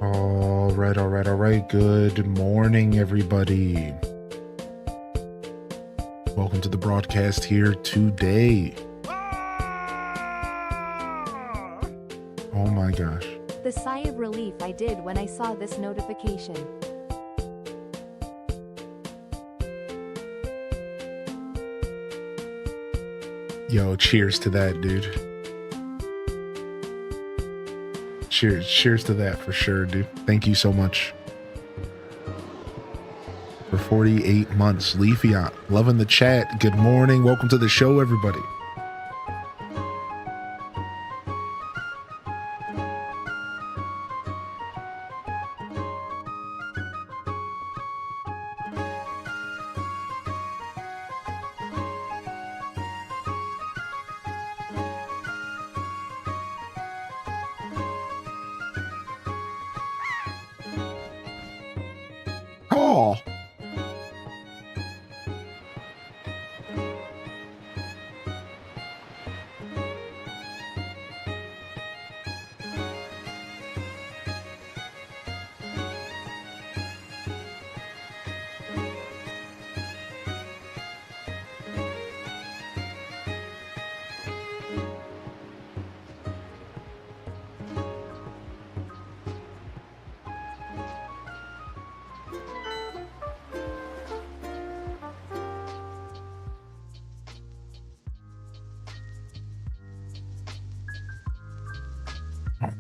All right. Good morning, everybody. Welcome to the broadcast here today. Oh my gosh. The sigh of relief I did when I saw this notification. Yo, cheers to that, dude. Cheers to that for sure, dude. Thank you so much. For 48 months. Leafy, loving the chat. Good morning. Welcome to the show, everybody. Oh.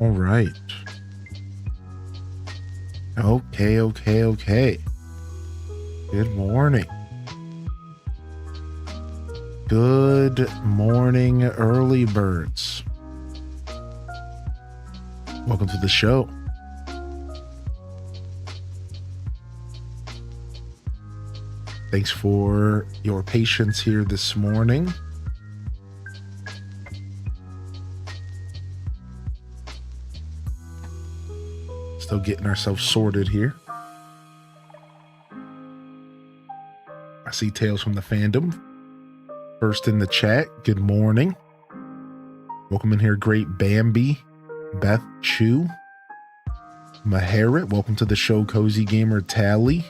All right. Okay. Good morning. Good morning, early birds. Welcome to the show. Thanks for your patience here this morning. Still getting ourselves sorted here. I see Tales from the Fandom. First in the chat, good morning. Welcome in here, Great Bambi, Beth Chu, Maharit. Welcome to the show, Cozy Gamer Tally,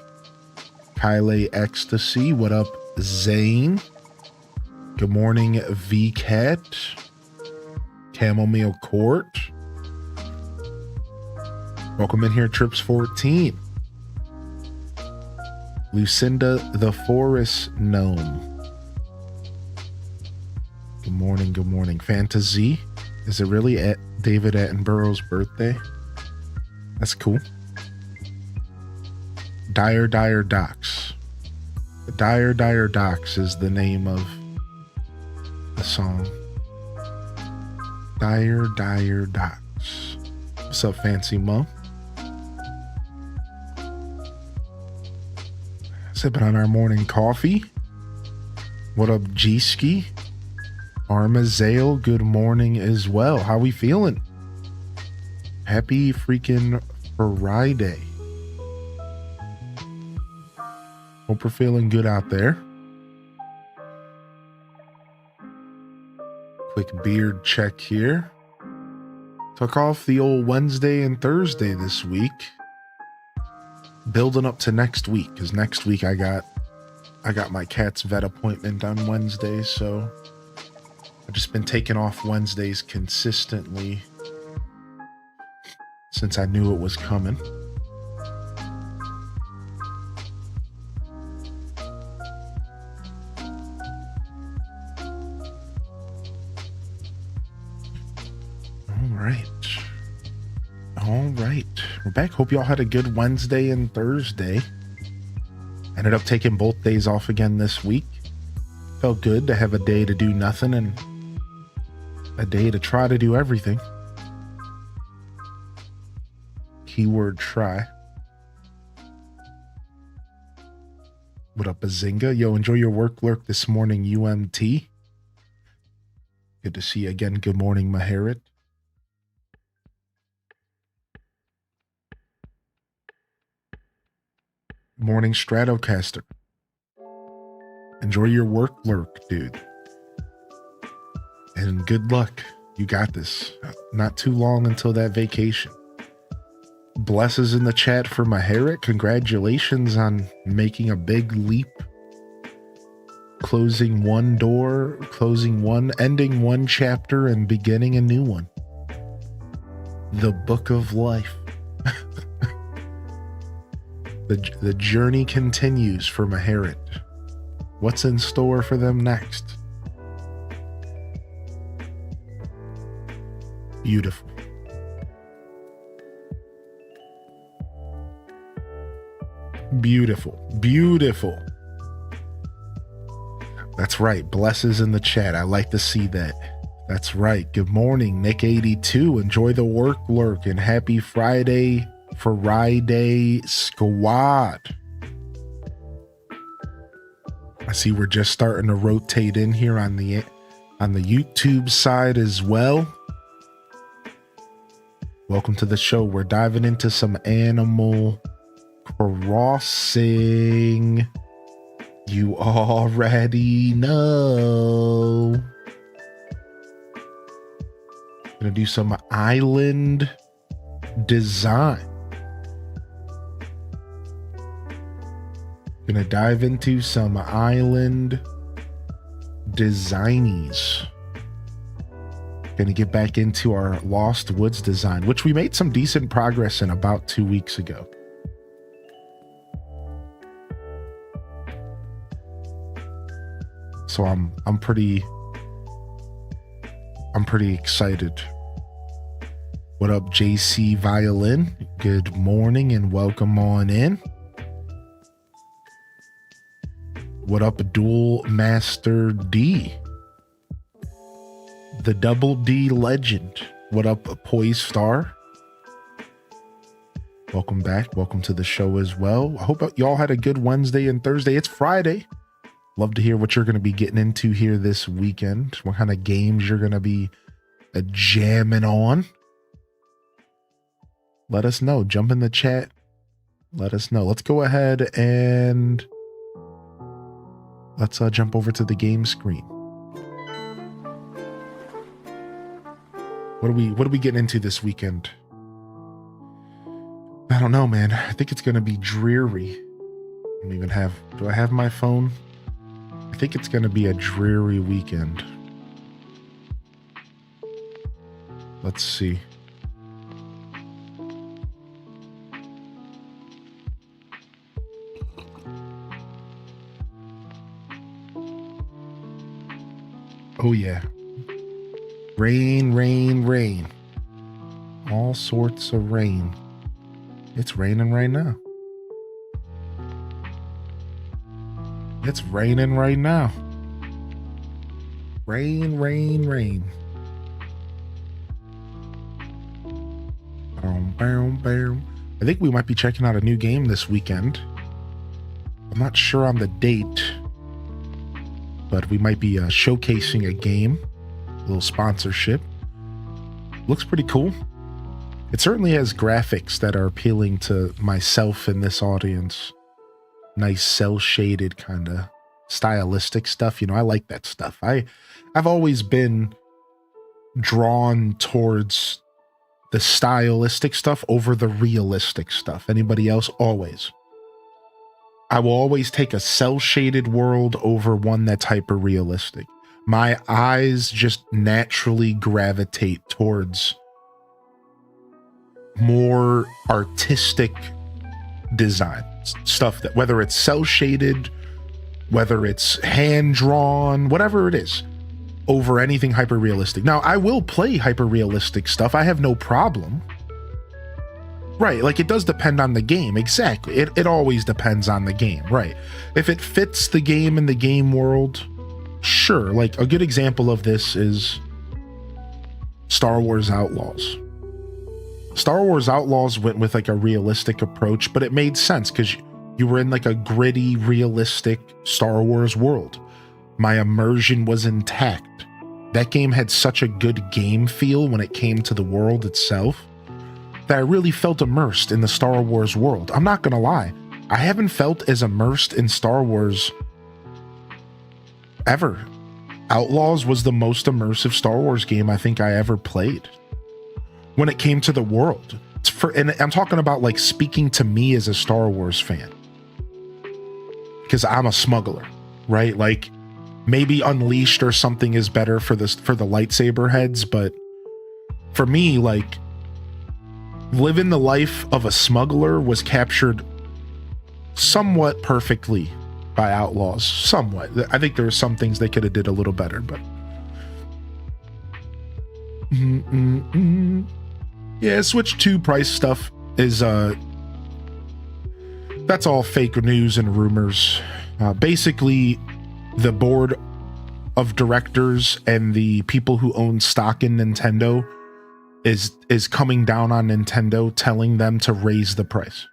Kyle Ecstasy. What up, Zane? Good morning, VCat, Chamomile Court. Welcome in here, Trips 14. Lucinda the Forest Gnome. Good morning. Fantasy. Is it really at David Attenborough's birthday? That's cool. Dire Docks. Dire Docks is the name of the song. Dire Docks. What's up, Fancy Mo? Sipping on our morning coffee. What up, G-Ski? Armazale, good morning as well. How we feeling? Happy freaking Friday. Hope we're feeling good out there. Quick beard check here. Took off the old Wednesday and Thursday this week. Building up to next week, because next week I got my cat's vet appointment on Wednesday, so I've just been taking off Wednesdays consistently since I knew it was coming. All right. We're back. Hope y'all had a good Wednesday and Thursday. Ended up taking both days off again this week. Felt good to have a day to do nothing and a day to try to do everything. Keyword try. What up, Bazinga? Yo, enjoy your work lurk this morning, UMT. Good to see you again. Good morning, Maharit. Morning, Stratocaster. Enjoy your work lurk, dude. And good luck. You got this. Not too long until that vacation. Blesses in the chat for Maharit. Congratulations on making a big leap. Closing one door, closing one, ending one chapter and beginning a new one. The book of life. The journey continues for Maharit. What's in store for them next? Beautiful. Beautiful. Beautiful. That's right. Blesses in the chat. I like to see that. That's right. Good morning, Nick82. Enjoy the work lurk and happy Friday squad. I see we're just starting to rotate in here on the YouTube side as well. Welcome to the show. We're diving into some Animal Crossing. You already know. Gonna do some island design. Gonna dive into some island designies. Gonna get back into our Lost Woods design, which we made some decent progress in about 2 weeks ago. So I'm pretty excited. What up, JC Violin? Good morning and welcome on in. What up, Dual Master D? The Double D Legend. What up, Poise Star? Welcome back. Welcome to the show as well. I hope y'all had a good Wednesday and Thursday. It's Friday. Love to hear what you're going to be getting into here this weekend. What kind of games you're going to be jamming on. Let us know. Jump in the chat. Let us know. Let's go ahead and let's jump over to the game screen. What are we getting into this weekend? I don't know, man. I think it's going to be dreary. I don't even have, do I have my phone? I think it's going to be a dreary weekend. Let's see. Oh yeah. Rain, rain, rain. All sorts of rain. It's raining right now. It's raining right now. Rain, rain, rain. Boom, boom, boom. I think we might be checking out a new game this weekend. I'm not sure on the date, but we might be showcasing a game, a little sponsorship. Looks pretty cool. It certainly has graphics that are appealing to myself and this audience. Nice cel-shaded kind of stylistic stuff. You know, I like that stuff. I've always been drawn towards the stylistic stuff over the realistic stuff. Anybody else? Always. I will always take a cel-shaded world over one that's hyper-realistic. My eyes just naturally gravitate towards more artistic design stuff, that whether it's cel-shaded, whether it's hand-drawn, whatever it is, over anything hyper-realistic. Now, I will play hyper-realistic stuff. I have no problem. Right, like it does depend on the game. Exactly. It always depends on the game, right? If it fits the game and the game world, sure. Like a good example of this is Star Wars Outlaws. Star Wars Outlaws went with like a realistic approach, but it made sense because you were in like a gritty, realistic Star Wars world. My immersion was intact. That game had such a good game feel when it came to the world itself that I really felt immersed in the Star Wars world. I'm not gonna lie. I haven't felt as immersed in Star Wars ever. Outlaws was the most immersive Star Wars game I think I ever played. When it came to the world, and I'm talking about like speaking to me as a Star Wars fan, because I'm a smuggler, right? Like maybe Unleashed or something is better for the lightsaber heads, but for me, like living the life of a smuggler was captured somewhat perfectly by Outlaws. Somewhat. I think there are some things they could have did a little better, but yeah, Switch 2 price stuff is that's all fake news and rumors. Basically, the board of directors and the people who own stock in Nintendo is coming down on Nintendo, telling them to raise the price.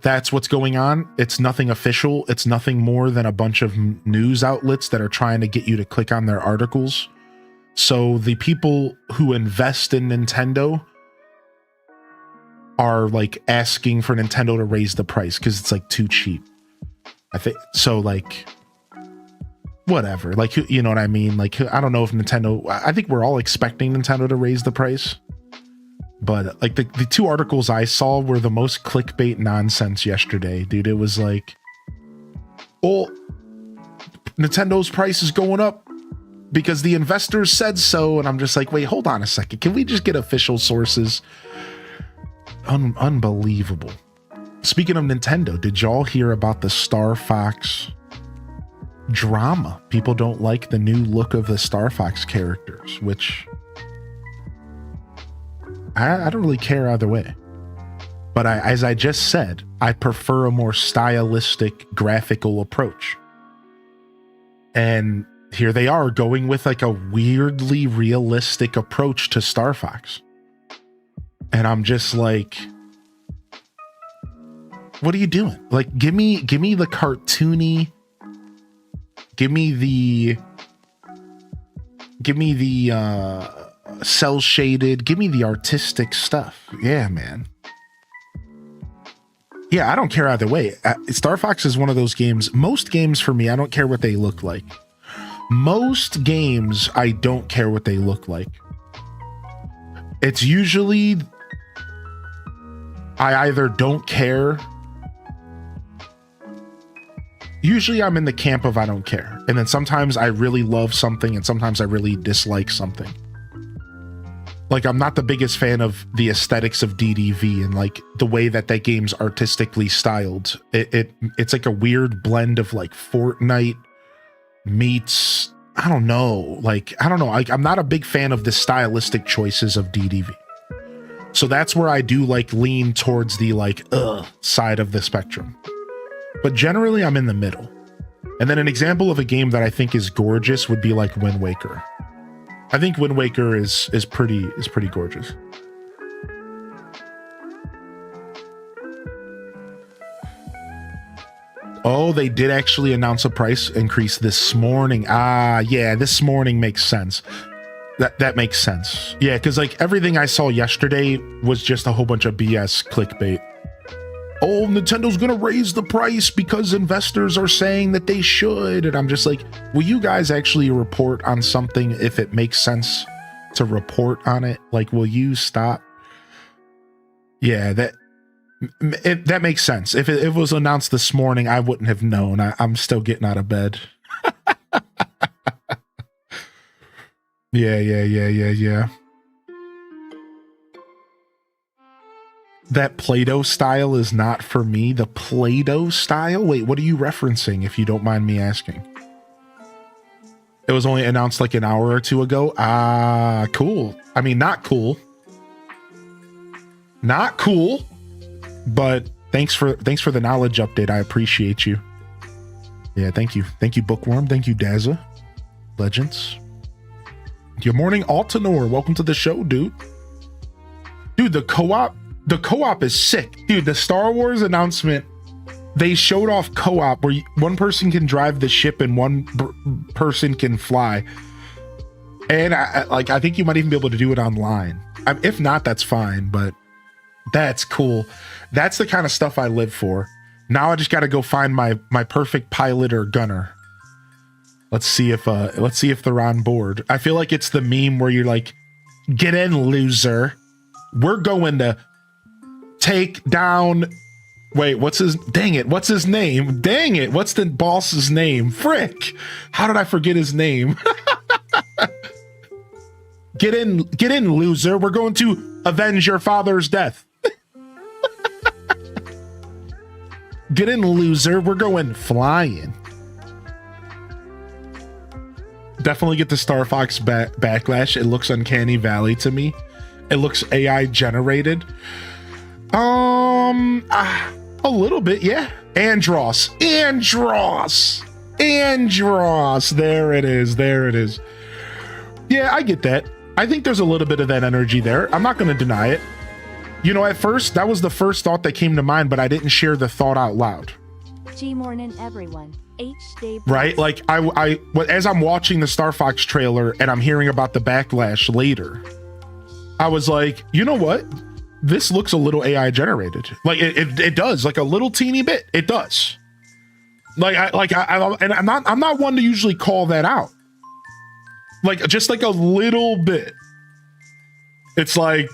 That's what's going on. It's nothing official. It's nothing more than a bunch of news outlets that are trying to get you to click on their articles. So the people who invest in Nintendo are like asking for Nintendo to raise the price because it's like too cheap. I think so. Like, whatever. Like, you know what I mean? Like, I don't know if Nintendo. I think we're all expecting Nintendo to raise the price. But like the two articles I saw were the most clickbait nonsense yesterday, dude. It was like, oh, Nintendo's price is going up because the investors said so. And I'm just like, wait, hold on a second. Can we just get official sources? Unbelievable. Speaking of Nintendo, did y'all hear about the Star Fox drama? People don't like the new look of the Star Fox characters, which I don't really care either way. But as I just said, I prefer a more stylistic graphical approach. And here they are going with like a weirdly realistic approach to Star Fox. And I'm just like, what are you doing? Like, give me the cartoony, give me the cell shaded, give me the artistic stuff. Yeah, man. Yeah, I don't care either way. Star Fox is one of those games. Most games for me, I don't care what they look like. Most games, I don't care what they look like. It's usually I either don't care. Usually I'm in the camp of I don't care. And then sometimes I really love something and sometimes I really dislike something. Like, I'm not the biggest fan of the aesthetics of DDV and like the way that game's artistically styled. It's like a weird blend of like Fortnite meets, I don't know. I'm not a big fan of the stylistic choices of DDV. So that's where I do like lean towards the like side of the spectrum. But generally I'm in the middle. And then an example of a game that I think is gorgeous would be like Wind Waker. I think Wind Waker is pretty gorgeous. Oh, they did actually announce a price increase this morning. Yeah, this morning makes sense. That makes sense. Yeah, because like everything I saw yesterday was just a whole bunch of BS clickbait. Oh, Nintendo's gonna raise the price because investors are saying that they should. And I'm just like, will you guys actually report on something if it makes sense to report on it? Like, will you stop? Yeah, that makes sense. If it was announced this morning, I wouldn't have known. I'm still getting out of bed. Yeah. That Play-Doh style is not for me. The Play-Doh style? Wait, what are you referencing, if you don't mind me asking? It was only announced like an hour or two ago. Cool. I mean, not cool. Not cool. But thanks for the knowledge update. I appreciate you. Yeah, thank you. Thank you, Bookworm. Thank you, Daza. Legends. Good morning, Altanor. Welcome to the show, dude. Dude, the co-op is sick. Dude, the Star Wars announcement, they showed off co-op where one person can drive the ship and one person can fly. And I think you might even be able to do it online. If not, that's fine, but that's cool. That's the kind of stuff I live for. Now I just got to go find my perfect pilot or gunner. Let's see if they're on board. I feel like it's the meme where you're like, get in, loser. We're going to take down. Wait, what's his name? Dang it. What's the boss's name? Frick. How did I forget his name? Get in, loser. We're going to avenge your father's death. Get in, loser. We're going flying. Definitely get the Star Fox backlash. It looks Uncanny Valley to me. It looks AI generated. A little bit, yeah. Andros. There it is. Yeah, I get that. I think there's a little bit of that energy there. I'm not going to deny it. You know, at first, that was the first thought that came to mind, but I didn't share the thought out loud. G morning, everyone. H Dave. Right? Like, as I'm watching the Star Fox trailer and I'm hearing about the backlash later, I was like, you know what? This looks a little AI generated. Like it does, like a little teeny bit. It does. I'm not one to usually call that out. Like just like a little bit. It's like,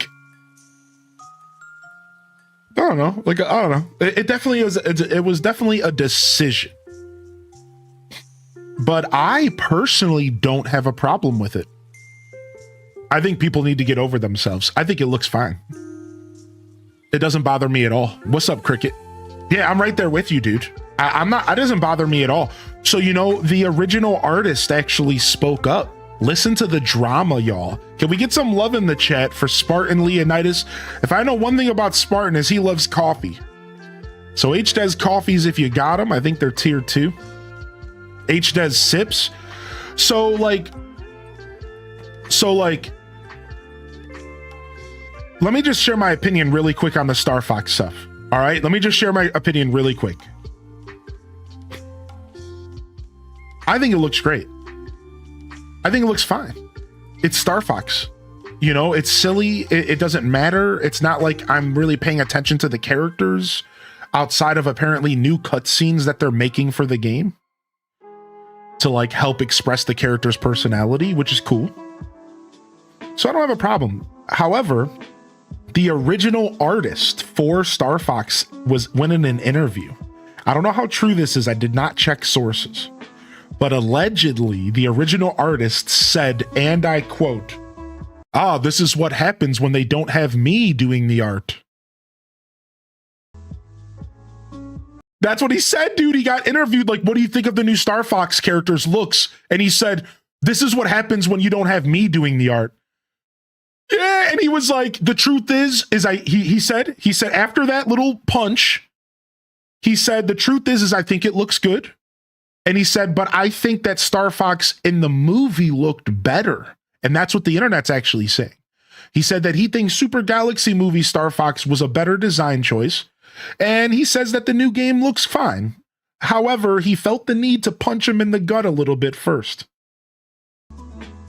I don't know. Like I don't know. It definitely is. It was definitely a decision. But I personally don't have a problem with it. I think people need to get over themselves. I think it looks fine. It doesn't bother me at all. What's up, Cricket? Yeah, I'm right there with you, dude. It doesn't bother me at all. So, you know, the original artist actually spoke up. Listen to the drama, y'all. Can we get some love in the chat for Spartan Leonidas? If I know one thing about Spartan is he loves coffee. So H-Des coffees, if you got them, I think they're tier 2. H-Des sips. So like, let me just share my opinion really quick on the Star Fox stuff. All right, let me just share my opinion really quick. I think it looks great. I think it looks fine. It's Star Fox. You know, it's silly. It doesn't matter. It's not like I'm really paying attention to the characters outside of apparently new cutscenes that they're making for the game to like help express the character's personality, which is cool. So I don't have a problem. However, the original artist for Star Fox went in an interview. I don't know how true this is. I did not check sources, but allegedly the original artist said, and I quote, this is what happens when they don't have me doing the art. That's what he said, dude. He got interviewed like, what do you think of the new Star Fox character's looks? And he said, this is what happens when you don't have me doing the art. Yeah, and he was like, the truth is he said after that little punch, he said, the truth is I think it looks good. And he said, but I think that Star Fox in the movie looked better. And that's what the internet's actually saying. He said that he thinks Super Galaxy movie Star Fox was a better design choice. And he says that the new game looks fine. However, he felt the need to punch him in the gut a little bit first.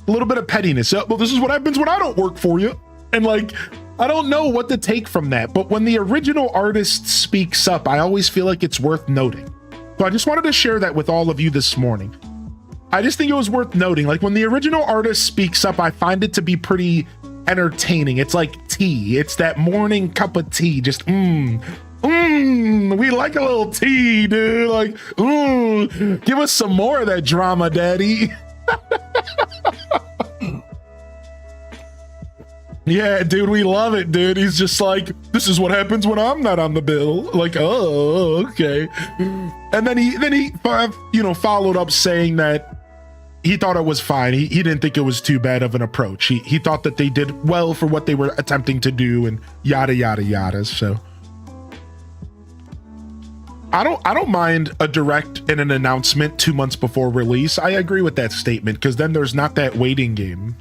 A little bit of pettiness. Well, this is what happens when I don't work for you. And like, I don't know what to take from that. But when the original artist speaks up, I always feel like it's worth noting. So I just wanted to share that with all of you this morning. I just think it was worth noting. Like when the original artist speaks up, I find it to be pretty entertaining. It's like tea. It's that morning cup of tea. Just, we like a little tea, dude. Like, give us some more of that drama, daddy. Yeah, dude, we love it, dude. He's just like, this is what happens when I'm not on the bill. Like, oh, okay. And then he followed up saying that he thought it was fine. He didn't think it was too bad of an approach. He thought that they did well for what they were attempting to do and yada, yada, yada. So I don't mind a direct and an announcement 2 months before release. I agree with that statement because then there's not that waiting game.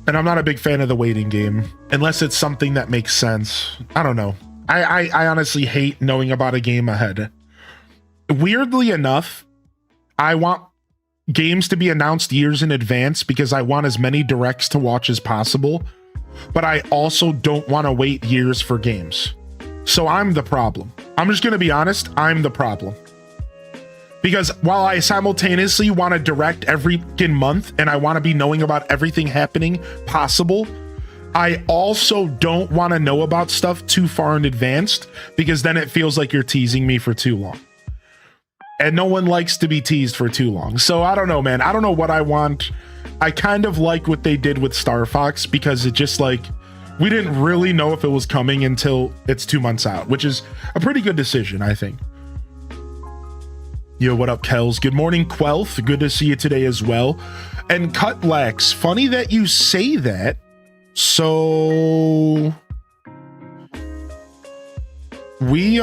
And I'm not a big fan of the waiting game unless it's something that makes sense. I don't know. I honestly hate knowing about a game ahead. Weirdly enough, I want games to be announced years in advance because I want as many directs to watch as possible. But I also don't want to wait years for games. So I'm the problem. I'm just going to be honest. I'm the problem. Because while I simultaneously want to direct every month and I want to be knowing about everything happening possible, I also don't want to know about stuff too far in advance, because then it feels like you're teasing me for too long. And no one likes to be teased for too long. So I don't know, man. I don't know what I want. I kind of like what they did with Star Fox, because it just like, we didn't really know if it was coming until it's 2 months out, which is a pretty good decision, I think. Yo, what up, Kels? Good morning, Quelth. Good to see you today as well. And Cutlax, funny that you say that. So we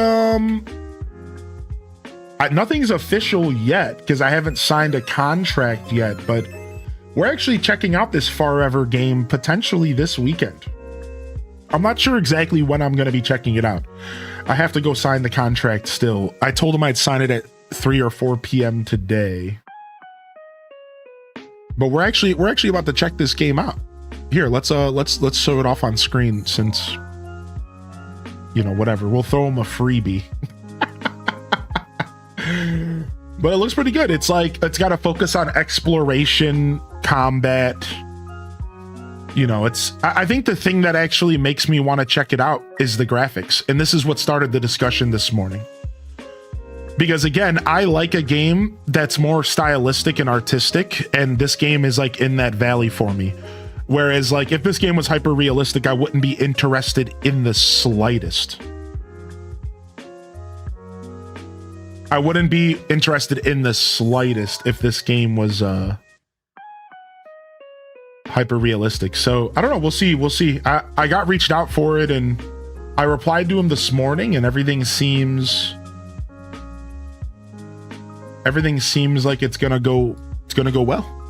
nothing's official yet because I haven't signed a contract yet, but we're actually checking out this Forever game potentially this weekend. I'm not sure exactly when I'm going to be checking it out. I have to go sign the contract still. I told him I'd sign it at 3 or 4 p.m. today. But we're actually about to check this game out. Here, let's show it off on screen, since, you know, whatever. We'll throw him a freebie. But it looks pretty good. It's like, it's got a focus on exploration, combat. You know, I think the thing that actually makes me want to check it out is the graphics. And this is what started the discussion this morning. Because again, I like a game that's more stylistic and artistic, and this game is like in that valley for me. Whereas like if this game was hyper realistic, I wouldn't be interested in the slightest. I wouldn't be interested in the slightest if this game was hyper realistic. So I don't know, we'll see. I got reached out for it, and I replied to him this morning, and everything seems like it's gonna go well.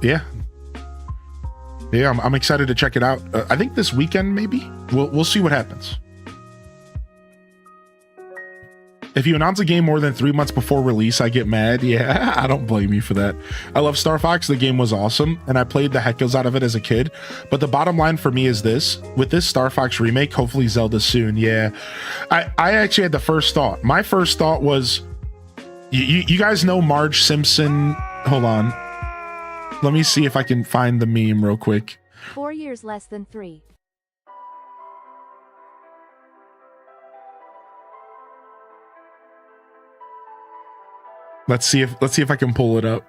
Yeah, I'm excited to check it out. I think this weekend, maybe. We'll see what happens. If you announce a game more than 3 months before release, I get mad. Yeah, I don't blame you for that. I love Star Fox. The game was awesome, and I played the heckles out of it as a kid. But the bottom line for me is this: with this Star Fox remake, hopefully Zelda soon. Yeah, I actually had the first thought. My first thought was, you guys know Marge Simpson? Hold on. Let me see if I can find the meme real quick. 4 years less than 3. Let's see if I can pull it up.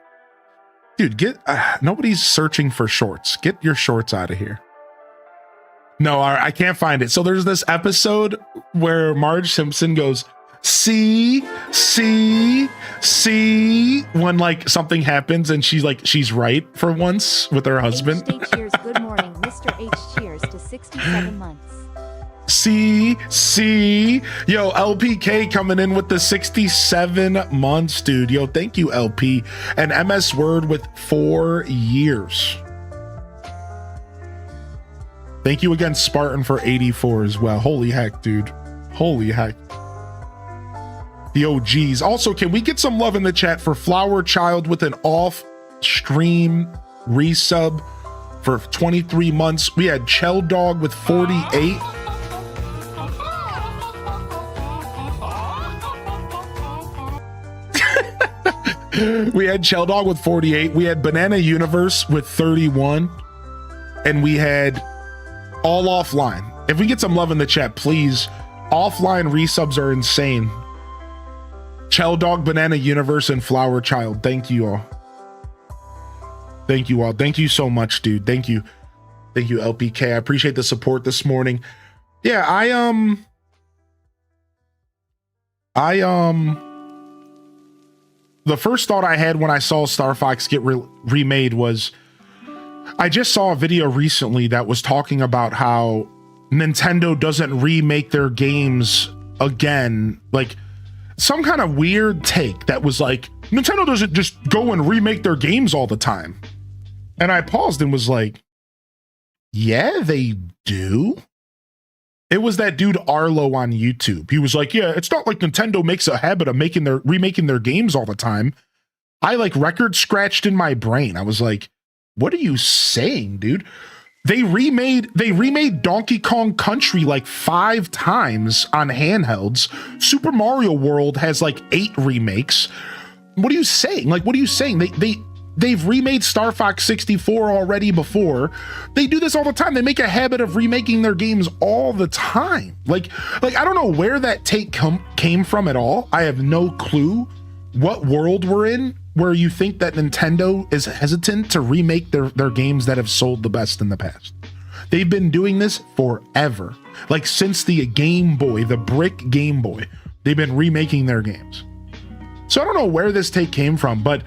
Dude, nobody's searching for shorts. Get your shorts out of here. No, I can't find it. So there's this episode where Marge Simpson goes, see, when like something happens and she's right for once with her husband. H cheers, good morning, Mr. H cheers to 67 months. See, yo, LPK coming in with the 67 months, dude. Yo, thank you, LP. And MS Word with 4 years. Thank you again, Spartan, for 84 as well. Holy heck, dude. Holy heck. The OGs. Also, can we get some love in the chat for Flower Child with an off-stream resub for 23 months? We had Chell Dog with 48. We had Chell Dog with 48. We had Banana Universe with 31. And we had All Offline. If we get some love in the chat, please. Offline resubs are insane. Chell Dog, Banana Universe, and Flower Child. Thank you all. Thank you all. Thank you so much, dude. Thank you. Thank you, LPK. I appreciate the support this morning. Yeah, the first thought I had when I saw Star Fox get remade was, I just saw a video recently that was talking about how Nintendo doesn't remake their games again. Like some kind of weird take that was like, Nintendo doesn't just go and remake their games all the time. And I paused and was like, yeah, they do. It was that dude Arlo on YouTube. He was like, yeah, it's not like Nintendo makes a habit of remaking their games all the time. I like record scratched in my brain. I was like, what are you saying, dude? They remade Donkey Kong Country like 5 times on handhelds. Super Mario World has like 8 remakes. What are you saying? Like, what are you saying? they've remade Star Fox 64 already before. They do this all the time. They make a habit of remaking their games all the time. Like I don't know where that take came from at all. I have no clue what world we're in where you think that Nintendo is hesitant to remake their games that have sold the best in the past. They've been doing this forever. Like since the Game Boy, the brick Game Boy, they've been remaking their games. So I don't know where this take came from, but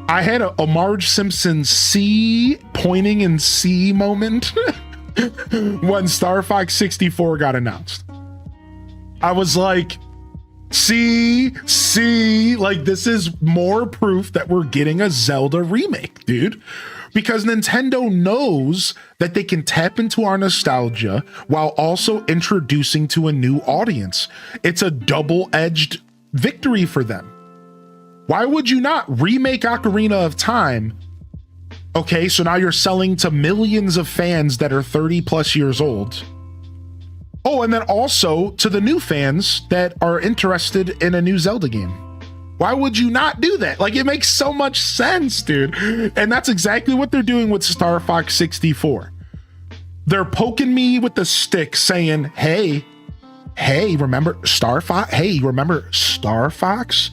I had a Marge Simpson C pointing in C moment when Star Fox 64 got announced. I was like, see, like this is more proof that we're getting a Zelda remake, dude. Because Nintendo knows that they can tap into our nostalgia while also introducing to a new audience. It's a double-edged victory for them. Why would you not remake Ocarina of Time? Okay, so now you're selling to millions of fans that are 30 plus years old. Oh, and then also to the new fans that are interested in a new Zelda game. Why would you not do that? Like, it makes so much sense, dude. And that's exactly what they're doing with Star Fox 64. They're poking me with the stick saying, hey, remember Star Fox? Hey, remember Star Fox?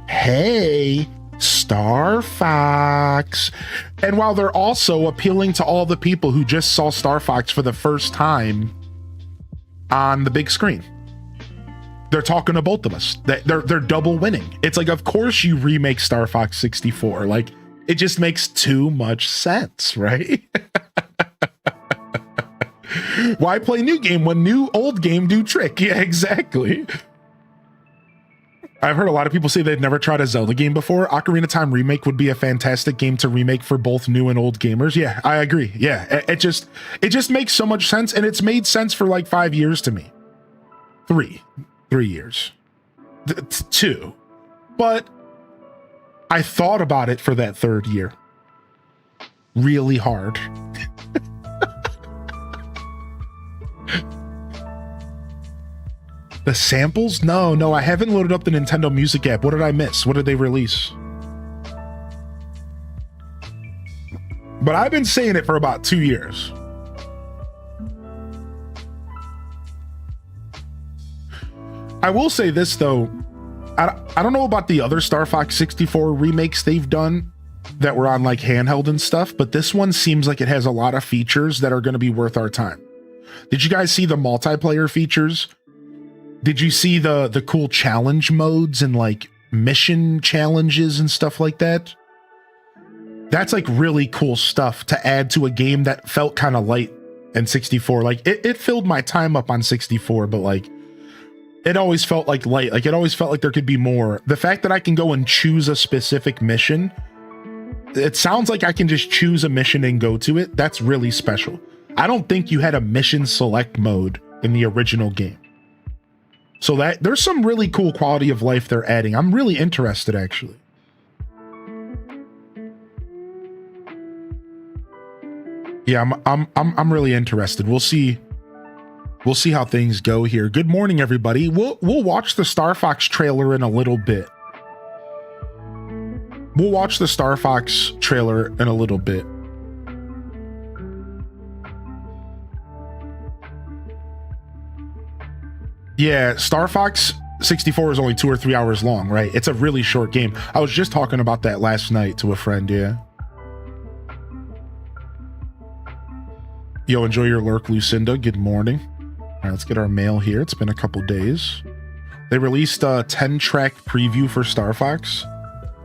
Hey, Star Fox. And while they're also appealing to all the people who just saw Star Fox for the first time on the big screen. They're talking to both of us. They're double winning. It's like, of course you remake Star Fox 64. Like, it just makes too much sense, right? Why play new game when new old game do trick? Yeah, exactly. I've heard a lot of people say they've never tried a Zelda game before. Ocarina of Time remake would be a fantastic game to remake for both new and old gamers. Yeah, I agree. Yeah, it just makes so much sense, and it's made sense for like 5 years to me. 3 years. 2. But I thought about it for that 3rd year. Really hard. The samples? No, I haven't loaded up the Nintendo Music app. What did I miss? What did they release? But I've been saying it for about 2 years. I will say this though, I don't know about the other Star Fox 64 remakes they've done that were on like handheld and stuff, but this one seems like it has a lot of features that are going to be worth our time. Did you guys see the multiplayer features? Did you see the cool challenge modes and like mission challenges and stuff like that? That's like really cool stuff to add to a game that felt kind of light in 64. Like it filled my time up on 64, but like it always felt like light. Like it always felt like there could be more. The fact that I can go and choose a specific mission, it sounds like I can just choose a mission and go to it. That's really special. I don't think you had a mission select mode in the original game. So that there's some really cool quality of life they're adding. I'm really interested, actually. Yeah, I'm really interested. We'll see how things go here. Good morning, everybody. We'll watch the Star Fox trailer in a little bit. We'll watch the Star Fox trailer in a little bit. Yeah, Star Fox 64 is only 2 or 3 hours long, right? It's a really short game. I was just talking about that last night to a friend, yeah. Yo, enjoy your lurk, Lucinda. Good morning. All right, let's get our mail here. It's been a couple days. They released a 10-track preview for Star Fox.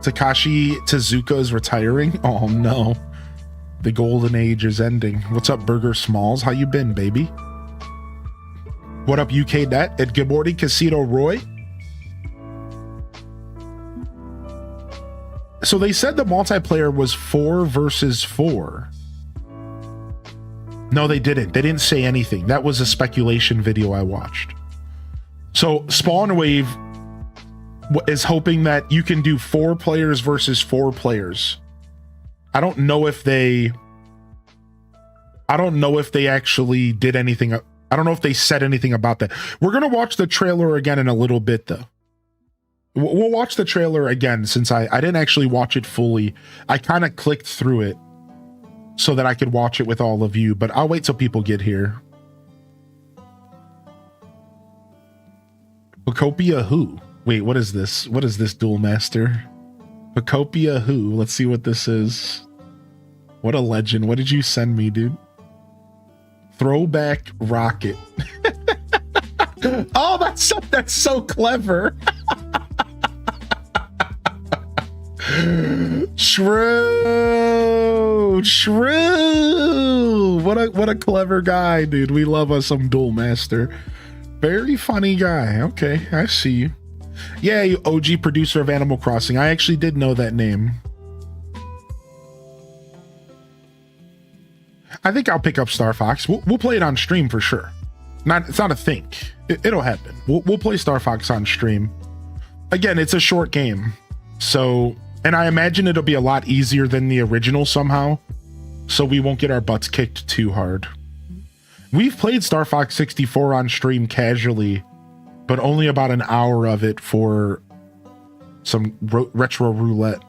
Takashi Tezuka is retiring. Oh no. The golden age is ending. What's up, Burger Smalls? How you been, baby? What up, UK Net? And good morning, Casino Roy. So they said the multiplayer was 4 versus 4. No, they didn't. They didn't say anything. That was a speculation video I watched. So Spawn Wave is hoping that you can do 4 players versus 4 players. I don't know if they actually did anything. I don't know if they said anything about that. We're going to watch the trailer again in a little bit, though. We'll watch the trailer again since I didn't actually watch it fully. I kind of clicked through it so that I could watch it with all of you, but I'll wait till people get here. Pacopia who? Wait, what is this? What is this, Duel Master? Pacopia who? Let's see what this is. What a legend. What did you send me, dude? Throwback rocket. Oh, that's so clever. Shrew. What a clever guy, dude. We love us some Duel Master. Very funny guy. Okay, I see you. Yeah, you OG producer of Animal Crossing. I actually did know that name. I think I'll pick up Star Fox. We'll play it on stream for sure. It's not a thing. It'll happen. We'll play Star Fox on stream. Again, it's a short game. So, and I imagine it'll be a lot easier than the original somehow. So we won't get our butts kicked too hard. We've played Star Fox 64 on stream casually, but only about an hour of it for some retro roulette.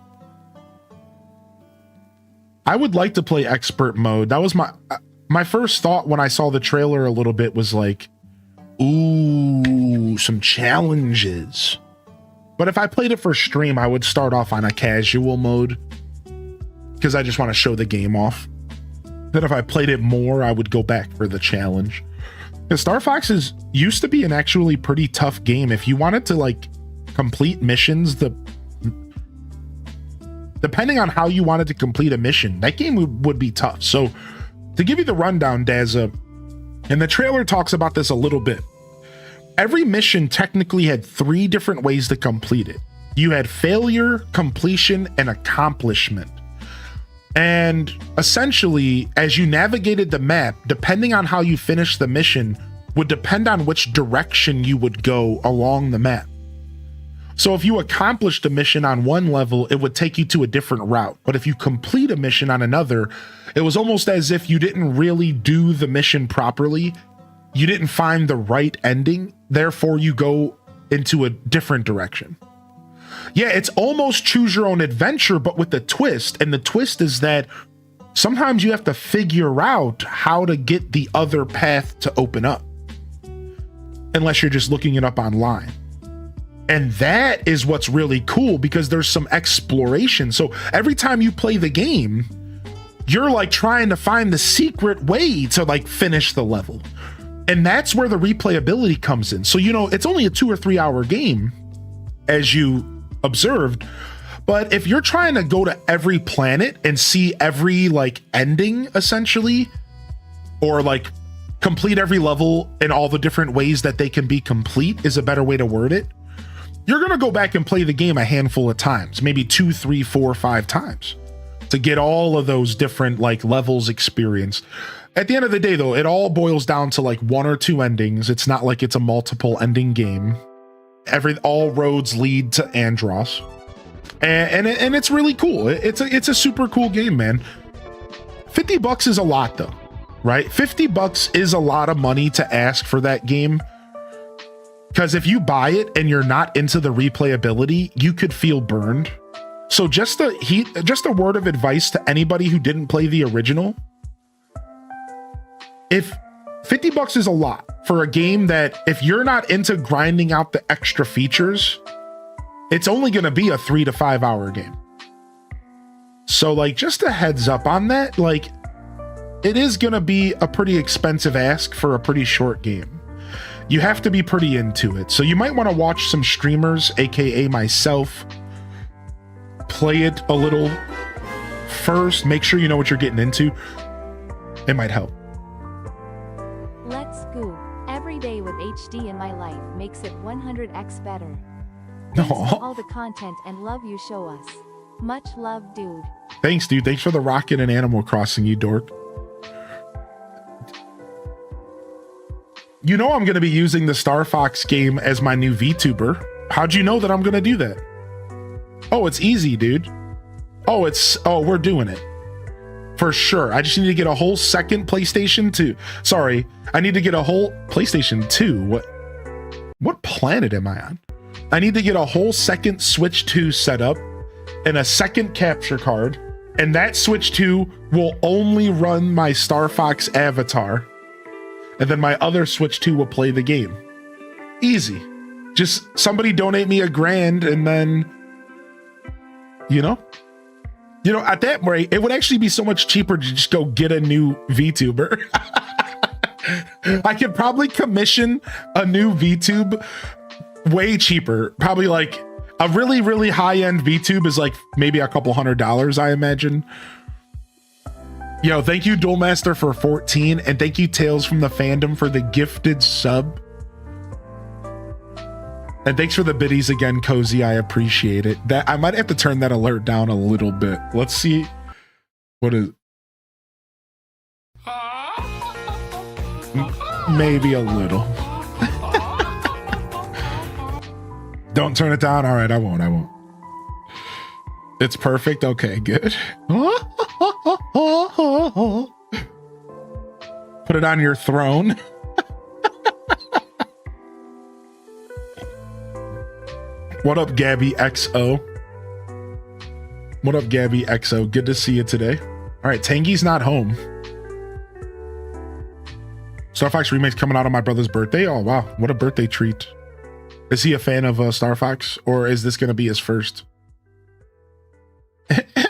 I would like to play expert mode. That was my first thought when I saw the trailer a little bit was like, ooh, some challenges. But if I played it for stream, I would start off on a casual mode because I just want to show the game off. Then if I played it more, I would go back for the challenge. Because Star Fox used to be an actually pretty tough game. If you wanted to like complete missions, depending on how you wanted to complete a mission, that game would be tough. So to give you the rundown, Dazza, and the trailer talks about this a little bit. Every mission technically had 3 different ways to complete it. You had failure, completion, and accomplishment. And essentially, as you navigated the map, depending on how you finished the mission, would depend on which direction you would go along the map. So if you accomplished a mission on one level, it would take you to a different route. But if you complete a mission on another, it was almost as if you didn't really do the mission properly. You didn't find the right ending. Therefore, you go into a different direction. Yeah, it's almost choose your own adventure, but with a twist. And the twist is that sometimes you have to figure out how to get the other path to open up. Unless you're just looking it up online. And that is what's really cool because there's some exploration. So every time you play the game, you're like trying to find the secret way to like finish the level. And that's where the replayability comes in. So, you know, it's only a 2 or 3 hour game, as you observed. But if you're trying to go to every planet and see every like ending, essentially, or like complete every level in all the different ways that they can be complete is a better way to word it. You're going to go back and play the game a handful of times, maybe 2, 3, 4, 5 times to get all of those different like levels experienced. At the end of the day, though, it all boils down to like 1 or 2 endings. It's not like it's a multiple ending game. All roads lead to Andros, and it's really cool. It's a super cool game, man. $50 is a lot, though, right? $50 is a lot of money to ask for that game. Because if you buy it and you're not into the replayability, you could feel burned. So just a word of advice to anybody who didn't play the original. If $50 is a lot for a game that if you're not into grinding out the extra features, it's only going to be a 3 to 5 hour game. So like just a heads up on that, like it is going to be a pretty expensive ask for a pretty short game. You have to be pretty into it. So you might want to watch some streamers, aka myself, play it a little first. Make sure you know what you're getting into. It might help. Let's go. Every day with HD in my life makes it 100x better. Thanks for all the content and love you show us. Much love, dude. Thanks, dude. Thanks for the rocket and Animal Crossing, you dork. You know I'm going to be using the Star Fox game as my new VTuber. How'd you know that I'm going to do that? Oh, it's easy, dude. Oh, we're doing it. For sure. I just need to get a whole second PlayStation 2. Sorry, I need to get a whole PlayStation 2. What planet am I on? I need to get a whole second Switch 2 setup and a second capture card, and that Switch 2 will only run my Star Fox avatar, and then my other Switch 2 will play the game. Easy. Just somebody donate me $1,000, and then, at that rate, it would actually be so much cheaper to just go get a new VTuber. I could probably commission a new VTube way cheaper. Probably like a really, really high-end VTube is like maybe a couple $100, I imagine. Thank you, Duelmaster, for 14, and thank you, Tales from the Fandom, for the gifted sub. And thanks for the biddies again, Cozy. I appreciate it. That I might have to turn that alert down a little bit. Let's see what is. Maybe a little. Don't turn it down. All right, I won't. It's perfect. Okay, good. Put it on your throne. What up, Gabby XO? What up, Gabby XO? Good to see you today. All right, Tangy's not home. Star Fox Remake's coming out on my brother's birthday. Oh, wow. What a birthday treat. Is he a fan of Star Fox, or is this going to be his first?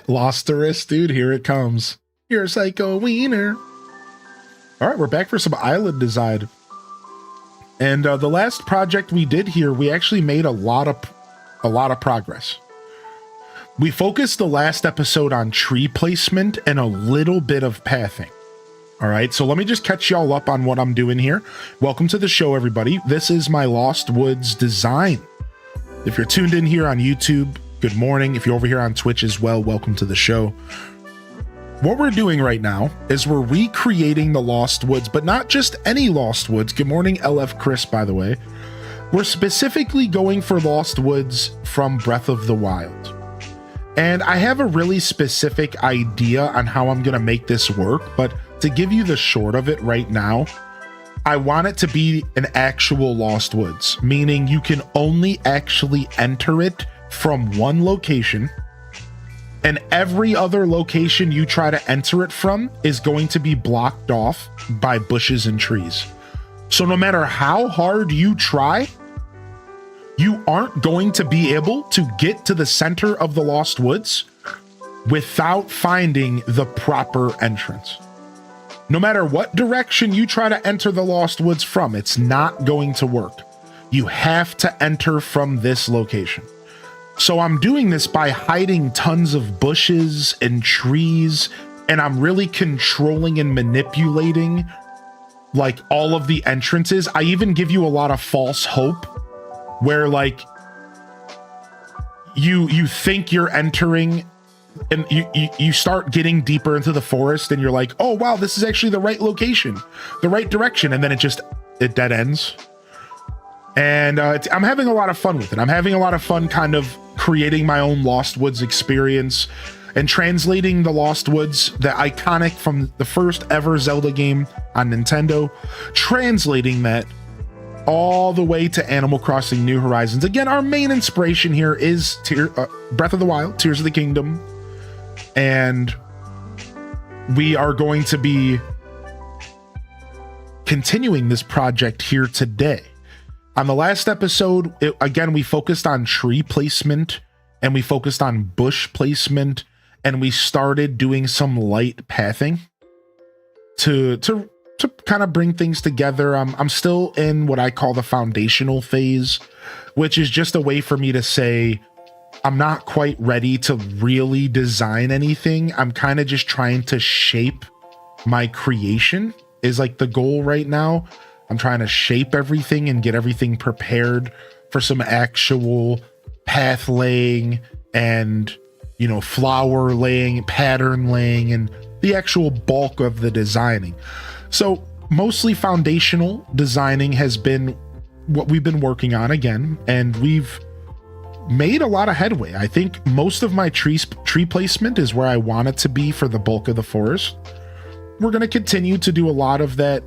Losterous, dude. Here it comes. You're a psycho wiener. All right, we're back for some island design. And the last project we did here, we actually made a lot of progress. We focused the last episode on tree placement and a little bit of pathing. All right, so let me just catch y'all up on what I'm doing here. Welcome to the show, everybody. This is my Lost Woods design. If you're tuned in here on YouTube, good morning. If you're over here on Twitch as well, welcome to the show. What we're doing right now is we're recreating the Lost Woods, but not just any Lost Woods. Good morning, LF Chris, by the way. We're specifically going for Lost Woods from Breath of the Wild. And I have a really specific idea on how I'm going to make this work, but to give you the short of it right now, I want it to be an actual Lost Woods, meaning you can only actually enter it from one location, and every other location you try to enter it from is going to be blocked off by bushes and trees. So no matter how hard you try, you aren't going to be able to get to the center of the Lost Woods without finding the proper entrance. No matter what direction you try to enter the Lost Woods from, it's not going to work. You have to enter from this location. So I'm doing this by hiding tons of bushes and trees, and I'm really controlling and manipulating like all of the entrances. I even give you a lot of false hope where like you think you're entering and you start getting deeper into the forest and you're like, oh wow, this is actually the right location, the right direction, and then it dead ends. And I'm having a lot of fun with it. I'm having a lot of fun kind of creating my own Lost Woods experience and translating the Lost Woods, the iconic from the first ever Zelda game on Nintendo, translating that all the way to Animal Crossing New Horizons. Again, our main inspiration here is Breath of the Wild, Tears of the Kingdom. And we are going to be continuing this project here today. On the last episode, again, we focused on tree placement and we focused on bush placement, and we started doing some light pathing to kind of bring things together. I'm still in what I call the foundational phase, which is just a way for me to say, I'm not quite ready to really design anything. I'm kind of just trying to shape my creation is like the goal right now. I'm trying to shape everything and get everything prepared for some actual path laying and, flower laying, pattern laying, and the actual bulk of the designing. So mostly foundational designing has been what we've been working on again, and we've made a lot of headway. I think most of my tree placement is where I want it to be for the bulk of the forest. We're going to continue to do a lot of that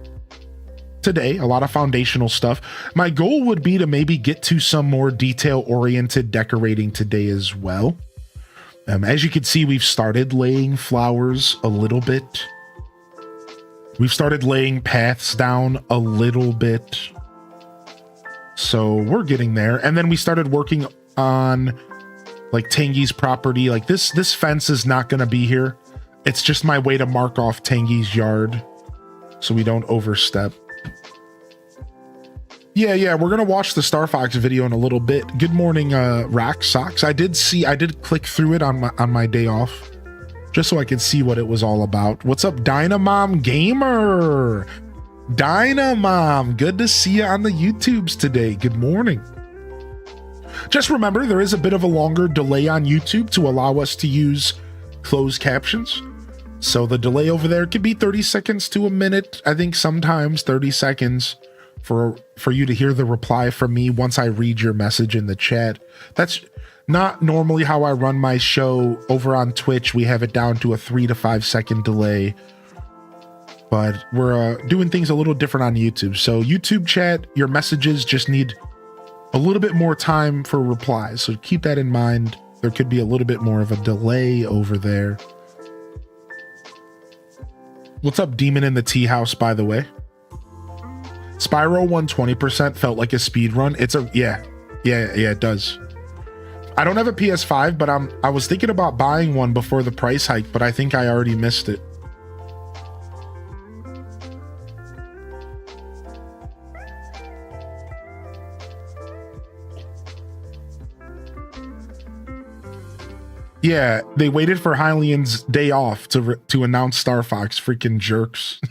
today, a lot of foundational stuff. My goal would be to maybe get to some more detail-oriented decorating today as well. As you can see, we've started laying flowers a little bit. We've started laying paths down a little bit. So we're getting there. And then we started working on like Tangy's property. Like this fence is not going to be here. It's just my way to mark off Tangy's yard so we don't overstep. Yeah, we're gonna watch the Star Fox video in a little bit. Good morning, Rack Socks. I did click through it on my day off, just so I could see what it was all about. What's up, Dynamom Gamer? Dynamom, good to see you on the YouTubes today. Good morning. Just remember, there is a bit of a longer delay on YouTube to allow us to use closed captions. So the delay over there could be 30 seconds to a minute. I think sometimes 30 seconds for you to hear the reply from me once I read your message in the chat. That's not normally how I run my show over on Twitch. We have it down to a 3 to 5 second delay, but we're doing things a little different on YouTube. So YouTube chat, your messages just need a little bit more time for replies. So keep that in mind. There could be a little bit more of a delay over there. What's up, Demon in the Tea House, by the way? Spyro won 20% felt like a speed run. It's a yeah, it does. I don't have a PS5, but I was thinking about buying one before the price hike, but I think I already missed it. Yeah, they waited for Hylian's day off to announce Star Fox. Freaking jerks.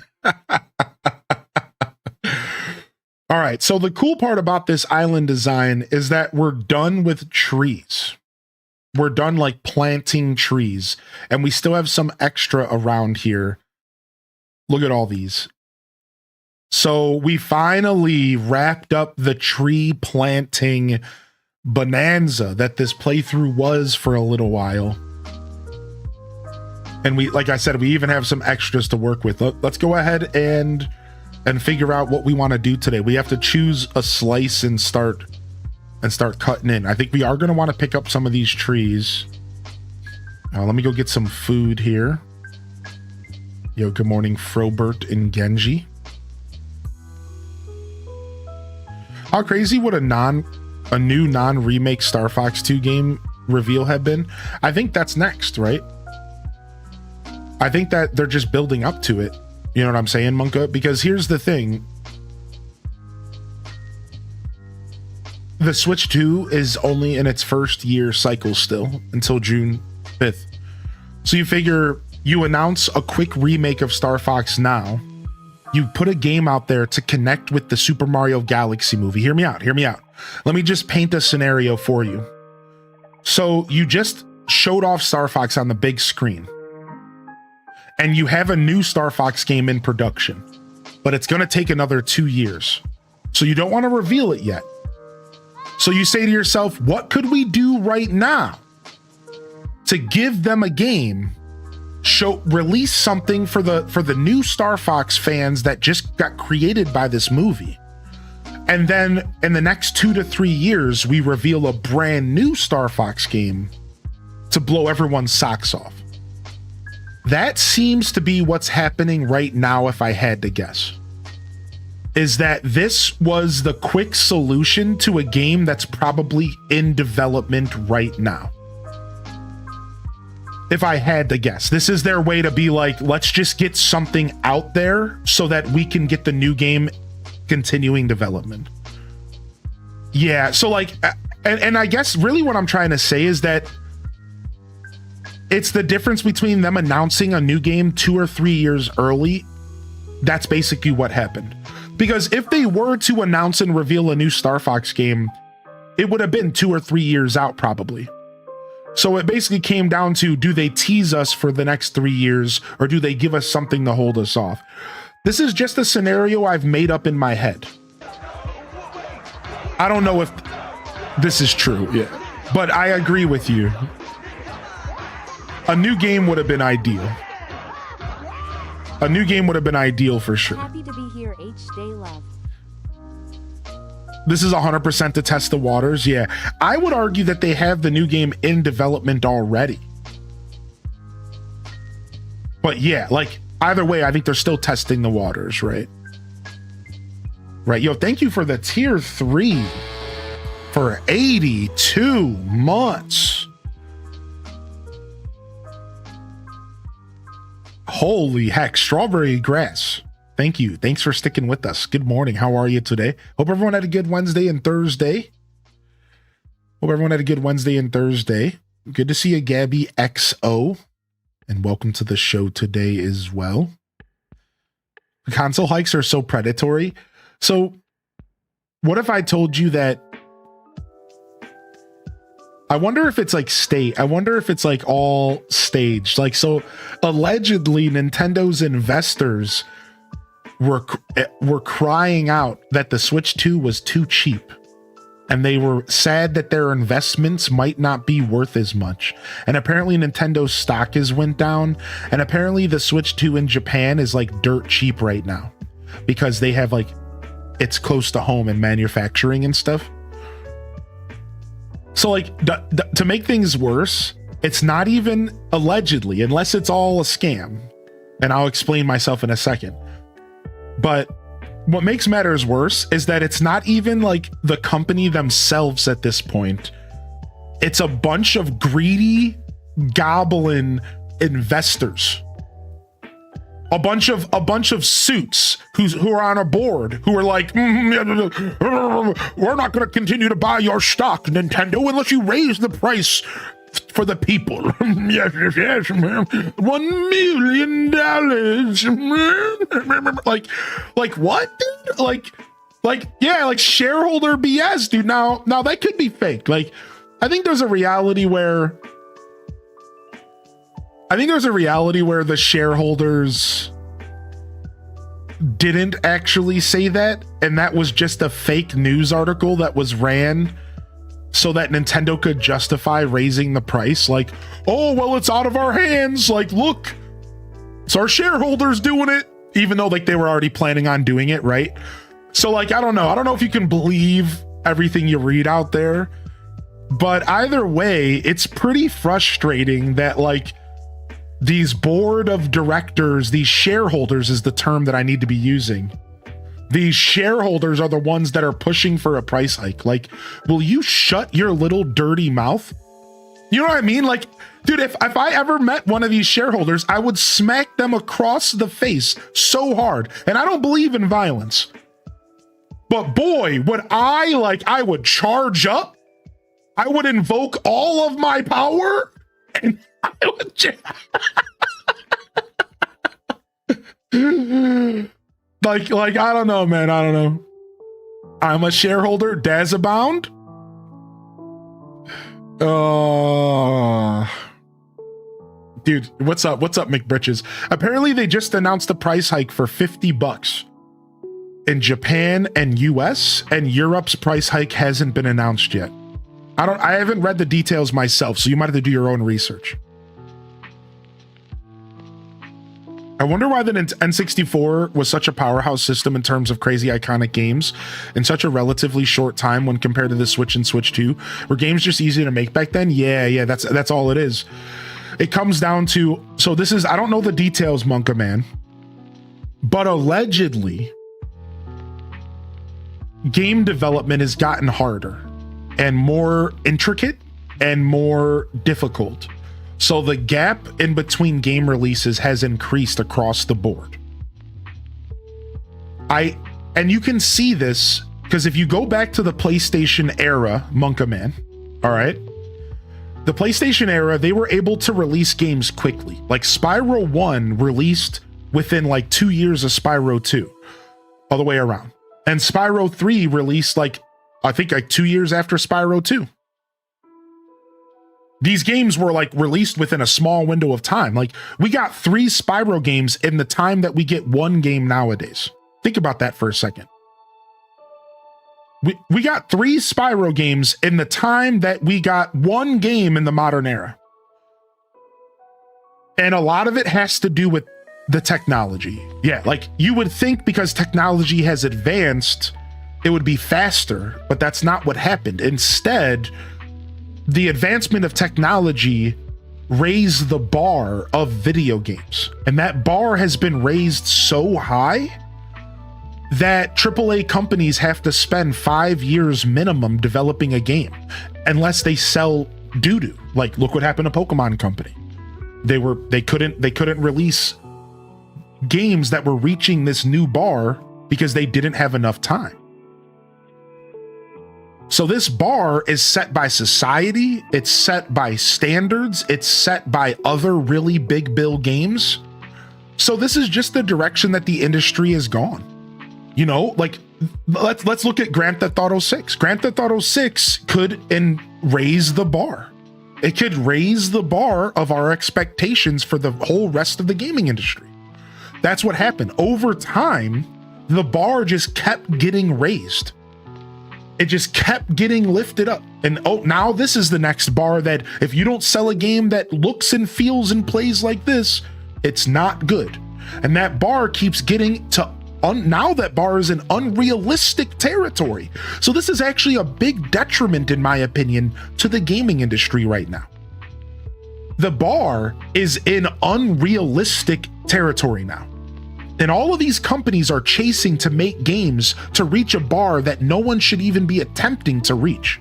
All right, so the cool part about this island design is that we're done with trees. We're done like planting trees, and we still have some extra around here. Look at all these. So we finally wrapped up the tree planting bonanza that this playthrough was for a little while. And we, like I said, we even have some extras to work with. Let's go ahead and figure out what we want to do today. We have to choose a slice and start cutting in. I think we are going to want to pick up some of these trees. Let me go get some food here. Yo, good morning, Frobert and Genji. How crazy would a new non-remake Star Fox 2 game reveal have been? I think that's next, right? I think that they're just building up to it. You know what I'm saying, Monka? Because here's the thing. The Switch 2 is only in its first year cycle still until June 5th. So you figure you announce a quick remake of Star Fox now. You put a game out there to connect with the Super Mario Galaxy movie. Hear me out. Let me just paint a scenario for you. So you just showed off Star Fox on the big screen, and you have a new Star Fox game in production, but it's going to take another 2 years. So you don't want to reveal it yet. So you say to yourself, what could we do right now to give them a game, release something for the new Star Fox fans that just got created by this movie? And then in the next 2 to 3 years, we reveal a brand new Star Fox game to blow everyone's socks off. That seems to be what's happening right now, if I had to guess. Is that this was the quick solution to a game that's probably in development right now. If I had to guess, this is their way to be like, let's just get something out there so that we can get the new game continuing development. Yeah, so like, and I guess really what I'm trying to say is that it's the difference between them announcing a new game 2 or 3 years early. That's basically what happened. Because if they were to announce and reveal a new Star Fox game, it would have been 2 or 3 years out probably. So it basically came down to, do they tease us for the next 3 years, or do they give us something to hold us off? This is just a scenario I've made up in my head. I don't know if this is true, but I agree with you. A new game would have been ideal. A new game would have been ideal for sure. Happy to be here here HD love. This is 100% to test the waters. Yeah, I would argue that they have the new game in development already. But yeah, like either way, I think they're still testing the waters, right? Right. Yo, thank you for the tier 3 for 82 months. Holy heck, strawberry grass. Thank you. Thanks for sticking with us. Good morning. How are you today? Hope everyone had a good Wednesday and Thursday. Hope everyone had a good Wednesday and Thursday. Good to see you, Gabby XO. And welcome to the show today as well. Console hikes are so predatory. So what if I told you that I wonder if it's like I wonder if it's like all staged. Like, so allegedly Nintendo's investors were crying out that the Switch 2 was too cheap. And they were sad that their investments might not be worth as much. And apparently Nintendo's stock has went down. And apparently the Switch 2 in Japan is like dirt cheap right now. Because they have like, it's close to home and manufacturing and stuff. So like, to make things worse, it's not even allegedly, unless it's all a scam. And I'll explain myself in a second. But what makes matters worse is that it's not even like the company themselves at this point. It's a bunch of greedy goblin investors. A bunch of suits who are on a board who are like, we're not going to continue to buy your stock, Nintendo, unless you raise the price for the people. Yes, ma'am. $1 million. Like what, dude? Like, yeah, like shareholder BS, dude. Now that could be fake. Like, I think there's a reality where the shareholders didn't actually say that, and that was just a fake news article that was ran so that Nintendo could justify raising the price. Like, oh, well, it's out of our hands. Like, look, it's our shareholders doing it, even though like they were already planning on doing it, right? So like, I don't know if you can believe everything you read out there, but either way, it's pretty frustrating that like these board of directors, these shareholders is the term that I need to be using. These shareholders are the ones that are pushing for a price hike. Like, will you shut your little dirty mouth? You know what I mean? Like, dude, if I ever met one of these shareholders, I would smack them across the face so hard. And I don't believe in violence. But boy, I would charge up. I would invoke all of my power. And I would like, I don't know, man. I don't know. I'm a shareholder. Daz abound. Dude, what's up? What's up, McBritches? Apparently, they just announced a price hike for $50 in Japan and US, and Europe's price hike hasn't been announced yet. I haven't read the details myself, so you might have to do your own research. I wonder why the N64 was such a powerhouse system in terms of crazy iconic games in such a relatively short time when compared to the Switch and Switch 2. Were games just easy to make back then? Yeah, that's all it is. It comes down to, so this is, I don't know the details, Monka Man, but allegedly, game development has gotten harder and more intricate and more difficult. So the gap in between game releases has increased across the board. And you can see this because if you go back to the PlayStation era, Monka Man, all right? The PlayStation era, they were able to release games quickly. Like Spyro 1 released within like 2 years of Spyro 2, all the way around. And Spyro 3 released I think 2 years after Spyro 2. These games were like released within a small window of time. Like we got 3 Spyro games in the time that we get 1 game nowadays. Think about that for a second. We got 3 Spyro games in the time that we got 1 game in the modern era. And a lot of it has to do with the technology. Yeah, like you would think because technology has advanced, it would be faster, but that's not what happened. Instead, the advancement of technology raised the bar of video games. And that bar has been raised so high that AAA companies have to spend 5 years minimum developing a game unless they sell doo-doo. Like, look what happened to Pokemon Company. They couldn't release games that were reaching this new bar because they didn't have enough time. So this bar is set by society, it's set by standards, it's set by other really big bill games. So this is just the direction that the industry has gone. You know, like let's look at Grand Theft Auto 6. Grand Theft Auto 6 could raise the bar. It could raise the bar of our expectations for the whole rest of the gaming industry. That's what happened. Over time, the bar just kept getting raised. It just kept getting lifted up. And oh, now this is the next bar that if you don't sell a game that looks and feels and plays like this, it's not good. And that bar keeps getting to now that bar is in unrealistic territory. So this is actually a big detriment, in my opinion, to the gaming industry right now. The bar is in unrealistic territory now. And all of these companies are chasing to make games to reach a bar that no one should even be attempting to reach.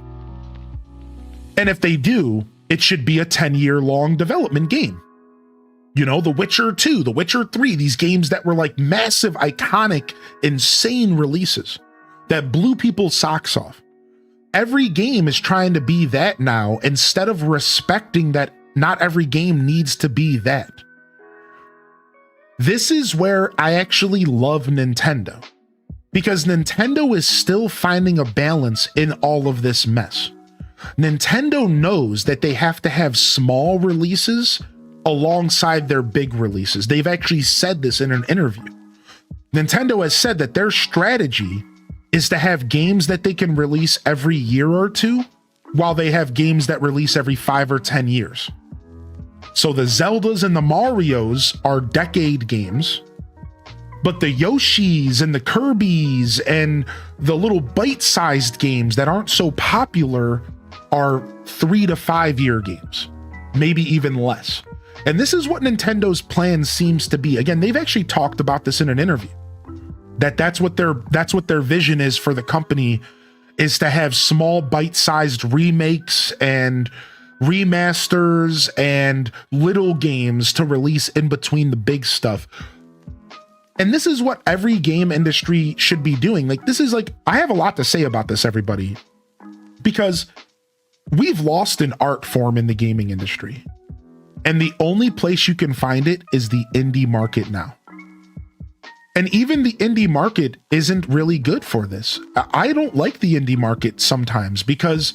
And if they do, it should be a 10-year-long development game. You know, The Witcher 2, The Witcher 3, these games that were like massive, iconic, insane releases that blew people's socks off. Every game is trying to be that now instead of respecting that not every game needs to be that. This is where I actually love Nintendo, because Nintendo is still finding a balance in all of this mess. Nintendo knows that they have to have small releases alongside their big releases. They've actually said this in an interview. Nintendo has said that their strategy is to have games that they can release every year or two, while they have games that release every 5 or 10 years. So the Zeldas and the Marios are decade games, but the Yoshis and the Kirbys and the little bite-sized games that aren't so popular are 3 to 5 year games, maybe even less. And this is what Nintendo's plan seems to be. Again, they've actually talked about this in an interview, that's what their vision is for the company, is to have small bite-sized remakes and remasters and little games to release in between the big stuff. And this is what every game industry should be doing. Like, this is like, I have a lot to say about this, everybody, because we've lost an art form in the gaming industry. And the only place you can find it is the indie market now. And even the indie market isn't really good for this. I don't like the indie market sometimes, because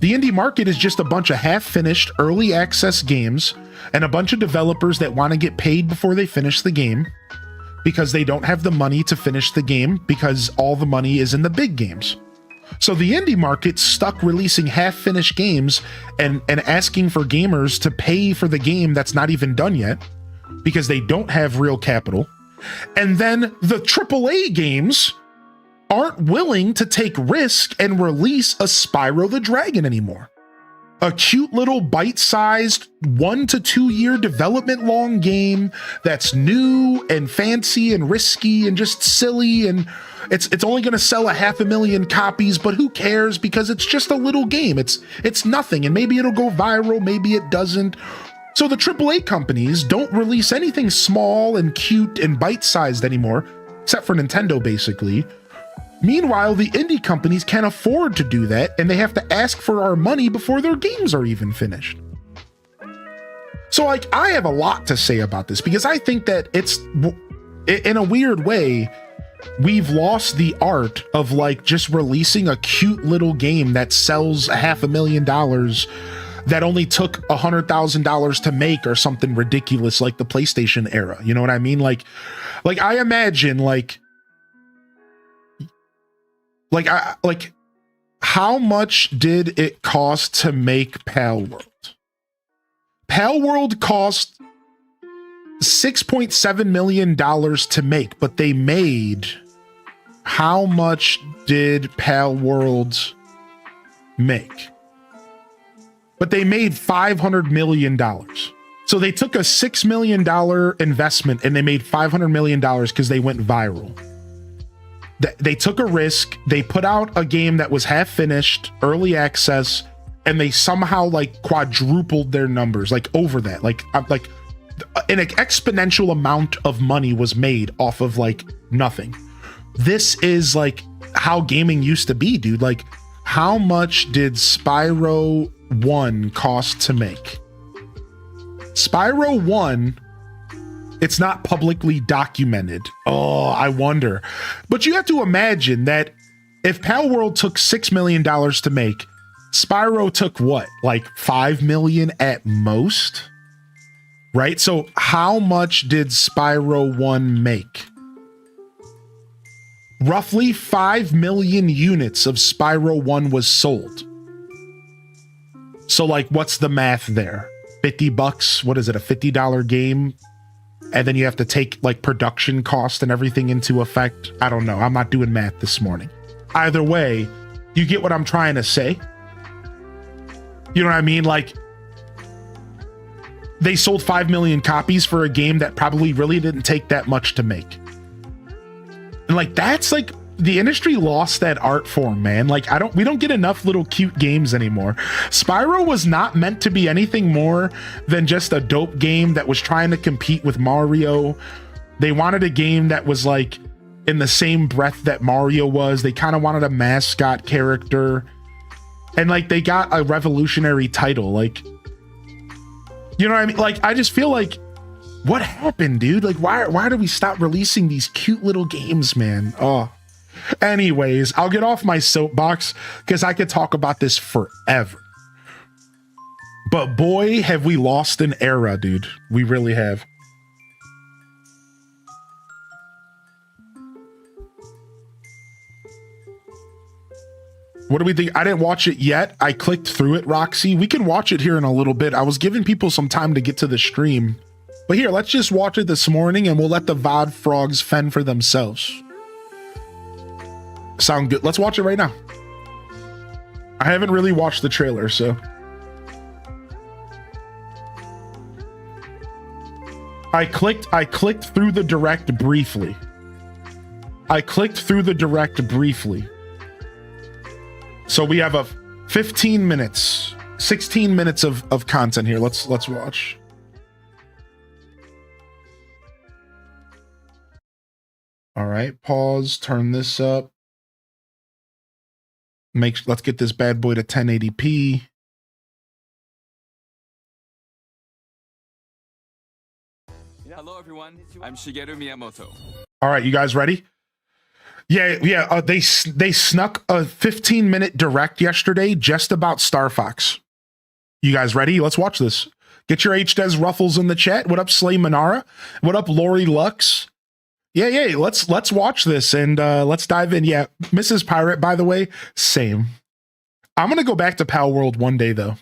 the indie market is just a bunch of half-finished early access games and a bunch of developers that want to get paid before they finish the game because they don't have the money to finish the game because all the money is in the big games. So the indie market's stuck releasing half-finished games and asking for gamers to pay for the game that's not even done yet because they don't have real capital. And then the AAA games aren't willing to take risk and release a Spyro the Dragon anymore. A cute little bite-sized 1 to 2 year development long game that's new and fancy and risky and just silly, and it's only going to sell 500,000 copies, but who cares, because it's just a little game. It's nothing, and maybe it'll go viral, maybe it doesn't. So the AAA companies don't release anything small and cute and bite-sized anymore, except for Nintendo, basically. Meanwhile, the indie companies can't afford to do that, and they have to ask for our money before their games are even finished. So, like, I have a lot to say about this, because I think that it's, in a weird way, we've lost the art of, like, just releasing a cute little game that sells $500,000 that only took $100,000 to make, or something ridiculous like the PlayStation era. You know what I mean? Like I imagine, how much did it cost to make Pal World? Pal World cost $6.7 million to make, but they made, how much did Pal Worlds make? But they made $500 million. So they took a $6 million investment and they made $500 million because they went viral. They took a risk. They put out a game that was half finished, early access, and they somehow like quadrupled their numbers, like over that. Like an exponential amount of money was made off of like nothing. This is like how gaming used to be, dude. Like, how much did Spyro 1 cost to make? Spyro 1, it's not publicly documented. Oh, I wonder. But you have to imagine that if Pal World took $6 million to make, Spyro took what? Like $5 million at most? Right? So how much did Spyro 1 make? Roughly 5 million units of Spyro 1 was sold. So like, what's the math there? 50 bucks? What is it? A $50 game? And then you have to take like production cost and everything into effect. I don't know. I'm not doing math this morning. Either way, you get what I'm trying to say. You know what I mean? Like, they sold 5 million copies for a game that probably really didn't take that much to make. And like, that's like, the industry lost that art form, man. Like, we don't get enough little cute games anymore. Spyro was not meant to be anything more than just a dope game that was trying to compete with Mario. They wanted a game that was like in the same breath that Mario was. They kind of wanted a mascot character. And like, they got a revolutionary title. Like, you know what I mean? Like, I just feel like, what happened, dude? Like, why do we stop releasing these cute little games, man? Oh. Anyways, I'll get off my soapbox because I could talk about this forever. But boy, have we lost an era, dude. We really have. What do we think? I didn't watch it yet. I clicked through it, Roxy. We can watch it here in a little bit. I was giving people some time to get to the stream. But here, let's just watch it this morning and we'll let the VOD frogs fend for themselves. Sound good? Let's watch it right now. I haven't really watched the trailer, so. I clicked through the direct briefly. So we have a 15 minutes, 16 minutes of content here. Let's watch. All right, pause, turn this up. Let's get this bad boy to 1080p. Hello everyone, I'm Shigeru Miyamoto. All right, you guys ready? Yeah. They snuck a 15-minute direct yesterday just about Star Fox. You guys ready? Let's watch this. Get your HDes Ruffles in the chat. What up, Slay Manara? What up, Lori Lux? Yeah. Let's watch this and let's dive in. Yeah, Mrs. Pirate, by the way, same. I'm gonna go back to Pal World one day though,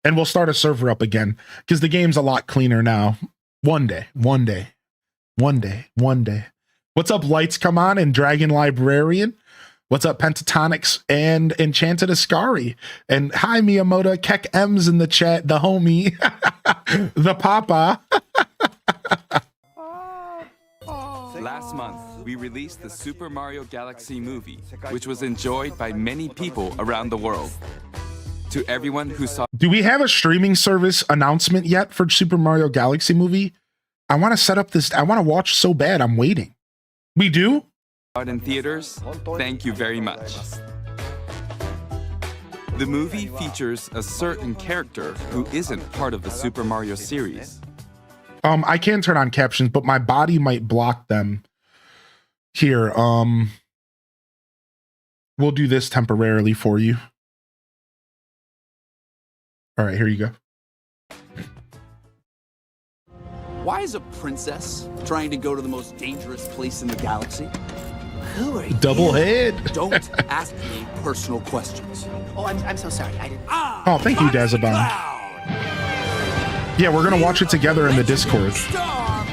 and we'll start a server up again because the game's a lot cleaner now. One day. What's up, Lights Come On and Dragon Librarian? What's up, Pentatonics and Enchanted Ascari? And hi, Miyamoto. Keck M's in the chat, the homie, the papa. Last month, we released the Super Mario Galaxy movie, which was enjoyed by many people around the world. To everyone who saw... Do we have a streaming service announcement yet for Super Mario Galaxy movie? I want to set up this. I want to watch so bad. I'm waiting. We do? ...out in theaters, thank you very much. The movie features a certain character who isn't part of the Super Mario series. I can turn on captions, but my body might block them. Here, we'll do this temporarily for you. All right, here you go. Why is a princess trying to go to the most dangerous place in the galaxy? Who are you? Double head. Don't ask me personal questions. Oh, I'm so sorry. I didn't. Oh, thank you, Dazabon. Yeah, we're gonna watch it together in the Discord. Star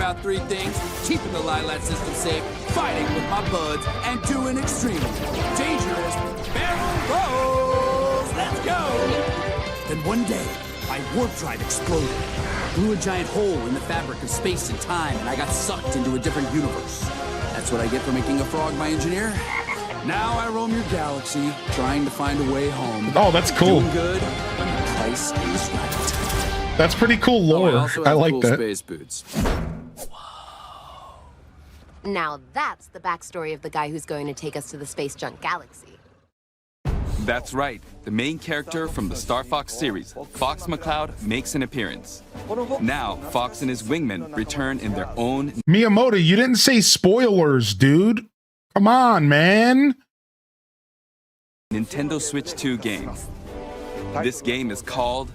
about three things: keeping the Lilat system safe, fighting with my buds, and doing extremely dangerous barrel rolls. Let's go! Then one day, my warp drive exploded, blew a giant hole in the fabric of space and time, and I got sucked into a different universe. That's what I get for making a frog my engineer. Now I roam your galaxy, trying to find a way home. Oh, that's cool. Doing good when the price is right. That's pretty cool lore. I like cool that. Space boots. Now that's the backstory of the guy who's going to take us to the space junk galaxy. That's right. The main character from the Star Fox series, Fox McCloud, makes an appearance. Now, Fox and his wingmen return in their own Miyamoto, you didn't say spoilers, dude. Come on, man. Nintendo Switch 2 game. This game is called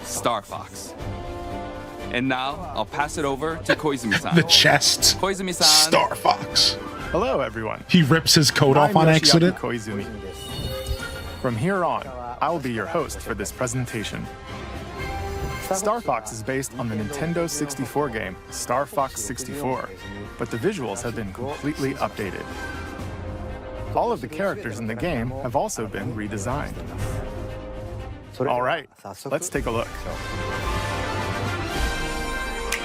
Star Fox. And now, I'll pass it over to Koizumi-san. The chest. Koizumi-san. Star Fox. Hello, everyone. He rips his coat off I'm on Yoshiaki accident. Koizumi. From here on, I will be your host for this presentation. Star Fox is based on the Nintendo 64 game Star Fox 64, but the visuals have been completely updated. All of the characters in the game have also been redesigned. All right, let's take a look.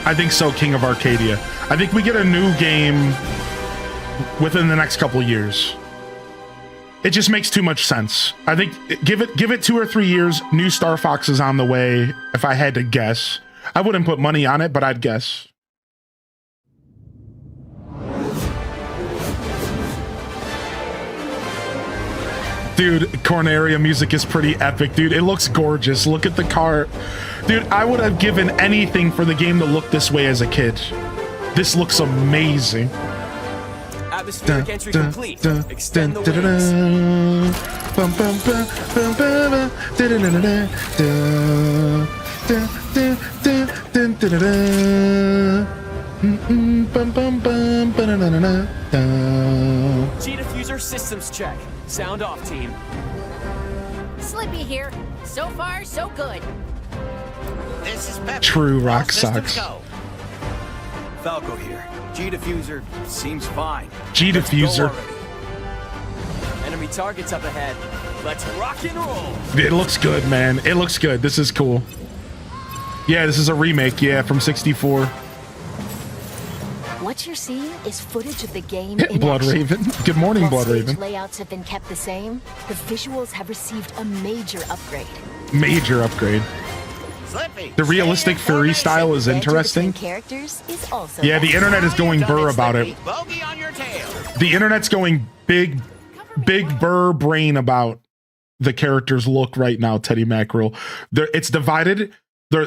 I think so, King of Arcadia. I think we get a new game within the next couple years. It just makes too much sense. I think give it 2 or 3 years. New Star Fox is on the way. If I had to guess, I wouldn't put money on it, but I'd guess. Dude, Corneria music is pretty epic, dude. It looks gorgeous. Look at the car. Dude, I would have given anything for the game to look this way as a kid. This looks amazing. Atmospheric entry complete. Extend the wings. G-diffuser systems check. Sound off, team. Slippy here. So far, so good. This is Pepper. True All rock systems socks. go. Falco here. G-diffuser seems fine. G-diffuser. Let's go already. Enemy targets up ahead. Let's rock and roll. It looks good, man. It looks good. This is cool. Yeah, this is a remake. Yeah, from 64. What you're seeing is footage of the game in Blood action. Raven. Good morning, While Blood stage Raven. layouts have been kept the same, the visuals have received a major upgrade. Major upgrade. Slippy. The realistic furry style is Banter between interesting. characters is also Yeah, the back. internet is going burr about it. Bogey on your tail. The internet's going big burr brain about the characters' look right now, Teddy Mackerel. It's divided.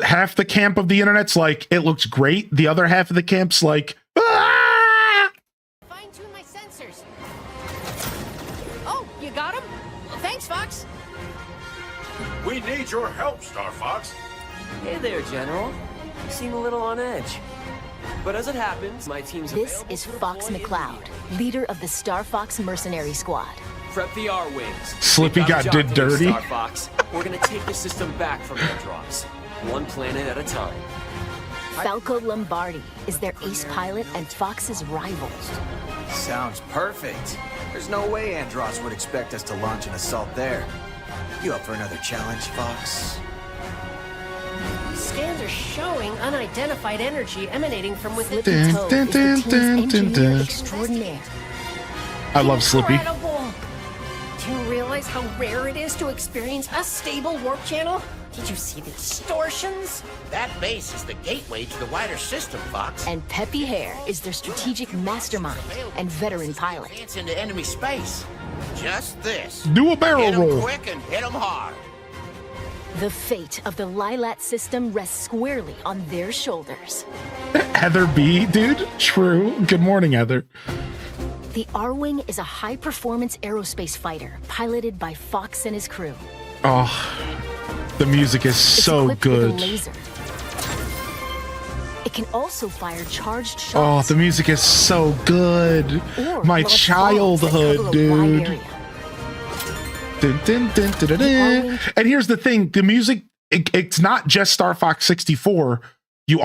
Half the camp of the internet's like, it looks great. The other half of the camp's like, ah! Fine-tune my sensors. Oh, you got him? Thanks, Fox. We need your help, Star Fox. Hey there, General. You seem a little on edge. But as it happens, my team's This is Fox McCloud, leader of the Star Fox Mercenary Squad. Prep the R-Wings. Slippy We've a got job did to do, dirty. Star Fox. We're gonna take the system back from their drops. One planet at a time. Falco Lombardi is their ace pilot and Fox's rival. Sounds perfect. There's no way Andros would expect us to launch an assault there. You up for another challenge, Fox? Scans are showing unidentified energy emanating from within. Dun, Toe dun, is the dun, team's dun, engineer dun. extraordinaire. I love Slippy. Incredible! Do you realize how rare it is to experience a stable warp channel? Did you see the distortions? That base is the gateway to the wider system, Fox. And Peppy Hare is their strategic mastermind and veteran pilot. Advance into enemy space. Just this. Do a barrel Hit 'em roll. quick and hit 'em hard. The fate of the Lilat system rests squarely on their shoulders. Heather B, dude. True. Good morning, Heather. The R-Wing is a high-performance aerospace fighter piloted by Fox and his crew. Oh, the music is It's so equipped with a good. laser. It can also fire charged Oh, shots. the music is so good. or My launch bombs that childhood, cover a wide dude. area. Dun, dun, dun, dun, dun, dun. And here's the thing, the music, it's not just Star Fox 64. you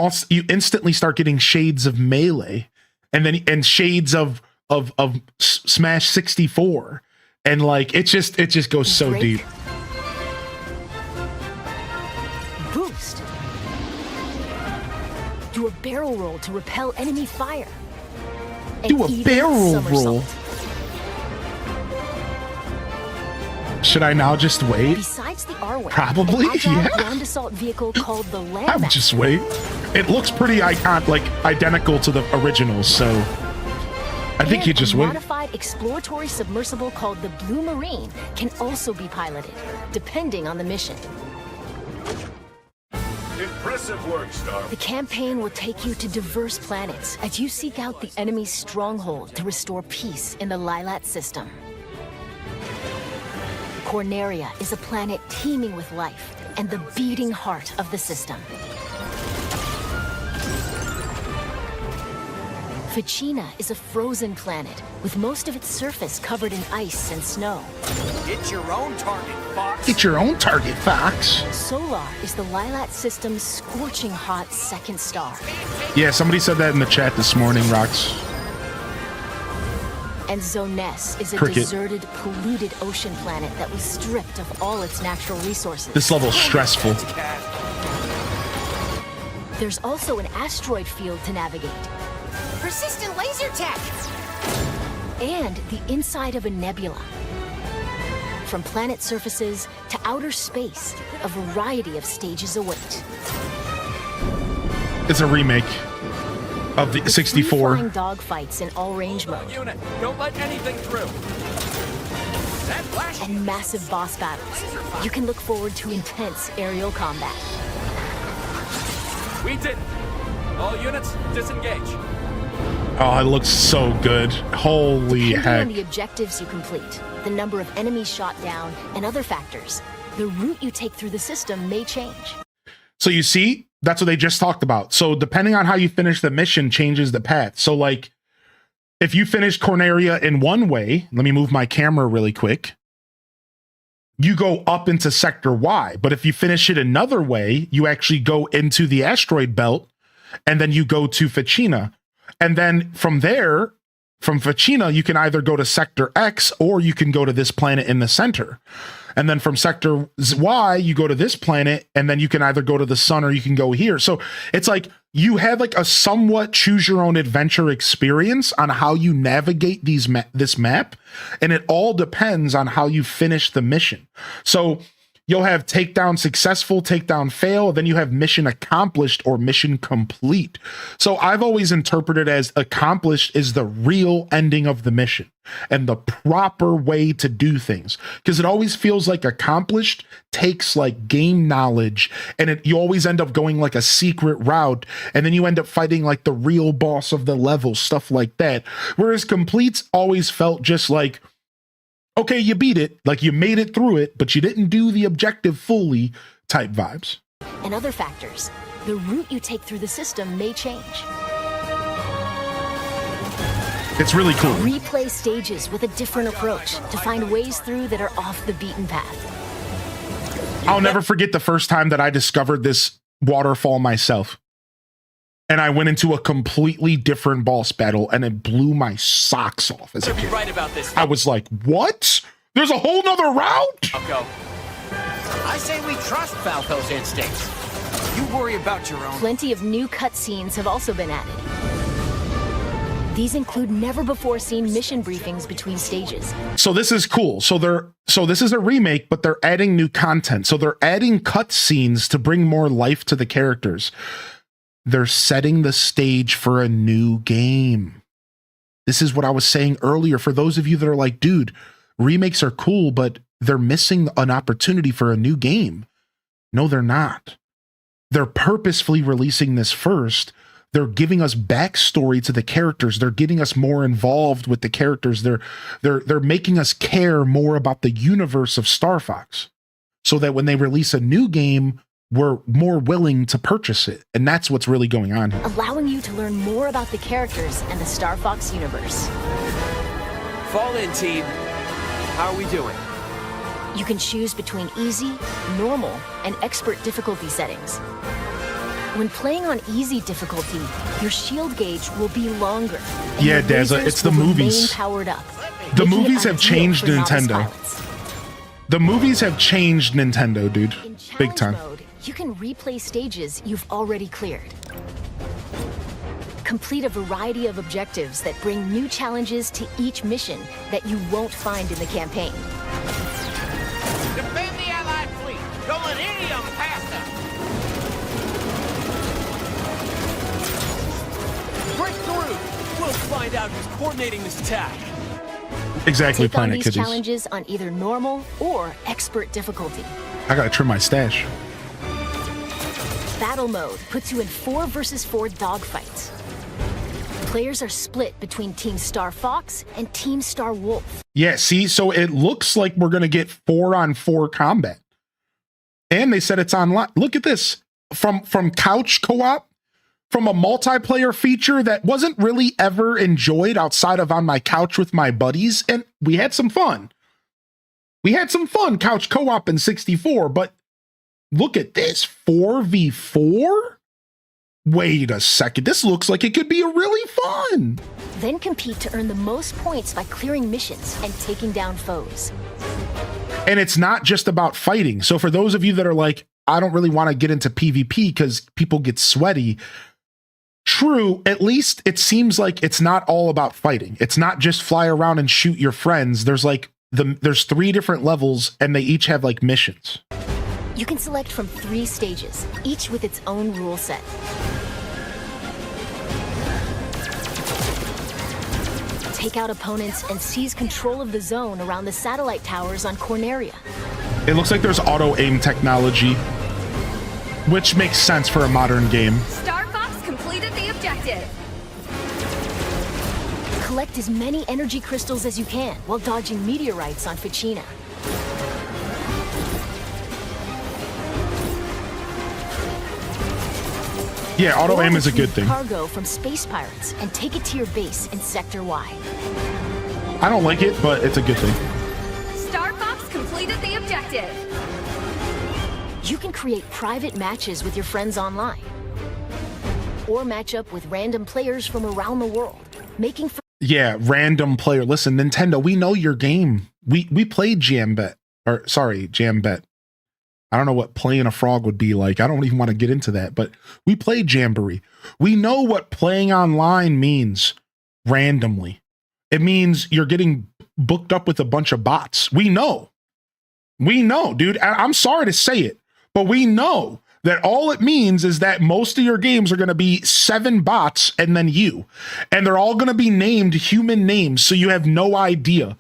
instantly start getting shades of Melee, and shades of Smash 64, and like it just goes so deep. Boost. Do a barrel roll to repel enemy fire. Do a barrel roll. Should I now just wait? Besides the R-Wing, probably, yeah. Ground assault vehicle called the Land. I would just wait. It looks pretty identical to the originals, so I think you just wait. A modified exploratory submersible called the Blue Marine can also be piloted, depending on the mission. Impressive work, Star. The campaign will take you to diverse planets as you seek out the enemy's stronghold to restore peace in the Lylat system. Corneria is a planet teeming with life and the beating heart of the system. Ficina is a frozen planet with most of its surface covered in ice and snow. Get your own target, Fox. Get your own target, Fox. Solar is the Lylat system's scorching hot second star. Yeah, somebody said that in the chat this morning, Rox. And Zoness is a deserted, polluted ocean planet that was stripped of all its natural resources. This level's stressful. There's also an asteroid field to navigate. Persistent laser tech! And the inside of a nebula. From planet surfaces to outer space, a variety of stages await. It's a remake of the 64. Free-flying dogfights in all-range mode. Unit, don't let anything through. And massive boss battles. You can look forward to intense aerial combat. We did it. All units, disengage. Oh, it looks so good. Holy Depending heck. on the objectives you complete, the number of enemies shot down, and other factors, the route you take through the system may change. So you see, that's what they just talked about. So depending on how you finish the mission changes the path. So like, if you finish Corneria in one way, let me move my camera really quick. You go up into Sector Y. But if you finish it another way, you actually go into the asteroid belt, and then you go to Ficina. And then from there, from Ficina, you can either go to Sector X or you can go to this planet in the center. And then from Sector Y, you go to this planet, and then you can either go to the sun or you can go here. So it's like you have like a somewhat choose your own adventure experience on how you navigate this map. And it all depends on how you finish the mission. So you'll have takedown successful, takedown fail, then you have mission accomplished or mission complete. So I've always interpreted as accomplished is the real ending of the mission and the proper way to do things. Because it always feels like accomplished takes like game knowledge, and you always end up going like a secret route, and then you end up fighting like the real boss of the level, stuff like that. Whereas completes always felt just like, okay, you beat it, like you made it through it, but you didn't do the objective fully type vibes. And other factors, the route you take through the system may change. It's really cool. Replay stages with a different approach to find ways through that are off the beaten path. I'll never forget the first time that I discovered this waterfall myself. And I went into a completely different boss battle, and it blew my socks off as a kid. Right about this. I was like, what? There's a whole nother route? I'll go. I say we trust Falco's instincts. You worry about your own. Plenty of new cutscenes have also been added. These include never-before-seen mission briefings between stages. So this is cool. So this is a remake, but they're adding new content. So they're adding cutscenes to bring more life to the characters. They're setting the stage for a new game. This is what I was saying earlier. For those of you that are like, dude, remakes are cool, but they're missing an opportunity for a new game. No, they're not. They're purposefully releasing this first. They're giving us backstory to the characters. They're getting us more involved with the characters. They're making us care more about the universe of Star Fox, so that when they release a new game, we're more willing to purchase it. And that's what's really going on here. Allowing you to learn more about the characters and the Star Fox universe. Fall in, team. How are we doing? You can choose between easy, normal, and expert difficulty settings. When playing on easy difficulty, your shield gauge will be longer. And Yeah, your Dazza, lasers it's the will remain movies. Powered up, The making it movies have ideal changed for novice Nintendo. pilots. The movies have changed Nintendo, dude. In Big challenge time. mode, you can replay stages you've already cleared. Complete a variety of objectives that bring new challenges to each mission that you won't find in the campaign. Defend the Allied fleet! Don't let any of them pass us! Break through! We'll find out who's coordinating this attack. Exactly, Take on Planet these Kiddies. challenges on either normal or expert difficulty. I gotta trim my stash. Battle mode puts you in 4 versus 4 dogfights. Players are split between Team Star Fox and Team Star Wolf. Yeah, see, so it looks like we're gonna get 4-on-4 combat. And they said it's online. Look at this. From couch co-op, from a multiplayer feature that wasn't really ever enjoyed outside of on my couch with my buddies, and we had some fun. We had some fun couch co-op in 64, but look at this, 4v4? Wait a second, this looks like it could be really fun. Then compete to earn the most points by clearing missions and taking down foes. And it's not just about fighting. So for those of you that are like, I don't really want to get into PvP because people get sweaty. True, at least it seems like it's not all about fighting. It's not just fly around and shoot your friends. There's like there's 3 different levels and they each have like missions. You can select from 3 stages, each with its own rule set. Take out opponents and seize control of the zone around the satellite towers on Corneria. It looks like there's auto aim technology, which makes sense for a modern game. Star Fox completed the objective. Collect as many energy crystals as you can while dodging meteorites on Ficina. Yeah, auto aim is a good thing. Cargo from space pirates and take it to your base in Sector Y. I don't like it, but it's a good thing. Star Fox completed the objective. You can create private matches with your friends online, or match up with random players from around the world, making for Yeah, random player. Listen, Nintendo, we know your game. We played Jambet. I don't know what playing a frog would be like. I don't even want to get into that, but we played Jamboree. We know what playing online means randomly. It means you're getting booked up with a bunch of bots. We know, dude. I'm sorry to say it, but we know that all it means is that most of your games are going to be 7 bots and then you, and they're all going to be named human names. So you have no idea,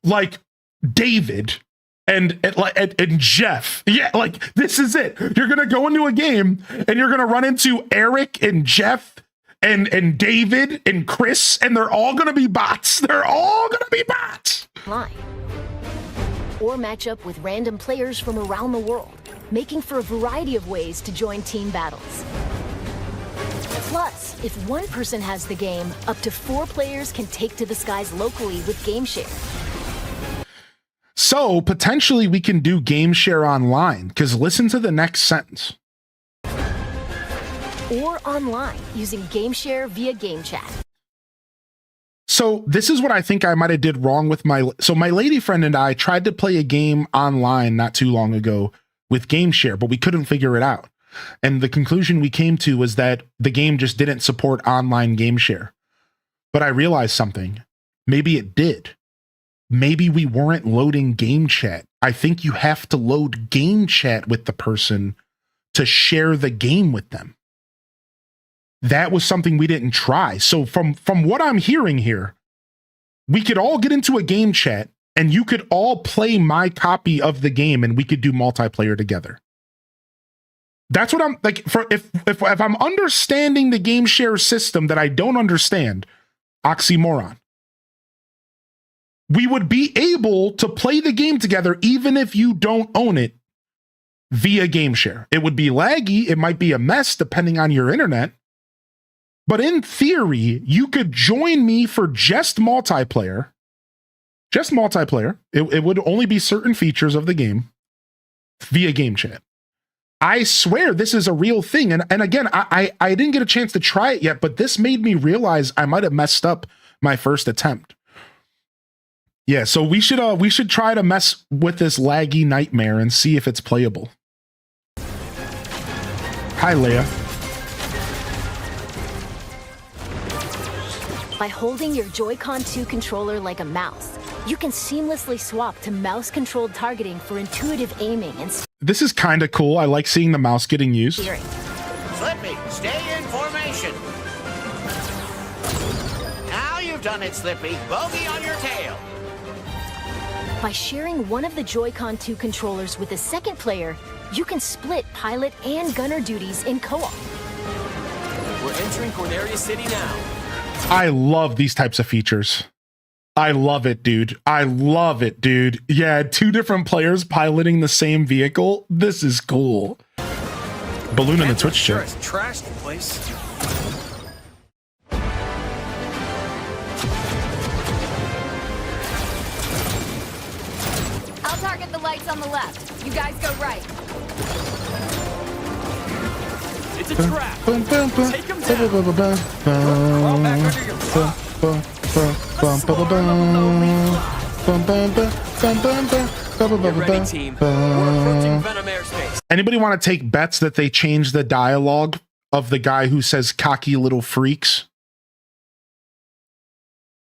like David and Jeff. Yeah, like this is it. You're gonna go into a game and you're gonna run into Eric and Jeff and David and Chris, and they're all gonna be bots. They're all gonna be bots. online, or match up with random players from around the world, making for a variety of ways to join team battles. Plus, if one person has the game, up to 4 players can take to the skies locally with GameShare. So potentially we can do game share online, because listen to the next sentence. Or online using GameShare via Game Chat. So this is what I think I might have did wrong with my lady friend and I tried to play a game online not too long ago with GameShare, but we couldn't figure it out. And the conclusion we came to was that the game just didn't support online GameShare. But I realized something. Maybe it did. Maybe we weren't loading game chat. I think you have to load game chat with the person to share the game with them. That was something we didn't try. So from what I'm hearing here, we could all get into a game chat and you could all play my copy of the game and we could do multiplayer together. That's what I'm like. If I'm understanding the game share system that I don't understand, oxymoron. We would be able to play the game together even if you don't own it via game share. It would be laggy. It might be a mess depending on your internet. But in theory, you could join me for just multiplayer. Just multiplayer. It would only be certain features of the game via game chat. I swear this is a real thing. And again, I didn't get a chance to try it yet, but this made me realize I might have messed up my first attempt. Yeah, so we should try to mess with this laggy nightmare and see if it's playable. Hi, Leia. By holding your Joy-Con 2 controller like a mouse, you can seamlessly swap to mouse-controlled targeting for intuitive aiming and This is kind of cool. I like seeing the mouse getting used. steering. Slippy, stay in formation. Now you've done it, Slippy. Bogey on your tail. By sharing one of the Joy-Con 2 controllers with a second player, you can split pilot and gunner duties in co-op. We're entering Corneria City now. I love these types of features. I love it, dude. I love it, dude. Yeah, 2 different players piloting the same vehicle. This is cool. Balloon in the Twitch Sure, chat. it's trashed the place. I'll target the lights on the left. You guys go right. It's a trap. Take him down. Crawl back under your truck. Get ready, team. We're approaching Venom airspace. Anybody want to take bets that they change the dialogue of the guy who says cocky little freaks?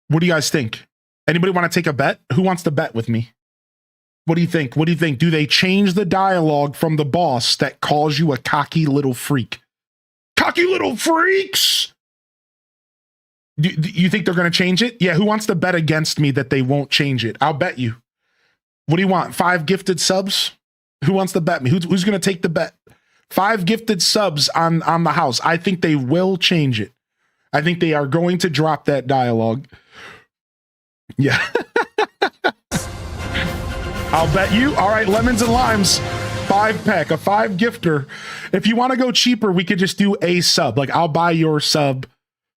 What do you guys think? Anybody want to take a bet? Who wants to bet with me? What do you think? What do you think? Do they change the dialogue from the boss that calls you a cocky little freak? Cocky little freaks! Do you think they're going to change it? Yeah, who wants to bet against me that they won't change it? I'll bet you. What do you want? 5 gifted subs? Who wants to bet me? Who's going to take the bet? 5 gifted subs on the house. I think they will change it. I think they are going to drop that dialogue. Yeah. I'll bet you. All right, lemons and limes. 5-pack, a 5 gifter. If you want to go cheaper, we could just do a sub. Like, I'll buy your sub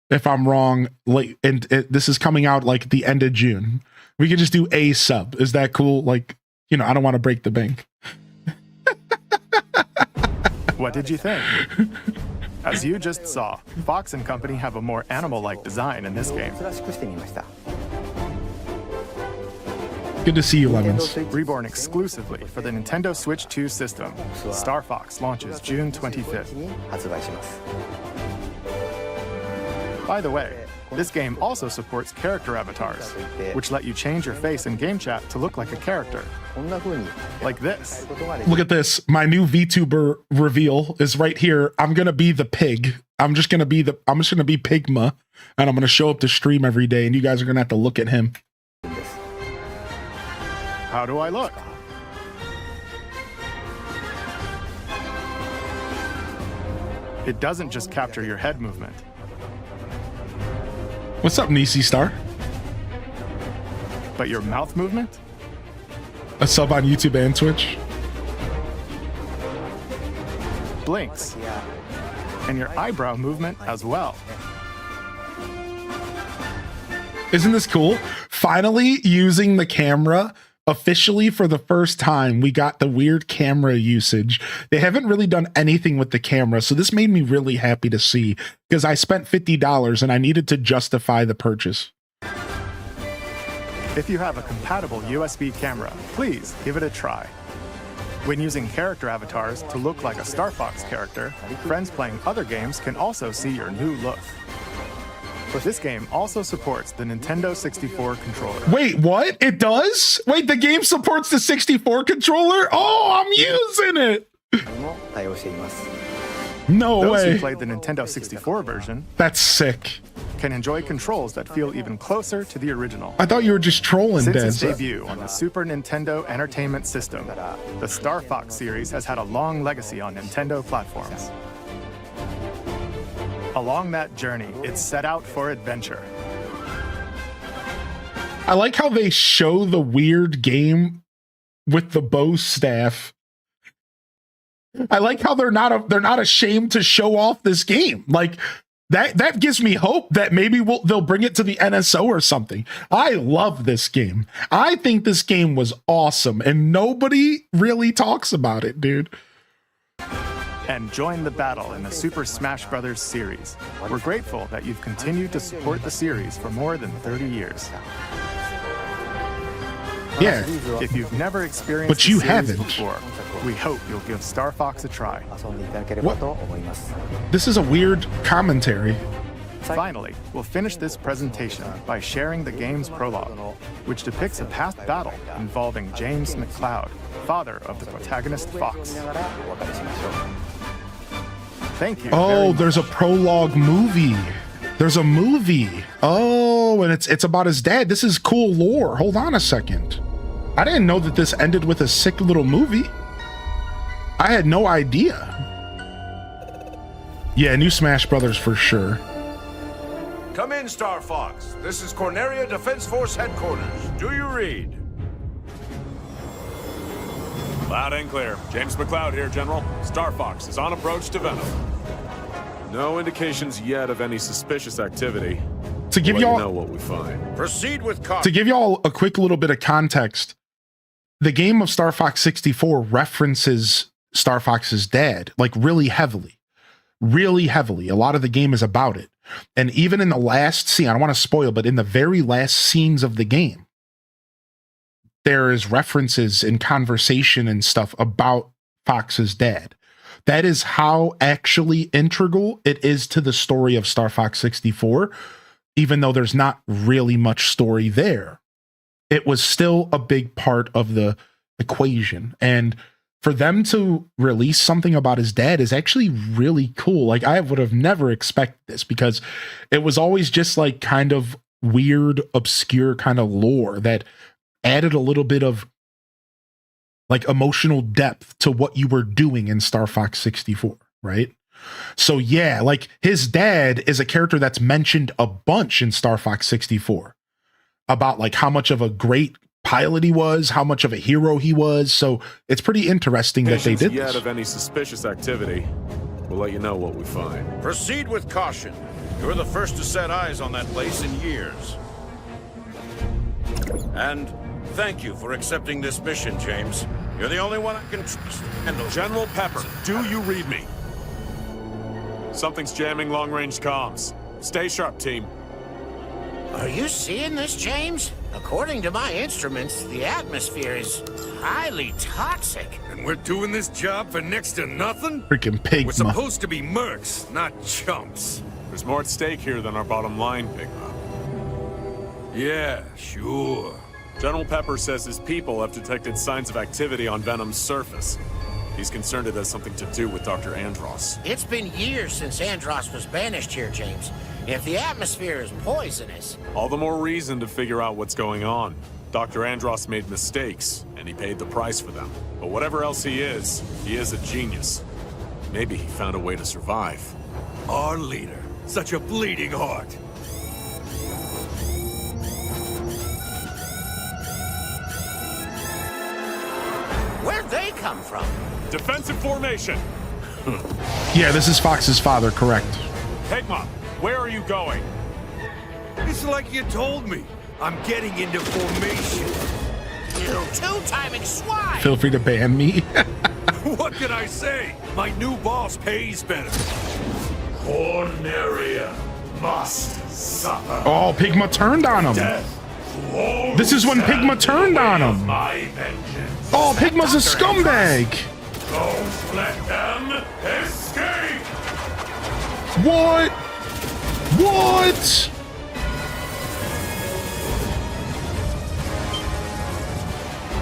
if I'm wrong. Like, and this is coming out like the end of June. We could just do a sub. Is that cool? Like, you know, I don't want to break the bank. What did you think? As you just saw, Fox and Company have a more animal-like design in this game. Good to see you, Lemons. Reborn exclusively for the Nintendo Switch 2 system, Star Fox launches June 25th. By the way, this game also supports character avatars, which let you change your face in game chat to look like a character. Like this. Look at this. My new VTuber reveal is right here. I'm gonna be the pig. I'm just gonna be Pigma, and I'm gonna show up to stream every day, and you guys are gonna have to look at him. How do I look? It doesn't just capture your head movement. What's up, Nisi Star? But your mouth movement? A sub on YouTube and Twitch. Blinks. And your eyebrow movement as well. Isn't this cool? Finally using the camera officially for the first time. We got the weird camera usage. They haven't really done anything with the camera, so this made me really happy to see because I spent $50 and I needed to justify the purchase. If you have a compatible USB camera, please give it a try. When using character avatars to look like a Star Fox character, friends playing other games can also see your new look. This game also supports the Nintendo 64 controller. Wait, what? It does? Wait, the game supports the 64 controller? Oh, I'm using it! No Those way. who played the Nintendo 64 version That's sick. can enjoy controls that feel even closer to the original. I thought you were just trolling, Since Dad. its debut on the Super Nintendo Entertainment System, the Star Fox series has had a long legacy on Nintendo platforms. Along that journey, it set out for adventure. I like how they show the weird game with the bow staff. I like how they're not ashamed to show off this game. Like that gives me hope that maybe they'll bring it to the NSO or something. I love this game. I think this game was awesome and nobody really talks about it, dude. and join the battle in the Super Smash Bros. Series. We're grateful that you've continued to support the series for more than 30 years. Yeah. If you've never experienced But you the series haven't. before, we hope you'll give Star Fox a try. What? This is a weird commentary. Finally, we'll finish this presentation by sharing the game's prologue, which depicts a past battle involving James McCloud, father of the protagonist Fox. Thank you. Oh, there's a prologue movie. There's a movie. Oh, and it's about his dad. This is cool lore. Hold on a second. I didn't know that this ended with a sick little movie. I had no idea. Yeah, new Smash Brothers for sure. Come in, Star Fox. This is Corneria Defense Force Headquarters. Do you read? Loud and clear. James McCloud here, General. Star Fox is on approach to Venom. No indications yet of any suspicious activity. To give y'all know what we find. Proceed with caution. To give y'all a quick little bit of context, the game of Star Fox 64 references Star Fox's dad, like really heavily. Really heavily. A lot of the game is about it. And even in the last scene, I don't want to spoil, but in the very last scenes of the game, there is references and conversation and stuff about Fox's dad. That is how actually integral it is to the story of Star Fox 64, even though there's not really much story there. It was still a big part of the equation. And for them to release something about his dad is actually really cool. Like, I would have never expected this because it was always just like kind of weird, obscure kind of lore that added a little bit of like emotional depth to what you were doing in Star Fox 64, right? So yeah, like his dad is a character that's mentioned a bunch in Star Fox 64 about like how much of a great pilot he was, how much of a hero he was. So it's pretty interesting that they did yet this. of any suspicious activity. We'll let you know what we find. Proceed with caution. You're the first to set eyes on that place in years. And thank you for accepting this mission, James. You're the only one I can trust. General Pepper, do you read me? Something's jamming long-range comms. Stay sharp, team. Are you seeing this, James? According to my instruments, the atmosphere is highly toxic. And we're doing this job for next to nothing? Freaking Pigma. We're supposed to be mercs, not chumps. There's more at stake here than our bottom line, Pigma. Yeah, sure. General Pepper says his people have detected signs of activity on Venom's surface. He's concerned it has something to do with Dr. Andross. It's been years since Andross was banished here, James. If the atmosphere is poisonous... All the more reason to figure out what's going on. Dr. Andross made mistakes, and he paid the price for them. But whatever else he is a genius. Maybe he found a way to survive. Our leader. Such a bleeding heart. Where'd they come from? Defensive formation! Yeah, this is Fox's father, correct. Pigma, where are you going? It's like you told me. I'm getting into formation. You two-timing swine! Feel free to ban me. What can I say? My new boss pays better. Corneria must suffer. Oh, Pigma turned on him. This is when Pigma turned on him. Oh, Pigma's a scumbag. Don't let them escape. What? What?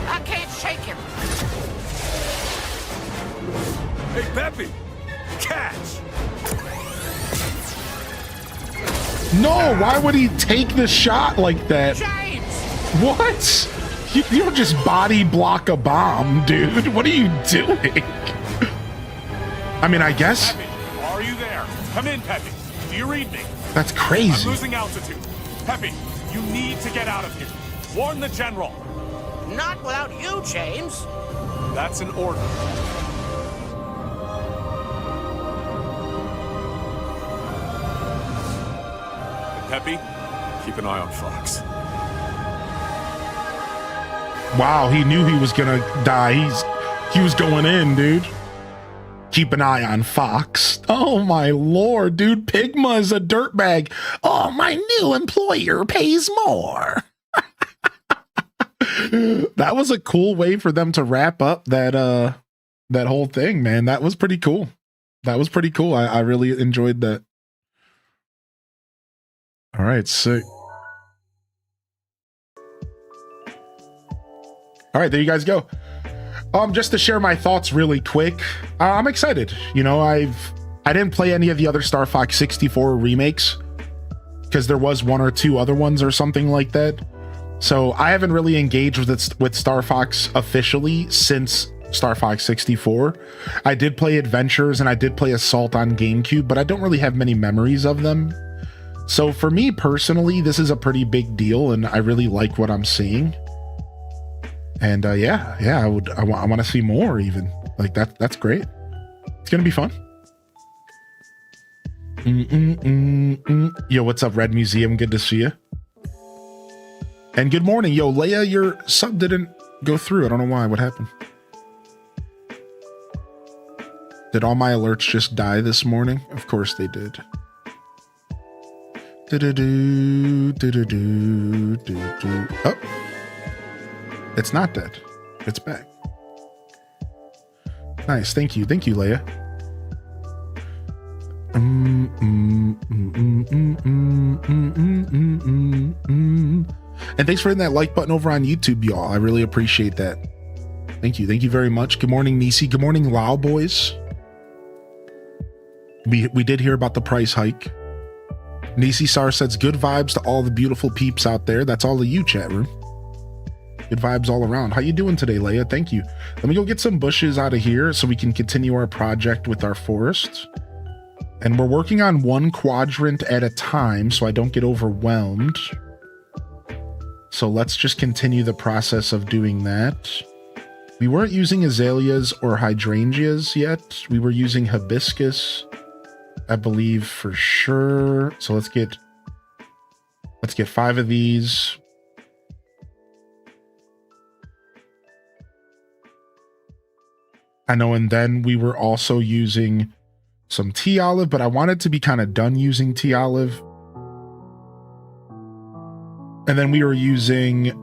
I can't shake him. Hey, Peppy, catch. No, why would he take the shot like that? James! What? You don't just body block a bomb, dude. What are you doing? I mean, I guess. Peppy, are you there? Come in, Peppy. Do you read me? That's crazy. I'm losing altitude. Peppy, you need to get out of here. Warn the general. Not without you, James. That's an order. Peppy, keep an eye on Fox. Wow, he knew he was gonna die. He was going in, dude. Keep an eye on Fox. Oh my lord, dude. Pigma is a dirtbag. Oh, my new employer pays more. That was a cool way for them to wrap up that whole thing, man. That was pretty cool. That was pretty cool. I really enjoyed that. All right, sick. All right, there you guys go. Just to share my thoughts really quick, I'm excited. You know, I didn't play any of the other Star Fox 64 remakes because there was one or two other ones or something like that. So I haven't really engaged with Star Fox officially since Star Fox 64. I did play Adventures and I did play Assault on GameCube, but I don't really have many memories of them. So for me personally, this is a pretty big deal and I really like what I'm seeing. And yeah, I want to see more even. Like that's great. It's going to be fun. Yo, what's up, Red Museum? Good to see you. And good morning. Yo, Leia, your sub didn't go through. I don't know why. What happened? Did all my alerts just die this morning? Of course they did. Oh. It's not dead. It's back. Nice. Thank you. Thank you, Leia. And thanks for hitting that like button over on YouTube, y'all. I really appreciate that. Thank you. Thank you very much. Good morning, Nisi. Good morning, Lao boys. We did hear about the price hike. Nisi Sar says good vibes to all the beautiful peeps out there. That's all of you, chat room. Good vibes all around. How you doing today, Leia? Thank you. Let me go get some bushes out of here so we can continue our project with our forest. And we're working on one quadrant at a time so I don't get overwhelmed. So let's just continue the process of doing that. We weren't using azaleas or hydrangeas yet. We were using hibiscus, I believe, for sure. So let's get 5 of these. I know, and then we were also using some tea olive, but I wanted to be kind of done using tea olive. And then we were using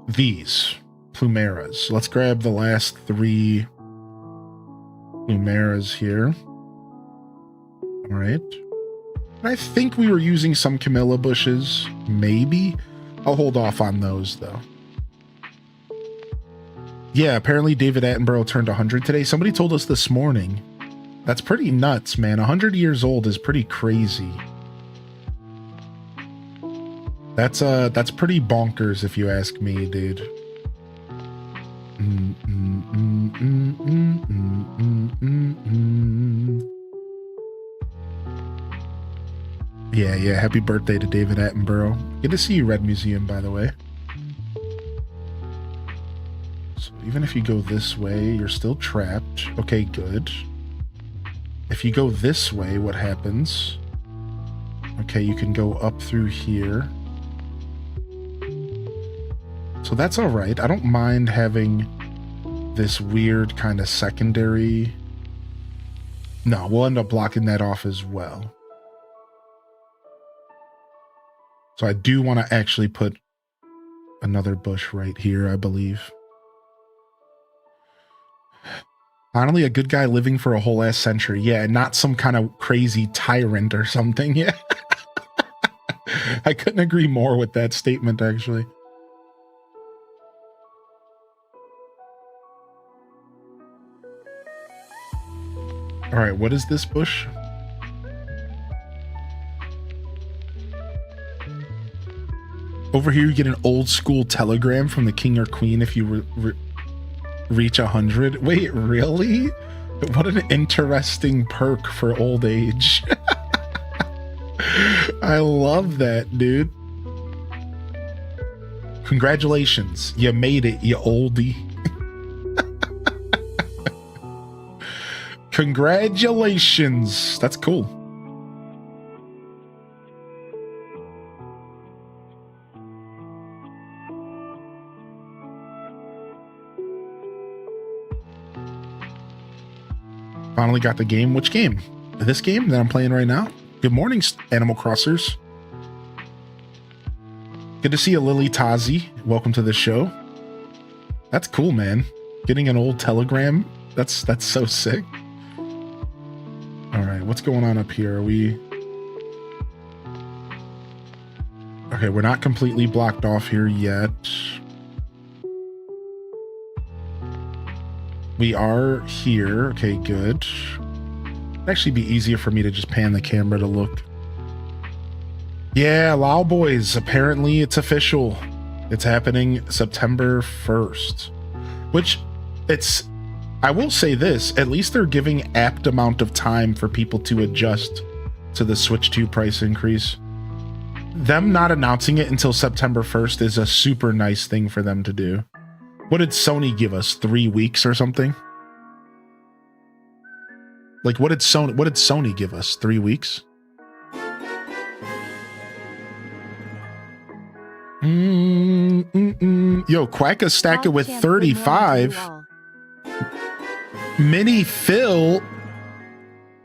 these plumeras. Let's grab the last 3 plumeras here. All right. And I think we were using some camellia bushes, maybe. I'll hold off on those though. Yeah, apparently David Attenborough turned 100 today. Somebody told us this morning. That's pretty nuts, man. 100 years old is pretty crazy. That's pretty bonkers if you ask me, dude. Yeah, happy birthday to David Attenborough. Good to see you, Red Museum, by the way. So even if you go this way, you're still trapped. Okay, good. If you go this way, what happens? Okay, you can go up through here. So that's all right. I don't mind having this weird kind of secondary. No, we'll end up blocking that off as well. So I do want to actually put another bush right here, I believe. Finally, a good guy living for a whole ass century. Yeah, not some kind of crazy tyrant or something. Yeah. I couldn't agree more with that statement, actually. All right, what is this bush? Over here, you get an old school telegram from the king or queen if you reach 100. Wait, really? What an interesting perk for old age. I love that, dude. Congratulations. You made it, you oldie. Congratulations. That's cool. Finally got the game. Which game? This game that I'm playing right now? Good morning, Animal Crossers. Good to see you, Lily Tazi. Welcome to the show. That's cool, man. Getting an old telegram. That's so sick. All right, what's going on up here? Are we... Okay, we're not completely blocked off here yet. We are here. Okay, good. It'd actually be easier for me to just pan the camera to look. Yeah, Lao Boys. Apparently it's official. It's happening September 1st. Which, it's... I will say this. At least they're giving apt amount of time for people to adjust to the Switch 2 price increase. Them not announcing it until September 1st is a super nice thing for them to do. What did Sony give us? 3 weeks or something? Like, what did Sony give us? 3 weeks? Yo, Quacka stacked it with 35. Mini Phil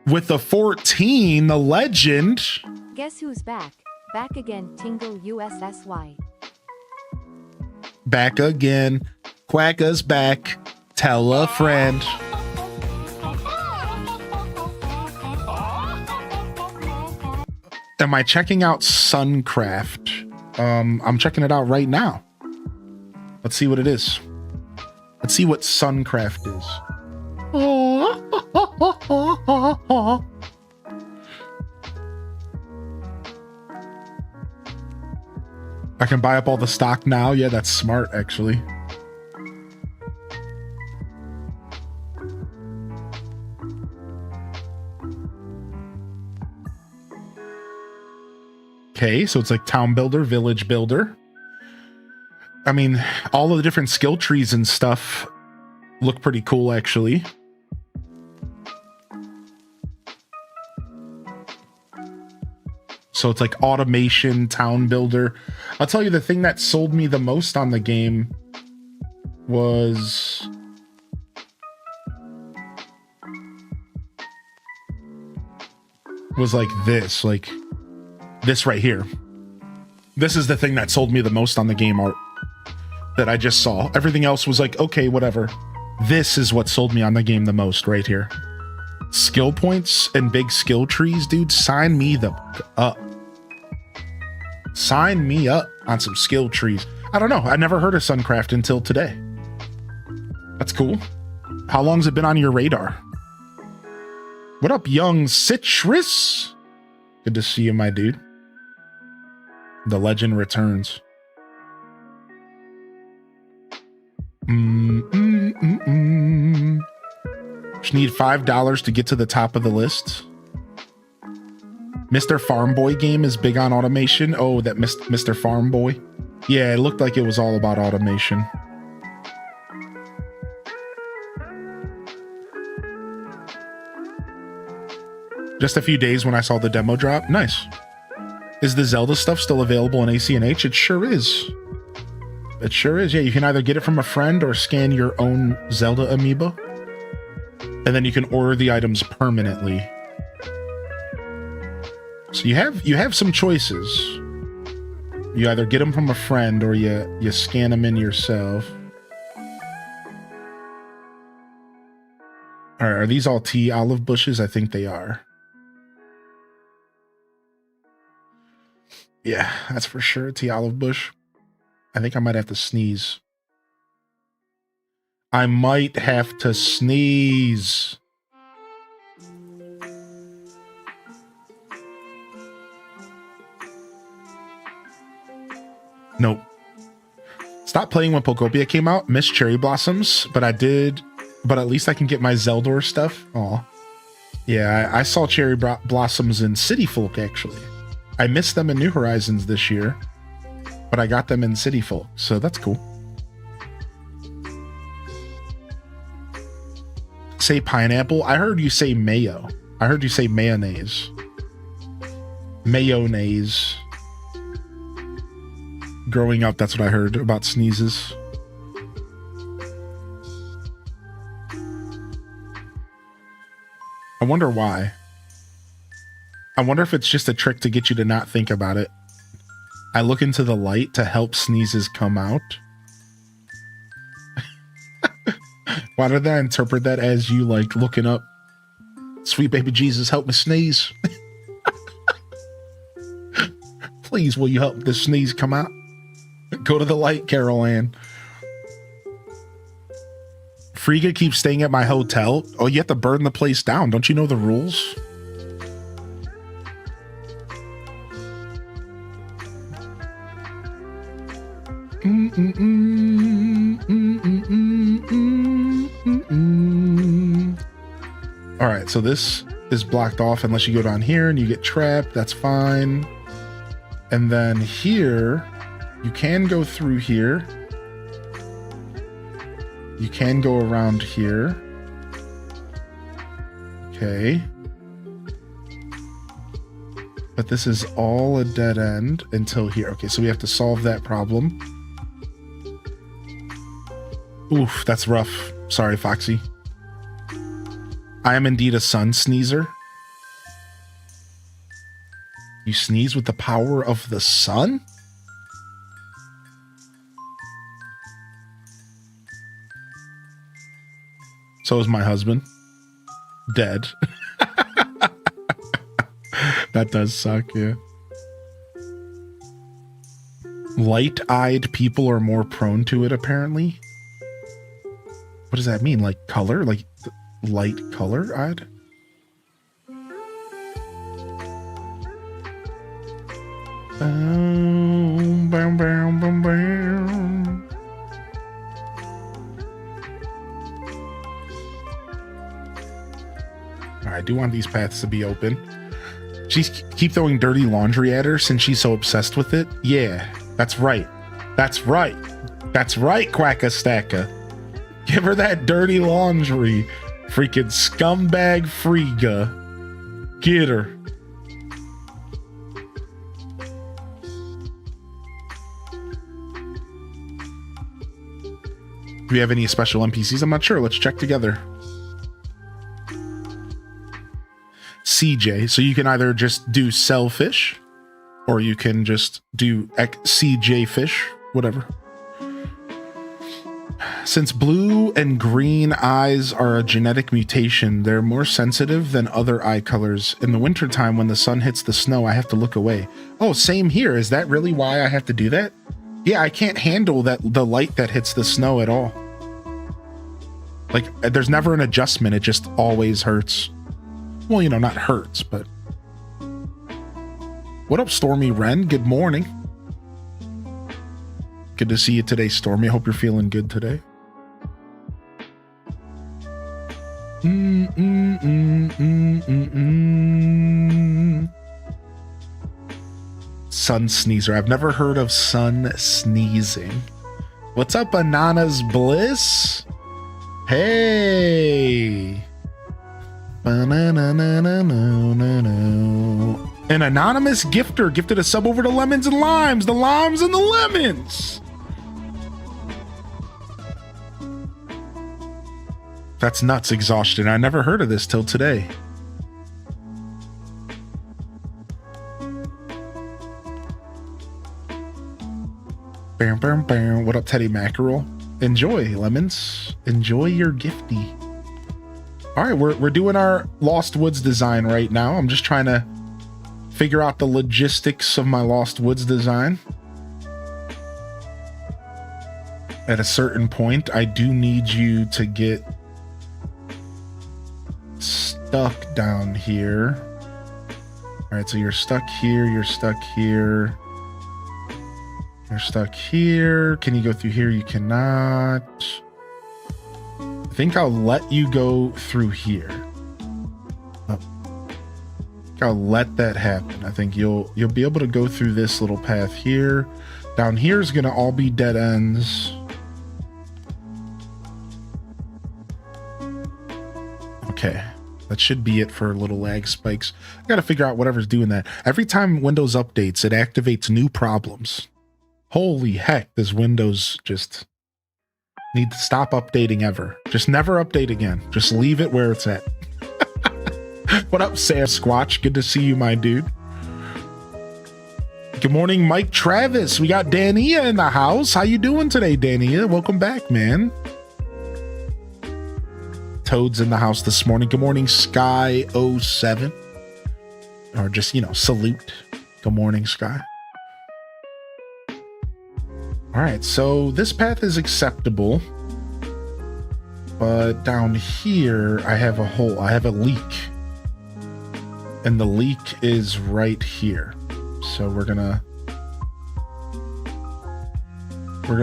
with the 14, the legend. Guess who's back? Back again, Tingle USSY. Back again. Quacka's back. Tell a friend. Am I checking out Suncraft? I'm checking it out right now. Let's see what it is. Let's see what Suncraft is. I can buy up all the stock now. Yeah, that's smart, actually. Okay, so it's like town builder, village builder. I mean, all of the different skill trees and stuff look pretty cool, actually. So it's like automation, town builder. I'll tell you, the thing that sold me the most on the game was... like this right here. This is the thing that sold me the most on the game art that I just saw. Everything else was like, okay, whatever. This is what sold me on the game the most right here. Skill points and big skill trees, dude. Sign me up. Sign me up on some skill trees. I don't know. I never heard of Suncraft until today. That's cool. How long's it been on your radar? What up, young Citrus? Good to see you, my dude. The legend returns. Just need $5 to get to the top of the list. Mr. Farm Boy game is big on automation. Oh, that Mr. Farm Boy. Yeah, it looked like it was all about automation. Just a few days when I saw the demo drop. Nice. Is the Zelda stuff still available in ACNH? It sure is. It sure is. Yeah, you can either get it from a friend or scan your own Zelda amiibo. And then you can order the items permanently. So you have some choices. You either get them from a friend or you scan them in yourself. All right, are these all tea olive bushes? I think they are. Yeah, that's for sure. Tea olive bush. I think I might have to sneeze. I might have to sneeze. Nope. Stop playing when Pokopia came out. Missed Cherry Blossoms, but I did. But at least I can get my Zeldor stuff. Aw. Yeah, I saw Cherry Blossoms in City Folk, actually. I missed them in New Horizons this year, but I got them in City Folk, so that's cool. Say pineapple? I heard you say mayo. I heard you say mayonnaise. Mayonnaise. Growing up, that's what I heard about sneezes. I wonder why. I wonder if it's just a trick to get you to not think about it. I look into the light to help sneezes come out. Why did I interpret that as you like looking up, sweet baby Jesus, help me sneeze? Please, will you help this sneeze come out? Go to the light, Carol Ann. Frigga keeps staying at my hotel. Oh, you have to burn the place down. Don't you know the rules? All right, so this is blocked off unless you go down here and you get trapped. That's fine. And then here, you can go through here. You can go around here. Okay. But this is all a dead end until here. Okay, so we have to solve that problem. Oof, that's rough. Sorry, Foxy. I am indeed a sun sneezer. You sneeze with the power of the sun? So is my husband. Dead. That does suck, yeah. Light-eyed people are more prone to it, apparently. What does that mean? Like color? Like light color-eyed? Boom, boom, boom, boom, boom. I do want these paths to be open. She's keep throwing dirty laundry at her since she's so obsessed with it. Yeah, that's right. That's right. That's right, Quacka-Stacka. Give her that dirty laundry. Freaking scumbag Frigga. Get her. Do we have any special NPCs? I'm not sure. Let's check together. CJ. So you can either just do selfish or you can just do CJ fish, whatever. Since blue and green eyes are a genetic mutation, they're more sensitive than other eye colors. In the wintertime, when the sun hits the snow, I have to look away. Oh, same here. Is that really why I have to do that? Yeah, I can't handle the light that hits the snow at all. Like, there's never an adjustment. It just always hurts. Well, you know, not hurts, but... What up, Stormy Wren? Good morning. Good to see you today, Stormy. I hope you're feeling good today. Sun sneezer. I've never heard of sun sneezing. What's up, Bananas Bliss? Hey. An anonymous gifter gifted a sub over to Lemons and Limes. The limes and the lemons. That's nuts, Exhaustion. I never heard of this till today. Bam, bam, bam. What up, Teddy Mackerel? Enjoy, Lemons. Enjoy your gifty. All right, we're doing our Lost Woods design right now. I'm just trying to figure out the logistics of my Lost Woods design. At a certain point, I do need you to get stuck down here. All right, so you're stuck here, you're stuck here. You're stuck here. Can you go through here? You cannot. I think I'll let you go through here. Oh. I'll let that happen. I think you'll be able to go through this little path here. Down here is going to all be dead ends. Okay. That should be it for little lag spikes. I got to figure out whatever's doing that. Every time Windows updates, it activates new problems. Holy heck, does Windows just need to stop updating ever. Just never update again. Just leave it where it's at. What up, Sam Squatch? Good to see you, my dude. Good morning, Mike Travis. We got Dania in the house. How you doing today, Dania? Welcome back, man. Toad's in the house this morning. Good morning, Sky07. Or just, salute. Good morning, Sky. All right, so this path is acceptable. But down here, I have a hole. I have a leak. And the leak is right here. So we're gonna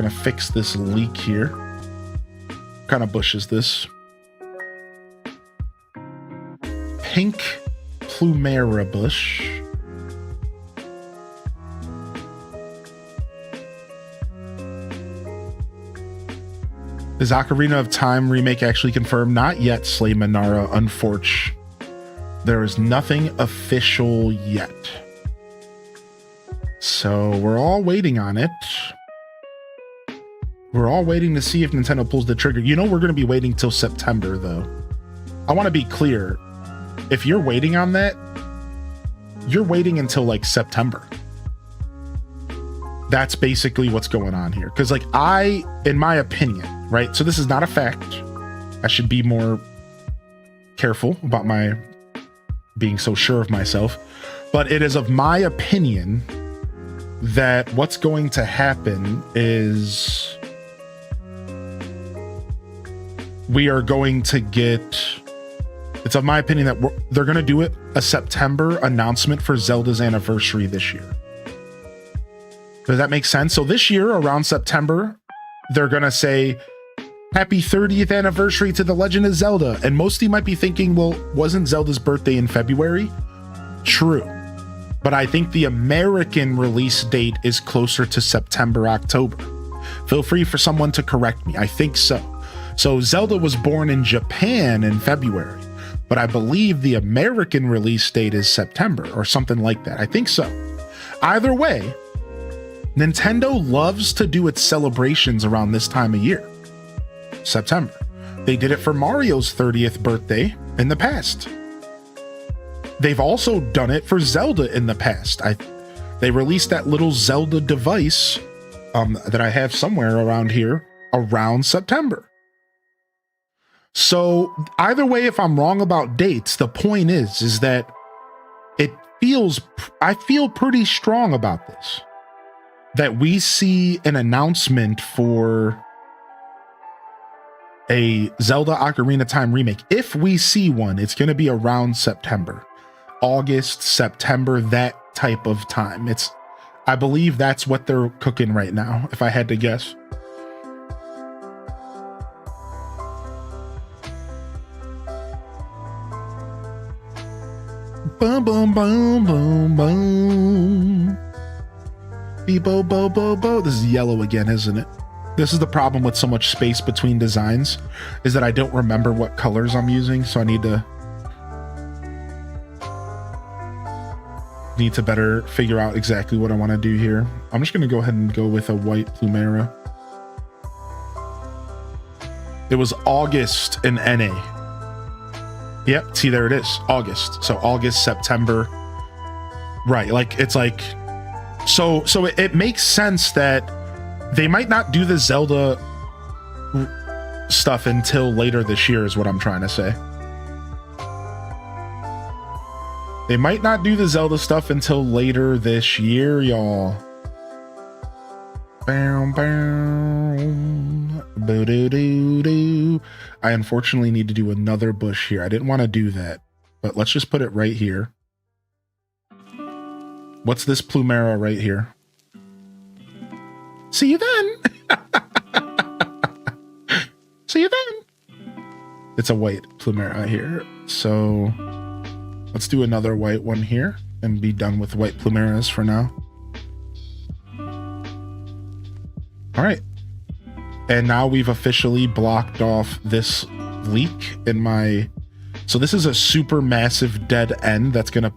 fix this leak here. What kind of bush is this? Pink Plumera bush. Is Ocarina of Time remake actually confirmed? Not yet, Slay Manara, unfortunately. There is nothing official yet. So we're all waiting on it. We're all waiting to see if Nintendo pulls the trigger. We're going to be waiting till September, though. I want to be clear. If you're waiting on that, you're waiting until like September. That's basically what's going on here. Because in my opinion, right? So this is not a fact. I should be more careful about my being so sure of myself. But it is of my opinion that what's going to happen is we are going to get, it's of my opinion that they're going to do a September announcement for Zelda's anniversary this year. Does that make sense? So this year around September, they're going to say, happy 30th anniversary to The Legend of Zelda. And most of you might be thinking, well, wasn't Zelda's birthday in February? True. But I think the American release date is closer to September, October. Feel free for someone to correct me. I think so. So Zelda was born in Japan in February, but I believe the American release date is September or something like that. I think so. Either way, Nintendo loves to do its celebrations around this time of year, September. They did it for Mario's 30th birthday in the past. They've also done it for Zelda in the past. They released that little Zelda device that I have somewhere around here around September. So either way, if I'm wrong about dates, the point is that I feel pretty strong about this. That we see an announcement for a Zelda Ocarina of Time remake. If we see one, it's going to be around September. August, September, that type of time. I believe that's what they're cooking right now, if I had to guess. Boom, boom, boom, boom, boom. Bo, bo, bo, bo. This is yellow again, isn't it? This is the problem with so much space between designs, is that I don't remember what colors I'm using, so I need to better figure out exactly what I want to do here. I'm just going to go ahead and go with a white Plumera. It was August in NA. Yep, see, there it is, August. So August, September. Right, so it makes sense that they might not do the Zelda stuff until later this year is what I'm trying to say. They might not do the Zelda stuff until later this year, y'all. I unfortunately need to do another bush here. I didn't want to do that, but let's just put it right here. What's this Plumera right here? See you then. See you then. It's a white Plumera here. So let's do another white one here and be done with white Plumeras for now. All right. And now we've officially blocked off this leak in my... So this is a super massive dead end that's going to...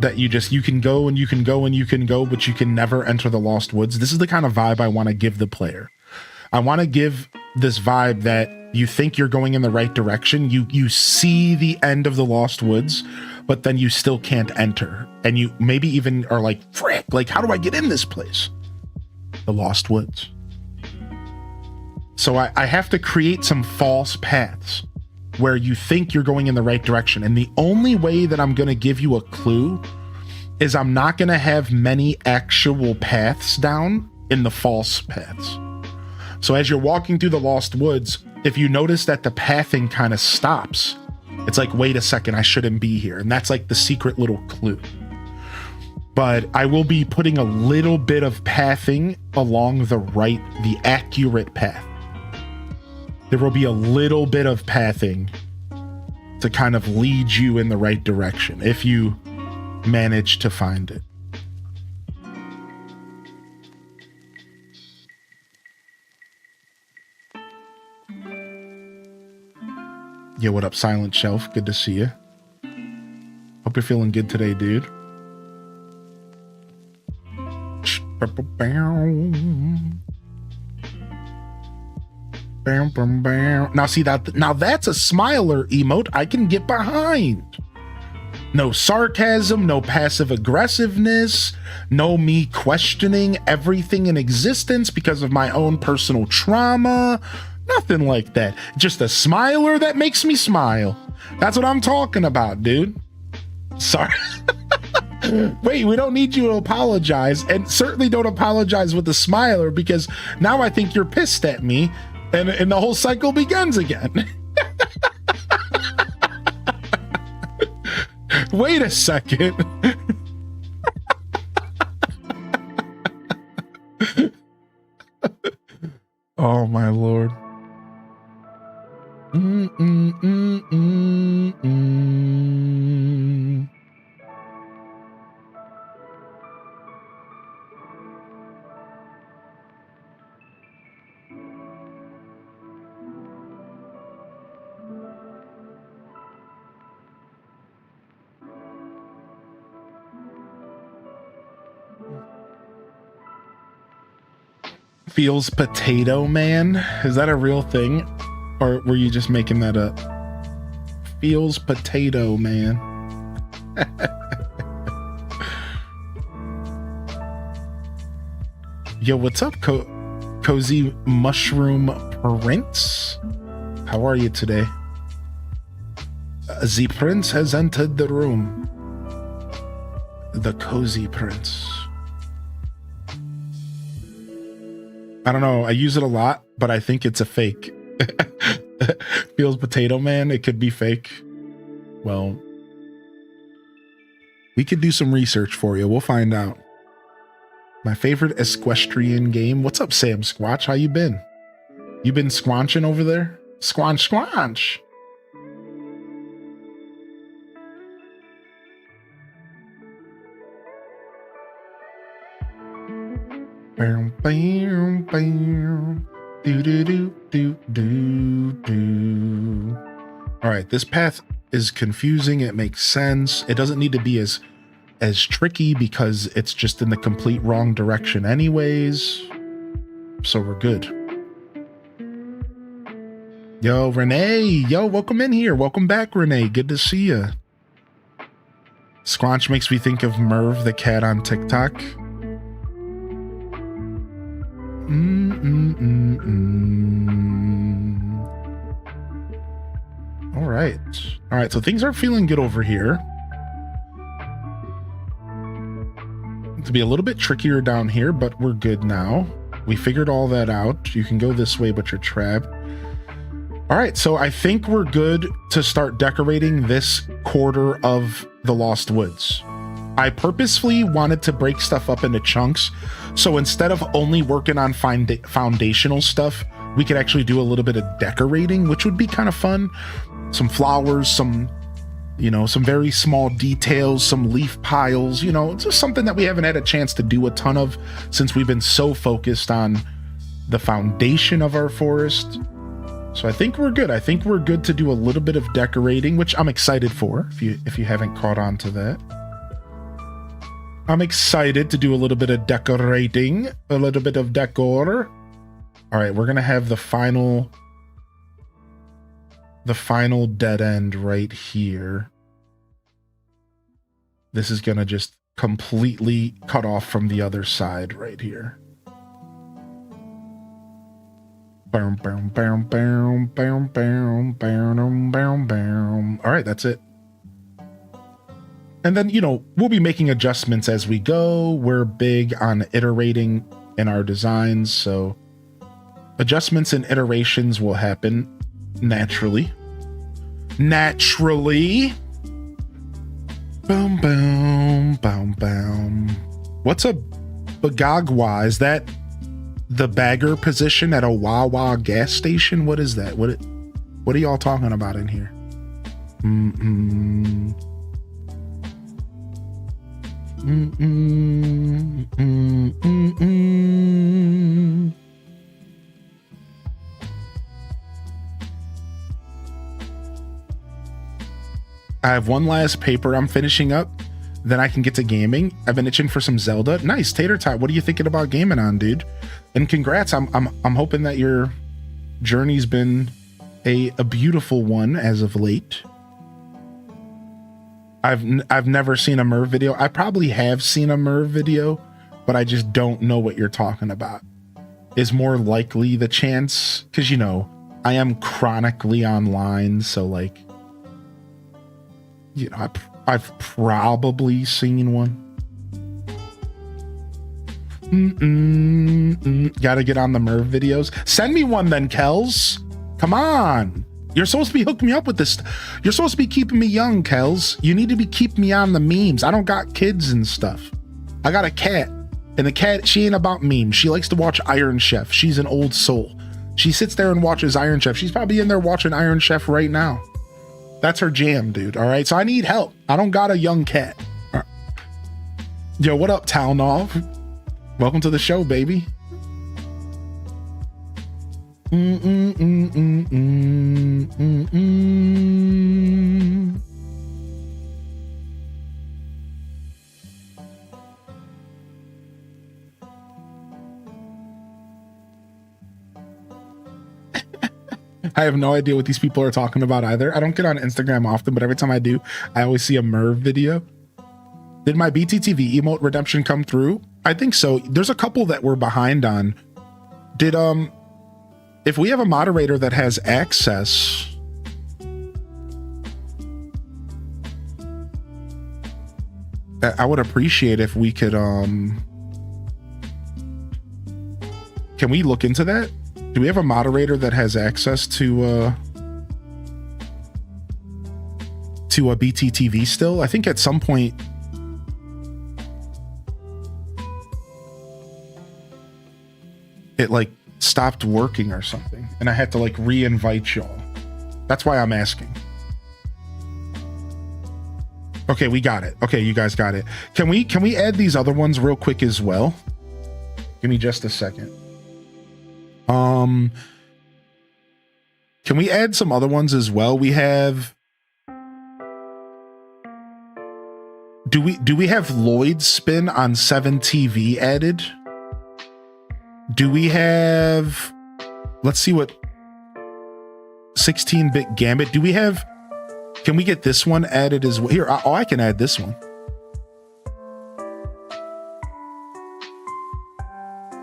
That you can go and you can go and you can go, but you can never enter the Lost Woods. This is the kind of vibe I want to give the player. I want to give this vibe that you think you're going in the right direction. You see the end of the Lost Woods, but then you still can't enter. And you maybe even are like, frick, like, how do I get in this place? The Lost Woods. So I have to create some false paths where you think you're going in the right direction. And the only way that I'm going to give you a clue is I'm not going to have many actual paths down in the false paths. So as you're walking through the Lost Woods, if you notice that the pathing kind of stops, it's like, wait a second, I shouldn't be here. And that's like the secret little clue. But I will be putting a little bit of pathing along the accurate path. There will be a little bit of pathing to kind of lead you in the right direction if you manage to find it. Yo, what up, Silent Shelf? Good to see you. Hope you're feeling good today, dude. Now see that, now that's a smiler emote I can get behind. No sarcasm, no passive aggressiveness, no me questioning everything in existence because of my own personal trauma. Nothing like that. Just a smiler that makes me smile. That's what I'm talking about, dude. Sorry. Wait, we don't need you to apologize, and certainly don't apologize with the smiler, because now I think you're pissed at me, and the whole cycle begins again. Wait a second. Oh my lord. Feels Potato Man? Is that a real thing? Or were you just making that up? Feels Potato Man. Yo, what's up, Cozy Mushroom Prince? How are you today? The Prince has entered the room. The Cozy Prince. I don't know. I use it a lot, but I think it's a fake. Feels Potato Man. It could be fake. Well, we could do some research for you. We'll find out. My favorite equestrian game. What's up, Sam Squatch? How you been? You been squanching over there? Squanch, squanch. Bam, bam, bam. Do, do, do, do, do, do. All right, this path is confusing. It makes sense. It doesn't need to be as tricky because it's just in the complete wrong direction anyways. So we're good. Yo, Renee. Yo, welcome in here. Welcome back, Renee. Good to see you. Squanch makes me think of Merv the cat on TikTok. All right, so things are feeling good over here. To be a little bit trickier down here, but we're good now. We figured all that out. You can go this way, but you're trapped. All right, so I think we're good to start decorating this quarter of the Lost Woods. I purposefully wanted to break stuff up into chunks, so instead of only working on foundational stuff, we could actually do a little bit of decorating, which would be kind of fun. Some flowers, some very small details, some leaf piles, it's just something that we haven't had a chance to do a ton of since we've been so focused on the foundation of our forest. So I think we're good. I think we're good to do a little bit of decorating, which I'm excited for, if you haven't caught on to that. I'm excited to do a little bit of decorating, a little bit of decor. All right, we're gonna have the final dead end right here. This is gonna just completely cut off from the other side right here. All right, that's it. And then, you know, we'll be making adjustments as we go. We're big on iterating in our designs, so adjustments and iterations will happen naturally. Boom, boom, boom, boom. What's a bagagwa? Is that the bagger position at a Wawa gas station? What is that? What are y'all talking about in here? I have one last paper I'm finishing up, then I can get to gaming. I've been itching for some Zelda. Nice, Tater Tot. What are you thinking about gaming on, dude? And congrats. I'm hoping that your journey's been a beautiful one as of late. I've never seen a Merv video. I probably have seen a Merv video, but I just don't know what you're talking about. Is more likely the chance, because, you know, I am chronically online, so like, you know, I've probably seen one. Gotta get on the Merv videos. Send me one then, Kels. Come on. You're supposed to be hooking me up with this. You're supposed to be keeping me young, Kels. You need to be keeping me on the memes. I don't got kids and stuff. I got a cat. And the cat, she ain't about memes. She likes to watch Iron Chef. She's an old soul. She sits there and watches Iron Chef. She's probably in there watching Iron Chef right now. That's her jam, dude. All right. So I need help. I don't got a young cat. Right. Yo, what up, Talnov? Welcome to the show, baby. I have no idea what these people are talking about either. I don't get on Instagram often, but every time I do, I always see a Merv video. Did my BTTV emote redemption come through? I think so. There's a couple that we're behind on. Did, if we have a moderator that has access, I would appreciate if we could, can we look into that? Do we have a moderator that has access to a BTTV still? I think at some point it like stopped working or something, and I had to like re-invite y'all. That's why I'm asking. Okay, we got it. Okay, you guys got it. Can we add these other ones real quick as well? Give me just a second. Can we add some other ones as well? We have, do we have Lloyd's spin on 7TV added? Do we have, let's see what 16-bit Gambit, do we have, can we get this one added as well? Here, oh, I can add this one.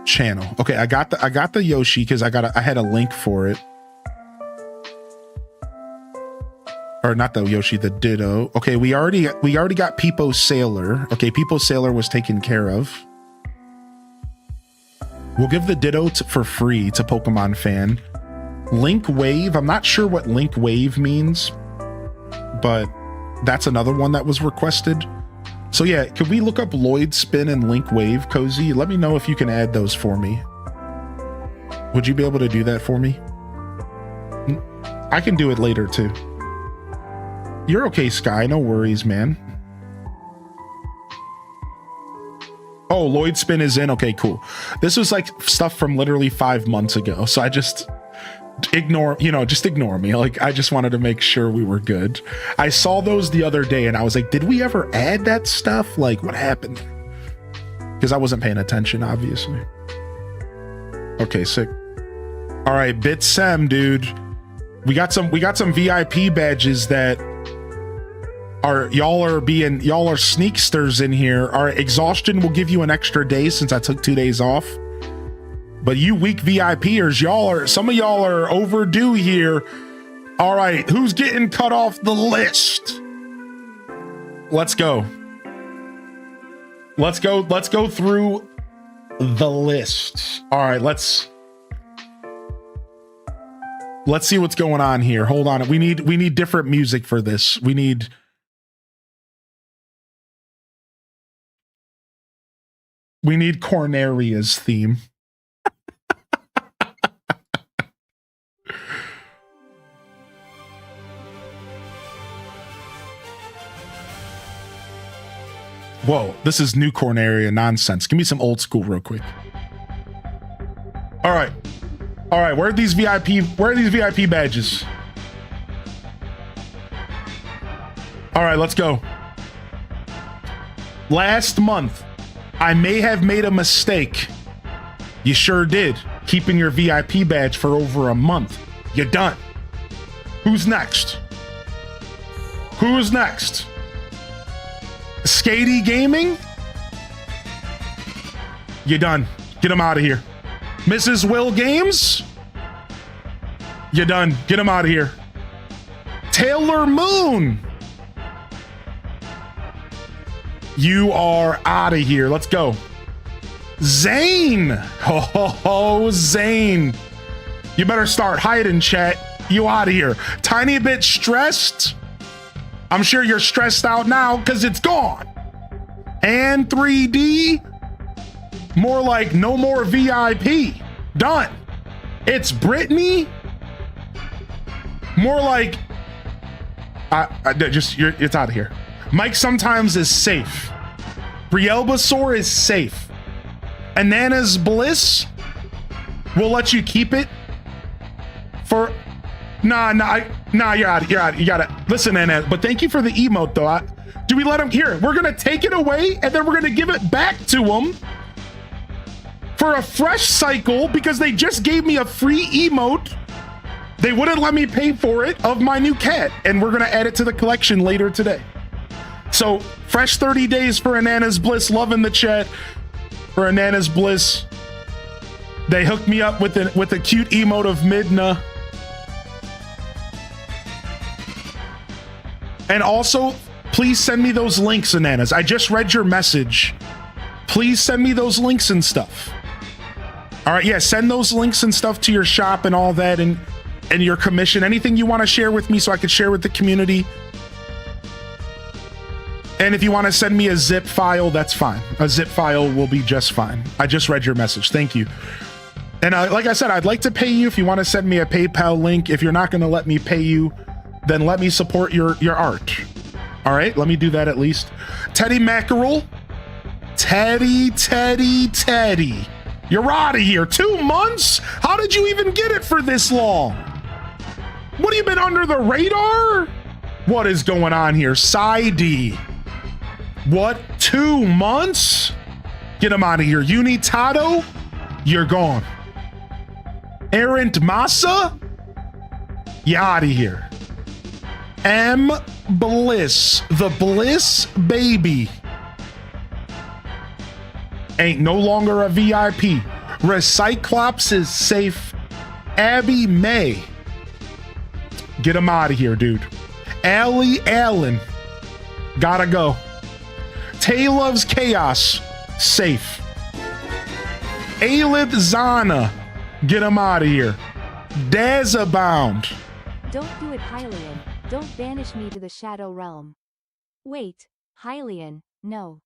Channel. Okay, I got the Yoshi because I had a link for it. Or not the Yoshi, the Ditto. Okay, we already got Peepo Sailor. Okay, Peepo Sailor was taken care of. We'll give the Ditto for free to Pokemon Fan. Link Wave. I'm not sure what Link Wave means, but that's another one that was requested. So yeah, could we look up Lloyd Spin and Link Wave, Cozy? Let me know if you can add those for me. Would you be able to do that for me? I can do it later too. You're okay, Sky. No worries, man. Oh, Lloyd Spin is in. Okay, cool. This was like stuff from literally 5 months ago. So I just ignore me. Like, I just wanted to make sure we were good. I saw those the other day and I was like, did we ever add that stuff? Like, what happened? Because I wasn't paying attention, obviously. Okay, sick. All right, Bitsem, dude. We got some VIP badges that y'all are sneaksters in here. All right, exhaustion will give you an extra day since I took 2 days off. But you weak VIPers, some of y'all are overdue here. All right, who's getting cut off the list? Let's go. Let's go through the list. All right, let's see what's going on here. Hold on. We need different music for this. We need Corneria's theme. Whoa, this is new Corneria nonsense. Give me some old school real quick. All right. Where are these VIP badges? All right, let's go. Last month, I may have made a mistake. You sure did, keeping your VIP badge for over a month. You're done. Who's next? Skady Gaming? You done. Get him out of here. Mrs. Will Games? You done. Get him out of here. Taylor Moon? You are out of here. Let's go. Zane. Oh, Zane. You better start hiding, chat. You out of here. Tiny bit stressed? I'm sure you're stressed out now because it's gone. And 3D? More like no more VIP. Done. It's Brittany? More like it's out of here. Mike sometimes is safe. Brielbasaur is safe. Anana's Bliss? We'll let you keep it for... Nah, you're out. You got it. Listen, Anna, but thank you for the emote, though. Do we let him... Here, we're going to take it away, and then we're going to give it back to him for a fresh cycle, because they just gave me a free emote. They wouldn't let me pay for it, of my new cat, and we're going to add it to the collection later today. So, fresh 30 days for Anana's Bliss. Love in the chat for Anana's Bliss. They hooked me up with a cute emote of Midna. And also, please send me those links, Ananas. I just read your message. Please send me those links and stuff. All right, yeah, send those links and stuff to your shop and all that, and your commission. Anything you want to share with me so I could share with the community. And if you want to send me a zip file, that's fine. A zip file will be just fine. I just read your message. Thank you. And like I said, I'd like to pay you if you want to send me a PayPal link. If you're not going to let me pay you, then let me support your art. All right, let me do that at least. Teddy Mackerel. Teddy. You're out of here. 2 months? How did you even get it for this long? What, have you been under the radar? What is going on here? Side. What, 2 months? Get him out of here. Unitato, you're gone. Errant Massa, you out of here. M. Bliss, the Bliss baby. Ain't no longer a VIP. Recyclops is safe. Abby May. Get him out of here, dude. Allie Allen. Gotta go. Tay Loves Chaos. Safe. Alith Zana. Get him out of here. Dazabound. Don't do it, Hylian. Don't banish me to the Shadow Realm. Wait, Hylian, no.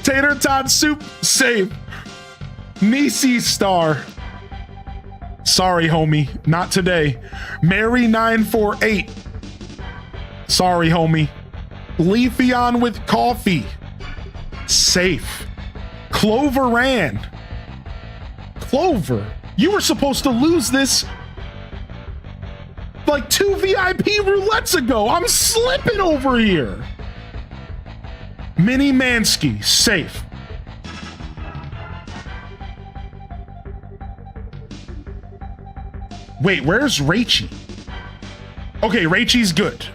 Tater Tot Soup, safe. Nisi Star. Sorry, homie, not today. Mary 948. Sorry, homie. Leafeon with coffee. Safe. Cloveran. Clover, you were supposed to lose this like 2 VIP roulettes ago. I'm slipping over here. Mini Mansky, safe. Wait, where's Raichi? Okay, Raichi's good.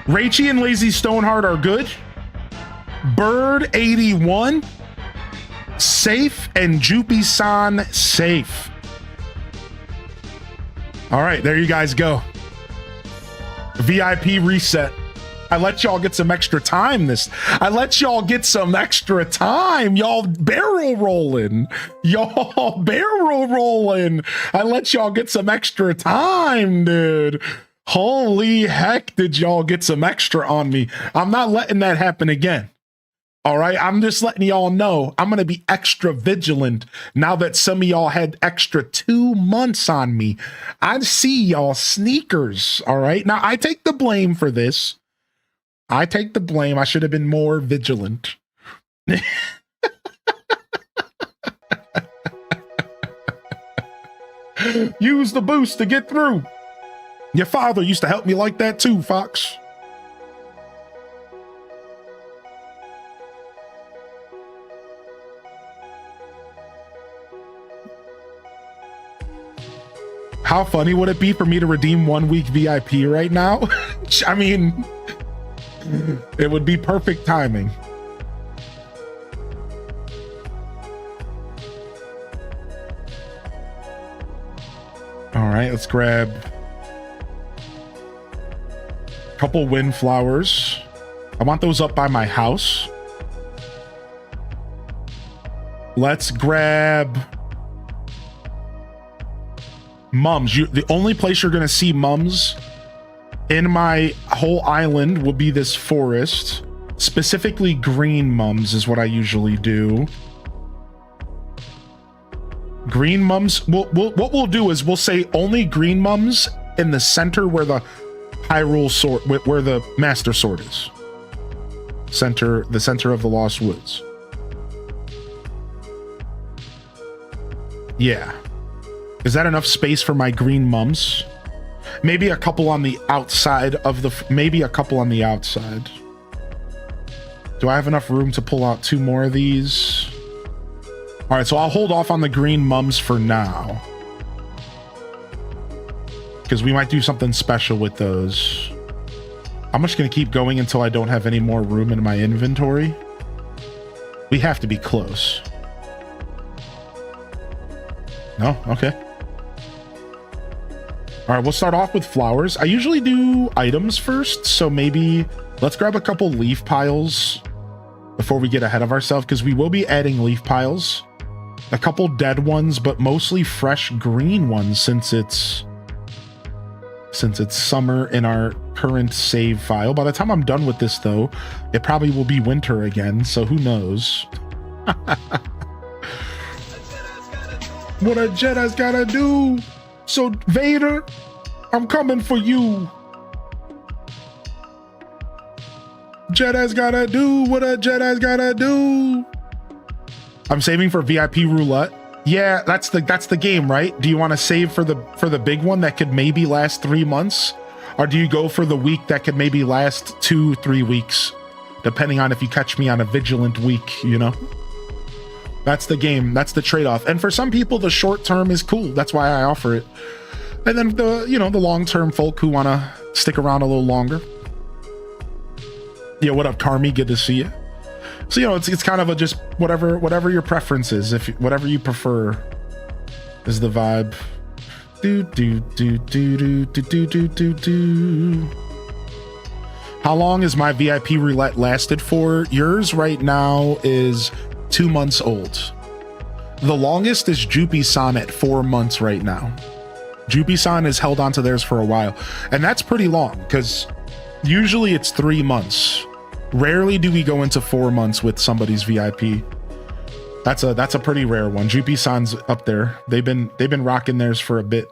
Raichi and Lazy Stoneheart are good. Bird 81, safe, and Jupi-san, safe. All right, there you guys go. VIP reset. I let y'all get some extra time I let y'all get some extra time. Y'all barrel rolling. Y'all barrel rolling. I let y'all get some extra time, dude. Holy heck, did y'all get some extra on me. I'm not letting that happen again. All right, I'm just letting y'all know I'm going to be extra vigilant now that some of y'all had extra 2 months on me. I see y'all sneakers, all right? Now, I take the blame for this. I take the blame. I should have been more vigilant. Use the boost to get through. Your father used to help me like that too, Fox. How funny would it be for me to redeem 1 week VIP right now? I mean, it would be perfect timing. All right, let's grab a couple windflowers. I want those up by my house. Let's grab mums. The only place you're going to see mums in my whole island will be this forest. Specifically green mums is what I usually do. Green mums, what we'll do is we'll say only green mums in the center where the Hyrule sword, where the Master Sword is. The center of the Lost Woods. Yeah. Is that enough space for my green mums? Maybe a couple on the outside of the, maybe a couple on the outside. Do I have enough room to pull out 2 more of these? All right, so I'll hold off on the green mums for now, because we might do something special with those. I'm just going to keep going until I don't have any more room in my inventory. We have to be close. No? Okay. All right, we'll start off with flowers. I usually do items first, so maybe let's grab a couple leaf piles before we get ahead of ourselves, because we will be adding leaf piles. A couple dead ones, but mostly fresh green ones since it's summer in our current save file. By the time I'm done with this, though, it probably will be winter again, so who knows? What a Jedi's gotta do. So, Vader, I'm coming for you. Jedi's gotta do what a Jedi's gotta do. I'm saving for VIP roulette. Yeah, that's the game, right? Do you want to save for the big one that could maybe last 3 months? Or do you go for the week that could maybe last 2-3 weeks? Depending on if you catch me on a vigilant week, you know? That's the game. That's the trade-off. And for some people, the short term is cool. That's why I offer it. And then the long-term folk who want to stick around a little longer. Yeah, what up, Carmi? Good to see you. So, it's kind of a just whatever your preference is. Whatever you prefer is the vibe. How long is my VIP roulette lasted for? Yours right now is 2 months old. The longest is Jupi-san at 4 months right now. Jupi-san has held onto theirs for a while, and that's pretty long because usually it's 3 months. Rarely do we go into 4 months with somebody's VIP. That's a pretty rare one. Jupi-san's up there. They've been rocking theirs for a bit.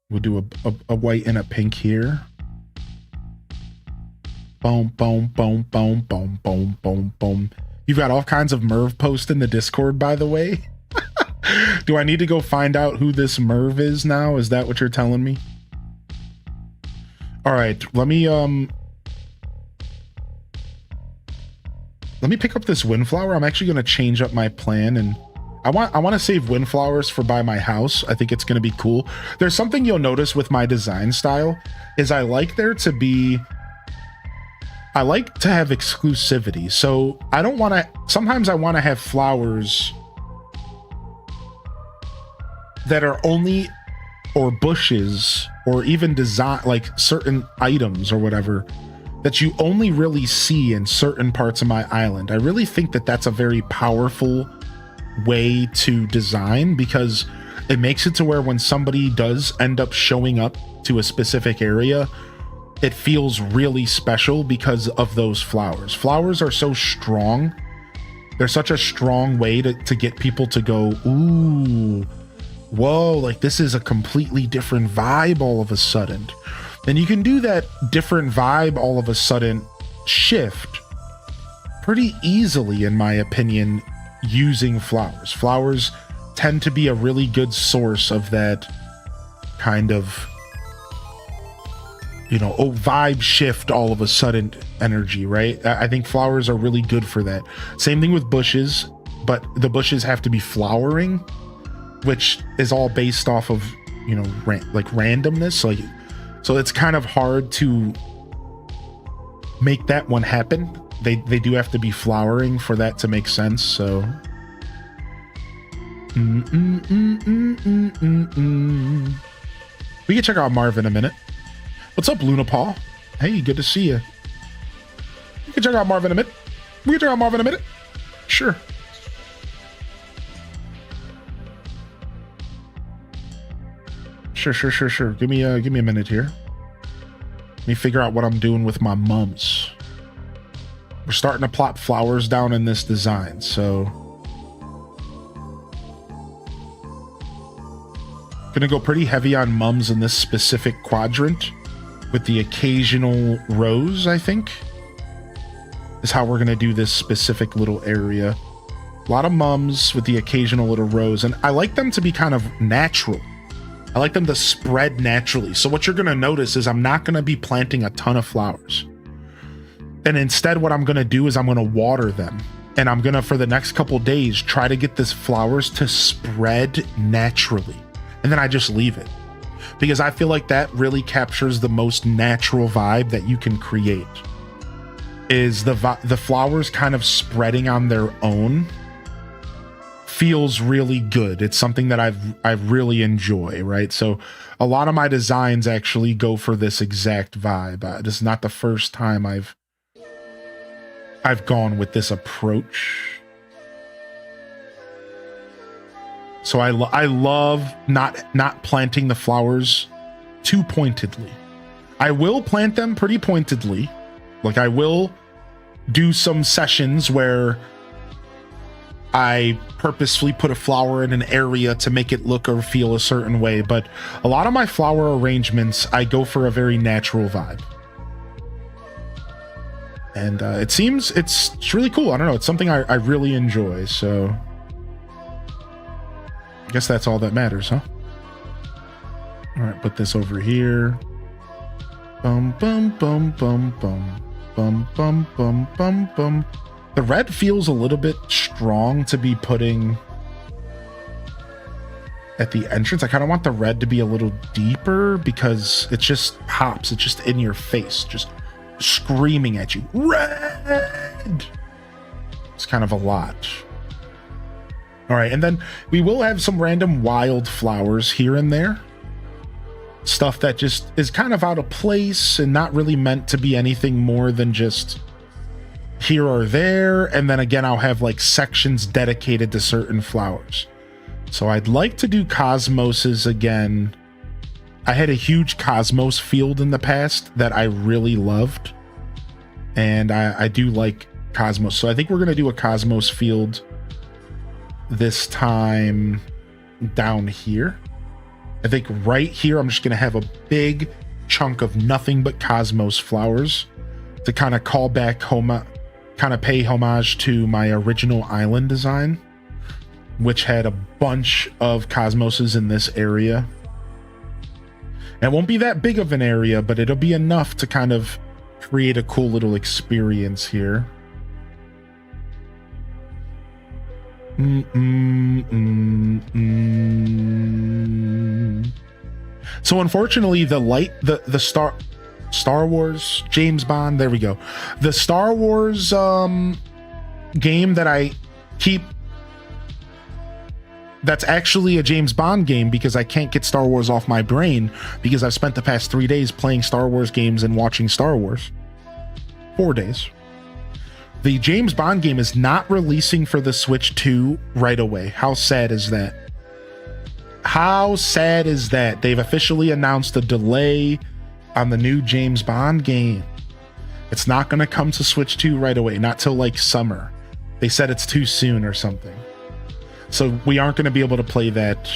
We'll do a white and a pink here. Boom, boom, boom, boom, boom, boom, boom, boom. You've got all kinds of Merv posts in the Discord, by the way. Do I need to go find out who this Merv is now? Is that what you're telling me? All right, let me pick up this windflower. I'm actually going to change up my plan, and I want to save windflowers for by my house. I think it's going to be cool. There's something you'll notice with my design style is I like to have exclusivity. So I don't want to, sometimes I want to have flowers that are only, or bushes, or even design, like certain items or whatever, that you only really see in certain parts of my island. I really think that that's a very powerful way to design, because it makes it to where when somebody does end up showing up to a specific area, it feels really special because of those flowers. Flowers are so strong. They're such a strong way to get people to go, ooh, whoa, like this is a completely different vibe all of a sudden. And you can do that different vibe all of a sudden shift pretty easily, in my opinion, using flowers. Flowers tend to be a really good source of that kind of, you know, vibe shift all of a sudden energy, right? I think flowers are really good for that. Same thing with bushes, but the bushes have to be flowering, which is all based off of, you know, like randomness. Like, so it's kind of hard to make that one happen. They do have to be flowering for that to make sense. So we can check out Marv in a minute. What's up, Luna Paul? Hey, good to see you. We can check out Marv in a minute. We can check out Marv in a minute. Sure. Sure. Give me a minute here. Let me figure out what I'm doing with my mums. We're starting to plop flowers down in this design, so gonna go pretty heavy on mums in this specific quadrant with the occasional rose, I think, is how we're gonna do this specific little area. A lot of mums with the occasional little rose, and I like them to be kind of natural. I like them to spread naturally. So what you're gonna notice is I'm not gonna be planting a ton of flowers. And instead what I'm gonna do is I'm gonna water them. And I'm gonna, for the next couple days, try to get this flowers to spread naturally. And then I just leave it. Because I feel like that really captures the most natural vibe that you can create. Is the flowers kind of spreading on their own feels really good. It's something that I really enjoy, right? So a lot of my designs actually go for this exact vibe. This is not the first time I've gone with this approach. So I love not planting the flowers too pointedly. I will plant them pretty pointedly. Like I will do some sessions where I purposefully put a flower in an area to make it look or feel a certain way, but a lot of my flower arrangements, I go for a very natural vibe. And it seems it's really cool. I don't know. It's something I really enjoy. So I guess that's all that matters, huh? All right, put this over here. Bum, bum, bum, bum, bum. Bum, bum, bum, bum, bum. The red feels a little bit strong to be putting at the entrance. I kind of want the red to be a little deeper because it just pops. It's just in your face, just screaming at you. Red! It's kind of a lot. All right, and then we will have some random wild flowers here and there. Stuff that just is kind of out of place and not really meant to be anything more than just here or there. And then again, I'll have like sections dedicated to certain flowers. So I'd like to do cosmoses again. I had a huge cosmos field in the past that I really loved. And I do like cosmos. So I think we're going to do a cosmos field this time down here. I think right here, I'm just going to have a big chunk of nothing but cosmos flowers to kind of call back home, kind of pay homage to my original island design. which had a bunch of cosmoses in this area. It won't be that big of an area, but it'll be enough to kind of create a cool little experience here. So unfortunately, the Star Wars James Bond, there we go. The Star Wars game that I keep, that's actually a James Bond game because I can't get Star Wars off my brain because I've spent the past 3 days playing Star Wars games and watching Star Wars. 4 days. The James Bond game is not releasing for the Switch 2 right away. How sad is that? How sad is that? They've officially announced a delay on the new James Bond game. It's not going to come to Switch 2 right away, not till like summer. They said it's too soon or something. So we aren't going to be able to play that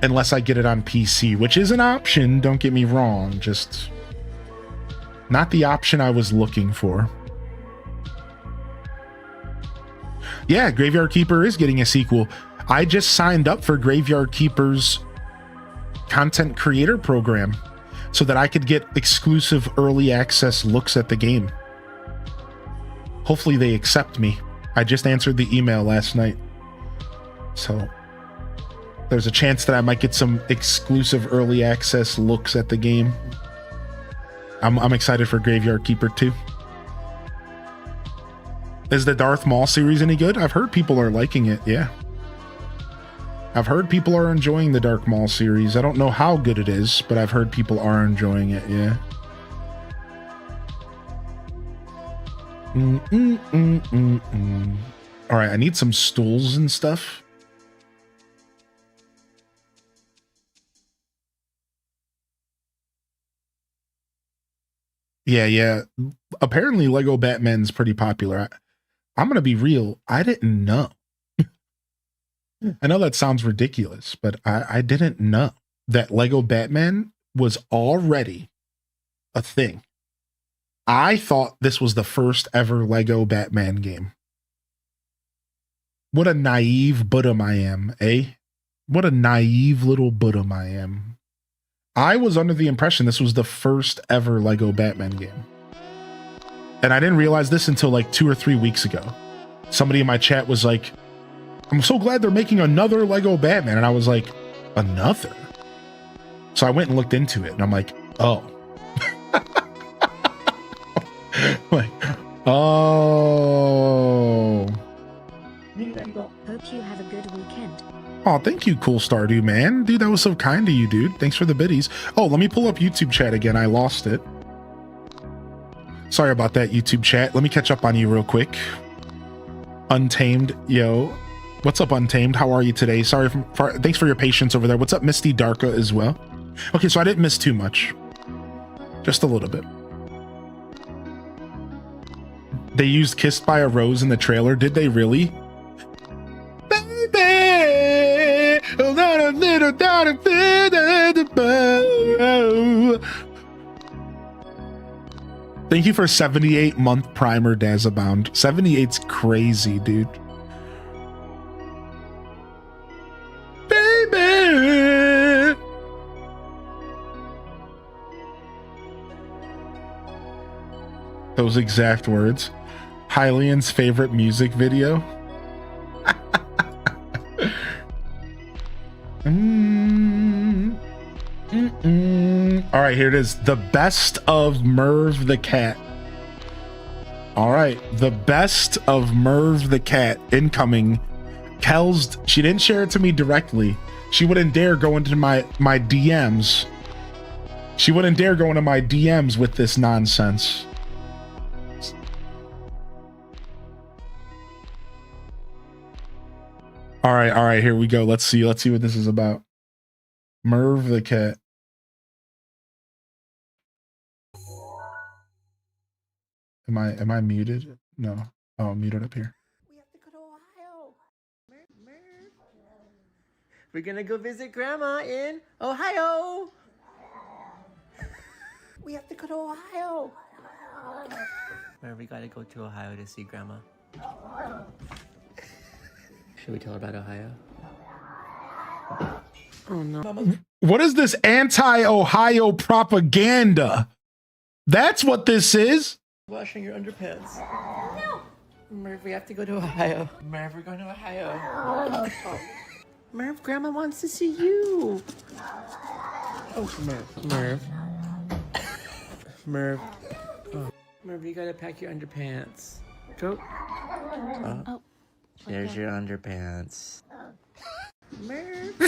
unless I get it on PC, which is an option, don't get me wrong, just not the option I was looking for. Yeah, Graveyard Keeper is getting a sequel. I just signed up for Graveyard Keeper's content creator program so that I could get exclusive early access looks at the game. Hopefully they accept me. I just answered the email last night. So there's a chance that I might get some exclusive early access looks at the game. I'm excited for Graveyard Keeper too. Is the Darth Maul series any good? I've heard people are liking it, yeah. I've heard people are enjoying the Darth Maul series. I don't know how good it is, but I've heard people are enjoying it, yeah. All right, I need some stools and stuff. Yeah. Apparently Lego Batman's pretty popular. I'm going to be real. I didn't know. I know that sounds ridiculous, but I didn't know that Lego Batman was already a thing. I thought this was the first ever Lego Batman game. What a naive Buddha I am, eh? What a naive little Buddha I am. I was under the impression this was the first ever Lego Batman game. And I didn't realize this until like 2 or 3 weeks ago. Somebody in my chat was like, I'm so glad they're making another Lego Batman. And I was like, another? So I went and looked into it and I'm like, oh. Like, oh. Hope you have a good weekend. Oh, thank you, Cool Stardew, man. Dude, that was so kind of you, dude. Thanks for the biddies. Oh, let me pull up YouTube chat again. I lost it. Sorry about that, YouTube chat. Let me catch up on you real quick. Untamed, yo. What's up, Untamed? How are you today? Sorry, thanks for your patience over there. What's up, Misty Darka as well? Okay, so I didn't miss too much. Just a little bit. They used Kissed by a Rose in the trailer. Did they really? Baby, not a little daughter. Thank you for 78-month primer, Dazabound. 78's crazy, dude. Baby. Those exact words. Hylian's favorite music video. All right, here it is. The best of Merv the Cat. All right, the best of Merv the Cat incoming. Kel's, she didn't share it to me directly. She wouldn't dare go into my DMs. She wouldn't dare go into my DMs with this nonsense. All right, here we go. Let's see what this is about. Merv the Cat. Am I muted? No. Oh, I'm muted up here. We have to go to Ohio. Merv. We're gonna go visit Grandma in Ohio. We have to go to Ohio. Merv, we gotta go to Ohio to see Grandma. Should we tell her about Ohio? Oh no. What is this anti-Ohio propaganda? That's what this is. Washing your underpants. No. Merv, we have to go to Ohio. Merv, we're going to Ohio. Merv, Grandma wants to see you. Oh, Merv. Merv. Oh. Merv, you gotta pack your underpants. Go. Oh. There's your underpants. Merv.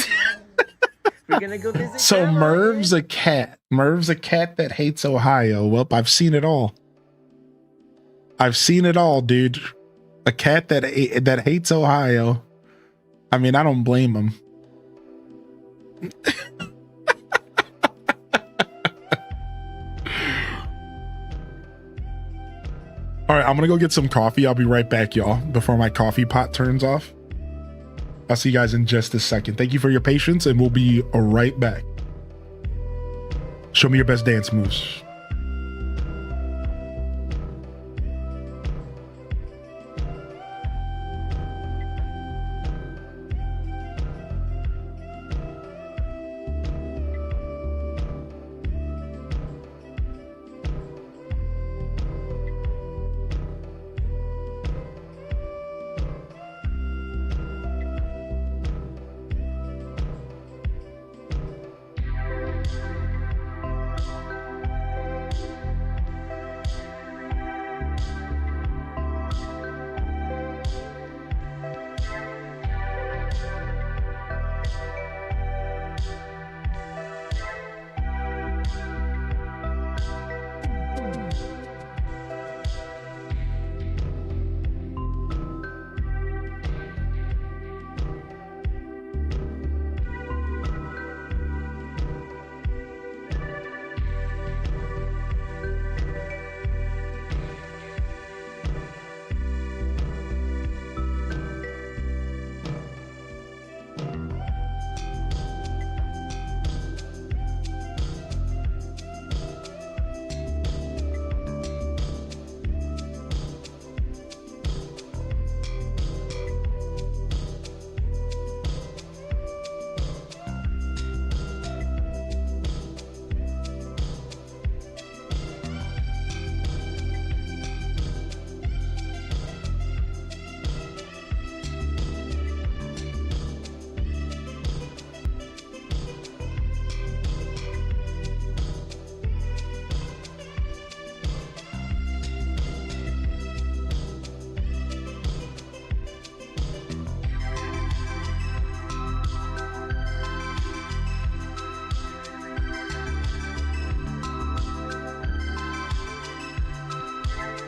We're gonna go visit So Grandma. Merv's a cat. Merv's a cat that hates Ohio. Well, I've seen it all. I've seen it all, dude. A cat that hates Ohio. I mean, I don't blame him. All right, I'm gonna go get some coffee. I'll be right back, y'all, before my coffee pot turns off. I'll see you guys in just a second. Thank you for your patience, and we'll be right back. Show me your best dance moves.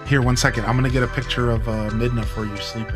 Here, 1 second. I'm gonna get a picture of Midna for you sleeping.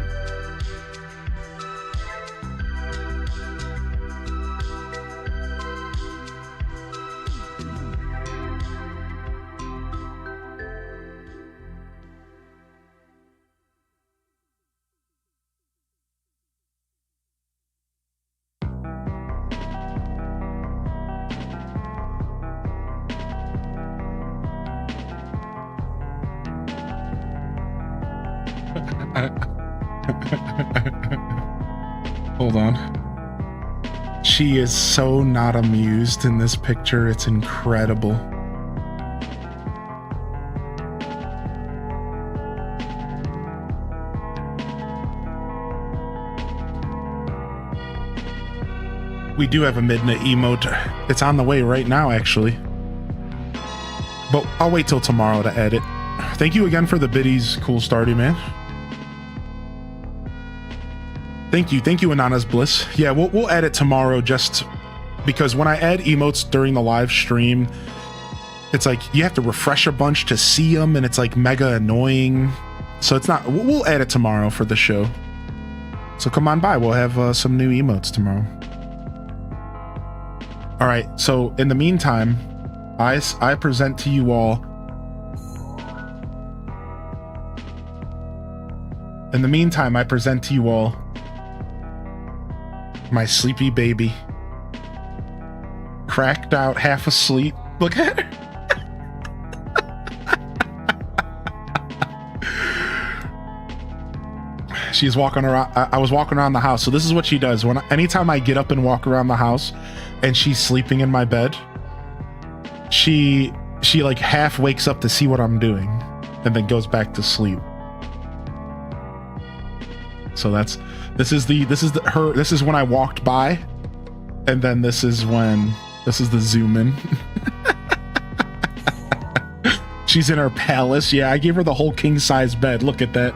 Hold on. She is so not amused in this picture. It's incredible. We do have a Midna emote. It's on the way right now, actually. But I'll wait till tomorrow to edit. Thank you again for the biddies. Cool starty, man. Thank you, Anana's Bliss. Yeah, we'll edit tomorrow just because when I add emotes during the live stream, it's like you have to refresh a bunch to see them, and it's like mega annoying. So it's not. We'll edit tomorrow for the show. So come on by. We'll have some new emotes tomorrow. All right. So in the meantime, I present to you all. In the meantime, I present to you all my sleepy baby. Cracked out, half asleep. Look at her. She's walking around. I was walking around the house. So this is what she does. Anytime I get up and walk around the house and she's sleeping in my bed, she like half wakes up to see what I'm doing and then goes back to sleep. So this is when I walked by, and then this is the zoom in. She's in her palace. Yeah, I gave her the whole king size bed. Look at that.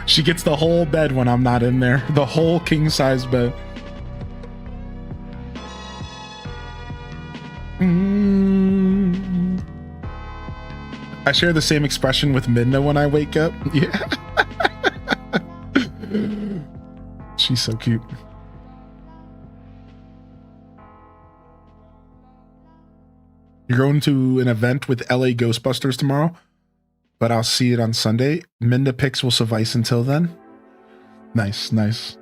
She gets the whole bed when I'm not in there. The whole king size bed. I share the same expression with Midna when I wake up. Yeah. She's so cute. You're going to an event with LA Ghostbusters tomorrow, but I'll see it on Sunday. Minda pics will suffice until then. Nice, nice.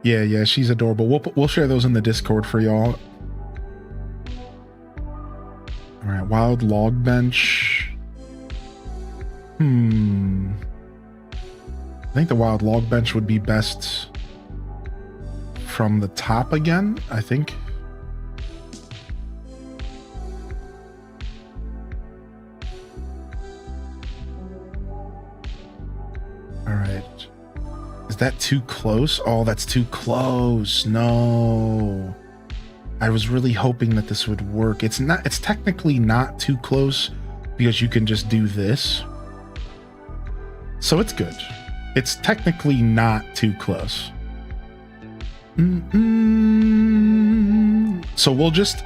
Yeah, she's adorable. We'll share those in the Discord for y'all. All right, wild log bench. I think the wild log bench would be best from the top again, I think. All right. Is that too close? Oh, that's too close. No. I was really hoping that this would work. It's technically not too close because you can just do this. So it's good. It's technically not too close. So we'll just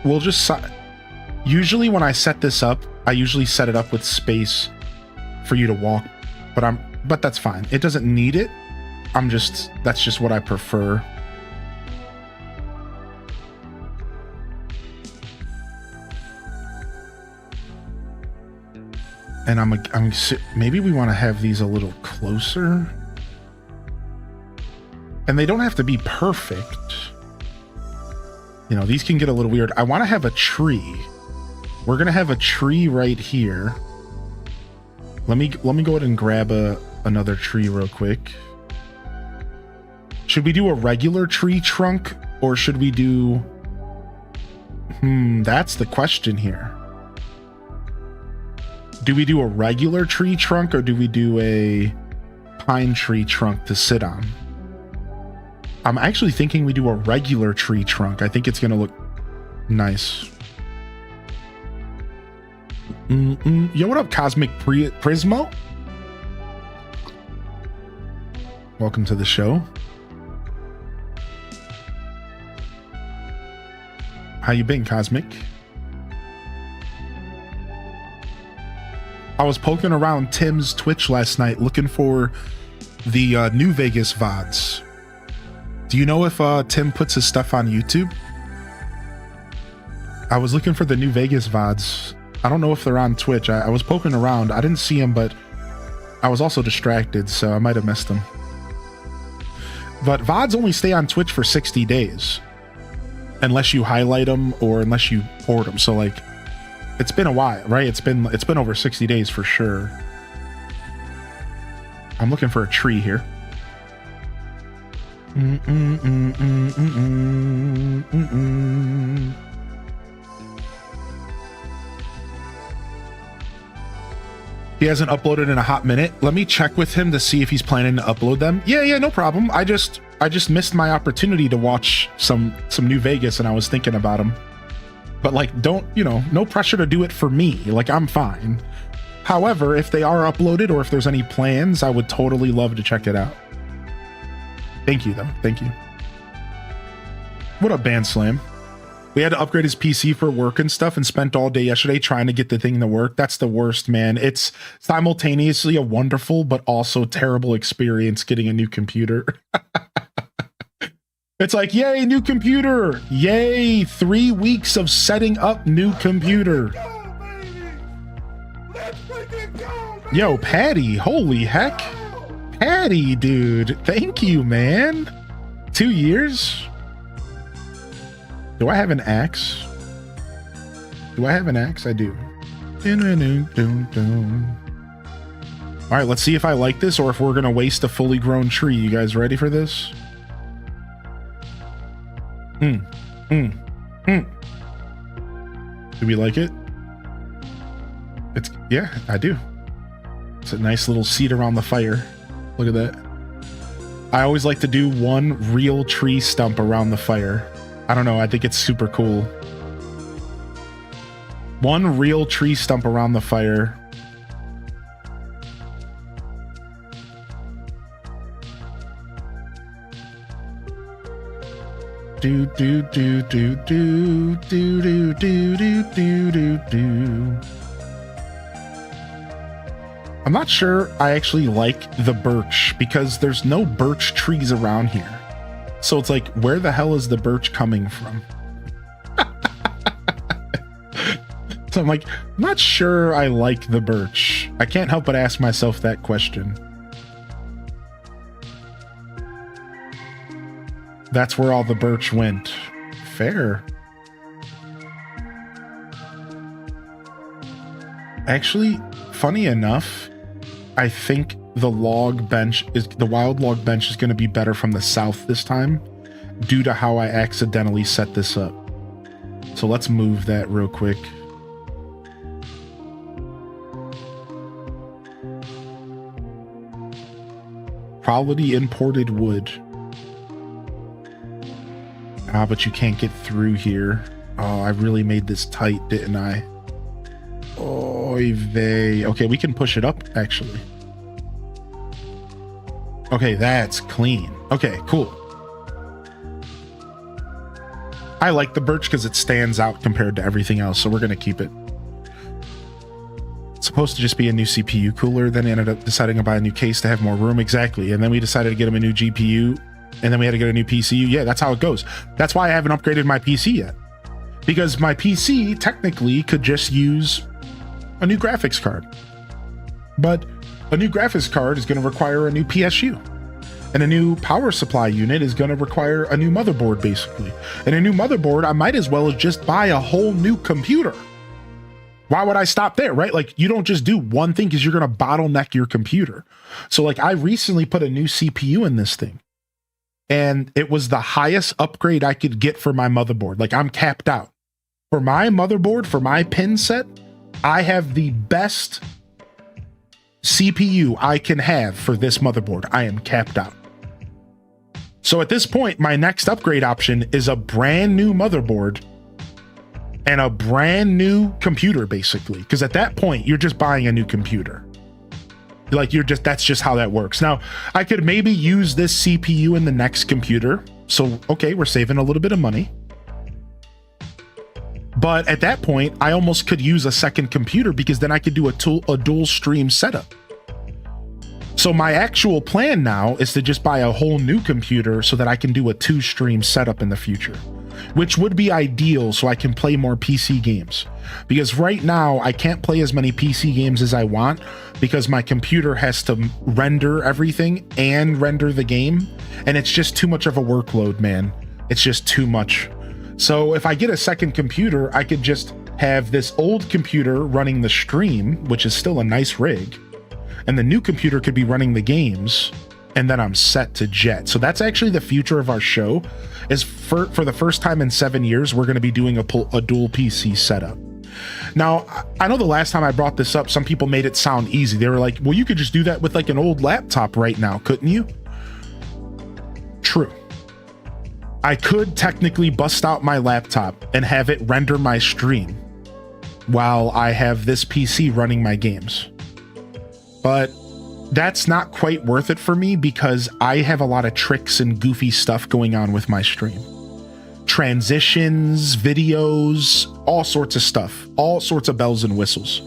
usually when I set this up, I usually set it up with space for you to walk, but that's fine. It doesn't need it. That's just what I prefer. And maybe we want to have these a little closer. And they don't have to be perfect. You know, these can get a little weird. I want to have a tree. We're going to have a tree right here. Let me go ahead and grab another tree real quick. Should we do a regular tree trunk or should we do... that's the question here. Do we do a regular tree trunk or do we do a pine tree trunk to sit on? I'm actually thinking we do a regular tree trunk. I think it's going to look nice. Yo, what up, Cosmic Prismo? Welcome to the show. How you been, Cosmic? I was poking around Tim's Twitch last night looking for the New Vegas VODs. Do you know if Tim puts his stuff on YouTube? I was looking for the New Vegas VODs. I don't know if they're on Twitch. I was poking around. I didn't see them, but I was also distracted, so I might have missed them. But VODs only stay on Twitch for 60 days. Unless you highlight them or unless you port them. So, like, it's been a while, right? It's been over 60 days for sure. I'm looking for a tree here. He hasn't uploaded in a hot minute. Let me check with him to see if he's planning to upload them. Yeah, no problem. I just missed my opportunity to watch some New Vegas and I was thinking about him. But like, no pressure to do it for me. Like, I'm fine. However, if they are uploaded or if there's any plans, I would totally love to check it out. Thank you, though. Thank you. What up, Band Slam? We had to upgrade his PC for work and stuff and spent all day yesterday trying to get the thing to work. That's the worst, man. It's simultaneously a wonderful but also terrible experience getting a new computer. It's like, yay, new computer. Yay, 3 weeks of setting up new computer. Yo, Patty, holy heck. Patty, dude, thank you, man. 2 years? Do I have an axe? I do. All right, let's see if I like this or if we're going to waste a fully grown tree. You guys ready for this? Do we like it? Yeah, I do. It's a nice little seat around the fire. Look at that. I always like to do one real tree stump around the fire. I don't know, I think it's super cool. One real tree stump around the fire. Do do do do do do do do do do do. I'm not sure I actually like the birch because there's no birch trees around here. So it's like, where the hell is the birch coming from? So I'm like, I'm not sure I like the birch. I can't help but ask myself that question. That's where all the birch went. Fair. Actually, funny enough, I think the wild log bench is going to be better from the south this time due to how I accidentally set this up. So let's move that real quick. Quality imported wood. Ah, but you can't get through here. Oh, I really made this tight, didn't I? Oy vey. Okay, we can push it up, actually. Okay, that's clean. Okay, cool. I like the birch because it stands out compared to everything else, so we're going to keep it. It's supposed to just be a new CPU cooler, then ended up deciding to buy a new case to have more room. Exactly. And then we decided to get him a new GPU, and then we had to get a new PCU. Yeah, that's how it goes. That's why I haven't upgraded my PC yet. Because my PC technically could just use a new graphics card. But a new graphics card is going to require a new PSU. And a new power supply unit is going to require a new motherboard, basically. And a new motherboard, I might as well just buy a whole new computer. Why would I stop there, right? Like, you don't just do one thing because you're going to bottleneck your computer. So, like, I recently put a new CPU in this thing. And it was the highest upgrade I could get for my motherboard. Like, I'm capped out. For my motherboard, for my pin set, I have the best CPU I can have for this motherboard. I am capped out. So at this point, my next upgrade option is a brand new motherboard and a brand new computer, basically. Because at that point, you're just buying a new computer. Like, that's just how that works. Now, I could maybe use this CPU in the next computer. So, okay, we're saving a little bit of money. But at that point, I almost could use a second computer because then I could do a dual stream setup. So my actual plan now is to just buy a whole new computer so that I can do a 2-stream setup in the future, which would be ideal so I can play more PC games. Because right now I can't play as many PC games as I want because my computer has to render everything and render the game. And it's just too much of a workload, man. It's just too much. So if I get a second computer, I could just have this old computer running the stream, which is still a nice rig. And the new computer could be running the games, and then I'm set to jet. So that's actually the future of our show, is for the first time in 7 years, we're going to be doing a dual PC setup. Now, I know the last time I brought this up, some people made it sound easy. They were like, well, you could just do that with like an old laptop right now, couldn't you? True. I could technically bust out my laptop and have it render my stream while I have this PC running my games. But that's not quite worth it for me because I have a lot of tricks and goofy stuff going on with my stream. Transitions, videos, all sorts of stuff, all sorts of bells and whistles.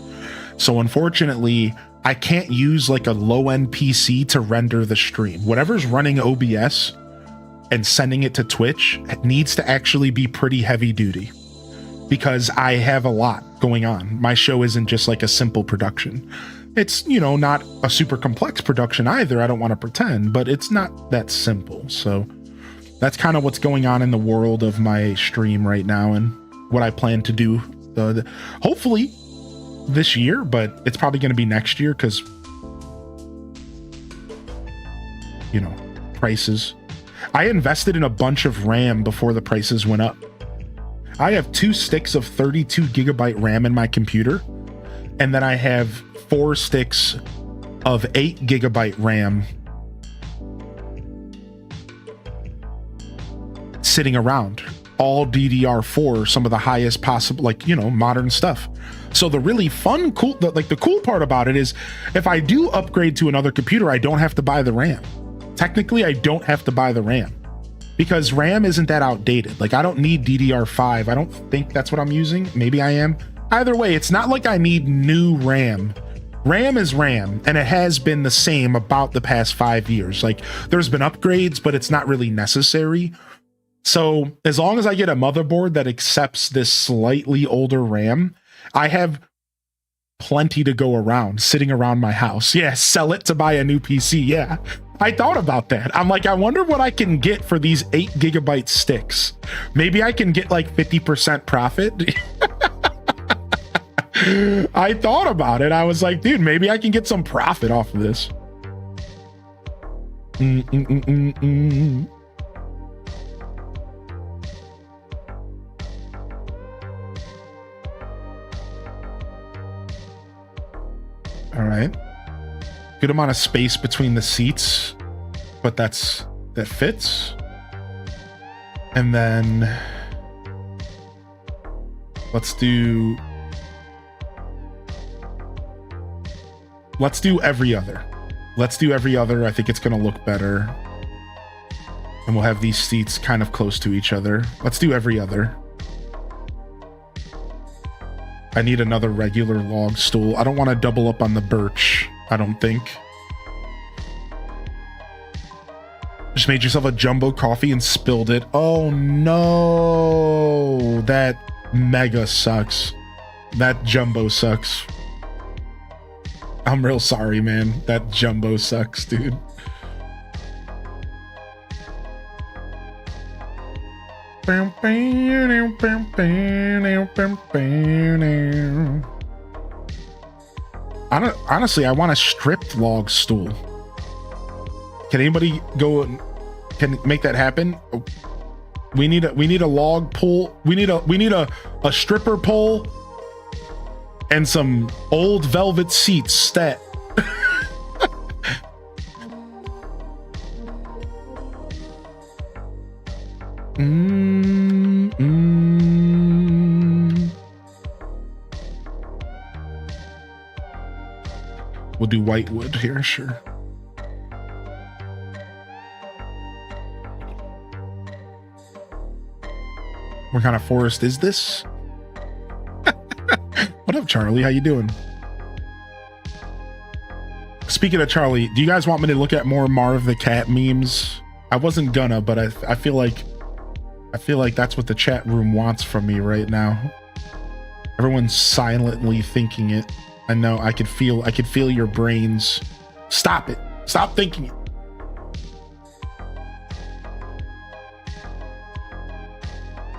So unfortunately, I can't use like a low-end PC to render the stream. Whatever's running OBS and sending it to Twitch, it needs to actually be pretty heavy duty because I have a lot going on. My show isn't just like a simple production. It's, you know, not a super complex production either. I don't want to pretend, but it's not that simple. So that's kind of what's going on in the world of my stream right now and what I plan to do. Hopefully this year, but it's probably going to be next year because you know, prices. I invested in a bunch of RAM before the prices went up. I have 2 sticks of 32 gigabyte RAM in my computer, and then I have 4 sticks of 8 gigabyte RAM sitting around, all DDR4, some of the highest possible, like, you know, modern stuff. So the really fun, the cool part about it is if I do upgrade to another computer, I don't have to buy the RAM. Technically, I don't have to buy the RAM because RAM isn't that outdated. Like, I don't need DDR5. I don't think that's what I'm using. Maybe I am. Either way, it's not like I need new RAM. RAM is RAM, and it has been the same about the past 5 years. Like, there's been upgrades, but it's not really necessary. So as long as I get a motherboard that accepts this slightly older RAM, I have plenty to go around, sitting around my house. Yeah, sell it to buy a new PC. Yeah, I thought about that. I'm like, I wonder what I can get for these 8 gigabyte sticks. Maybe I can get like 50% profit. I thought about it. I was like, dude, maybe I can get some profit off of this. All right. Good amount of space between the seats, but that fits. And then let's do every other. Let's do every other. I think it's going to look better. And we'll have these seats kind of close to each other. Let's do every other. I need another regular log stool. I don't want to double up on the birch, I don't think. Just made yourself a jumbo coffee and spilled it. Oh no, that mega sucks. That jumbo sucks. I'm real sorry, man. That jumbo sucks, dude. Honestly, I want a stripped log stool. Can anybody can make that happen? We need a log pole. We need a stripper pole and some old velvet seats stat. We'll do white wood here, sure. What kind of forest is this? What up, Charlie? How you doing? Speaking of Charlie, do you guys want me to look at more Marv the Cat memes? I wasn't gonna, but I feel like that's what the chat room wants from me right now. Everyone's silently thinking it. I know, I could feel your brains. Stop it. Stop thinking it.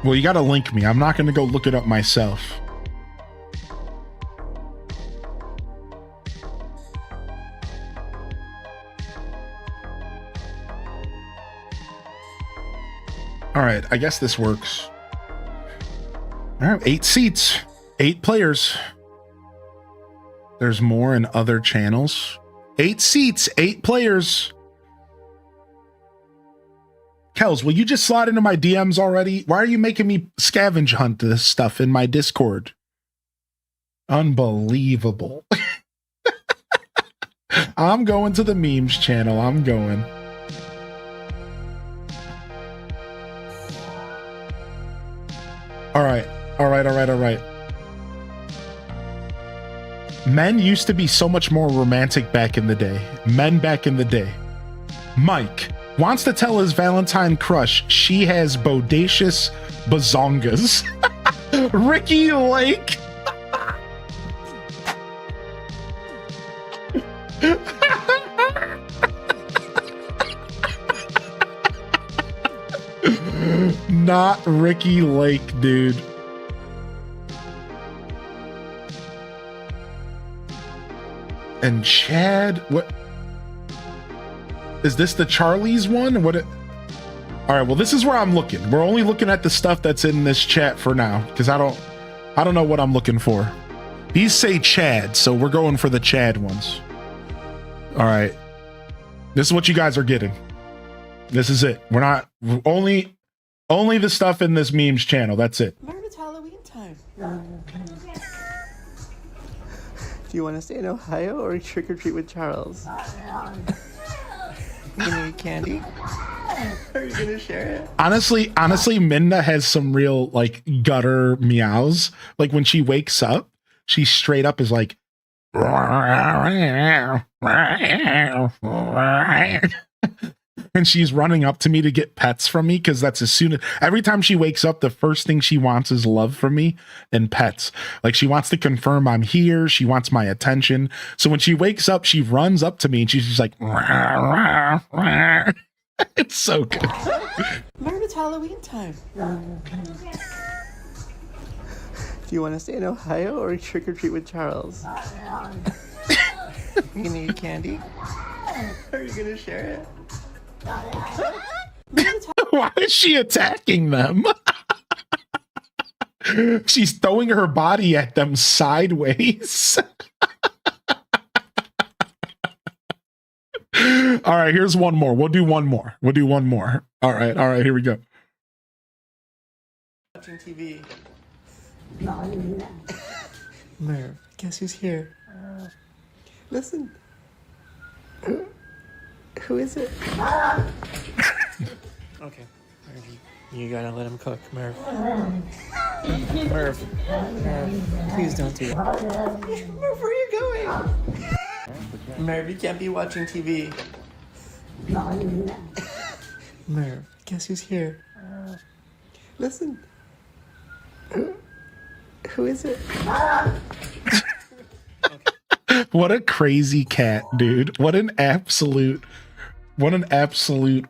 Well, you gotta link me. I'm not gonna go look it up myself. All right, I guess this works. All right, 8 seats, 8 players. There's more in other channels. 8 seats, 8 players. Kels, will you just slide into my DMs already? Why are you making me scavenge hunt this stuff in my Discord? Unbelievable. I'm going to the memes channel. I'm going. All right. Men used to be so much more romantic back in the day. Men back in the day. Mike wants to tell his Valentine crush she has bodacious bazongas. Ricky Lake. Not Ricky Lake, dude. And Chad, what? Is this the Charlie's one? What? All right. Well, this is where I'm looking. We're only looking at the stuff that's in this chat for now, because I don't know what I'm looking for. These say Chad, so we're going for the Chad ones. All right. This is what you guys are getting. This is it. We're not only the stuff in this memes channel. That's it. Merv, it's Halloween time. Do you want to stay in Ohio or trick or treat with Charles? You need candy? Are you gonna share it? Honestly, Minna has some real like gutter meows. Like when she wakes up, she straight up is like, and she's running up to me to get pets from me, because that's every time she wakes up, the first thing she wants is love from me and pets. Like she wants to confirm I'm here. She wants my attention. So when she wakes up, she runs up to me and she's just like, it's so good. Merv, it's Halloween time. Do you want to stay in Ohio or trick or treat with Charles? You need candy? Are you gonna share it? Why is she attacking them? She's throwing her body at them sideways. All right, here's one more. We'll do one more. All right, here we go. Watching TV. Merv, guess who's here? Listen. Who is it? Okay, Merv, you gotta let him cook, Merv. Merv, please don't do that. Merv, where are you going? Merv, you can't be watching TV. Merv, guess who's here? Listen. Who is it? What a crazy cat, dude. What an absolute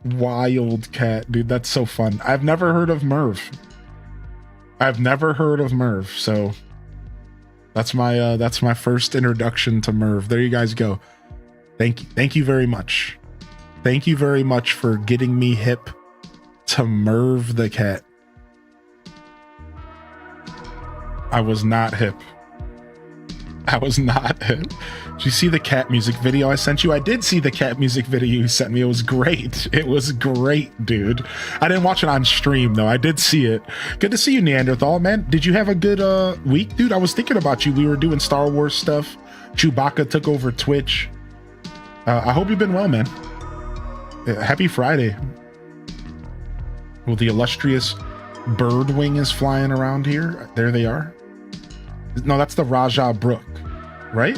wild cat, dude. That's so fun. I've never heard of Merv. So that's my first introduction to Merv. There you guys go. Thank you very much. Thank you very much for getting me hip to Merv the cat. I was not hip. Did you see the cat music video I sent you? I did see the cat music video you sent me. It was great. Dude. I didn't watch it on stream, though. I did see it. Good to see you, Neanderthal, man. Did you have a good week, dude? I was thinking about you. We were doing Star Wars stuff. Chewbacca took over Twitch. I hope you've been well, man. Happy Friday. Well, the illustrious Birdwing is flying around here. There they are. No, that's the Rajah Brook, right?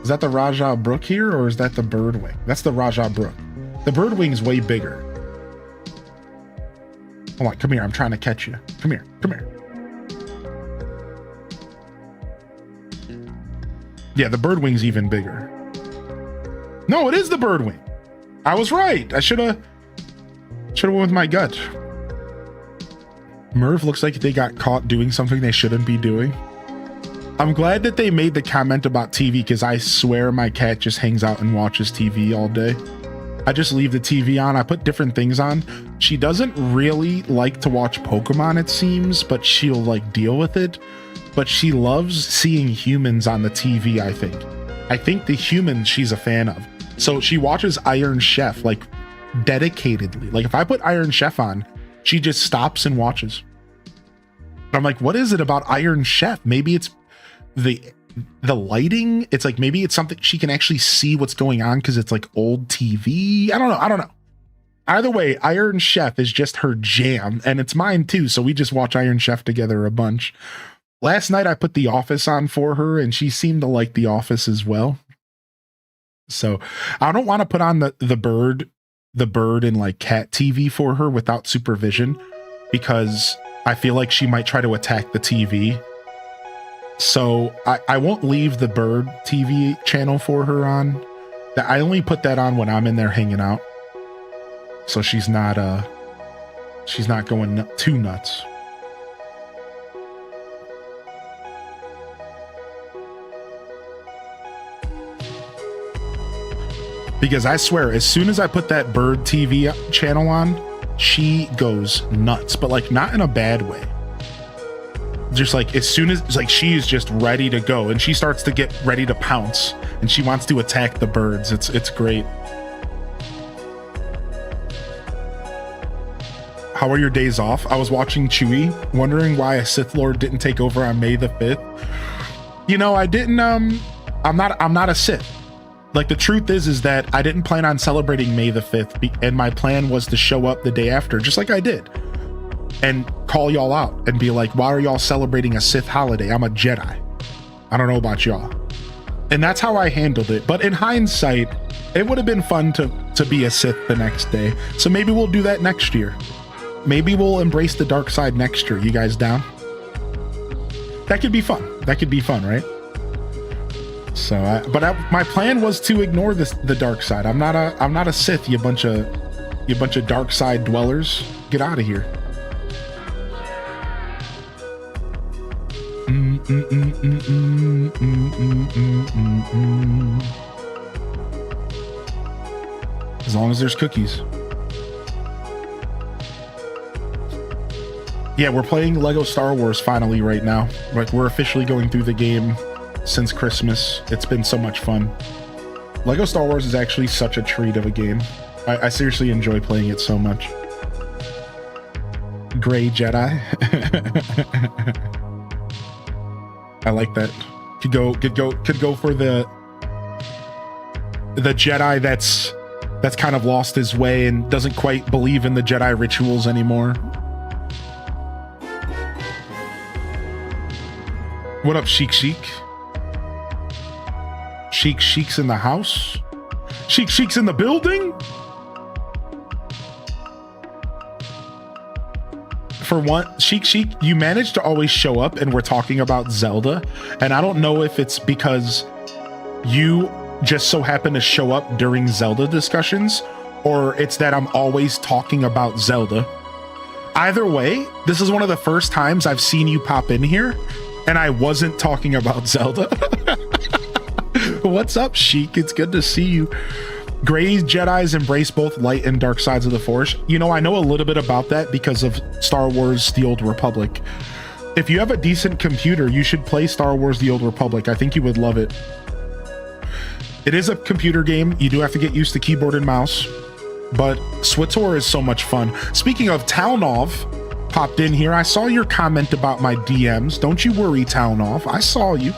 Is that the Rajah Brook here, or is that the Birdwing? That's the Rajah Brook. The Birdwing's way bigger. Hold on, come here. I'm trying to catch you. Come here. Yeah, the Birdwing's even bigger. No, it is the Birdwing. I was right. I should have went with my gut. Merv looks like they got caught doing something they shouldn't be doing. I'm glad that they made the comment about TV, because I swear my cat just hangs out and watches TV all day. I just leave the TV on. I put different things on. She doesn't really like to watch Pokemon, it seems, but she'll like deal with it. But she loves seeing humans on the TV, I think. I think the humans she's a fan of. So she watches Iron Chef like dedicatedly. Like if I put Iron Chef on, she just stops and watches. I'm like, what is it about Iron Chef? Maybe it's the lighting. It's like, maybe it's something she can actually see what's going on because it's like old TV. I don't know. Either way, Iron Chef is just her jam, and it's mine too. So we just watch Iron Chef together a bunch. Last night I put The Office on for her, and she seemed to like The Office as well. So I don't want to put on the bird and like cat TV for her without supervision, because I feel like she might try to attack the TV. So I won't leave the bird TV channel for her on. I only put that on when I'm in there hanging out. So she's not going too nuts. Because I swear, as soon as I put that bird TV channel on, she goes nuts, but like not in a bad way. Just like as soon as it's like she is just ready to go, and she starts to get ready to pounce, and she wants to attack the birds. It's great. How are your days off? I was watching Chewie, wondering why a Sith Lord didn't take over on May the 5th. You know, I didn't. I'm not a Sith. Like, the truth is that I didn't plan on celebrating May the 5th, and my plan was to show up the day after, just like I did, and call y'all out and be like, why are y'all celebrating a Sith holiday? I'm a Jedi. I don't know about y'all. And that's how I handled it. But in hindsight, it would have been fun to be a Sith the next day. So maybe we'll do that next year. Maybe we'll embrace the dark side next year. You guys down? That could be fun. That could be fun, right? So, my plan was to ignore the dark side. I'm not a Sith. You bunch of dark side dwellers. Get out of here. As long as there's cookies. Yeah, we're playing Lego Star Wars finally right now. Like, we're officially going through the game since Christmas. It's been so much fun. Lego Star Wars is actually such a treat of a game. I seriously enjoy playing it so much. Gray Jedi. I like that. Could go for the Jedi that's kind of lost his way and doesn't quite believe in the Jedi rituals anymore. What up, Sheik? Sheik's in the house? Sheik's in the building? For one, Sheik, you managed to always show up and we're talking about Zelda. And I don't know if it's because you just so happen to show up during Zelda discussions, or it's that I'm always talking about Zelda. Either way, this is one of the first times I've seen you pop in here and I wasn't talking about Zelda. What's up, Sheik? It's good to see you. Gray Jedis embrace both light and dark sides of the Force. You know, I know a little bit about that because of Star Wars The Old Republic. If you have a decent computer, you should play Star Wars The Old Republic. I think you would love it. It is a computer game. You do have to get used to keyboard and mouse, but SWTOR is so much fun. Speaking of, Townov popped in here. I saw your comment about my DMs. Don't you worry, Townov. I saw you.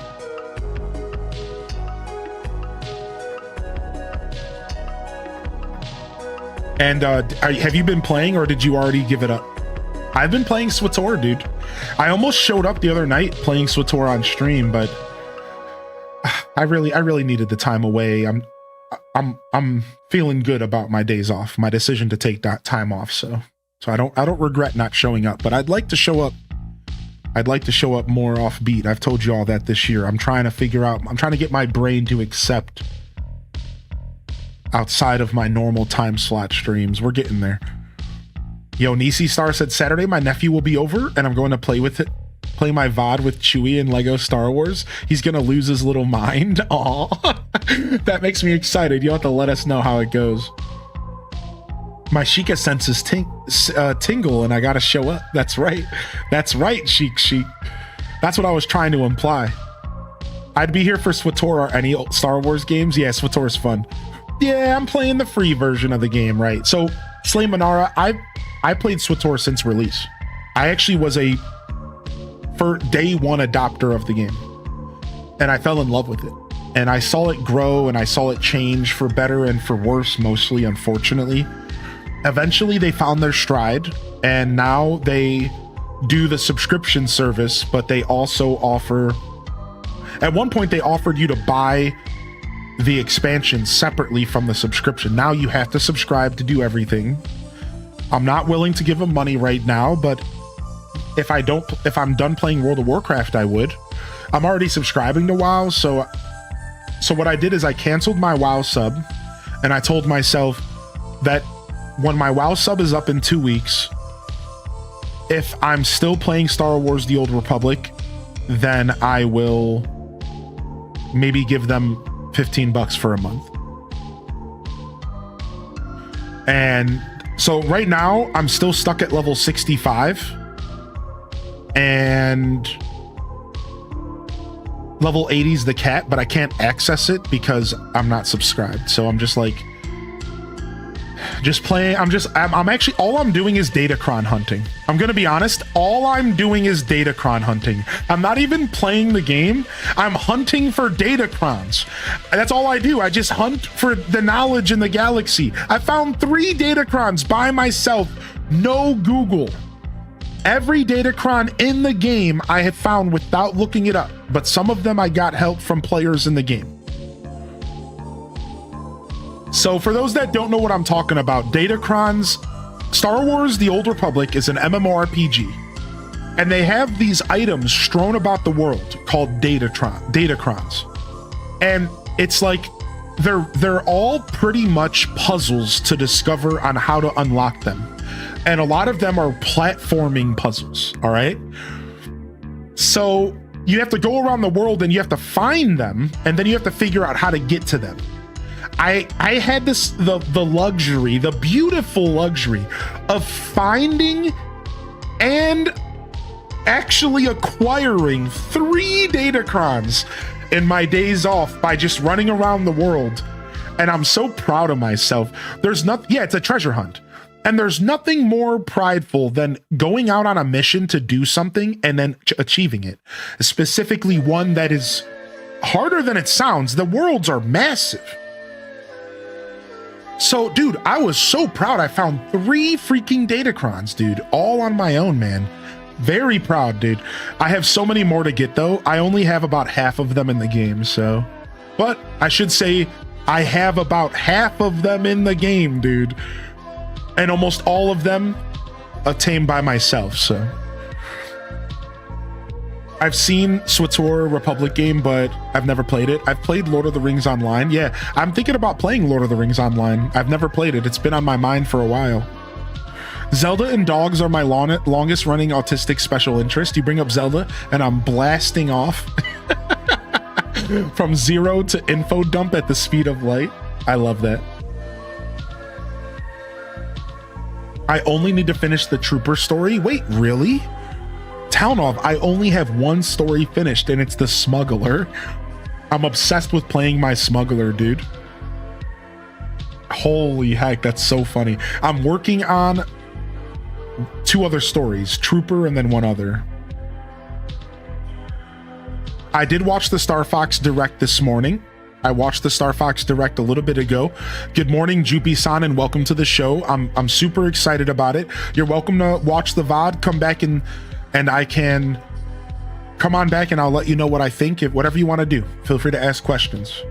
And have you been playing, or did you already give it up? I've been playing SWTOR, dude. I almost showed up the other night playing SWTOR on stream, but I really needed the time away. I'm feeling good about my days off, my decision to take that time off. So I don't regret not showing up, but I'd like to show up. I'd like to show up more offbeat. I've told you all that this year. I'm trying to get my brain to accept outside of my normal time slot streams. We're getting there. Yo, Nisi Star said Saturday my nephew will be over and I'm going to play my VOD with Chewie and Lego Star Wars. He's gonna lose his little mind. Aw. That makes me excited. You'll have to let us know how it goes. My Sheikah senses tingle and I gotta show up. That's right, Sheik. That's what I was trying to imply. I'd be here for SWTOR or any Star Wars games. Yeah, SWTOR is fun. Yeah, I'm playing the free version of the game, right? So, Slay Manara, I played SWTOR since release. I actually was for day one adopter of the game. And I fell in love with it. And I saw it grow and I saw it change for better and for worse, mostly, unfortunately. Eventually, they found their stride, and now they do the subscription service, but they also offer... At one point, they offered you to buy the expansion separately from the subscription. Now you have to subscribe to do everything. I'm not willing to give them money right now, but if I'm done playing World of Warcraft, I would. I'm already subscribing to WoW, so what I did is I canceled my WoW sub, and I told myself that when my WoW sub is up in 2 weeks, if I'm still playing Star Wars The Old Republic, then I will maybe give them $15 for a month. And so right now I'm still stuck at level 65 and level 80 is the cat, but I can't access it because I'm not subscribed. So I'm just like, just playing. I'm actually, all I'm doing is Datacron hunting. I'm gonna be honest, all I'm doing is Datacron hunting. I'm not even playing the game. I'm hunting for Datacrons. That's all I do. I just hunt for the knowledge in the galaxy. I found 3 Datacrons by myself, no Google. Every Datacron in the game I have found without looking it up, but some of them I got help from players in the game. So for those that don't know what I'm talking about, Datacrons, Star Wars The Old Republic is an MMORPG, and they have these items strewn about the world called Datacrons. And it's like they're all pretty much puzzles to discover on how to unlock them. And a lot of them are platforming puzzles, all right? So you have to go around the world and you have to find them, and then you have to figure out how to get to them. I had the luxury, the beautiful luxury of finding and actually acquiring 3 Datacrons in my days off by just running around the world. And I'm so proud of myself. There's nothing, yeah, it's a treasure hunt. And there's nothing more prideful than going out on a mission to do something and then achieving it. Specifically one that is harder than it sounds. The worlds are massive. So, dude, I was so proud. I found 3 freaking Datacrons, dude, all on my own, man. Very proud, dude. I have so many more to get, though. I only have about half of them in the game, so. But I should say I have about half of them in the game, dude. And almost all of them attained by myself, so. I've seen SWTOR Republic game, but I've never played it. I've played Lord of the Rings Online. Yeah, I'm thinking about playing Lord of the Rings Online. I've never played it. It's been on my mind for a while. Zelda and dogs are my longest running autistic special interest. You bring up Zelda and I'm blasting off from 0 to info dump at the speed of light. I love that. I only need to finish the Trooper story. Wait, really? Town of, I only have 1 story finished, and it's the Smuggler. I'm obsessed with playing my Smuggler, dude. Holy heck, that's so funny. I'm working on 2 other stories, Trooper and then 1 other. I did watch the Star Fox Direct this morning. I watched the Star Fox Direct a little bit ago. Good morning, Jupi-san, and welcome to the show. I'm super excited about it. You're welcome to watch the VOD. Come back and I can come on back and I'll let you know what I think. If whatever you want to do, feel free to ask questions.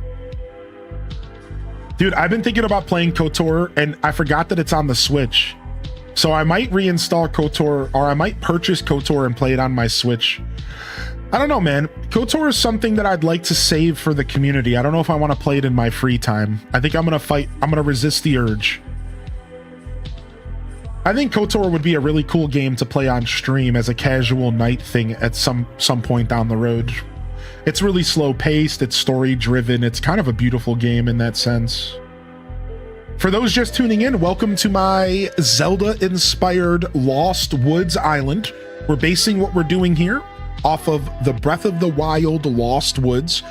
Dude, I've been thinking about playing KOTOR and I forgot that it's on the Switch. So I might reinstall KOTOR, or I might purchase KOTOR and play it on my Switch. I don't know, man. KOTOR is something that I'd like to save for the community. I don't know if I want to play it in my free time. I think I'm going to resist the urge. I think KOTOR would be a really cool game to play on stream as a casual night thing at some point down the road. It's really slow paced, it's story driven, it's kind of a beautiful game in that sense. For those just tuning in, welcome to my Zelda inspired Lost Woods Island. We're basing what we're doing here off of the Breath of the Wild Lost Woods.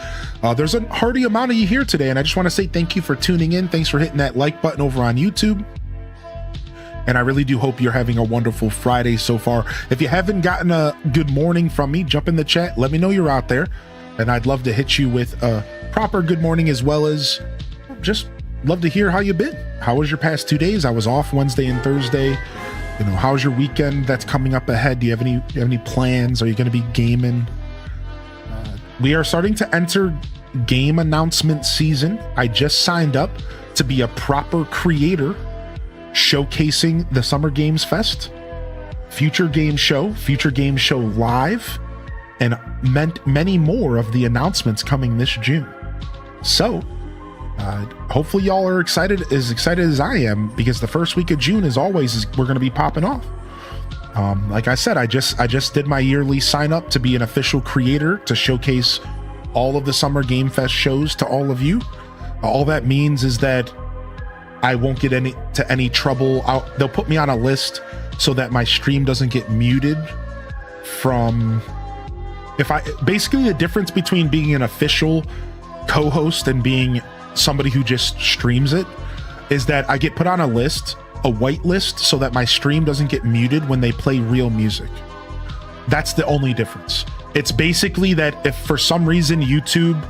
There's a hearty amount of you here today, and I just want to say thank you for tuning in. Thanks for hitting that like button over on YouTube. And I really do hope you're having a wonderful Friday so far. If you haven't gotten a good morning from me, jump in the chat. Let me know you're out there. And I'd love to hit you with a proper good morning, as well as just love to hear how you've been. How was your past 2 days? I was off Wednesday and Thursday. You know, how's your weekend that's coming up ahead? Do you have any plans? Are you going to be gaming? We are starting to enter game announcement season. I just signed up to be a proper creator, showcasing the Summer Games Fest, Future Game Show Live, and many more of the announcements coming this June. So hopefully y'all are as excited as I am, because the first week of June we're going to be popping off. Like I said, I just did my yearly sign up to be an official creator to showcase all of the Summer Game Fest shows to all of you. All that means is that I won't get into any trouble. They'll put me on a list so that my stream doesn't get muted from basically the difference between being an official co-host and being somebody who just streams it is that I get put on a list, a white list, so that my stream doesn't get muted when they play real music. That's the only difference. It's basically that if for some reason YouTube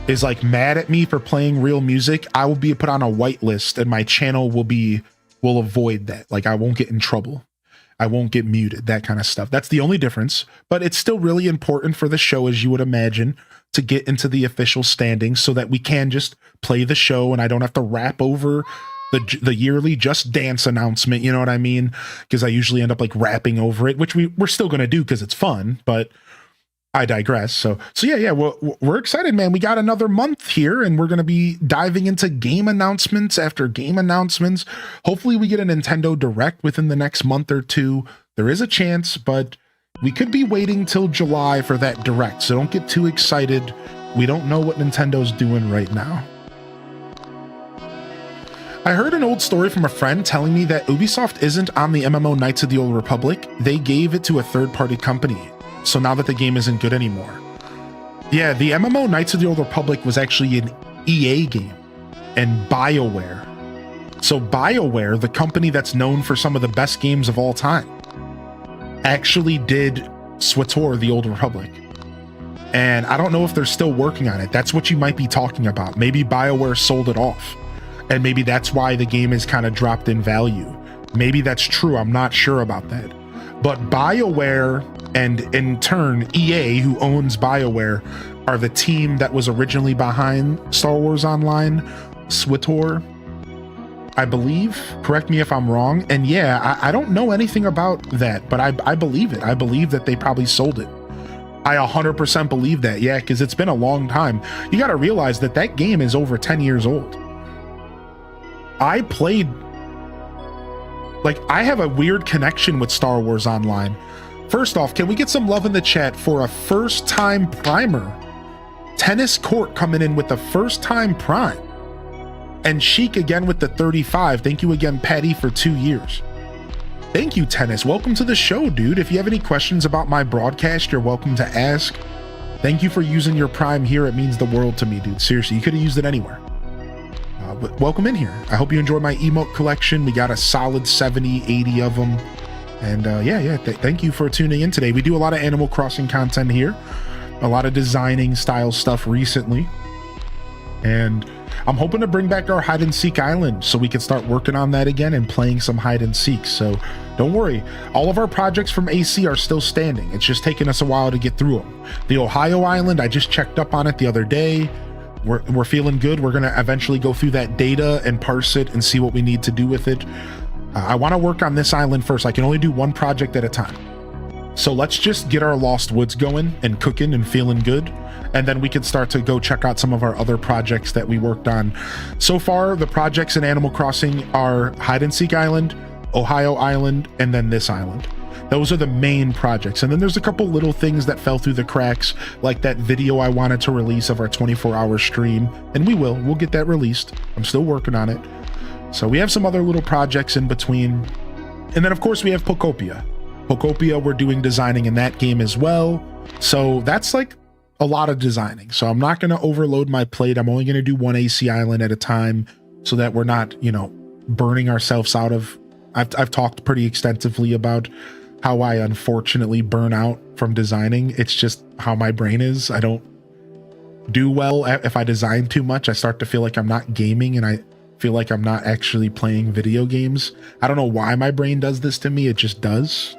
is like mad at me for playing real music, I will be put on a white list and my channel will avoid that. Like I won't get in trouble. I won't get muted, that kind of stuff. That's the only difference, but it's still really important for the show, as you would imagine, to get into the official standings so that we can just play the show and I don't have to rap over the yearly Just Dance announcement. You know what I mean? Because I usually end up like rapping over it, which we're still going to do because it's fun, but I digress. So yeah, we're excited, man. We got another month here and we're going to be diving into game announcements after game announcements. Hopefully we get a Nintendo Direct within the next month or two. There is a chance, but we could be waiting till July for that Direct. So don't get too excited. We don't know what Nintendo's doing right now. I heard an old story from a friend telling me that Ubisoft isn't on the MMO Knights of the Old Republic. They gave it to a third-party company. So now that the game isn't good anymore. Yeah, the MMO Knights of the Old Republic was actually an EA game and BioWare. So BioWare, the company that's known for some of the best games of all time, actually did SWTOR, the Old Republic. And I don't know if they're still working on it. That's what you might be talking about. Maybe BioWare sold it off. And maybe that's why the game is kind of dropped in value. Maybe that's true. I'm not sure about that. But BioWare and in turn EA, who owns BioWare, are the team that was originally behind Star Wars Online, SWTOR, I believe. Correct me if I'm wrong. And yeah, I don't know anything about that, but I believe it. I believe that they probably sold it. I 100% believe that, yeah, because it's been a long time. You got to realize that that game is over 10 years old. I have a weird connection with Star Wars Online. First off, can we get some love in the chat for a first-time primer? Tennis Court coming in with the first-time prime. And Chic again with the 35. Thank you again, Patty, for 2 years. Thank you, Tennis. Welcome to the show, dude. If you have any questions about my broadcast, you're welcome to ask. Thank you for using your prime here. It means the world to me, dude. Seriously, you could have used it anywhere. But welcome in here. I hope you enjoy my emote collection. We got a solid 70, 80 of them. And thank you for tuning in today. We do a lot of Animal Crossing content here, a lot of designing style stuff recently. And I'm hoping to bring back our hide and seek island so we can start working on that again and playing some hide and seek. So don't worry, all of our projects from AC are still standing. It's just taking us a while to get through them. The Ohio island, I just checked up on it the other day. We're feeling good. We're going to eventually go through that data and parse it and see what we need to do with it. I want to work on this island first. I can only do one project at a time. So let's just get our Lost Woods going and cooking and feeling good. And then we can start to go check out some of our other projects that we worked on. So far, the projects in Animal Crossing are Hide and Seek Island, Ohio Island, and then this island. Those are the main projects. And then there's a couple little things that fell through the cracks, like that video I wanted to release of our 24-hour stream. And we'll get that released. I'm still working on it. So we have some other little projects in between. And then of course we have Pokopia. Pokopia, we're doing designing in that game as well. So that's like a lot of designing. So I'm not going to overload my plate. I'm only going to do one AC island at a time so that we're not, burning ourselves out of. I've talked pretty extensively about how I unfortunately burn out from designing. It's just how my brain is. I don't do well if I design too much. I start to feel like I'm not gaming and I feel like I'm not actually playing video games. I don't know why my brain does this to me. It just does.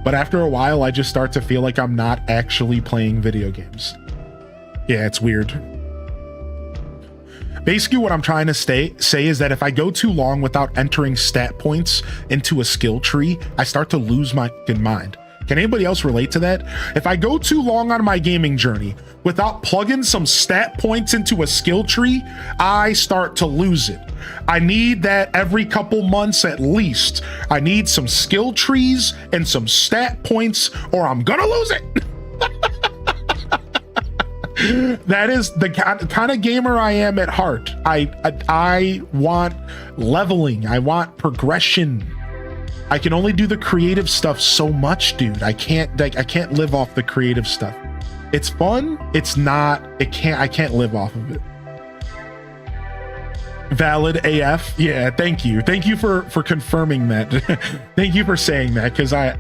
But after a while, I just start to feel like I'm not actually playing video games. Yeah, it's weird. Basically, what I'm trying to say is that if I go too long without entering stat points into a skill tree, I start to lose my mind. Can anybody else relate to that? If I go too long on my gaming journey without plugging some stat points into a skill tree, I start to lose it. I need that every couple months at least. I need some skill trees and some stat points or I'm gonna lose it. That is the kind of gamer I am at heart. I want leveling. I want progression. I can only do the creative stuff so much, dude. I can't live off the creative stuff. It's fun. It's not. I can't live off of it. Valid AF. Yeah, thank you. Thank you for confirming that. Thank you for saying that, because I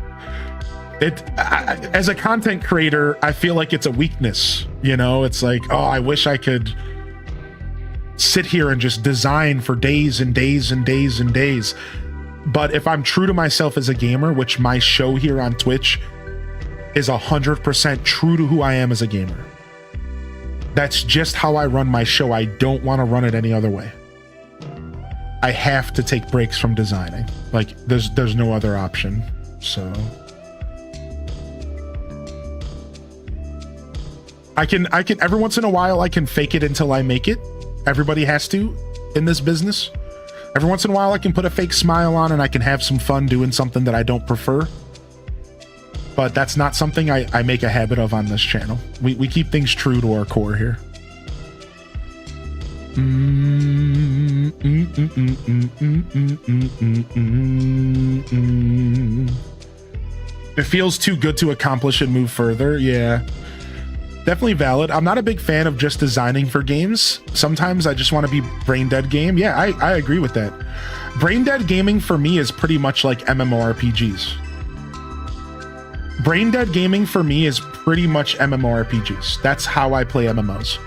as a content creator, I feel like it's a weakness. You know, it's like, oh, I wish I could sit here and just design for days and days and days and days. But if I'm true to myself as a gamer, which my show here on Twitch is 100% true to who I am as a gamer. That's just how I run my show. I don't want to run it any other way. I have to take breaks from designing. Like there's no other option. So I can every once in a while I can fake it until I make it. Everybody has to in this business. Every once in a while I can put a fake smile on and I can have some fun doing something that I don't prefer. But that's not something I make a habit of on this channel. We keep things true to our core here. It feels too good to accomplish and move further. Yeah, definitely valid. I'm not a big fan of just designing for games. Sometimes I just want to be brain dead game. Yeah, I agree with that. Brain dead gaming for me is pretty much like MMORPGs. Brain dead gaming for me is pretty much MMORPGs. That's how I play MMOs.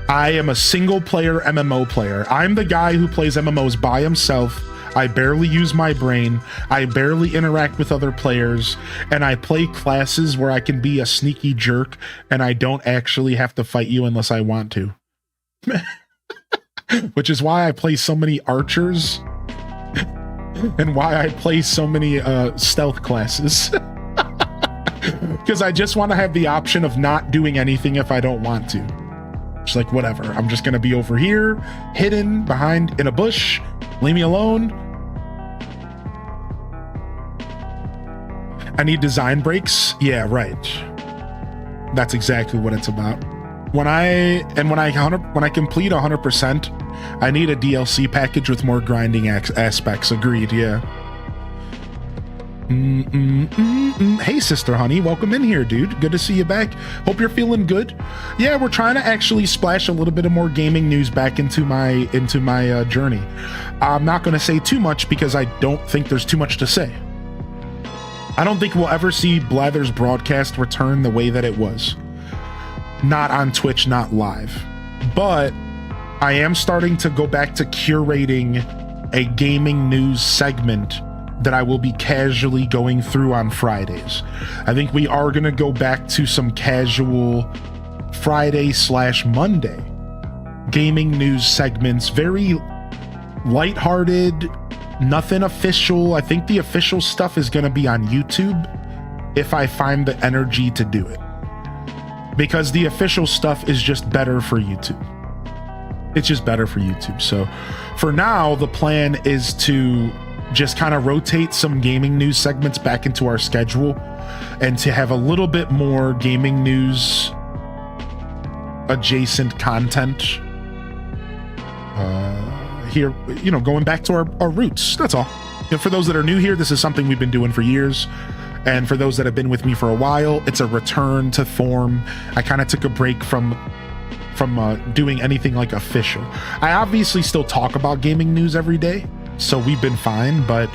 I am a single player MMO player. I'm the guy who plays MMOs by himself. I barely use my brain. I barely interact with other players. And I play classes where I can be a sneaky jerk and I don't actually have to fight you unless I want to. Which is why I play so many archers and why I play so many stealth classes. Because I just want to have the option of not doing anything if I don't want to. It's like, whatever. I'm just going to be over here, hidden behind in a bush. Leave me alone. I need design breaks. Yeah, right. That's exactly what it's about. When I complete 100%, I need a DLC package with more grinding aspects. Agreed. Yeah. Hey, Sister Honey, welcome in here, dude. Good to see you back. Hope you're feeling good. Yeah, we're trying to actually splash a little bit of more gaming news back into my journey. I'm not going to say too much because I don't think there's too much to say. I don't think we'll ever see Blather's broadcast return the way that it was. Not on Twitch, not live. But I am starting to go back to curating a gaming news segment that I will be casually going through on Fridays. I think we are going to go back to some casual Friday/Monday gaming news segments. Very lighthearted, nothing official. I think the official stuff is going to be on YouTube if I find the energy to do it. Because the official stuff is just better for YouTube. It's just better for YouTube. So for now, the plan is to just kind of rotate some gaming news segments back into our schedule and to have a little bit more gaming news adjacent content here, you know, going back to our roots. That's all. And for those that are new here, this is something we've been doing for years. And for those that have been with me for a while, it's a return to form. I kind of took a break from doing anything like official. I obviously still talk about gaming news every day, so we've been fine, but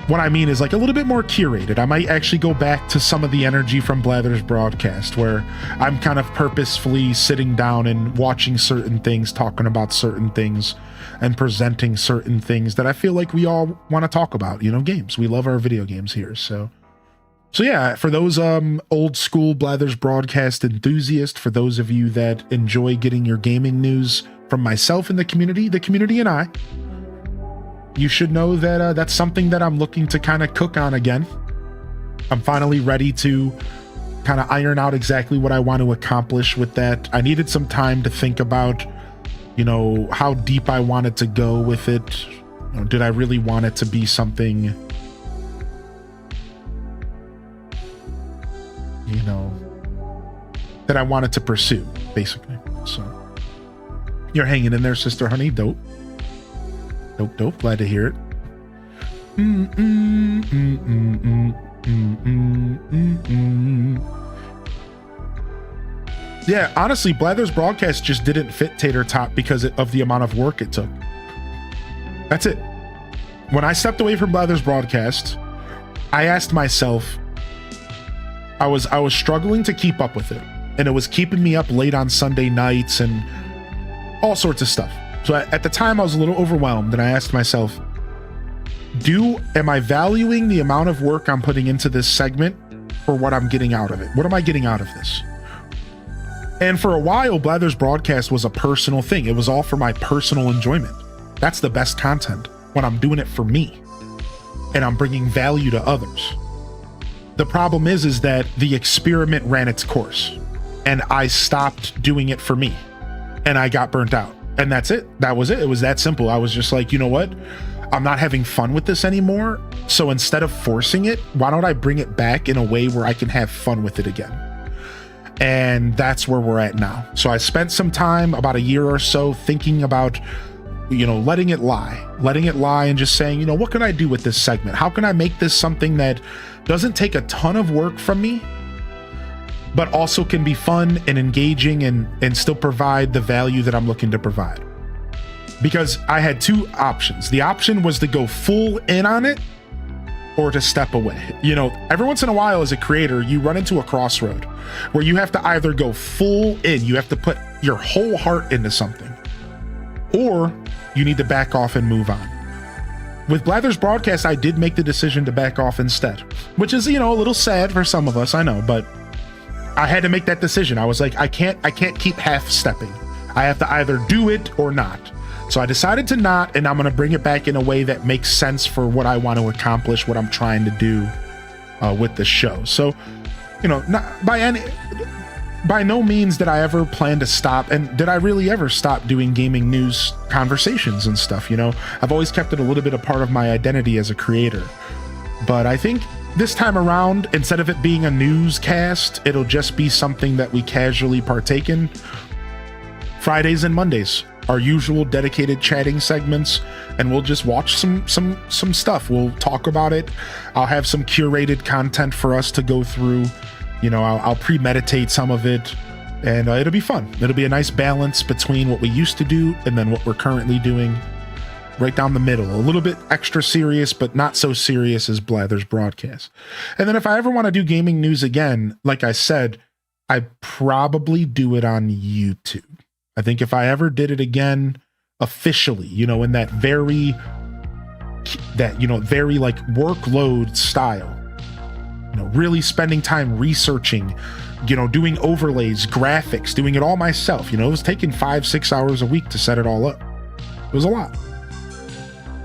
what I mean is like a little bit more curated. I might actually go back to some of the energy from Blather's broadcast where I'm kind of purposefully sitting down and watching certain things, talking about certain things, and presenting certain things that I feel like we all want to talk about, you know, games. We love our video games here, so yeah, for those old school Blather's broadcast enthusiasts, for those of you that enjoy getting your gaming news from myself and the community and I, you should know that that's something that I'm looking to kind of cook on again. I'm finally ready to kind of iron out exactly what I want to accomplish with that. I needed some time to think about, you know, how deep I wanted to go with it. You know, did I really want it to be something, you know, that I wanted to pursue, basically. So you're hanging in there, sister honey. Dope. Glad to hear it. Yeah, honestly, Blather's broadcast just didn't fit Tater Tot because of the amount of work it took. That's it. When I stepped away from Blather's broadcast, I asked myself, I was struggling to keep up with it, and it was keeping me up late on Sunday nights and all sorts of stuff. So at the time I was a little overwhelmed, and I asked myself, am I valuing the amount of work I'm putting into this segment for what I'm getting out of it? What am I getting out of this? And for a while, Blather's broadcast was a personal thing. It was all for my personal enjoyment. That's the best content, when I'm doing it for me and I'm bringing value to others. The problem is that the experiment ran its course and I stopped doing it for me and I got burnt out. And that's it. That was it. It was that simple. I was just like, you know what? I'm not having fun with this anymore. So instead of forcing it, why don't I bring it back in a way where I can have fun with it again? And that's where we're at now. So I spent some time, about a year or so, thinking about, letting it lie and just saying, what can I do with this segment? How can I make this something that doesn't take a ton of work from me, but also can be fun and engaging and still provide the value that I'm looking to provide? Because I had two options. The option was to go full in on it or to step away. Every once in a while as a creator, you run into a crossroad where you have to either go full in, you have to put your whole heart into something, or you need to back off and move on. With Blather's broadcast, I did make the decision to back off instead, which is, a little sad for some of us, I know, but I had to make that decision. I was like, I can't keep half stepping. I have to either do it or not. So I decided to not, and I'm going to bring it back in a way that makes sense for what I want to accomplish, what I'm trying to do with the show. So, not by no means did I ever plan to stop, and did I really ever stop doing gaming news conversations and stuff? I've always kept it a little bit a part of my identity as a creator. But I think this time around, instead of it being a newscast, it'll just be something that we casually partake in. Fridays and Mondays, our usual dedicated chatting segments, and we'll just watch some stuff. We'll talk about it. I'll have some curated content for us to go through. I'll premeditate some of it, and it'll be fun. It'll be a nice balance between what we used to do and then what we're currently doing. Right down the middle, a little bit extra serious, but not so serious as Blather's broadcast. And then if I ever want to do gaming news again, like I said, I'd probably do it on YouTube. I think if I ever did it again officially, in that very like workload style, really spending time researching, doing overlays, graphics, doing it all myself. It was taking 5-6 hours a week to set it all up. It was a lot.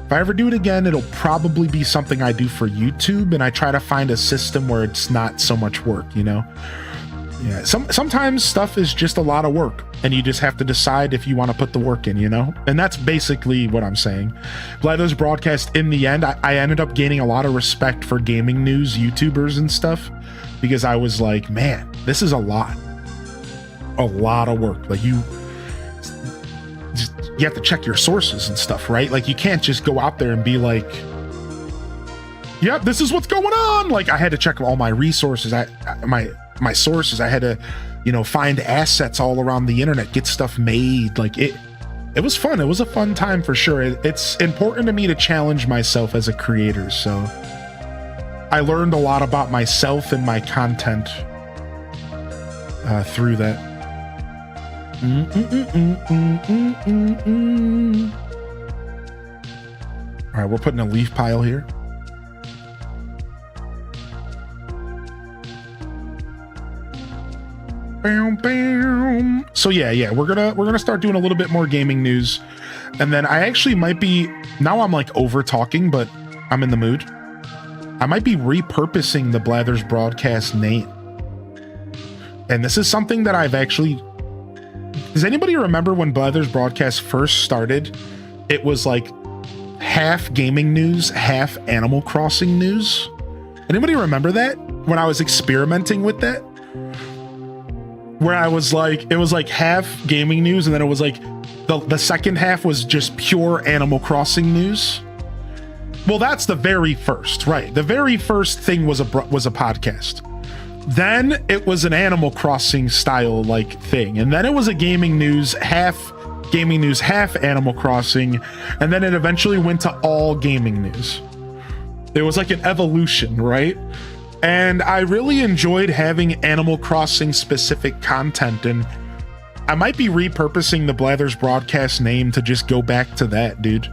If I ever do it again, it'll probably be something I do for YouTube, and I try to find a system where it's not so much work, Yeah, sometimes stuff is just a lot of work, and you just have to decide if you want to put the work in, And that's basically what I'm saying. Blather's broadcast, in the end, I ended up gaining a lot of respect for gaming news YouTubers and stuff, because I was like, man, this is a lot of work. Like you have to check your sources and stuff, right? Like you can't just go out there and be like, yep, this is what's going on. Like I had to check all my resources, my sources. I had to, find assets all around the internet, get stuff made. Like it was fun. It was a fun time for sure. It's important to me to challenge myself as a creator. So I learned a lot about myself and my content through that. All right, we're putting a leaf pile here. Bam, bam. So yeah, we're gonna start doing a little bit more gaming news, and then I actually might be, now I'm like over talking, but I'm in the mood. I might be repurposing the Blather's broadcast name, and this is something that I've actually. Does anybody remember when Blather's broadcast first started? It was like half gaming news, half Animal Crossing news. Anybody remember that? When I was experimenting with that? where I was like, it was like half gaming news, and then it was like the second half was just pure Animal Crossing news. Well, that's the very first, right? The very first thing was a podcast. Then it was an Animal Crossing style like thing, and then it was a gaming news, half Animal Crossing, and then it eventually went to all gaming news. It was like an evolution, right? And I really enjoyed having Animal Crossing specific content, and I might be repurposing the Blathers broadcast name to just go back to that, dude.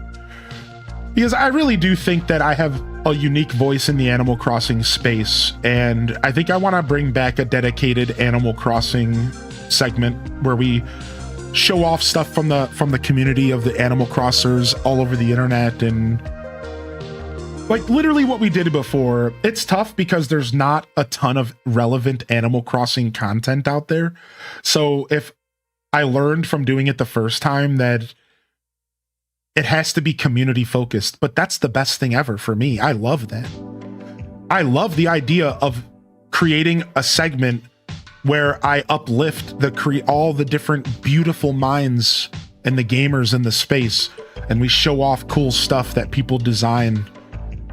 Because I really do think that I have a unique voice in the Animal Crossing space, and I think I want to bring back a dedicated Animal Crossing segment where we show off stuff from the community of the Animal Crossers all over the internet, and like literally what we did before. It's tough because there's not a ton of relevant Animal Crossing content out there. So if I learned from doing it the first time that it has to be community focused, but that's the best thing ever for me. I love that. I love the idea of creating a segment where I uplift all the different beautiful minds and the gamers in the space, and we show off cool stuff that people design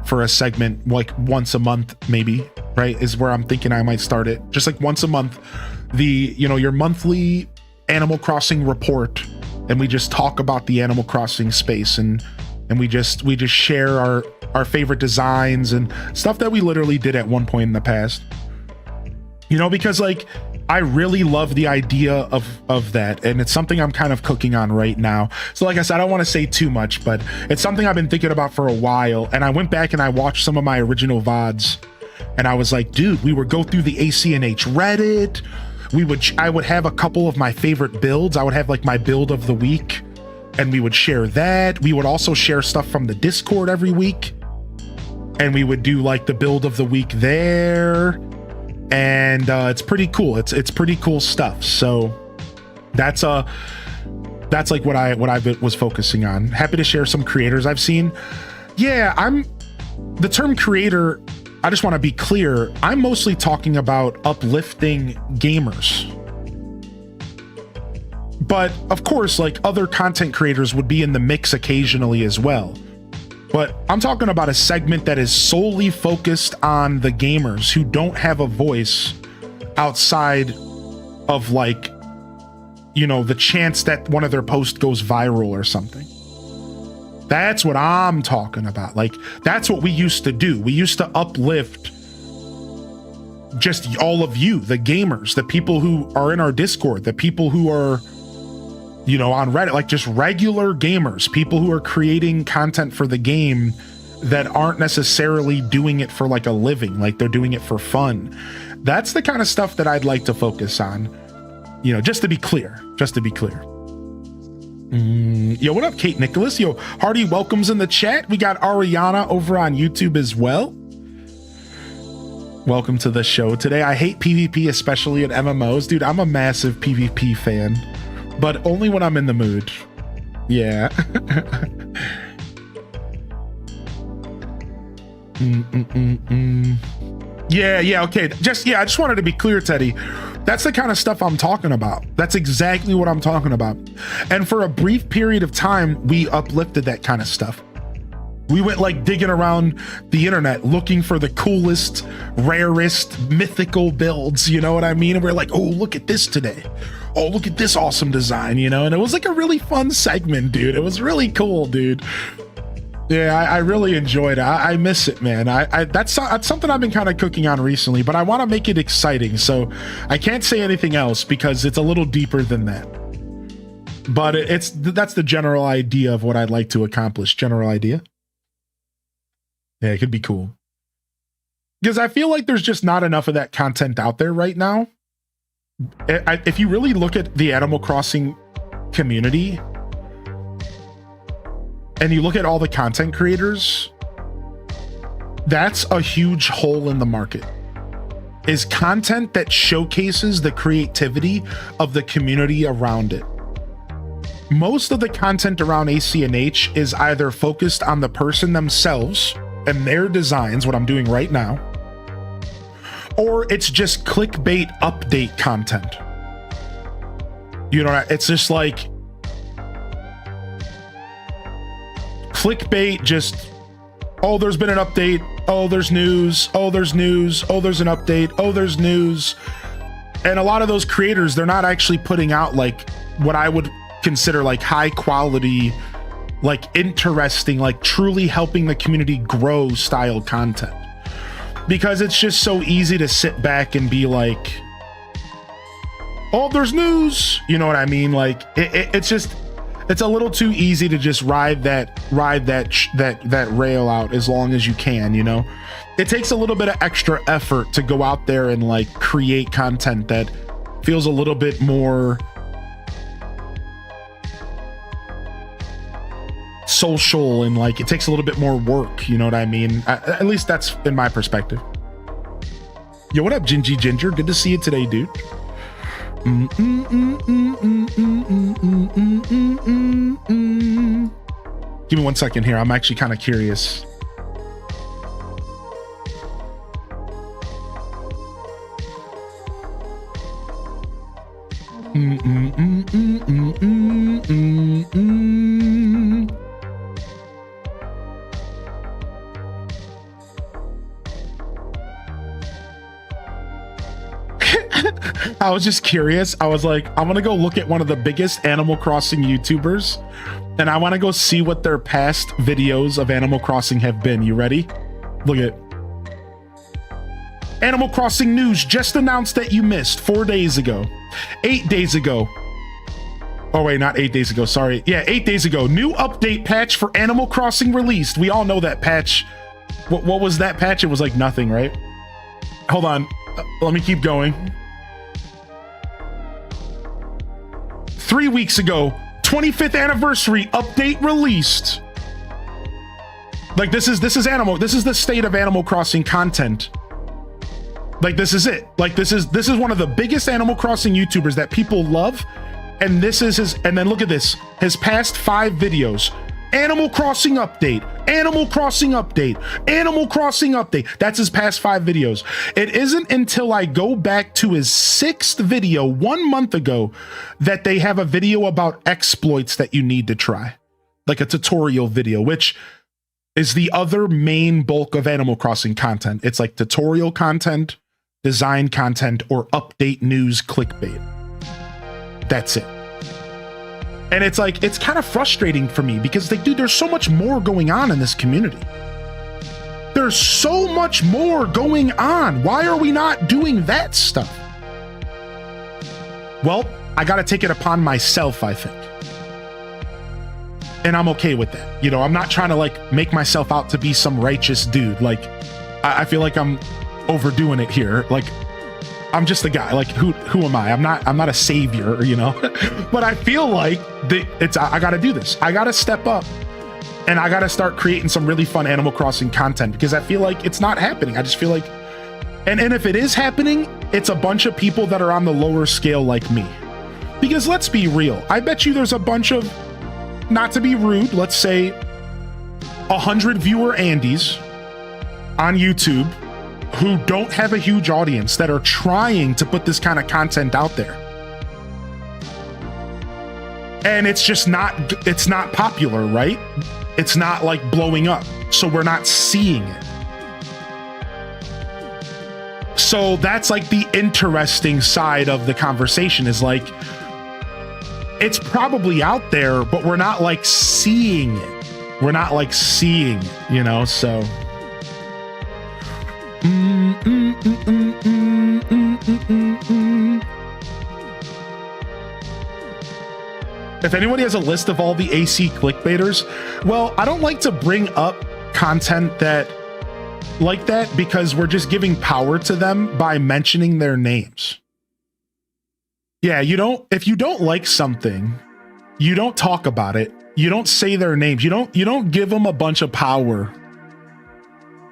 for a segment like once a month, maybe, right? Is where I'm thinking I might start it. Just like once a month, your monthly Animal Crossing report, and we just talk about the Animal Crossing space, and we just share our favorite designs and stuff that we literally did at one point in the past. Because like I really love the idea of that, and it's something I'm kind of cooking on right now. So like I said, I don't want to say too much, but it's something I've been thinking about for a while, and I went back and I watched some of my original VODs, and I was like, dude, we would go through the ACNH Reddit. I would have a couple of my favorite builds. I would have like my build of the week, and we would share that. We would also share stuff from the Discord every week, and we would do like the build of the week there. And it's pretty cool. It's pretty cool stuff. So that's like what I was focusing on. Happy to share some creators I've seen. Yeah, the term creator, I just want to be clear, I'm mostly talking about uplifting gamers. But of course, like other content creators would be in the mix occasionally as well. But I'm talking about a segment that is solely focused on the gamers who don't have a voice outside of like, the chance that one of their posts goes viral or something. That's what I'm talking about. Like, that's what we used to do. We used to uplift just all of you, the gamers, the people who are in our Discord, the people who are, on Reddit, like just regular gamers, people who are creating content for the game that aren't necessarily doing it for like a living, like they're doing it for fun. That's the kind of stuff that I'd like to focus on, just to be clear. Yo, what up, Kate Nicholas? Yo, Hardy welcomes in the chat. We got Ariana over on YouTube as well. Welcome to the show today. I hate PvP, especially in MMOs. Dude, I'm a massive PvP fan, but only when I'm in the mood. Yeah. Yeah, okay. I just wanted to be clear, Teddy. That's the kind of stuff I'm talking about. That's exactly what I'm talking about. And for a brief period of time, we uplifted that kind of stuff. We went like digging around the internet looking for the coolest, rarest, mythical builds, you know what I mean? And we're like, oh, look at this today. Oh, look at this awesome design, And it was like a really fun segment, dude. It was really cool, dude. Yeah, I really enjoyed it. I miss it, man. That's something I've been kind of cooking on recently, but I want to make it exciting. So I can't say anything else because it's a little deeper than that. But that's the general idea of what I'd like to accomplish. General idea. Yeah, it could be cool. Because I feel like there's just not enough of that content out there right now. If you really look at the Animal Crossing community, and you look at all the content creators, that's a huge hole in the market. Is content that showcases the creativity of the community around it. Most of the content around ACNH is either focused on the person themselves and their designs, what I'm doing right now, or it's just clickbait update content. You know, it's just like clickbait, just, oh, there's been an update. Oh, there's news. Oh, there's news. Oh, there's an update. Oh, there's news. And a lot of those creators, they're not actually putting out like what I would consider like high quality, like interesting, like truly helping the community grow style content. Because it's just so easy to sit back and be like, oh, there's news. You know what I mean? Like it's just, it's a little too easy to just ride that rail out as long as you can, you know? It takes a little bit of extra effort to go out there and like create content that feels a little bit more social, and like it takes a little bit more work, you know what I mean? At least that's in my perspective. Yo, what up, Gingy Ginger? Good to see you today, dude. Give me 1 second here. I'm actually kind of curious. I was just curious. I was like, I'm gonna go look at one of the biggest Animal Crossing YouTubers, and I want to go see what their past videos of Animal Crossing have been. You ready? Look at Animal Crossing news just announced that you missed 4 days ago, 8 days ago. Oh wait, not 8 days ago. Sorry. Yeah, 8 days ago. New update patch for Animal Crossing released. We all know that patch. What was that patch? It was like nothing, right? Hold on. Let me keep going. 3 weeks ago, 25th anniversary update released. Like this is the state of Animal Crossing content. Like this is it. Like this is one of the biggest Animal Crossing YouTubers that people love. And this is his, and then look at this, his past 5 videos. Animal Crossing update, Animal Crossing update, Animal Crossing update. That's his past 5 videos. It isn't until I go back to his 6th video 1 month ago that they have a video about exploits that you need to try. Like a tutorial video, which is the other main bulk of Animal Crossing content. It's like tutorial content, design content, or update news clickbait. That's it. And it's like, it's kind of frustrating for me because like, dude, there's so much more going on in this community. There's so much more going on. Why are we not doing that stuff? Well, I got to take it upon myself, I think. And I'm okay with that. You know, I'm not trying to like make myself out to be some righteous dude. Like, I feel like I'm overdoing it here. Like, I'm just a guy. Like, who am I? I'm not a savior, you know. But I feel like I got to do this. I got to step up, and I got to start creating some really fun Animal Crossing content because I feel like it's not happening. I just feel like, and if it is happening, it's a bunch of people that are on the lower scale like me. Because let's be real, I bet you there's a bunch of, not to be rude, let's say 100 viewer Andys on YouTube who don't have a huge audience that are trying to put this kind of content out there. And it's just it's not popular, right? It's not like blowing up. So we're not seeing it. So that's like the interesting side of the conversation is like, it's probably out there, but we're not like seeing it. We're not like seeing it, you know, so. If anybody has a list of all the AC clickbaiters, well, I don't like to bring up content that like that because we're just giving power to them by mentioning their names. Yeah, if you don't like something, you don't talk about it. You don't say their names. You don't give them a bunch of power.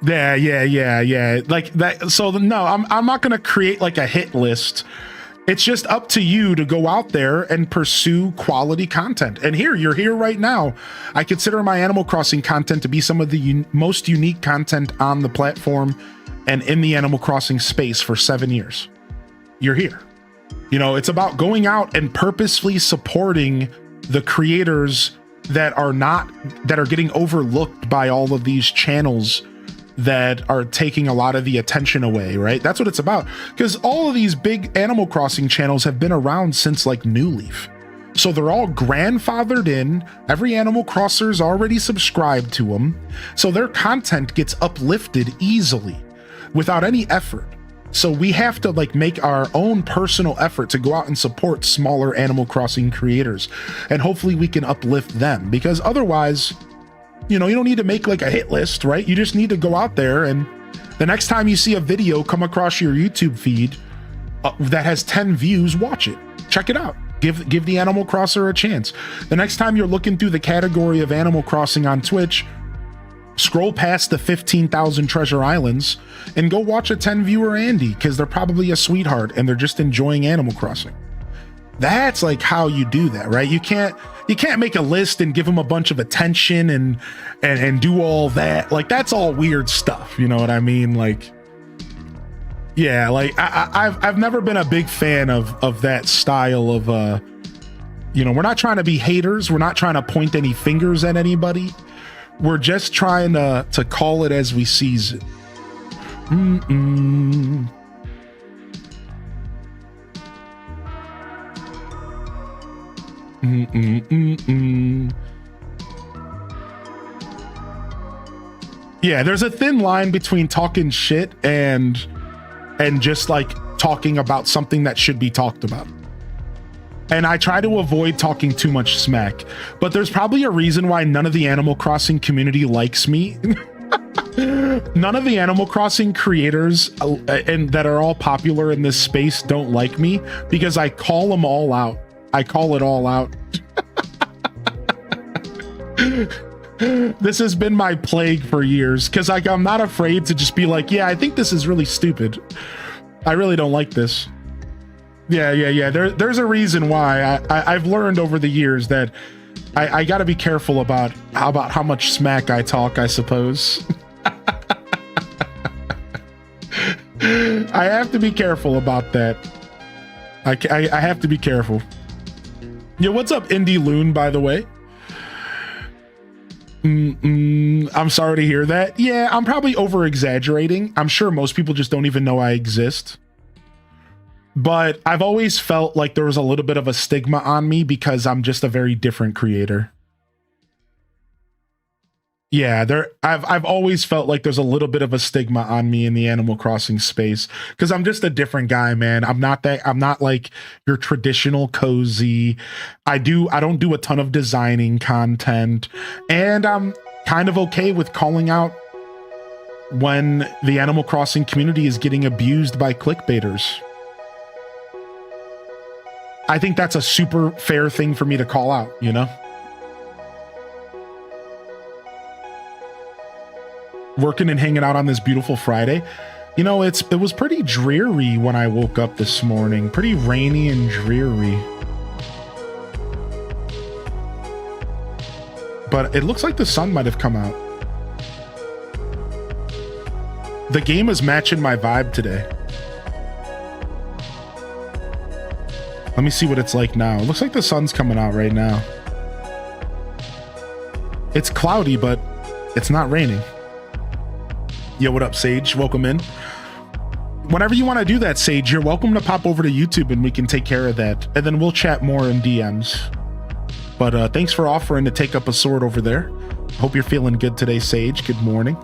Yeah. Like that. So no, I'm not going to create like a hit list. It's just up to you to go out there and pursue quality content. And you're here right now. I consider my Animal Crossing content to be some of the most unique content on the platform and in the Animal Crossing space for 7 years. You're here. You know, it's about going out and purposefully supporting the creators that are getting overlooked by all of these channels that are taking a lot of the attention away, right? That's what it's about. Because all of these big Animal Crossing channels have been around since like New Leaf. So they're all grandfathered in. Every Animal Crosser's already subscribed to them. So their content gets uplifted easily without any effort. So we have to like make our own personal effort to go out and support smaller Animal Crossing creators. And hopefully we can uplift them, because otherwise, you know, you don't need to make like a hit list, right? You just need to go out there, and the next time you see a video come across your YouTube feed that has 10 views, watch it, check it out. Give the Animal Crosser a chance. The next time you're looking through the category of Animal Crossing on Twitch, scroll past the 15,000 treasure islands and go watch a 10 viewer Andy, because they're probably a sweetheart and they're just enjoying Animal Crossing. That's like how you do that, right? You can't make a list and give them a bunch of attention and do all that. Like, that's all weird stuff. You know what I mean? Like, yeah, like I've never been a big fan of that style of, you know, we're not trying to be haters. We're not trying to point any fingers at anybody. We're just trying to call it as we sees it. Yeah, there's a thin line between talking shit and just like talking about something that should be talked about. And I try to avoid talking too much smack, but there's probably a reason why none of the Animal Crossing community likes me. None of the Animal Crossing creators and that are all popular in this space don't like me, because I call them all out. I call it all out. This has been my plague for years, because like I'm not afraid to just be like, yeah, I think this is really stupid. I really don't like this. Yeah. There's a reason why. I've learned over the years that I got to be careful about how much smack I talk, I suppose. I have to be careful about that. I have to be careful. Yeah, what's up, Indie Loon, by the way? I'm sorry to hear that. Yeah, I'm probably over exaggerating. I'm sure most people just don't even know I exist. But I've always felt like there was a little bit of a stigma on me because I'm just a very different creator. Yeah, I've always felt like there's a little bit of a stigma on me in the Animal Crossing space, because I'm just a different guy, man. I'm not like your traditional cozy. I don't do a ton of designing content, and I'm kind of okay with calling out when the Animal Crossing community is getting abused by clickbaiters. I think that's a super fair thing for me to call out, you know? Working and hanging out on this beautiful Friday. You know, it was pretty dreary when I woke up this morning. Pretty rainy and dreary. But it looks like the sun might have come out. The game is matching my vibe today. Let me see what it's like now. It looks like the sun's coming out right now. It's cloudy, but it's not raining. Yo, what up, Sage? Welcome in. Whenever you want to do that, Sage, you're welcome to pop over to YouTube and we can take care of that. And then we'll chat more in DMs. But thanks for offering to take up a sword over there. Hope you're feeling good today, Sage. Good morning.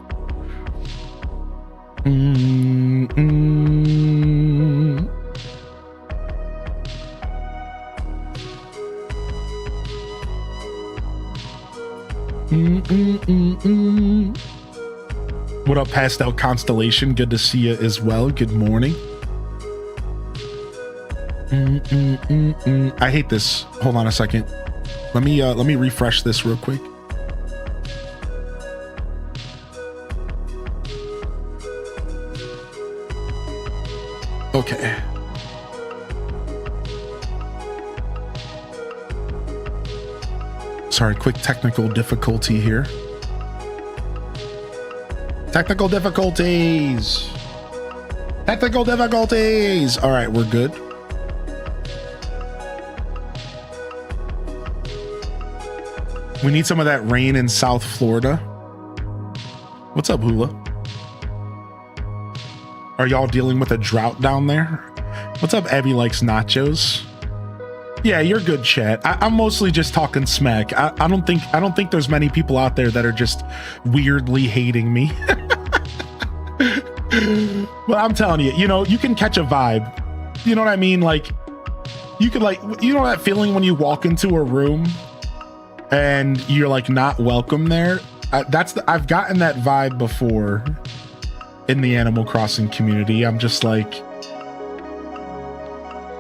What up, Pastel Constellation? Good to see you as well. Good morning. I hate this. Hold on a second. Let me refresh this real quick. Okay. Sorry, quick technical difficulty here. Technical difficulties. All right, we're good. We need some of that rain in South Florida. What's up, Hula? Are y'all dealing with a drought down there? What's up, Abby likes nachos? Yeah, you're good, chat. I'm mostly just talking smack. I don't think there's many people out there that are just weirdly hating me. But I'm telling you, you know, you can catch a vibe. You know what I mean? Like, you could, like, you know that feeling when you walk into a room and you're like not welcome there? I've gotten that vibe before in the Animal Crossing community. I'm just like,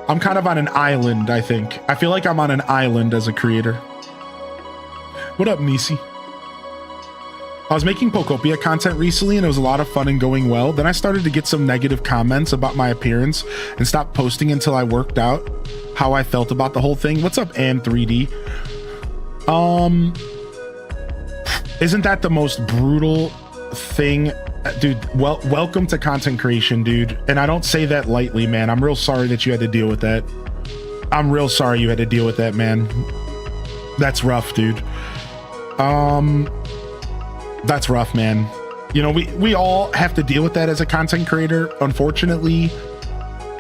I'm kind of on an island, I think. I feel like I'm on an island as a creator. What up, Nisi? I was making Pokopia content recently and it was a lot of fun and going well. Then I started to get some negative comments about my appearance and stopped posting until I worked out how I felt about the whole thing. What's up, Ann3D? Isn't that the most brutal thing? Dude, welcome to content creation, dude. And I don't say that lightly, man. I'm real sorry that you had to deal with that. I'm real sorry you had to deal with that, man. That's rough, dude. That's rough, man. You know, we all have to deal with that as a content creator. Unfortunately,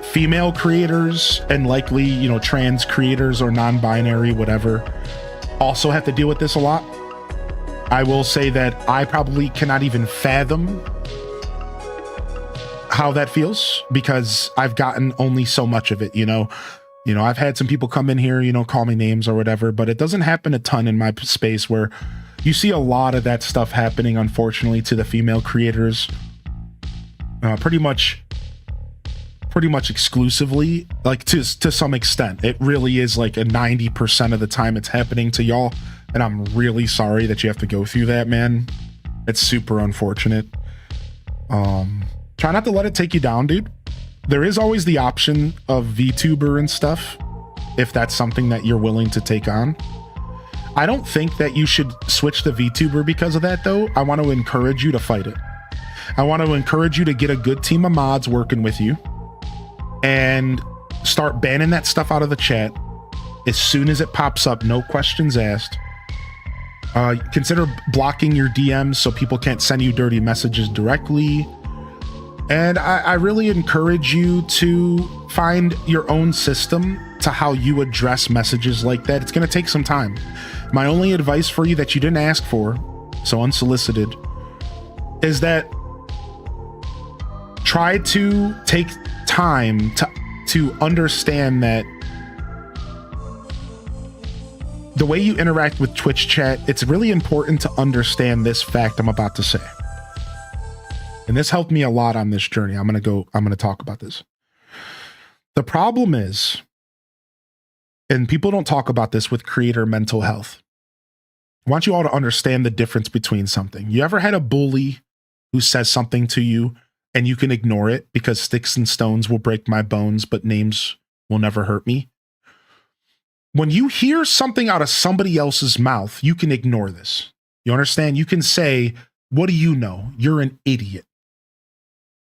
female creators and likely, you know, trans creators or non-binary, whatever, also have to deal with this a lot. I will say that I probably cannot even fathom how that feels because I've gotten only so much of it, you know. I've had some people come in here, you know, call me names or whatever, but it doesn't happen a ton in my space where you see a lot of that stuff happening, unfortunately, to the female creators. Pretty much exclusively, like to some extent. It really is like a 90% of the time it's happening to y'all. And I'm really sorry that you have to go through that, man. It's super unfortunate. Try not to let it take you down, dude. There is always the option of VTuber and stuff, if that's something that you're willing to take on. I don't think that you should switch to VTuber because of that, though. I want to encourage you to fight it. I want to encourage you to get a good team of mods working with you and start banning that stuff out of the chat as soon as it pops up, no questions asked. Consider blocking your DMs so people can't send you dirty messages directly. And I really encourage you to find your own system to how you address messages like that. It's going to take some time. My only advice for you that you didn't ask for, so unsolicited, is that try to take time to understand that the way you interact with Twitch chat, it's really important to understand this fact I'm about to say. And this helped me a lot on this journey. I'm going to talk about this. The problem is, and people don't talk about this with creator mental health. I want you all to understand the difference between something. You ever had a bully who says something to you and you can ignore it because sticks and stones will break my bones, but names will never hurt me? When you hear something out of somebody else's mouth, you can ignore this. You understand? You can say, what do you know? You're an idiot.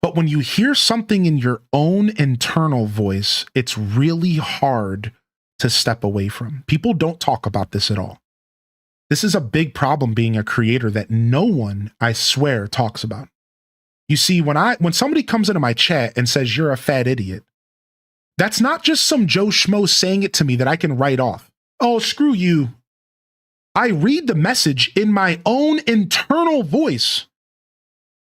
But when you hear something in your own internal voice, it's really hard to step away from. People don't talk about this at all. This is a big problem being a creator that no one, I swear, talks about. You see, when somebody comes into my chat and says, you're a fat idiot, that's not just some Joe Schmo saying it to me that I can write off. Oh, screw you. I read the message in my own internal voice.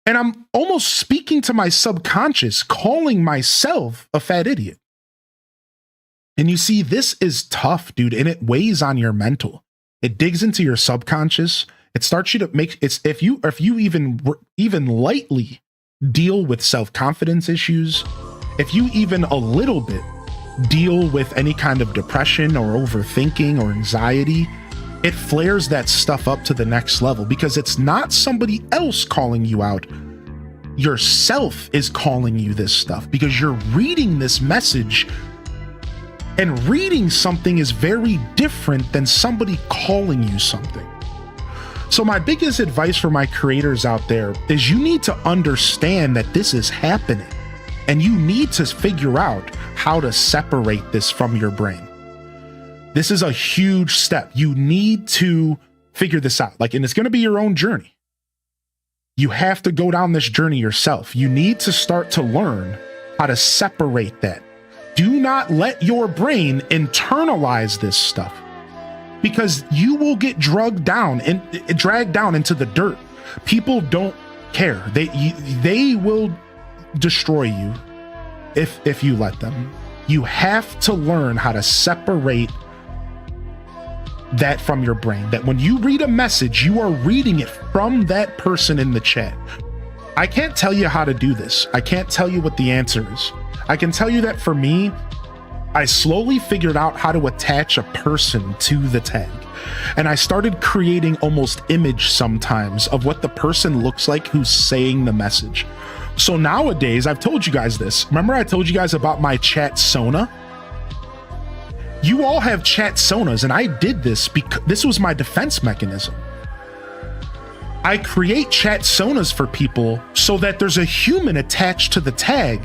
And I'm almost speaking to my subconscious, calling myself a fat idiot. And you see, this is tough, dude, and it weighs on your mental. It digs into your subconscious. It starts you to make it's if you even lightly deal with self-confidence issues, if you even a little bit deal with any kind of depression or overthinking or anxiety, it flares that stuff up to the next level because it's not somebody else calling you out. Yourself is calling you this stuff because you're reading this message, and reading something is very different than somebody calling you something. So my biggest advice for my creators out there is you need to understand that this is happening and you need to figure out how to separate this from your brain. This is a huge step. You need to figure this out. Like, and it's going to be your own journey. You have to go down this journey yourself. You need to start to learn how to separate that. Do not let your brain internalize this stuff, because you will get dragged down into the dirt. People don't care. They will destroy you if you let them. You have to learn how to separate that from your brain. That when you read a message, you are reading it from that person in the chat. I can't tell you how to do this. I can't tell you what the answer is. I can tell you that for me, I slowly figured out how to attach a person to the tag. And I started creating almost image sometimes of what the person looks like who's saying the message. So nowadays, I've told you guys this. Remember I told you guys about my chat Sona? You all have chat Sonas, and I did this because this was my defense mechanism. I create chat Sonas for people so that there's a human attached to the tag,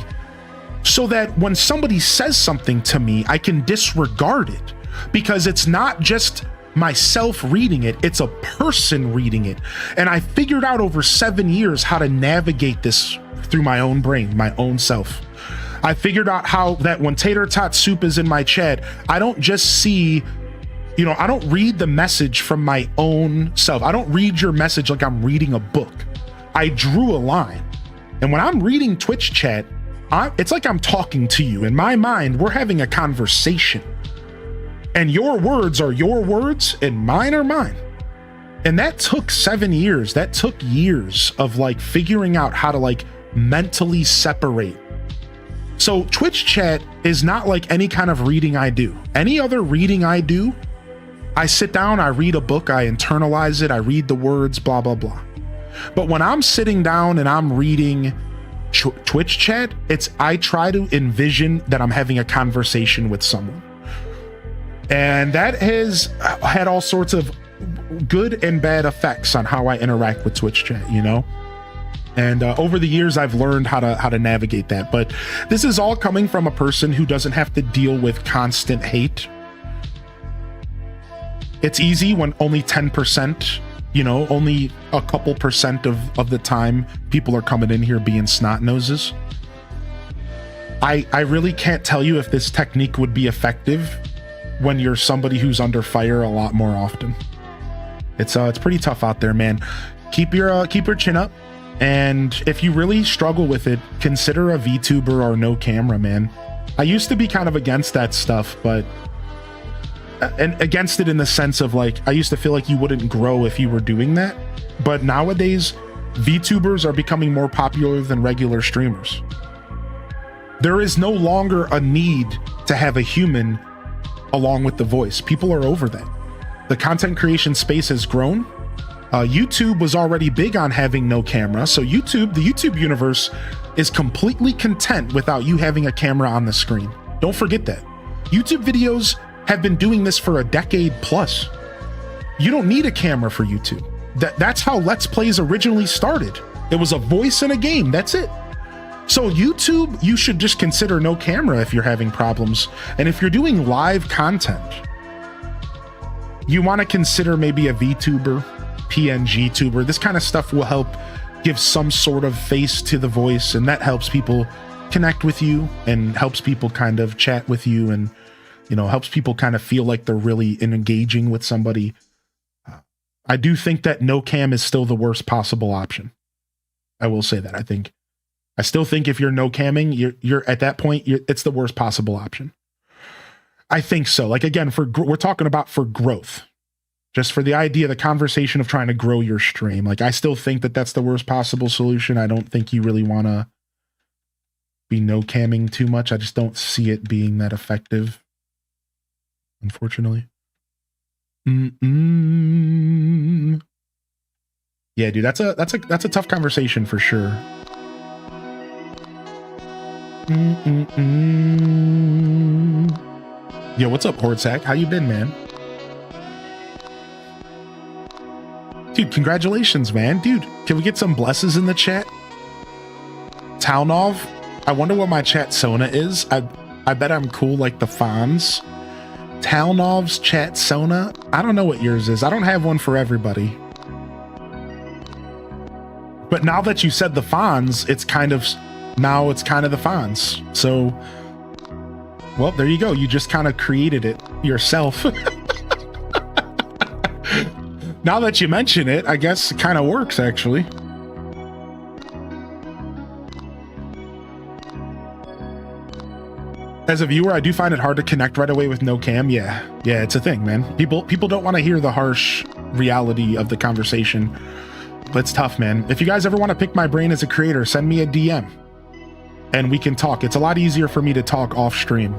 so that when somebody says something to me, I can disregard it, because it's not just myself reading it, it's a person reading it. And I figured out over 7 years how to navigate this through my own brain, my own self. I figured out how that when Tater Tot Soup is in my chat, I don't just see, I don't read the message from my own self. I don't read your message like I'm reading a book. I drew a line. And when I'm reading Twitch chat, it's like I'm talking to you. In my mind, we're having a conversation. And your words are your words and mine are mine. And that took 7 years. That took years of like figuring out how to like mentally separate. So Twitch chat is not like any kind of reading I do. Any other reading I do, I sit down, I read a book, I internalize it, I read the words, blah, blah, blah. But when I'm sitting down and I'm reading Twitch chat, I try to envision that I'm having a conversation with someone. And that has had all sorts of good and bad effects on how I interact with Twitch chat, And over the years, I've learned how to navigate that. But this is all coming from a person who doesn't have to deal with constant hate. It's easy when only 10%, only a couple percent of the time people are coming in here being snot noses. I really can't tell you if this technique would be effective when you're somebody who's under fire a lot more often. It's pretty tough out there, man. Keep your chin up. And if you really struggle with it, consider a VTuber or no camera, man. I used to be kind of against that stuff, and against it in the sense of like, I used to feel like you wouldn't grow if you were doing that. But nowadays, VTubers are becoming more popular than regular streamers. There is no longer a need to have a human along with the voice. People are over that. The content creation space has grown. YouTube was already big on having no camera. So the YouTube universe is completely content without you having a camera on the screen. Don't forget that. YouTube videos have been doing this for a decade plus. You don't need a camera for YouTube. That's how Let's Plays originally started. It was a voice in a game. That's it. So YouTube, you should just consider no camera if you're having problems. And if you're doing live content, you want to consider maybe a VTuber, PNG tuber. This kind of stuff will help give some sort of face to the voice, and that helps people connect with you and helps people kind of chat with you, and helps people kind of feel like they're really engaging with somebody. I do think that no cam is still the worst possible option. I will say that. I still think if you're no camming, you're at that point, it's the worst possible option. I think so. Like, again, we're talking about for growth, just for the idea, the conversation of trying to grow your stream. Like, I still think that that's the worst possible solution. I don't think you really want to be no camming too much. I just don't see it being that effective, unfortunately. Yeah, dude, that's a tough conversation for sure. Yo, what's up, Hordsack? How you been, man? Dude, congratulations, man. Dude, can we get some blesses in the chat? Townov, I wonder what my chat Sona is. I bet I'm cool like the Fonz. Talnov's Chat Sona. I don't know what yours is. I don't have one for everybody. But now that you said the Fonz, it's kind of the Fonz. So, well, there you go. You just kind of created it yourself. Now that you mention it, I guess it kind of works, actually. As a viewer, I do find it hard to connect right away with no cam. Yeah, it's a thing, man. People don't want to hear the harsh reality of the conversation. But it's tough, man. If you guys ever want to pick my brain as a creator, send me a DM and we can talk. It's a lot easier for me to talk off stream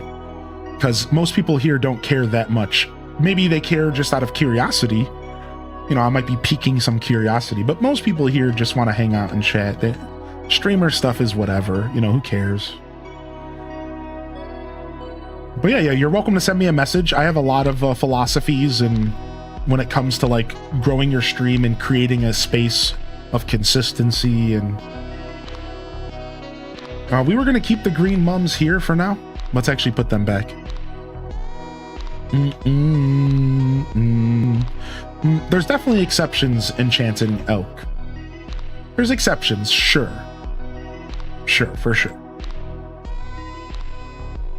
because most people here don't care that much. Maybe they care just out of curiosity. You know, I might be piquing some curiosity, but most people here just want to hang out and chat. Streamer stuff is whatever, you know, who cares? But yeah, you're welcome to send me a message. I have a lot of philosophies, and when it comes to like growing your stream and creating a space of consistency, and we were gonna keep the green mums here for now. Let's actually put them back. There's definitely exceptions in chanting elk. There's exceptions, sure, for sure.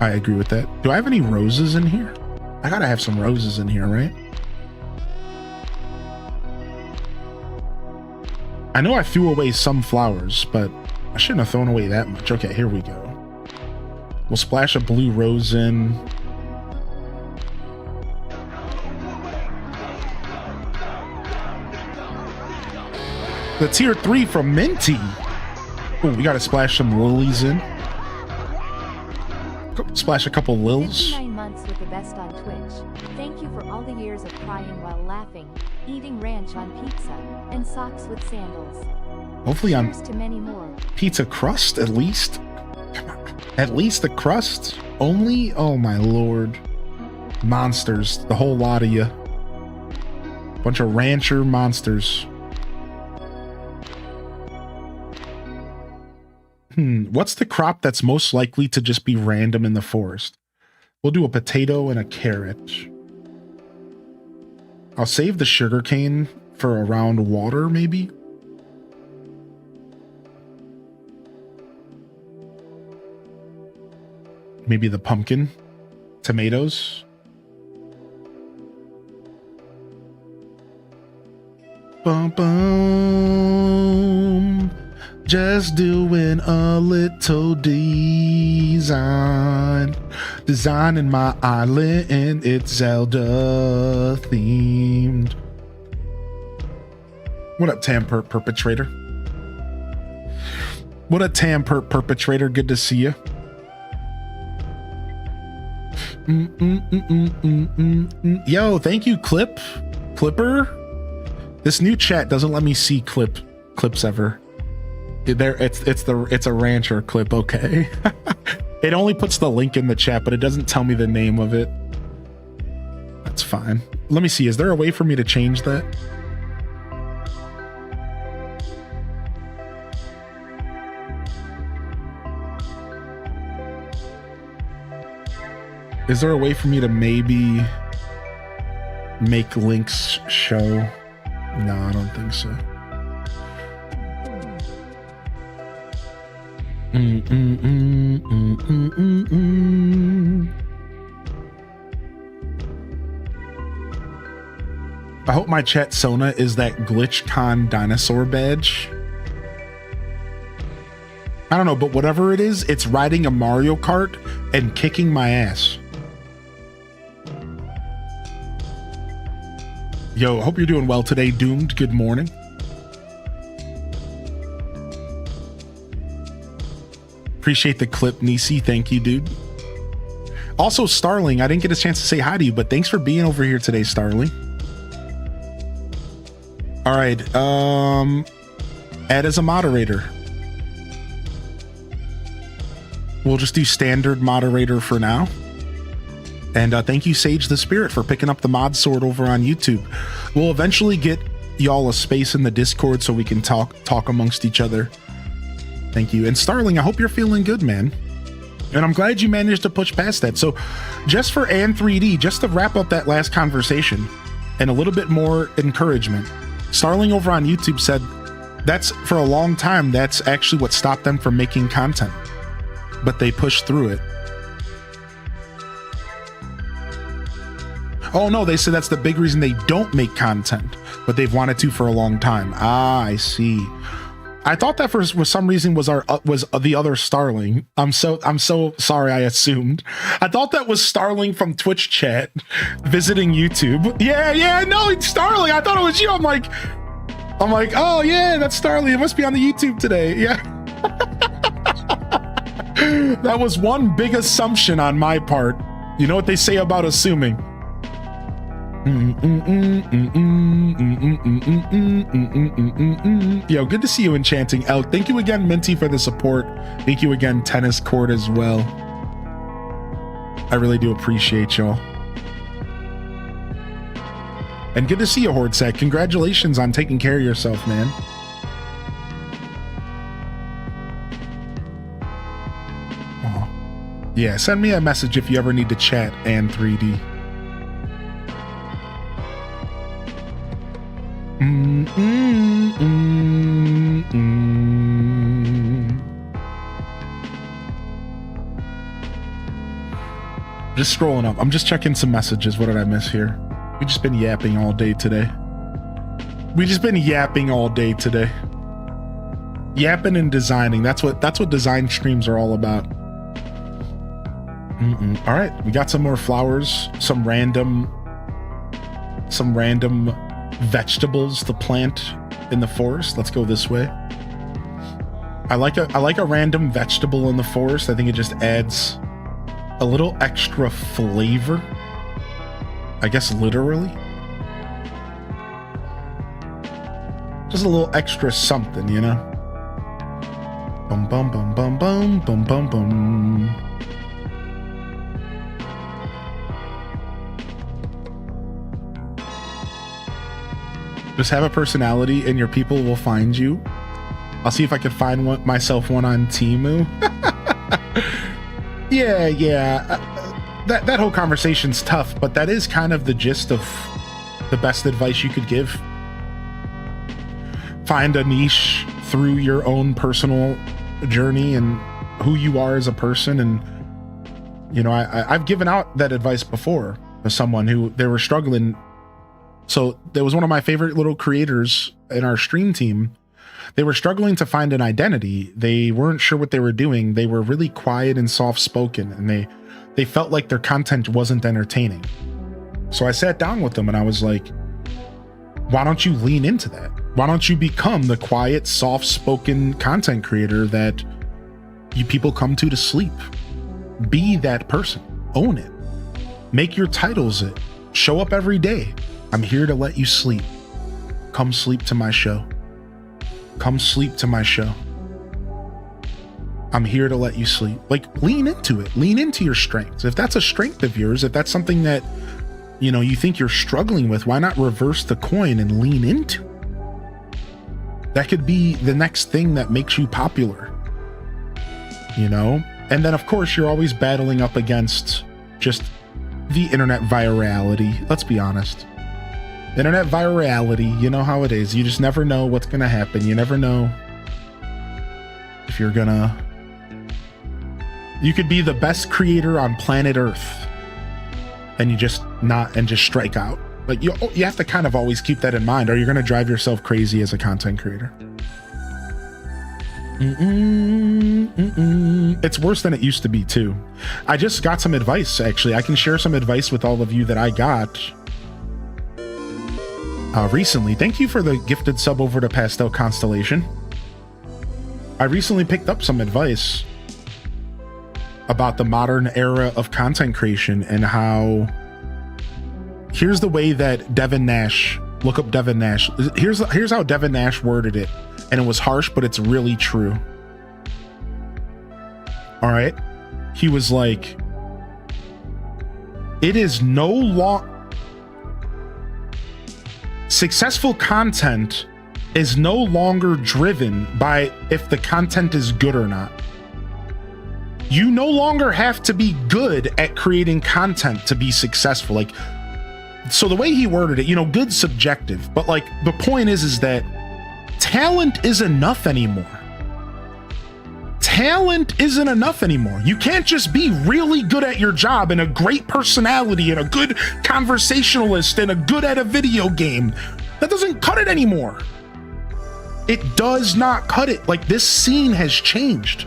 I agree with that. Do I have any roses in here? I gotta have some roses in here, right? I know I threw away some flowers, but I shouldn't have thrown away that much. Okay, here we go. We'll splash a blue rose in. The tier 3 from Minty. Oh, we gotta splash some lilies in. Splash a couple lils. 59 months with the best on Twitch. Thank you for all the years of crying while laughing, eating ranch on pizza, and socks with sandals. Hopefully on to many more. Pizza crust, at least. Come on. At least the crust only? Oh my lord. Monsters, the whole lot of you. Bunch of rancher monsters. What's the crop that's most likely to just be random in the forest? We'll do a potato and a carrot. I'll save the sugarcane for around water, maybe. Maybe the pumpkin, tomatoes. Bum bum. Just doing a little design. Designing my island and it's Zelda themed. What up, Tampert Perpetrator? What up, Tampert Perpetrator? Good to see you. Yo, thank you, Clipper. This new chat doesn't let me see clips ever. There, it's a rancher clip. Okay. It only puts the link in the chat, but it doesn't tell me the name of it. That's fine. Let me see. Is there a way for me to change that? Is there a way for me to maybe make links show? No, I don't think so. I hope my chat Sona is that GlitchCon dinosaur badge. I don't know, but whatever it is, it's riding a Mario Kart and kicking my ass. Yo, hope you're doing well today, Doomed. Good morning. Appreciate the clip, Nisi. Thank you, dude. Also, Starling, I didn't get a chance to say hi to you, but thanks for being over here today, Starling. All right, add as a moderator. We'll just do standard moderator for now. And thank you, Sage the Spirit, for picking up the mod sword over on YouTube. We'll eventually get y'all a space in the Discord so we can talk amongst each other. Thank you. And Starling, I hope you're feeling good, man. And I'm glad you managed to push past that. So just for An3D, just to wrap up that last conversation and a little bit more encouragement, Starling over on YouTube said that's for a long time, that's actually what stopped them from making content, but they pushed through it. Oh no, they said that's the big reason they don't make content, but they've wanted to for a long time. Ah, I see. I thought that for some reason was the other Starling. I'm so sorry. I assumed. I thought that was Starling from Twitch chat visiting YouTube. Yeah, no, it's Starling. I thought it was you. I'm like, oh yeah, that's Starling. It must be on the YouTube today. Yeah. That was one big assumption on my part. You know what they say about assuming. Yo, good to see you, Enchanting Elk. Thank you again, Minty, for the support. Thank you again, Tennis Court, as well. I really do appreciate y'all. And good to see you, Hordsec. Congratulations on taking care of yourself, man. Oh. Yeah, send me a message if you ever need to chat, and 3D. Just scrolling up. I'm just checking some messages. What did I miss here? We've just been yapping all day today. Yapping and designing. That's what design streams are all about. All right, we got some more flowers, some random vegetables to plant in the forest. Let's go this way. I like a random vegetable in the forest. I think it just adds a little extra flavor. I guess literally. Just a little extra something, you know? Bum bum bum bum bum bum bum bum. Just have a personality and your people will find you. I'll see if I can find myself one on Temu. Yeah. That whole conversation's tough, but that is kind of the gist of the best advice you could give. Find a niche through your own personal journey and who you are as a person. And, you know, I've given out that advice before to someone who they were struggling. So there was one of my favorite little creators in our stream team. They were struggling to find an identity. They weren't sure what they were doing. They were really quiet and soft-spoken, and they felt like their content wasn't entertaining. So I sat down with them and I was like, why don't you lean into that? Why don't you become the quiet, soft-spoken content creator that you people come to sleep? Be that person. Own it. Make your titles it. Show up every day. I'm here to let you sleep. Come sleep to my show. Come sleep to my show. I'm here to let you sleep. Like, lean into it. Lean into your strengths. If that's a strength of yours, if that's something that, you know, you think you're struggling with, why not reverse the coin and lean into it? That could be the next thing that makes you popular, you know? And then, of course, you're always battling up against just the internet virality. Let's be honest. Internet virality, you know how it is. You just never know what's going to happen. You never know if you're gonna... You could be the best creator on planet Earth and you just strike out. Like, you have to kind of always keep that in mind, or you're going to drive yourself crazy as a content creator. It's worse than it used to be, too. I just got some advice, actually. I can share some advice with all of you that I got recently. Thank you for the gifted sub over to Pastel Constellation. I recently picked up some advice about the modern era of content creation and how... Here's the way that Devin Nash, look up Devin Nash. Here's how Devin Nash worded it. And it was harsh, but it's really true. All right. He was like, it is no long... Successful content is no longer driven by if the content is good or not. You no longer have to be good at creating content to be successful. Like, so the way he worded it, you know, good's subjective, but like the point is that talent is enough anymore. Talent isn't enough anymore. You can't just be really good at your job and a great personality and a good conversationalist and a good at a video game. That doesn't cut it anymore. It does not cut it. Like, this scene has changed.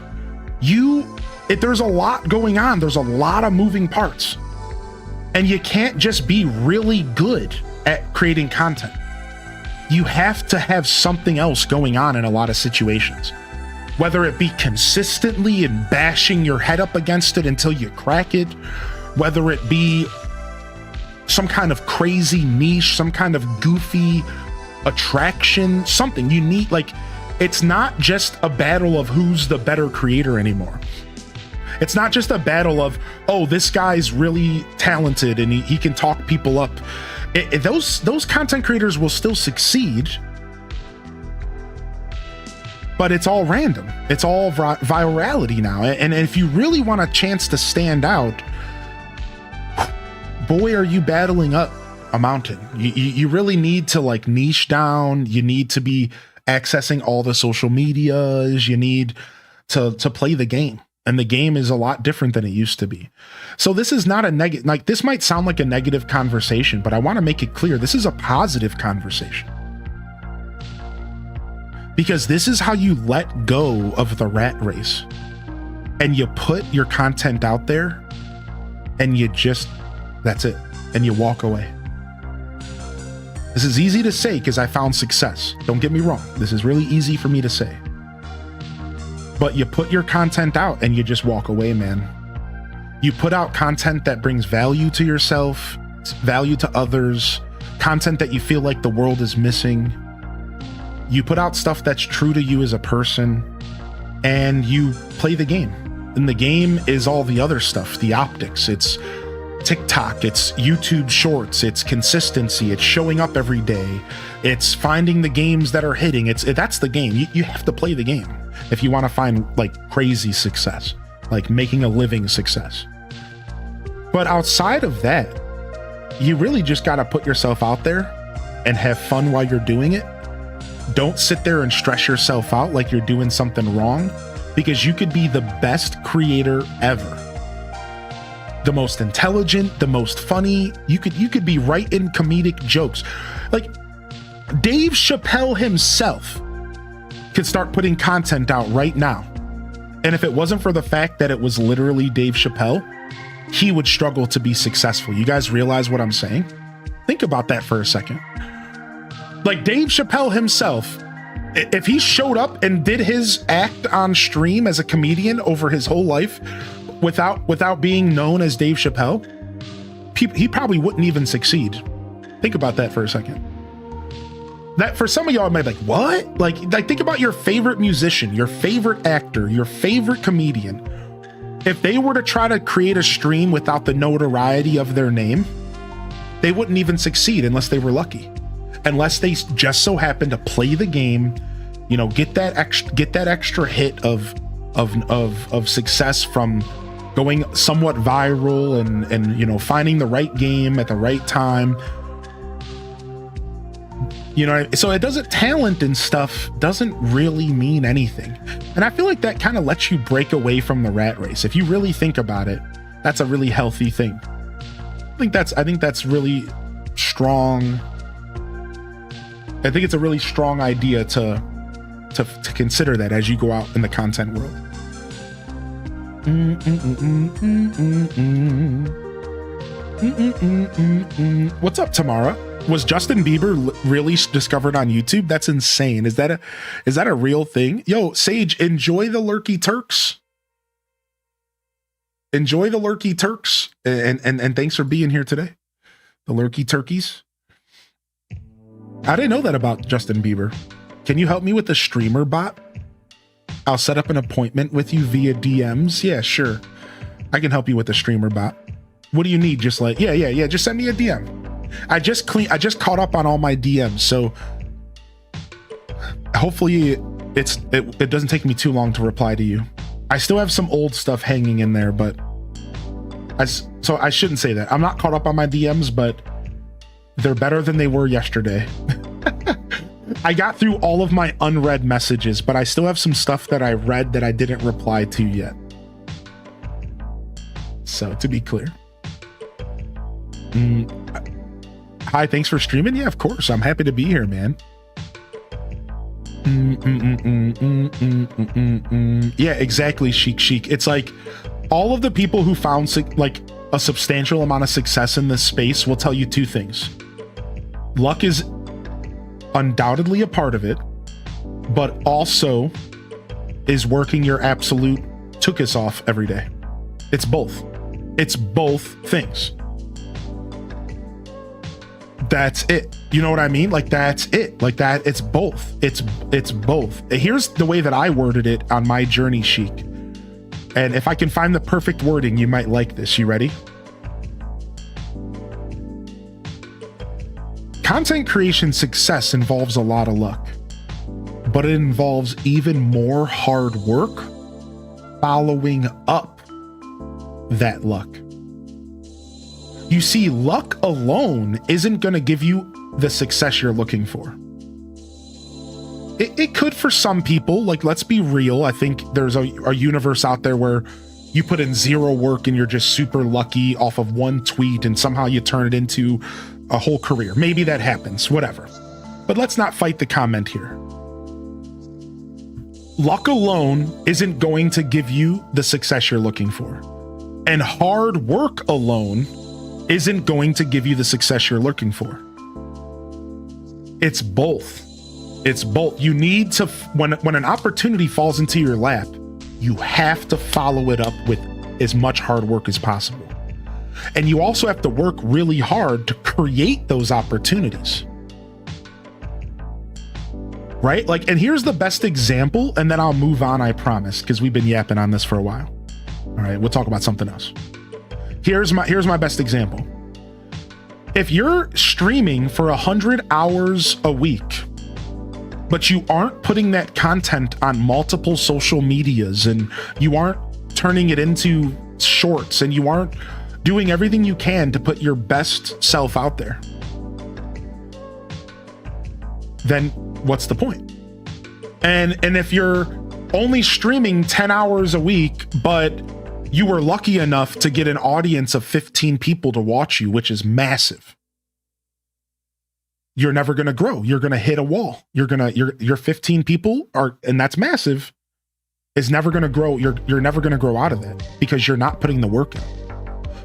There's a lot going on. There's a lot of moving parts. And you can't just be really good at creating content. You have to have something else going on in a lot of situations. Whether it be consistently and bashing your head up against it until you crack it, whether it be some kind of crazy niche, some kind of goofy attraction, something you need. Like, it's not just a battle of who's the better creator anymore. It's not just a battle of, oh, this guy's really talented and he can talk people up. Those content creators will still succeed, but it's all random. It's all virality now. And if you really want a chance to stand out, boy, are you battling up a mountain. You really need to like niche down. You need to be accessing all the social medias. You need to play the game. And the game is a lot different than it used to be. So this is not a negative, like, this might sound like a negative conversation, but I want to make it clear this is a positive conversation. Because this is how you let go of the rat race. And you put your content out there and that's it. And you walk away. This is easy to say because I found success. Don't get me wrong. This is really easy for me to say. But you put your content out and you just walk away, man. You put out content that brings value to yourself, value to others, content that you feel like the world is missing. You put out stuff that's true to you as a person, and you play the game. And the game is all the other stuff, the optics. It's TikTok, it's YouTube shorts, it's consistency, it's showing up every day, it's finding the games that are hitting. That's the game. You have to play the game if you want to find like crazy success, like making a living success. But outside of that, you really just got to put yourself out there and have fun while you're doing it. Don't sit there and stress yourself out like you're doing something wrong, because you could be the best creator ever. The most intelligent, the most funny. You could be right in comedic jokes. Like Dave Chappelle himself could start putting content out right now. And if it wasn't for the fact that it was literally Dave Chappelle, he would struggle to be successful. You guys realize what I'm saying? Think about that for a second. Like Dave Chappelle himself, if he showed up and did his act on stream as a comedian over his whole life without being known as Dave Chappelle, he probably wouldn't even succeed. Think about that for a second. That for some of y'all might be like, what? Like think about your favorite musician, your favorite actor, your favorite comedian. If they were to try to create a stream without the notoriety of their name, they wouldn't even succeed unless they were lucky. Unless they just so happen to play the game, you know, get that extra hit of success from going somewhat viral and you know, finding the right game at the right time. You know, so talent and stuff doesn't really mean anything. And I feel like that kind of lets you break away from the rat race. If you really think about it, that's a really healthy thing. I think that's really strong. I think it's a really strong idea to consider that as you go out in the content world. What's up, Tamara? Was Justin Bieber really discovered on YouTube? That's insane. Is that a real thing? Yo, Sage, enjoy the Lurky Turks. Enjoy the Lurky Turks, and thanks for being here today. The Lurky Turkeys. I didn't know that about Justin Bieber. Can you help me with the streamer bot? I'll set up an appointment with you via DMs. Yeah, sure. I can help you with the streamer bot. What do you need? Just like, yeah. Just send me a DM. I just caught up on all my DMs, so hopefully it doesn't take me too long to reply to you. I still have some old stuff hanging in there, but so I shouldn't say that. I'm not caught up on my DMs, but they're better than they were yesterday. I got through all of my unread messages, but I still have some stuff that I read that I didn't reply to yet. So to be clear. Hi, thanks for streaming. Yeah, of course. I'm happy to be here, man. Yeah, exactly, Chic. It's like all of the people who found like a substantial amount of success in this space will tell you two things. Luck is undoubtedly a part of it, but also is working your absolute tookus off every day. It's both. It's both things. That's it. You know what I mean? Like, that's it. Like that. It's both. It's both. Here's the way that I worded it on my journey, Chic. And if I can find the perfect wording, you might like this. You ready? Content creation success involves a lot of luck, but it involves even more hard work following up that luck. You see, luck alone isn't going to give you the success you're looking for. It could for some people. Like, let's be real. I think there's a universe out there where you put in zero work and you're just super lucky off of one tweet and somehow you turn it into a whole career. Maybe that happens, whatever. But let's not fight the comment here. Luck alone isn't going to give you the success you're looking for. And hard work alone isn't going to give you the success you're looking for. It's both. It's both. You need to, when an opportunity falls into your lap, you have to follow it up with as much hard work as possible. And you also have to work really hard to create those opportunities. Right? Like, and here's the best example, and then I'll move on, I promise, because we've been yapping on this for a while. All right, we'll talk about something else. Here's my best example. If you're streaming for 100 hours a week, but you aren't putting that content on multiple social medias, and you aren't turning it into shorts, and you aren't doing everything you can to put your best self out there, then what's the point? And if you're only streaming 10 hours a week, but you were lucky enough to get an audience of 15 people to watch you, which is massive, you're never going to grow. You're going to hit a wall. Your 15 people are, and that's massive, is never going to grow. You're never going to grow out of that because you're not putting the work in.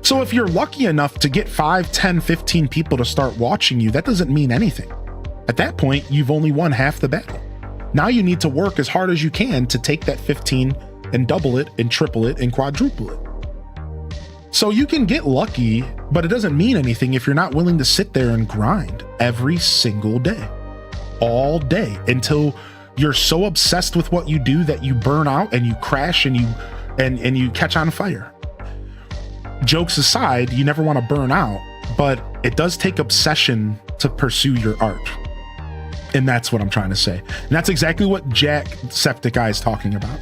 So if you're lucky enough to get 5, 10, 15 people to start watching you, that doesn't mean anything. At that point, you've only won half the battle. Now you need to work as hard as you can to take that 15 and double it and triple it and quadruple it. So you can get lucky, but it doesn't mean anything if you're not willing to sit there and grind every single day, all day, until you're so obsessed with what you do that you burn out and you crash and you catch on fire. Jokes aside, you never want to burn out, but it does take obsession to pursue your art. And that's what I'm trying to say. And that's exactly what Jacksepticeye is talking about.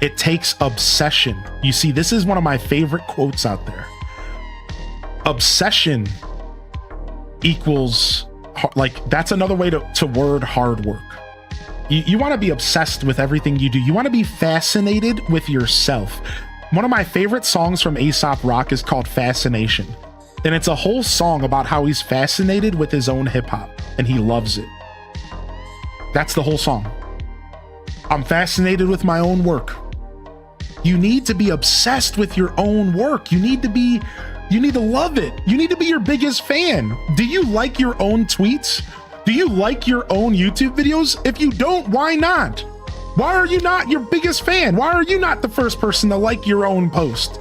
It takes obsession. You see, this is one of my favorite quotes out there. Obsession equals, like, that's another way to word hard work. You want to be obsessed with everything you do. You want to be fascinated with yourself. One of my favorite songs from Aesop Rock is called Fascination. And it's a whole song about how he's fascinated with his own hip hop and he loves it. That's the whole song. I'm fascinated with my own work. You need to be obsessed with your own work. You need to love it. You need to be your biggest fan. Do you like your own tweets? Do you like your own YouTube videos? If you don't, why not? Why are you not your biggest fan? Why are you not the first person to like your own post?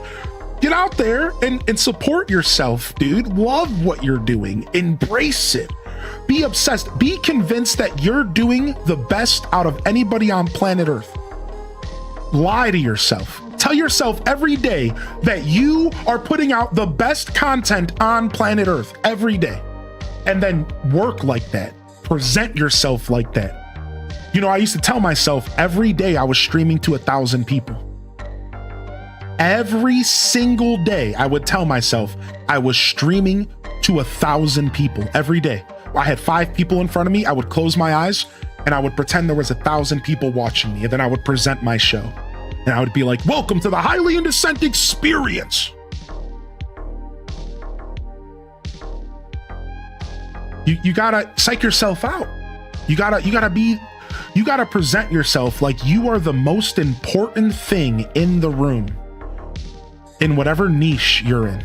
Get out there and support yourself, dude. Love what you're doing. Embrace it. Be obsessed. Be convinced that you're doing the best out of anybody on planet Earth. Lie to yourself. Tell yourself every day that you are putting out the best content on planet Earth every day. And then work like that. Present yourself like that. You know, I used to tell myself every day I was streaming to 1,000 people. Every single day, I would tell myself I was streaming to 1,000 people every day. I had 5 people in front of me. I would close my eyes and I would pretend there was 1,000 people watching me. And then I would present my show. And I would be like, welcome to the Highly Indecent Experience. You gotta psych yourself out. You gotta present yourself like you are the most important thing in the room, in whatever niche you're in.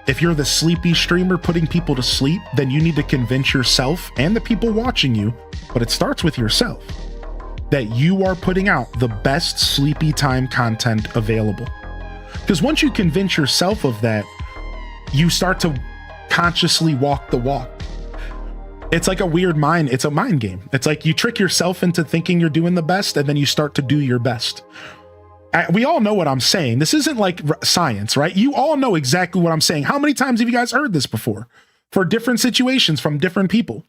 If you're the sleepy streamer putting people to sleep, then you need to convince yourself and the people watching you, but it starts with yourself, that you are putting out the best sleepy time content available. Because once you convince yourself of that, you start to consciously walk the walk. It's like it's a mind game. It's like you trick yourself into thinking you're doing the best, and then you start to do your best. We all know what I'm saying. This isn't like science, right? You all know exactly what I'm saying. How many times have you guys heard this before? For different situations from different people.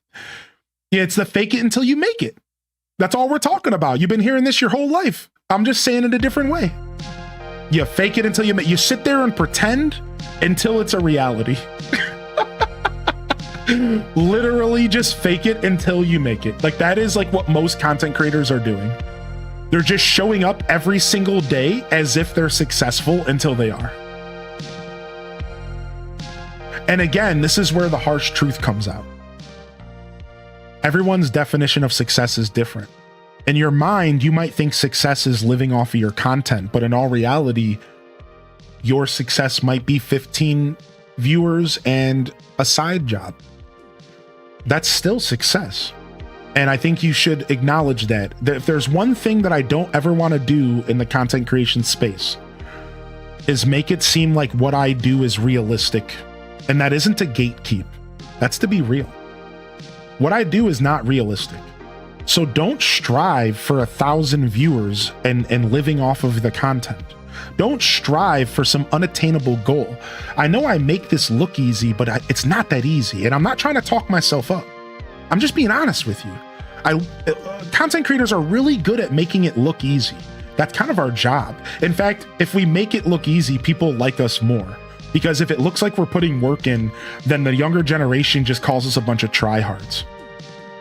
Yeah, it's the fake it until you make it. That's all we're talking about. You've been hearing this your whole life. I'm just saying it a different way. You fake it until you sit there and pretend until it's a reality. Literally just fake it until you make it. Like that is like what most content creators are doing. They're just showing up every single day as if they're successful until they are. And again, this is where the harsh truth comes out. Everyone's definition of success is different. In your mind, you might think success is living off of your content, but in all reality, your success might be 15 viewers and a side job. That's still success. And I think you should acknowledge that if there's one thing that I don't ever want to do in the content creation space is make it seem like what I do is realistic. And that isn't to gatekeep. That's to be real. What I do is not realistic. So don't strive for 1,000 viewers and living off of the content. Don't strive for some unattainable goal. I know I make this look easy, but it's not that easy. And I'm not trying to talk myself up. I'm just being honest with you. Content creators are really good at making it look easy. That's kind of our job. In fact, if we make it look easy, people like us more. Because if it looks like we're putting work in, then the younger generation just calls us a bunch of tryhards.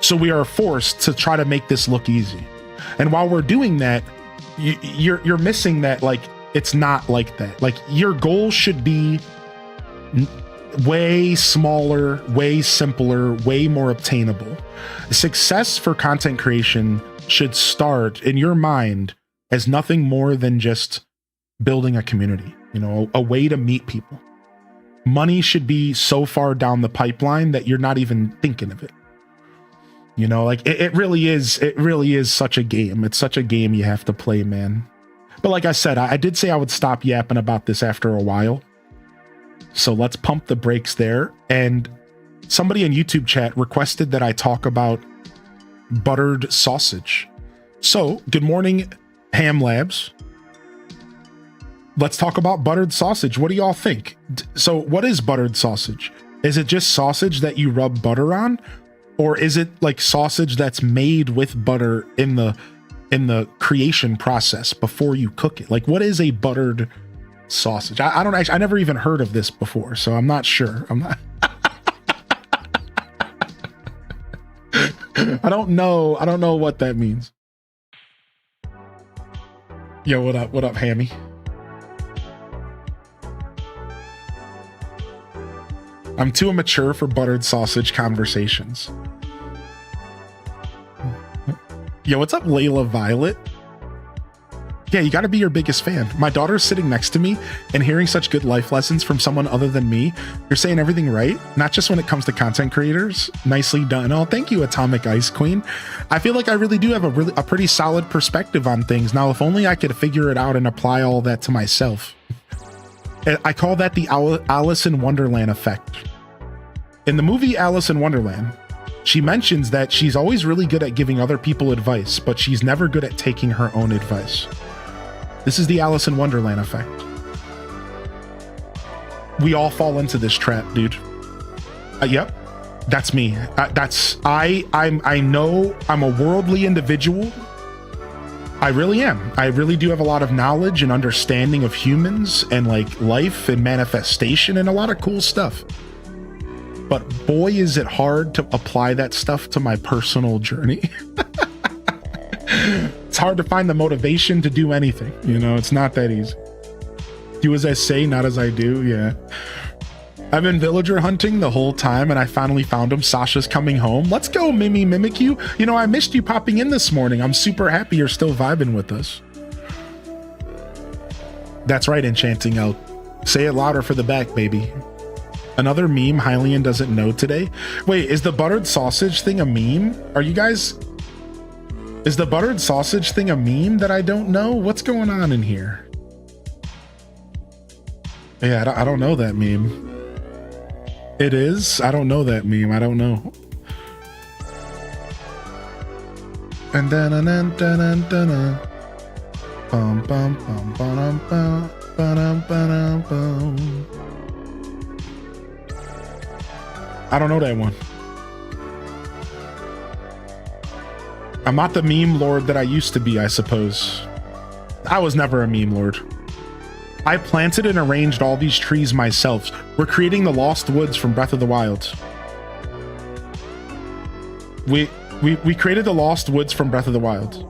So we are forced to try to make this look easy. And while we're doing that, you're missing that, like, it's not like that. Like, your goal should be way smaller, way simpler, way more obtainable. Success for content creation should start in your mind as nothing more than just building a community, a way to meet people. Money should be so far down the pipeline that you're not even thinking of it. Like it really is such a game. It's such a game you have to play, man. But like I said, I did say I would stop yapping about this after a while. So let's pump the brakes there. And somebody in YouTube chat requested that I talk about buttered sausage. So good morning, Ham Labs. Let's talk about buttered sausage. What do y'all think? So what is buttered sausage? Is it just sausage that you rub butter on? Or is it like sausage that's made with butter in the creation process before you cook it? Like, what is a buttered sausage? I don't actually, I never even heard of this before, so I'm not sure. I don't know what that means. Yo, what up? What up, Hammy? I'm too immature for buttered sausage conversations. Yo, what's up, Layla Violet? Yeah, you gotta be your biggest fan. My daughter's sitting next to me and hearing such good life lessons from someone other than me. You're saying everything right, not just when it comes to content creators. Nicely done. Oh, thank you, Atomic Ice Queen. I feel like I really do have a pretty solid perspective on things. Now, if only I could figure it out and apply all that to myself. I call that the Alice in Wonderland effect. In the movie Alice in Wonderland, she mentions that she's always really good at giving other people advice, but she's never good at taking her own advice. This is the Alice in Wonderland effect. We all fall into this trap, dude. Yep, that's me. I know I'm a worldly individual, I really am. I really do have a lot of knowledge and understanding of humans and like life and manifestation and a lot of cool stuff. But boy, is it hard to apply that stuff to my personal journey. It's hard to find the motivation to do anything. You know, it's not that easy. Do as I say, not as I do. Yeah. I've been villager hunting the whole time and I finally found him. Sasha's coming home. Let's go, Mimi Mimikyu. You know, I missed you popping in this morning. I'm super happy you're still vibing with us. That's right, Enchanting Elk. Say it louder for the back, baby. Another meme Hylian doesn't know today. Wait, is the buttered sausage thing a meme? Are you guys... Is the buttered sausage thing a meme that I don't know? What's going on in here? Yeah, I don't know that meme. It is? I don't know that meme. I don't know. And then bum bum bum bum bum bum bum bum. I don't know that one. I'm not the meme lord that I used to be, I suppose. I was never a meme lord. I planted and arranged all these trees myself. We're creating the Lost Woods from Breath of the Wild. We created the Lost Woods from Breath of the Wild.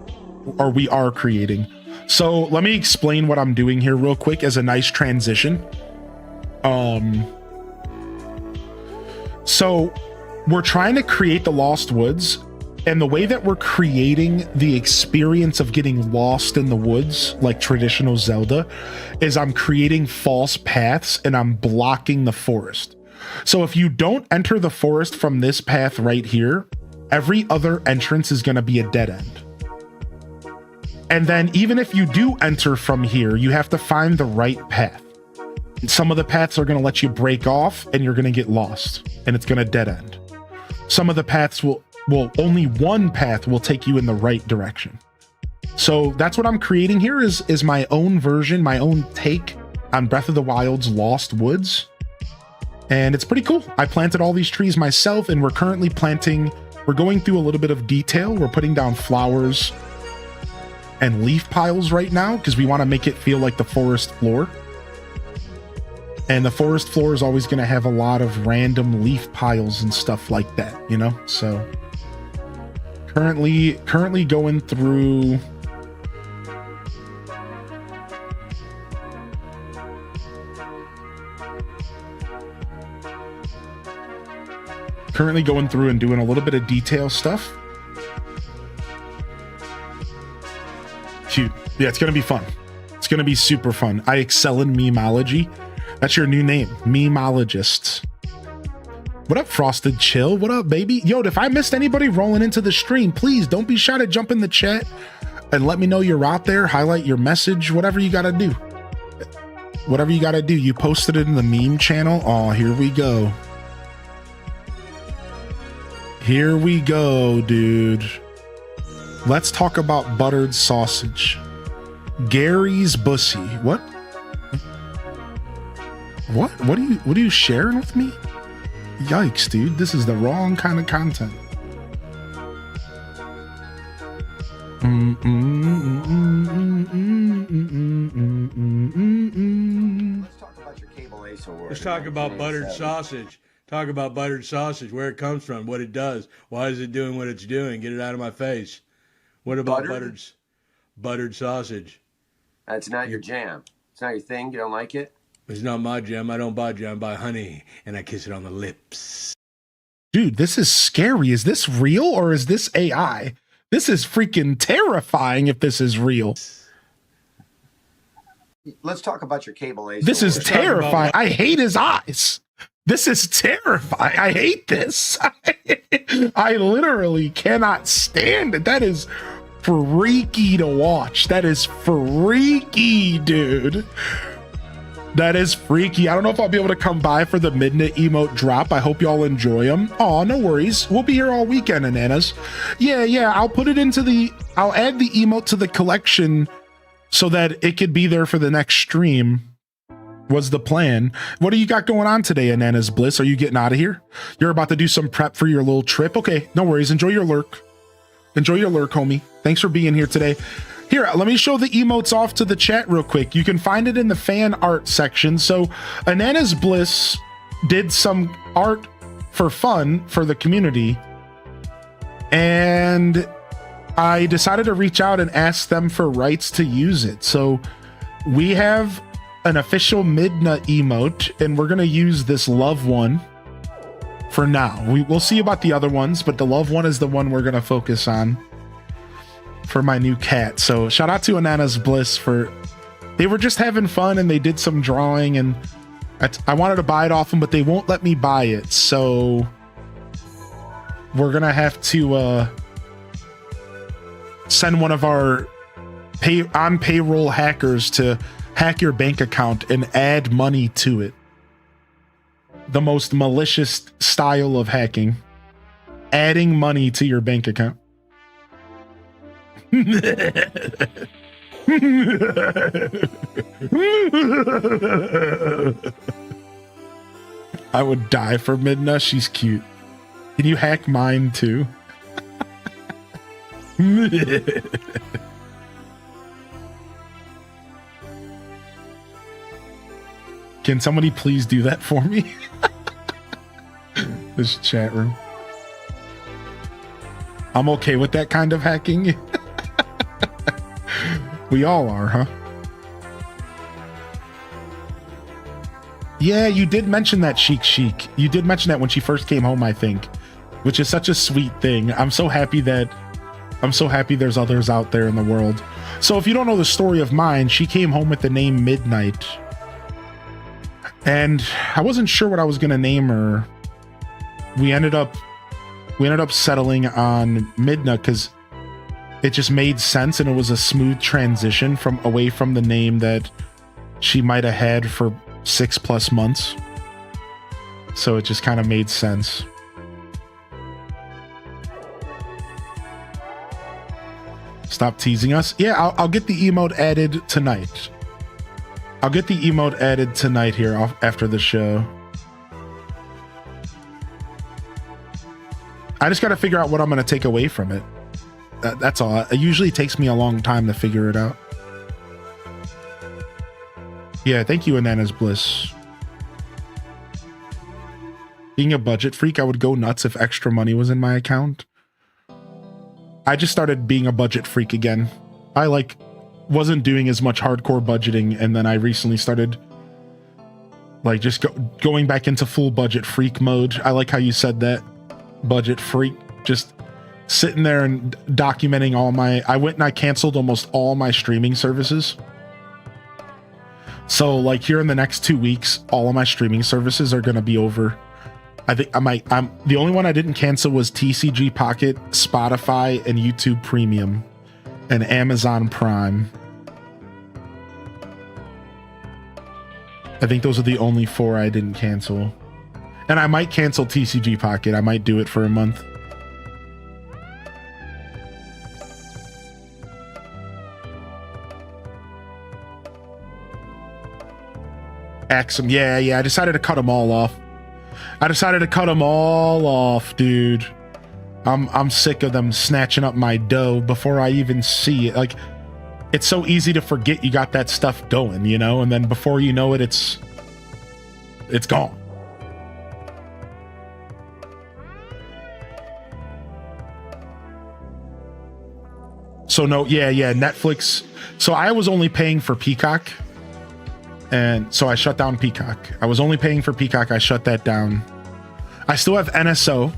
Or we are creating. So let me explain what I'm doing here real quick as a nice transition. So we're trying to create the Lost Woods, and the way that we're creating the experience of getting lost in the woods, like traditional Zelda, is I'm creating false paths and I'm blocking the forest. So if you don't enter the forest from this path right here, every other entrance is going to be a dead end. And then even if you do enter from here, you have to find the right path. Some of the paths are going to let you break off and you're going to get lost and it's going to dead end. Some of the paths will only one path will take you in the right direction. So that's what I'm creating here is my own version, my own take on Breath of the Wild's Lost Woods. And it's pretty cool. I planted all these trees myself and we're currently planting, we're going through a little bit of detail. We're putting down flowers and leaf piles right now because we want to make it feel like the forest floor. And the forest floor is always going to have a lot of random leaf piles and stuff like that, you know? So currently going through and doing a little bit of detail stuff. Cute. Yeah, it's going to be fun. It's going to be super fun. I excel in memeology. That's your new name, memeologist. What up, Frosted Chill? What up, baby? Yo, if I missed anybody rolling into the stream, please don't be shy to jump in the chat and let me know you're out there. Highlight your message, whatever you got to do. Whatever you got to do. You posted it in the meme channel. Oh, here we go. Here we go, dude. Let's talk about buttered sausage. Gary's Bussy. What? What are you sharing with me? Yikes, dude. This is the wrong kind of content. Let's talk about your cable ace award. Let's talk about buttered sausage. Talk about buttered sausage, where it comes from, what it does. Why is it doing what it's doing? Get it out of my face. What about buttered sausage? That's not your jam. It's not your thing. You don't like it? It's not my jam. I don't buy jam. I buy honey, and I kiss it on the lips. Dude, this is scary. Is this real or is this AI? This is freaking terrifying if this is real. Let's talk about your cable ace. This is terrifying. I hate his eyes. This is terrifying. I hate this. I literally cannot stand it. That is freaky to watch. That is freaky, dude. That is freaky. I don't know if I'll be able to come by for the midnight emote drop. I hope y'all enjoy them. Oh, no worries. We'll be here all weekend, Ananas. Yeah. I'll put it into I'll add the emote to the collection so that it could be there for the next stream. Was the plan. What do you got going on today, Ananas Bliss? Are you getting out of here? You're about to do some prep for your little trip? Okay, no worries. Enjoy your lurk. Enjoy your lurk, homie. Thanks for being here today. Here, let me show the emotes off to the chat real quick. You can find it in the fan art section. So Anana's Bliss did some art for fun for the community, and I decided to reach out and ask them for rights to use it. So we have an official Midna emote, and we're gonna use this love one for now. We'll see about the other ones, but the love one is the one we're gonna focus on for my new cat. So shout out to Anana's Bliss for, they were just having fun and they did some drawing, and I wanted to buy it off them, but they won't let me buy it. So we're gonna have to send one of our payroll hackers to hack your bank account and add money to it. The most malicious style of hacking, adding money to your bank account. I would die for Midna. She's cute. Can you hack mine too? Can somebody please do that for me? This chat room. I'm okay with that kind of hacking. We all are, huh? Yeah, you did mention that, Chic. You did mention that when she first came home, I think, which is such a sweet thing. I'm so happy there's others out there in the world. So if you don't know the story of mine, she came home with the name Midnight, and I wasn't sure what I was gonna name her. We ended up settling on Midna because it just made sense, and it was a smooth transition away from the name that she might have had for 6+ months. So it just kind of made sense. Stop teasing us. Yeah, I'll get the emote added tonight. I'll get the emote added tonight here after the show. I just got to figure out what I'm going to take away from it. That's all. It usually takes me a long time to figure it out. Yeah, thank you, Anana's Bliss. Being a budget freak, I would go nuts if extra money was in my account. I just started being a budget freak again. I wasn't doing as much hardcore budgeting, and then I recently started just going back into full budget freak mode. I like how you said that. Budget freak. Just sitting there and documenting I went and I canceled almost all my streaming services. So here in the next 2 weeks, all of my streaming services are going to be over. I think I'm the only one I didn't cancel was TCG Pocket, Spotify, and YouTube Premium, and Amazon Prime. I think those are the only 4 I didn't cancel. And I might cancel TCG Pocket. I might do it for a month. Axum, yeah, I decided to cut them all off. Dude. I'm sick of them snatching up my dough before I even see it. It's so easy to forget you got that stuff going, and then before you know it, it's gone. So no, yeah, Netflix. So I was only paying for Peacock, and so I shut down Peacock. I was only paying for Peacock. I shut that down. I still have NSO.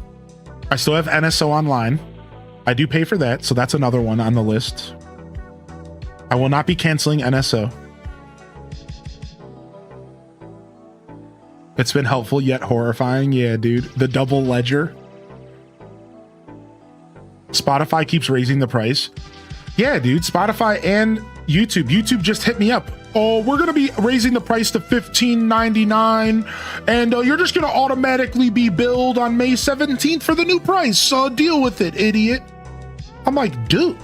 I still have NSO online. I do pay for that, so that's another one on the list. I will not be canceling NSO. It's been helpful yet horrifying. Yeah, dude. The double ledger. Spotify keeps raising the price. Yeah, dude. Spotify and YouTube. YouTube just hit me up. Oh, we're going to be raising the price to $15.99, and you're just going to automatically be billed on May 17th for the new price. Deal with it, idiot. I'm like, dude.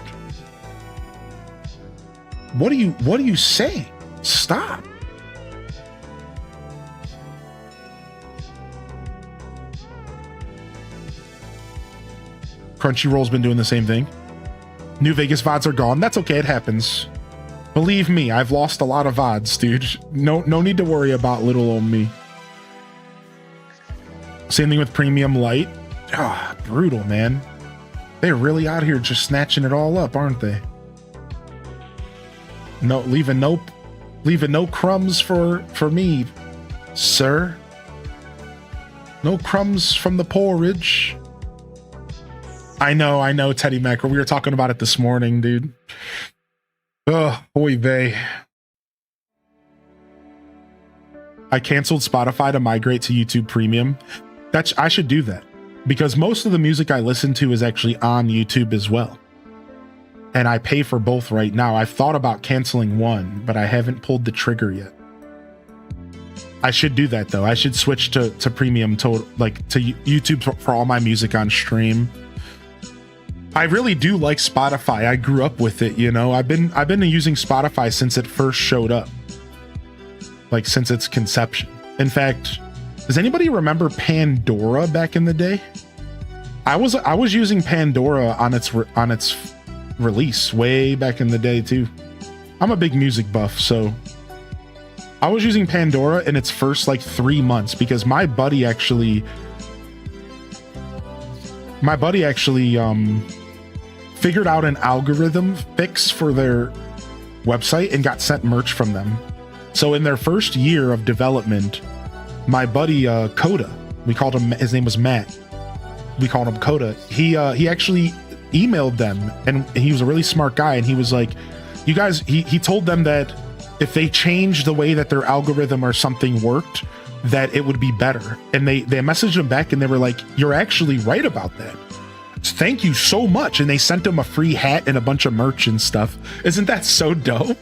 What are you saying? Stop. Crunchyroll's been doing the same thing. New Vegas VODs are gone. That's okay, it happens. Believe me, I've lost a lot of VODs, dude. No need to worry about little old me. Same thing with Premium Light. Ah, brutal, man. They're really out here just snatching it all up, aren't they? No, leaving no crumbs for me, sir. No crumbs from the porridge. I know, Teddy Mackerel. We were talking about it this morning, dude. Oh, oy vey. I canceled Spotify to migrate to YouTube Premium. I should do that because most of the music I listen to is actually on YouTube as well. And I pay for both right now. I've thought about canceling one, but I haven't pulled the trigger yet. I should do that though. I should switch to premium to YouTube for all my music on stream. I really do like Spotify. I grew up with it, you know. I've been using Spotify since it first showed up. Like since its conception. In fact, does anybody remember Pandora back in the day? I was using Pandora on its release way back in the day too. I'm a big music buff, so I was using Pandora in its first like 3 months because my buddy actually figured out an algorithm fix for their website and got sent merch from them. So in their first year of development, my buddy Coda, we called him, his name was Matt. We called him Coda. He actually emailed them, and he was a really smart guy, and he was like, you guys, he told them that if they changed the way that their algorithm or something worked, that it would be better. And they messaged him back and they were like, you're actually right about that. Thank you so much. And they sent him a free hat and a bunch of merch and stuff. Isn't that so dope?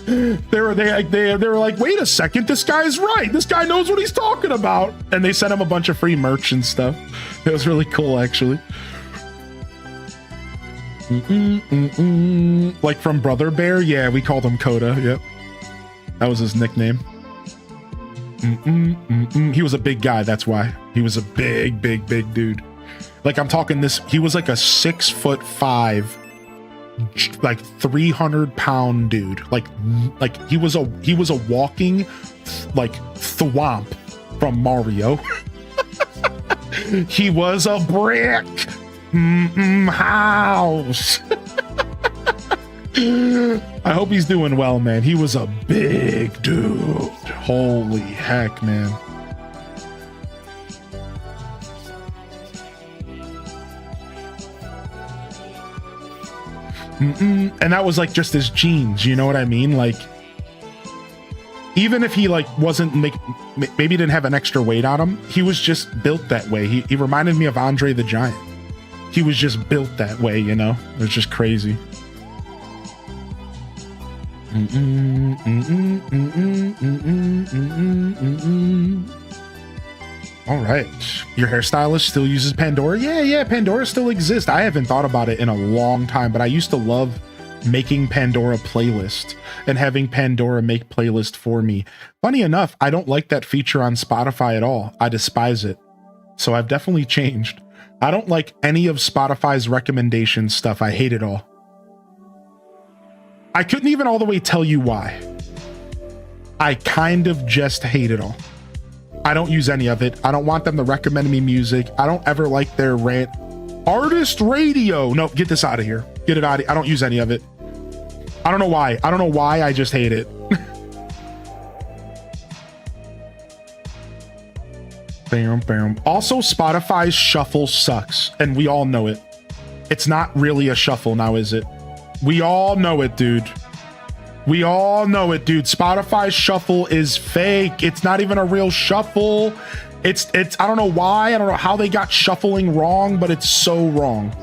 they were like, wait a second, this guy's right. This guy knows what he's talking about. And they sent him a bunch of free merch and stuff. It was really cool, actually. Like from Brother Bear? Yeah, we called him Coda. Yep. That was his nickname. He was a big guy, that's why. He was a big dude. Like I'm talking this, he was like a 6'5", like 300-pound dude. Like he was a walking like thwomp from Mario. He was a brick house. I hope he's doing well, man. He was a big dude. Holy heck, man. And that was like just his genes, you know what I mean? Like, even if he like wasn't maybe didn't have an extra weight on him, he was just built that way. He reminded me of Andre the Giant. He was just built that way, you know? It was just crazy. All right. Your hairstylist still uses Pandora? Yeah, Pandora still exists. I haven't thought about it in a long time, but I used to love making Pandora playlist and having Pandora make playlist for me. Funny enough, I don't like that feature on Spotify at all. I despise it. So I've definitely changed. I don't like any of Spotify's recommendation stuff. I hate it all. I couldn't even all the way tell you why. I kind of just hate it all. I don't use any of it. I don't want them to recommend me music. I don't ever like their rant. Artist radio. No, get this out of here. Get it out of here. I don't use any of it. I don't know why. I just hate it. Bam, bam. Also, Spotify's shuffle sucks, and we all know it. It's not really a shuffle now, is it? We all know it, dude. We all know it, dude. Spotify's shuffle is fake. It's not even a real shuffle. It's I don't know why. I don't know how they got shuffling wrong, but it's so wrong.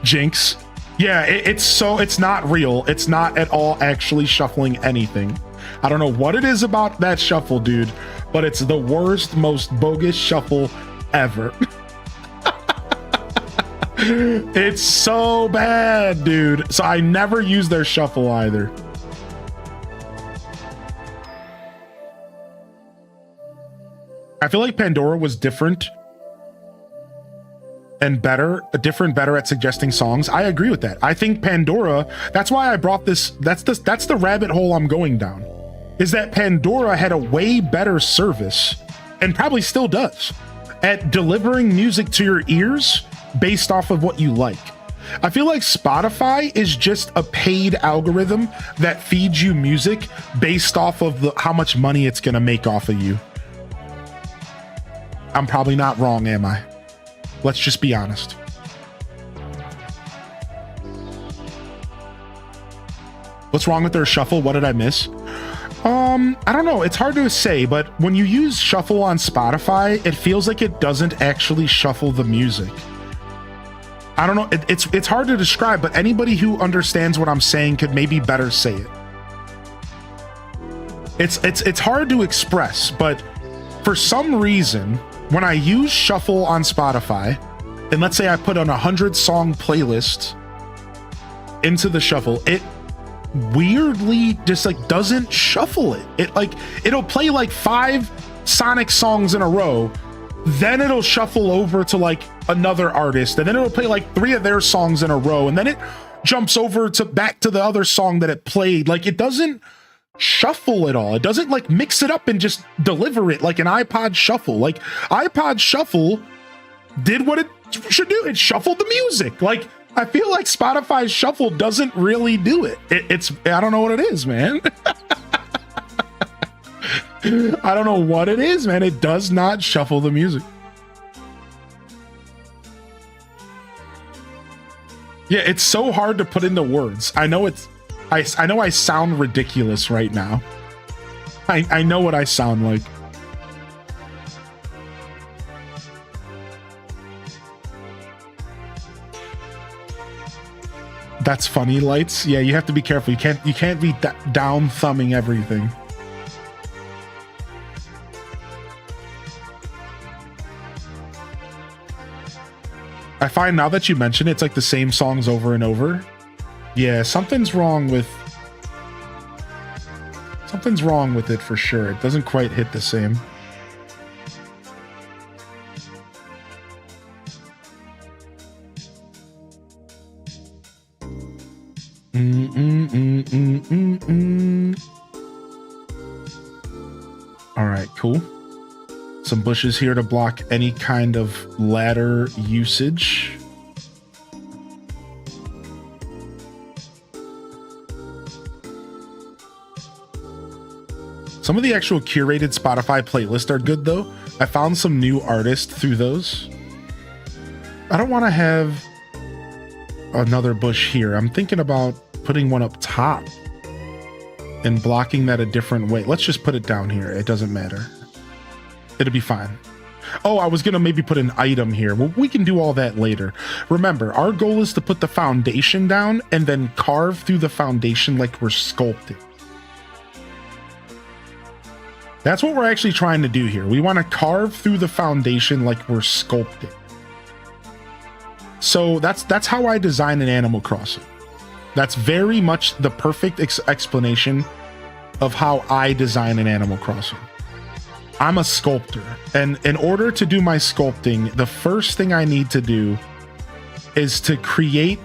Jinx. Yeah, it's not real. It's not at all actually shuffling anything. I don't know what it is about that shuffle, dude, but it's the worst, most bogus shuffle ever. It's so bad, dude. So I never use their shuffle either. I feel like Pandora was different and better at suggesting songs. I agree with that. I think Pandora, that's why I brought this, that's the rabbit hole I'm going down, is that Pandora had a way better service, and probably still does, at delivering music to your ears based off of what you like. I feel like Spotify is just a paid algorithm that feeds you music based off of how much money it's gonna make off of you. I'm probably not wrong, am I? Let's just be honest. What's wrong with their shuffle? What did I miss? I don't know. It's hard to say, but when you use shuffle on Spotify, it feels like it doesn't actually shuffle the music. I don't know. It's hard to describe, but anybody who understands what I'm saying could maybe better say it. It's hard to express, but for some reason, when I use shuffle on Spotify, and let's say I put on a 100-song playlist into the shuffle, it weirdly just like doesn't shuffle it. It'll play like 5 Sonic songs in a row, then it'll shuffle over to like another artist, and then it'll play like 3 of their songs in a row, and then it jumps over to back to the other song that it played. Like, it doesn't shuffle at all. It doesn't like mix it up and just deliver it like an iPod shuffle. Like, iPod shuffle did what it should do. It shuffled the music. Like, I feel like Spotify's shuffle doesn't really do it. It's I don't know what it is, man. I don't know what it is, man. It does not shuffle the music. Yeah, it's so hard to put into words. I know I know I sound ridiculous right now. I know what I sound like. That's funny, Lights. Yeah, you have to be careful. You can't be down thumbing everything. I find now that you mention it, it's like the same songs over and over. Yeah, something's wrong with it for sure. It doesn't quite hit the same. All right, cool. Some bushes here to block any kind of ladder usage. Some of the actual curated Spotify playlists are good though. I found some new artists through those. I don't want to have another bush here. I'm thinking about putting one up top and blocking that a different way. Let's just put it down here. It doesn't matter. It'll be fine. Oh, I was gonna maybe put an item here. Well, we can do all that later. Remember, our goal is to put the foundation down and then carve through the foundation like we're sculpting. That's what we're actually trying to do here. We want to carve through the foundation like we're sculpting. So that's how I design an Animal Crossing. That's very much the perfect explanation of how I design an Animal Crossing. I'm a sculptor, and in order to do my sculpting, the first thing I need to do is to create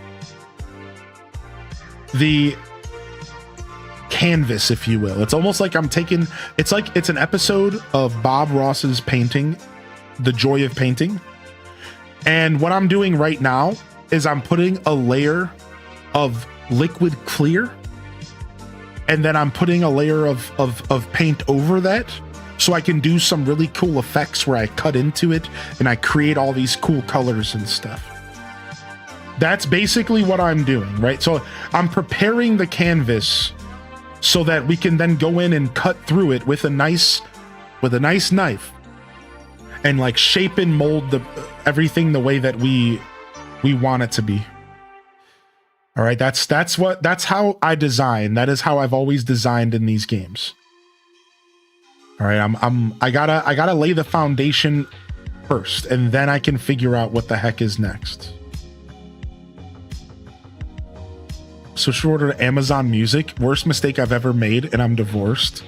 the canvas, if you will. It's almost like it's an episode of Bob Ross's painting, The Joy of Painting. And what I'm doing right now is I'm putting a layer of liquid clear, and then I'm putting a layer of paint over that, so I can do some really cool effects where I cut into it and I create all these cool colors and stuff. That's basically what I'm doing, right? So I'm preparing the canvas so that we can then go in and cut through it with a nice knife and like shape and mold everything the way that we want it to be. All right, that's how I design. That is how I've always designed in these games. All right, I gotta lay the foundation first, and then I can figure out what the heck is next. Switch order to Amazon Music. Worst mistake I've ever made, and I'm divorced.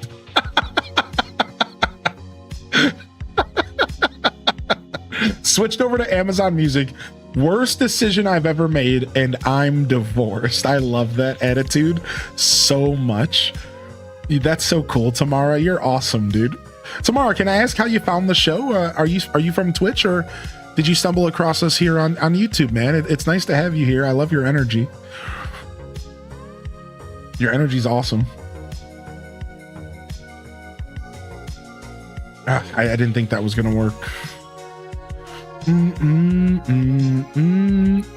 Switched over to Amazon Music. Worst decision I've ever made, and I'm divorced. I love that attitude so much. That's so cool, Tamara. You're awesome, dude. Tamara, can I ask how you found the show? Are you from Twitch, or did you stumble across us here on YouTube, man? It's nice to have you here. I love your energy. Your energy's awesome. I didn't think that was gonna work.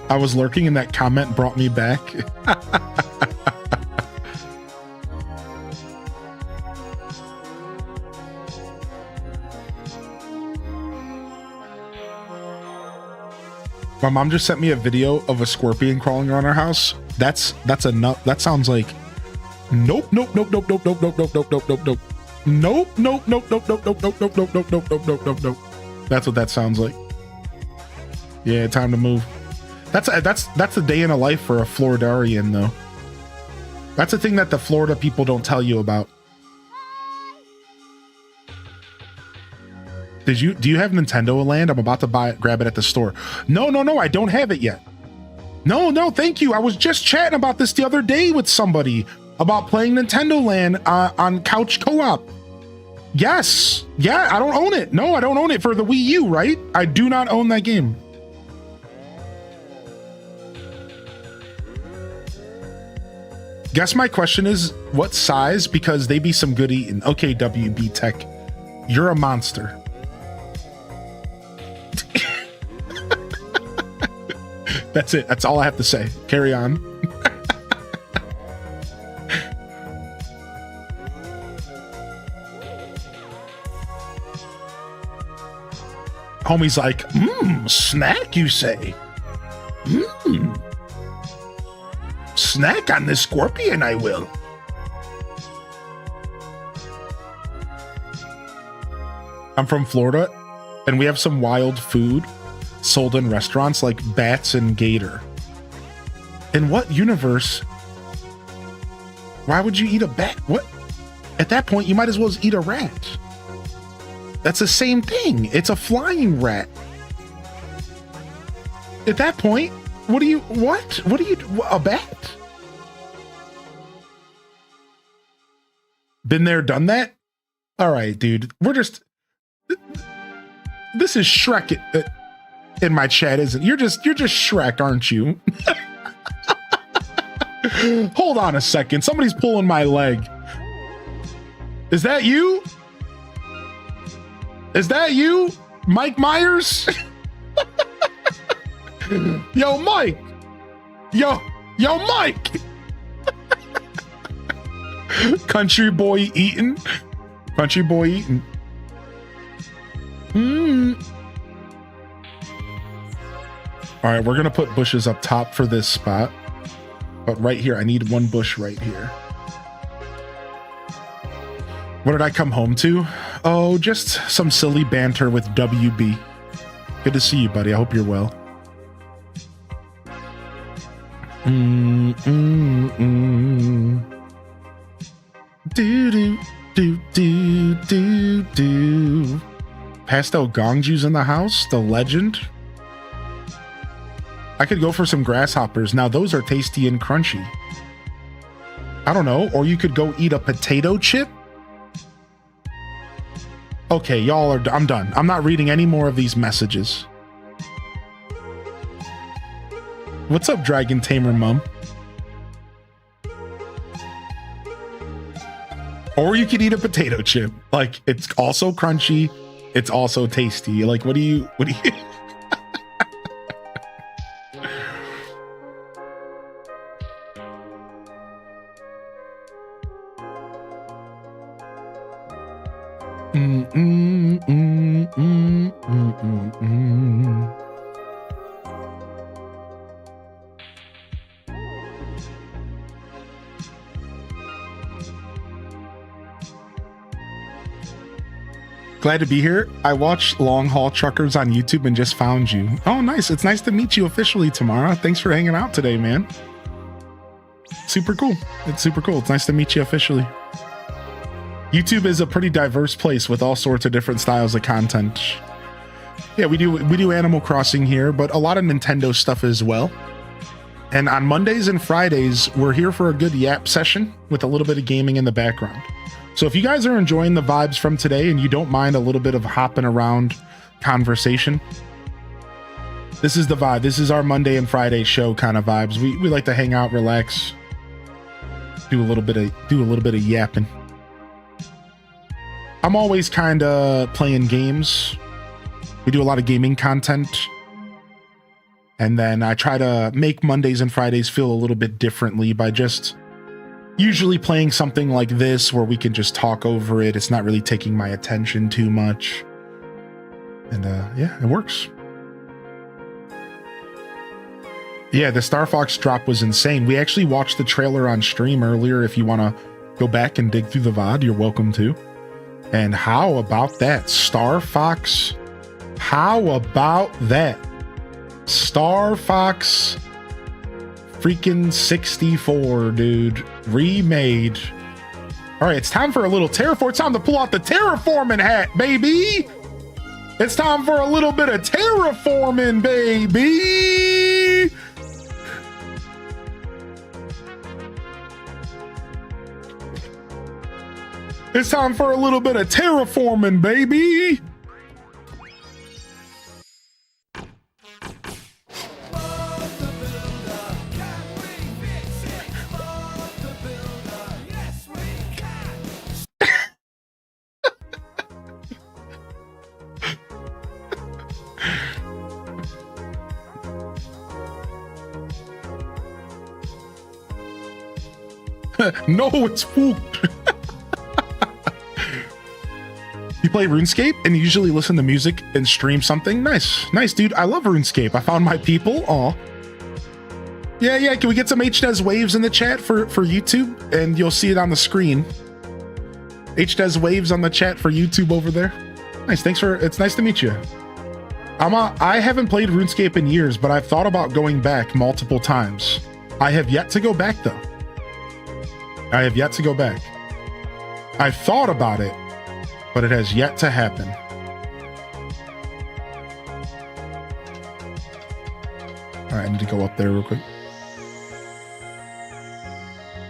I was lurking and that comment brought me back. My mom just sent me a video of a scorpion crawling around our house. That's enough. That sounds like nope. That's what that sounds like. Yeah, time to move. That's a day in a life for a Floridarian, though. That's a thing that the Florida people don't tell you about. Do you have Nintendo Land? I'm about to grab it at the store. No, I don't have it yet. No, thank you. I was just chatting about this the other day with somebody about playing Nintendo Land on couch co-op. Yes. Yeah, I don't own it. No, I don't own it for the Wii U, right? I do not own that game. Guess my question is, what size? Because they be some good eating. Okay, WB Tech, you're a monster. That's it. That's all I have to say. Carry on. Homie's like, snack, you say? Snack on this scorpion, I will. I'm from Florida, and we have some wild food sold in restaurants like bats and gator. In what universe? Why would you eat a bat? What? At that point, you might as well eat a rat. That's the same thing. It's a flying rat. At that point, what? A bat? Been there, done that? All right, dude. This is Shrek in my chat, isn't it? You're just Shrek, aren't you? Hold on a second. Somebody's pulling my leg. Is that you? Is that you? Mike Myers? Yo, Mike. Yo, Mike. Country boy eating. Country boy eating. All right, we're gonna put bushes up top for this spot, but right here, I need one bush right here. What did I come home to? Oh, just some silly banter with WB. Good to see you, buddy. I hope you're well. Do. Pastel Gongju's in the house, the legend. I could go for some grasshoppers. Now those are tasty and crunchy. I don't know. Or you could go eat a potato chip. Okay, y'all are, I'm done. I'm not reading any more of these messages. What's up, Dragon Tamer Mum? Or you could eat a potato chip. Like, it's also crunchy. It's also tasty. Like, what do you Glad to be here. I watch Long Haul Truckers on YouTube and just found you. Oh, nice. It's nice to meet you officially, Tamara. Thanks for hanging out today, man. Super cool. It's super cool. It's nice to meet you officially. YouTube is a pretty diverse place with all sorts of different styles of content. Yeah, we do Animal Crossing here, but a lot of Nintendo stuff as well. And on Mondays and Fridays, we're here for a good yap session with a little bit of gaming in the background. So if you guys are enjoying the vibes from today and you don't mind a little bit of hopping around conversation, this is the vibe. This is our Monday and Friday show kind of vibes. We like to hang out, relax, do a little bit of yapping. I'm always kind of playing games. We do a lot of gaming content. And then I try to make Mondays and Fridays feel a little bit differently by just usually playing something like this where we can just talk over it. It's not really taking my attention too much. And yeah, it works. Yeah, the Star Fox drop was insane. We actually watched the trailer on stream earlier. If you want to go back and dig through the VOD, you're welcome to. And how about that? Star Fox? How about that? Star Fox freaking 64, dude. Remade. All right, it's time for a little terraform. It's time to pull out the terraforming hat, baby. It's time for a little bit of terraforming, baby. It's time for a little bit of terraforming, baby. No, it's spooked. You play RuneScape and you usually listen to music and stream something? Nice, dude. I love RuneScape. I found my people. Aw. Yeah. Can we get some HDes waves in the chat for YouTube? And you'll see it on the screen. HDes waves on the chat for YouTube over there. Nice. It's nice to meet you. I haven't played RuneScape in years, but I've thought about going back multiple times. I have yet to go back though. I have yet to go back. I've thought about it, but it has yet to happen. All right, I need to go up there real quick.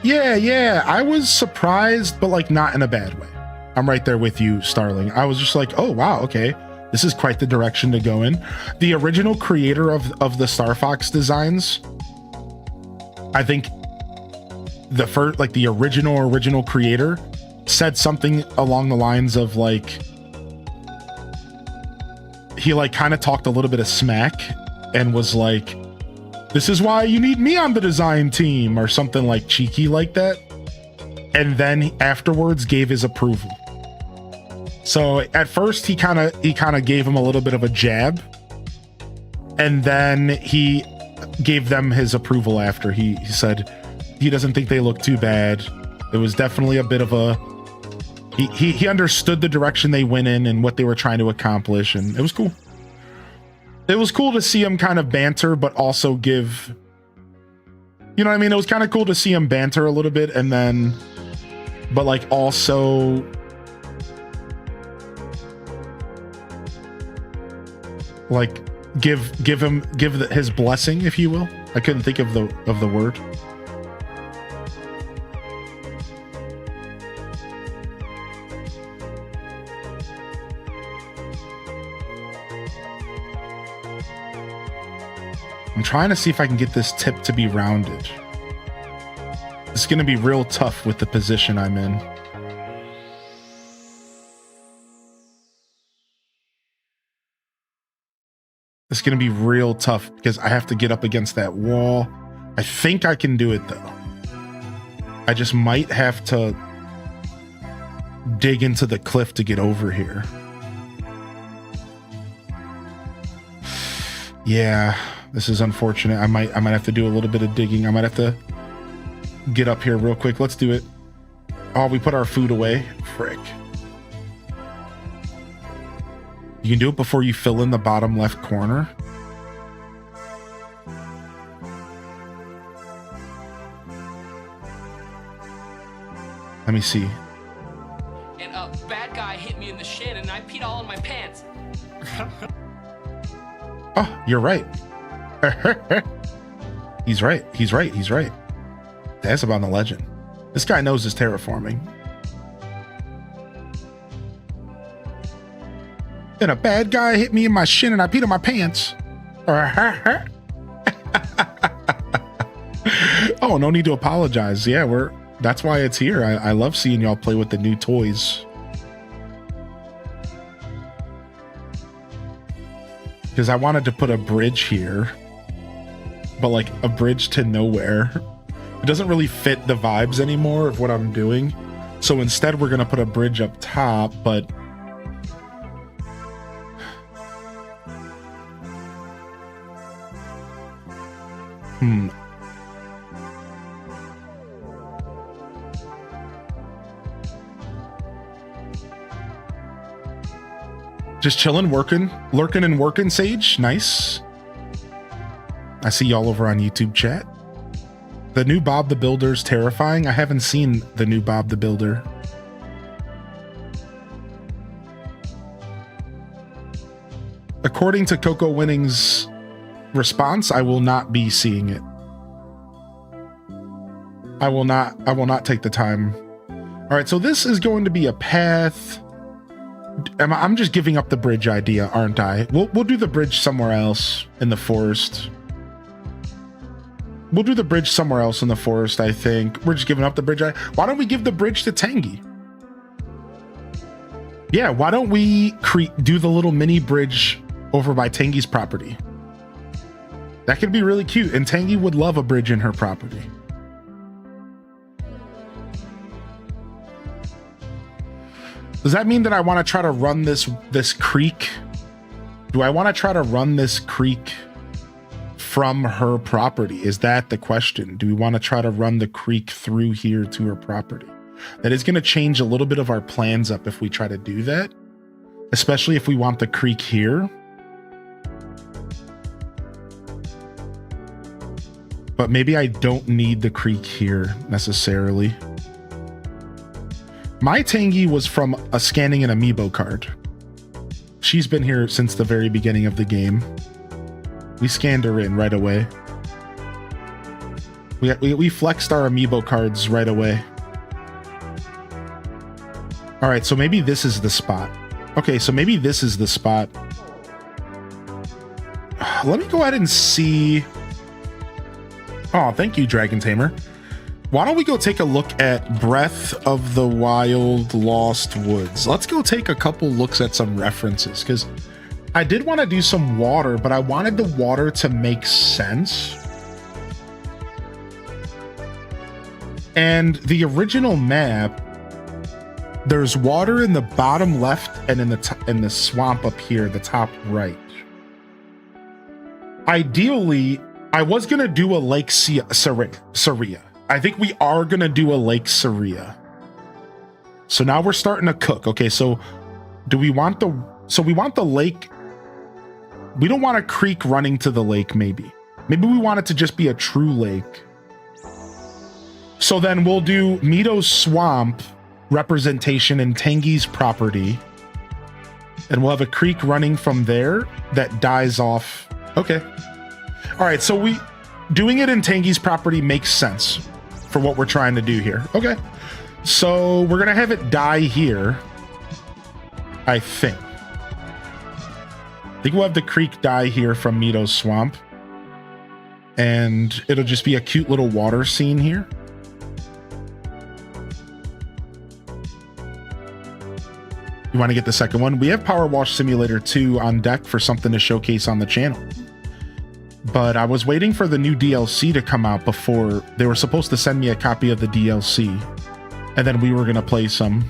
Yeah, I was surprised, but like not in a bad way. I'm right there with you, Starling. I was just like, oh wow, okay. This is quite the direction to go in. The original creator of the Star Fox designs, I think the first, like the original creator said something along the lines of like, he like kind of talked a little bit of smack and was like, this is why you need me on the design team or something like cheeky like that. And then afterwards gave his approval. So at first he kind of gave him a little bit of a jab, and then he gave them his approval after. He said he doesn't think they look too bad. It was definitely a bit of a, he understood the direction they went in and what they were trying to accomplish, and it was cool. It was cool to see him kind of banter, but also give, you know what I mean? It was kind of cool to see him banter a little bit, and then, but like also like give his blessing, if you will. I couldn't think of the word. I'm trying to see if I can get this tip to be rounded. It's going to be real tough with the position I'm in. It's going to be real tough because I have to get up against that wall. I think I can do it though. I just might have to dig into the cliff to get over here. Yeah, this is unfortunate. I might have to do a little bit of digging. I might have to get up here real quick. Let's do it. Oh, we put our food away. Frick. You can do it before you fill in the bottom left corner. Let me see. And a bad guy hit me in the shin and I peed all in my pants. Oh, you're right. He's right. He's right. He's right. That's about the legend. This guy knows his terraforming. And a bad guy hit me in my shin and I peed on my pants. Oh, no need to apologize. Yeah, that's why it's here. I love seeing y'all play with the new toys. Because I wanted to put a bridge here, but like a bridge to nowhere. It doesn't really fit the vibes anymore of what I'm doing. So instead we're gonna put a bridge up top, but just chilling, lurking and working, Sage. Nice. I see y'all over on YouTube chat. The new Bob the Builder's terrifying. I haven't seen the new Bob the Builder. According to Coco Winning's response, I will not be seeing it. I will not take the time. All right, so this is going to be a path. I'm just giving up the bridge idea, aren't I? We'll do the bridge somewhere else in the forest. We'll do the bridge somewhere else in the forest, I think. We're just giving up the bridge. Why don't we give the bridge to Tangy? Yeah, why don't we do the little mini bridge over by Tangy's property? That could be really cute, and Tangy would love a bridge in her property. Does that mean that I want to try to run this creek? Do I want to try to run this creek from her property? Is that the question? Do we want to try to run the creek through here to her property? That is going to change a little bit of our plans up if we try to do that, especially if we want the creek here. But maybe I don't need the creek here necessarily. My Tangy was from scanning an amiibo card. She's been here since the very beginning of the game. We scanned her in right away. We flexed our amiibo cards right away. All right, so maybe this is the spot. Okay, so maybe this is the spot. Let me go ahead and see. Oh, thank you, Dragon Tamer. Why don't we go take a look at Breath of the Wild Lost Woods? Let's go take a couple looks at some references, because I did want to do some water, but I wanted the water to make sense. And the original map, there's water in the bottom left and in the swamp up here, the top right. Ideally, I was going to do a Lake Saria. I think we are going to do a Lake Saria. So now we're starting to cook. Okay, so do we want we want the lake. We don't want a creek running to the lake, maybe. Maybe we want it to just be a true lake. So then we'll do Mito's Swamp representation in Tangy's property. And we'll have a creek running from there that dies off. Okay. All right, so doing it in Tangy's property makes sense for what we're trying to do here. Okay. So we're going to have it die here, I think. I think we'll have the creek die here from Mito's Swamp. And it'll just be a cute little water scene here. You want to get the second one? We have Power Wash Simulator 2 on deck for something to showcase on the channel. But I was waiting for the new DLC to come out before they were supposed to send me a copy of the DLC. And then we were going to play some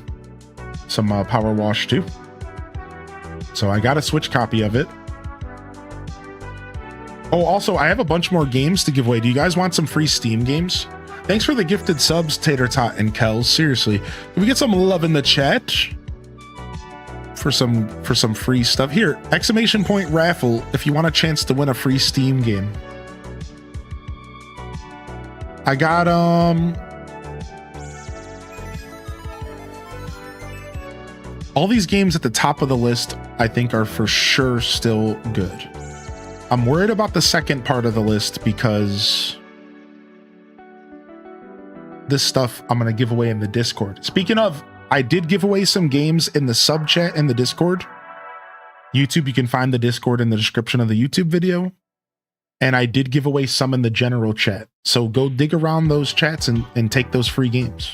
Power Wash 2. So I got a Switch copy of it. Oh, also, I have a bunch more games to give away. Do you guys want some free Steam games? Thanks for the gifted subs, Tater Tot and Kels. Seriously, can we get some love in the chat for some free stuff? Here, exclamation point raffle if you want a chance to win a free Steam game. I got all these games at the top of the list I think are for sure still good. I'm worried about the second part of the list because this stuff I'm going to give away in the Discord. Speaking of, I did give away some games in the sub chat in the Discord. YouTube, you can find the Discord in the description of the YouTube video. And I did give away some in the general chat. So go dig around those chats and take those free games.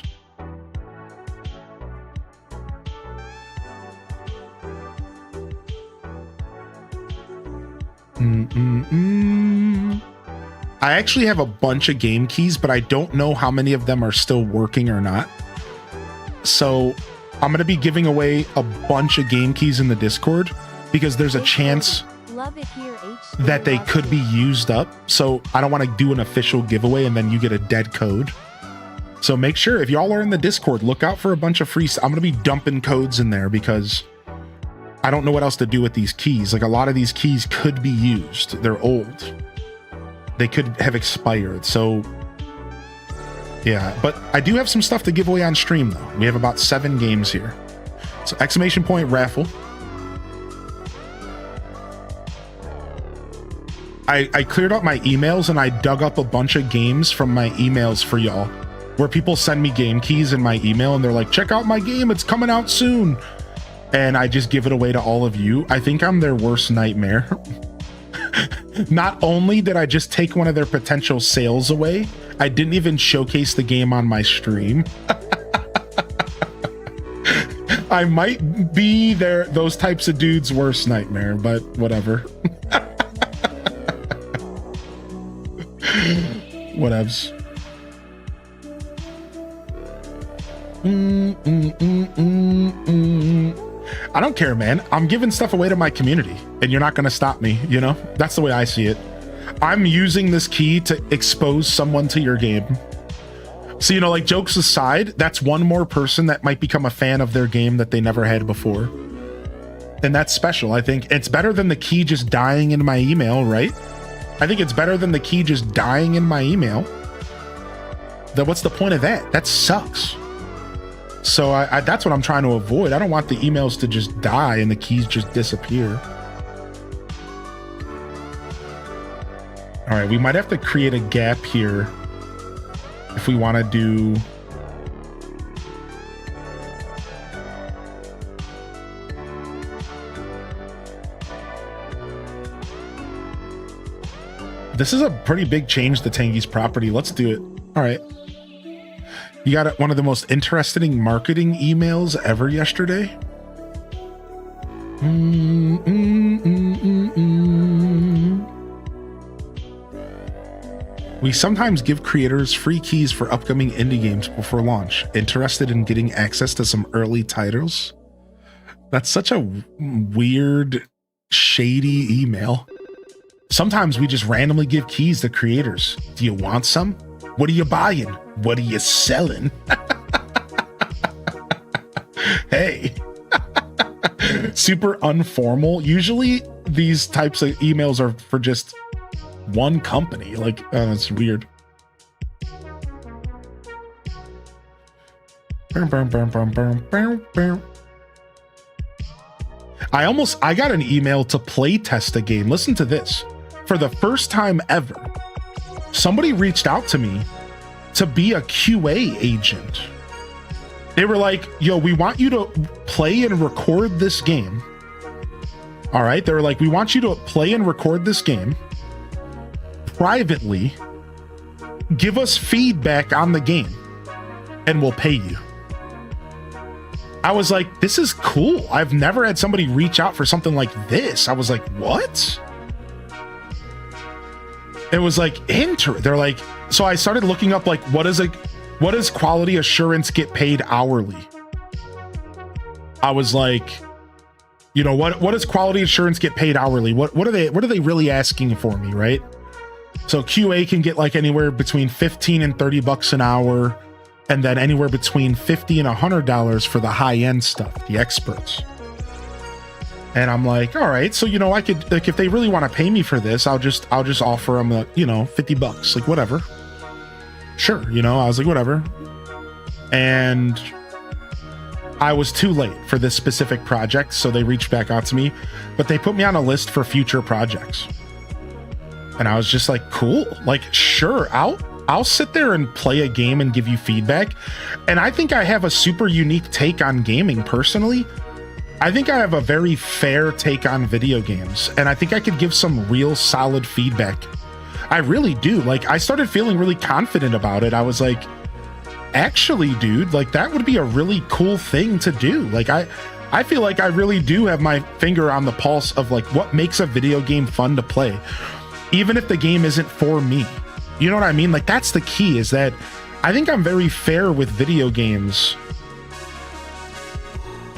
I actually have a bunch of game keys, but I don't know how many of them are still working or not. So I'm going to be giving away a bunch of game keys in the Discord because there's a chance that they could be used up. So I don't want to do an official giveaway and then you get a dead code. So make sure if y'all are in the Discord, look out for a bunch of free. I'm going to be dumping codes in there because I don't know what else to do with these keys. Like a lot of these keys could be used. They're old. They could have expired. So yeah, but I do have some stuff to give away on stream though. We have about 7 games here. So exclamation point raffle. I cleared up my emails and I dug up a bunch of games from my emails for y'all where people send me game keys in my email and they're like, check out my game. It's coming out soon. And I just give it away to all of you. I think I'm their worst nightmare. Not only did I just take one of their potential sales away, I didn't even showcase the game on my stream. I might be those types of dudes' worst nightmare, but whatever. Whatevs. I don't care, man. I'm giving stuff away to my community and you're not going to stop me, you know? That's the way I see it. I'm using this key to expose someone to your game. So, you know, like jokes aside, that's one more person that might become a fan of their game that they never had before. And that's special. I think it's better than the key just dying in my email, right? I think it's better than the key just dying in my email. Then what's the point of that? That sucks. So that's what I'm trying to avoid. I don't want the emails to just die and the keys just disappear. All right, we might have to create a gap here if we want to do... This is a pretty big change to Tangy's property. Let's do it. All right. You got one of the most interesting marketing emails ever yesterday. We sometimes give creators free keys for upcoming indie games before launch. Interested in getting access to some early titles? That's such a weird, shady email. Sometimes we just randomly give keys to creators. Do you want some? What are you buying? What are you selling? Hey. Super informal. Usually these types of emails are for just one company. Like, it's weird. I got an email to play test a game. Listen to this. For the first time ever, somebody reached out to me to be a QA agent. They were like, yo, we want you to play and record this game. All right. They were like, we want you to play and record this game privately. Give us feedback on the game and we'll pay you. I was like, this is cool. I've never had somebody reach out for something like this. I was like, what? It was like, they're like, so I started looking up like, what does quality assurance get paid hourly? I was like, you know, what does quality assurance get paid hourly? What are they really asking for me, right? So QA can get like anywhere between 15 and 30 bucks an hour, and then anywhere between $50 and $100 for the high end stuff, the experts. And I'm like, all right, so, you know, I could, like, if they really want to pay me for this, I'll just offer them, you know, 50 bucks, like whatever. Sure. You know, I was like, whatever. And I was too late for this specific project. So they reached back out to me, but they put me on a list for future projects. And I was just like, cool, like, sure, I'll sit there and play a game and give you feedback. And I think I have a super unique take on gaming personally. I think I have a very fair take on video games, and I think I could give some real solid feedback. I really do. Like, I started feeling really confident about it. I was like, actually, dude, like, that would be a really cool thing to do. Like, I feel like I really do have my finger on the pulse of like what makes a video game fun to play, even if the game isn't for me. You know what I mean? Like, that's the key, is that I think I'm very fair with video games.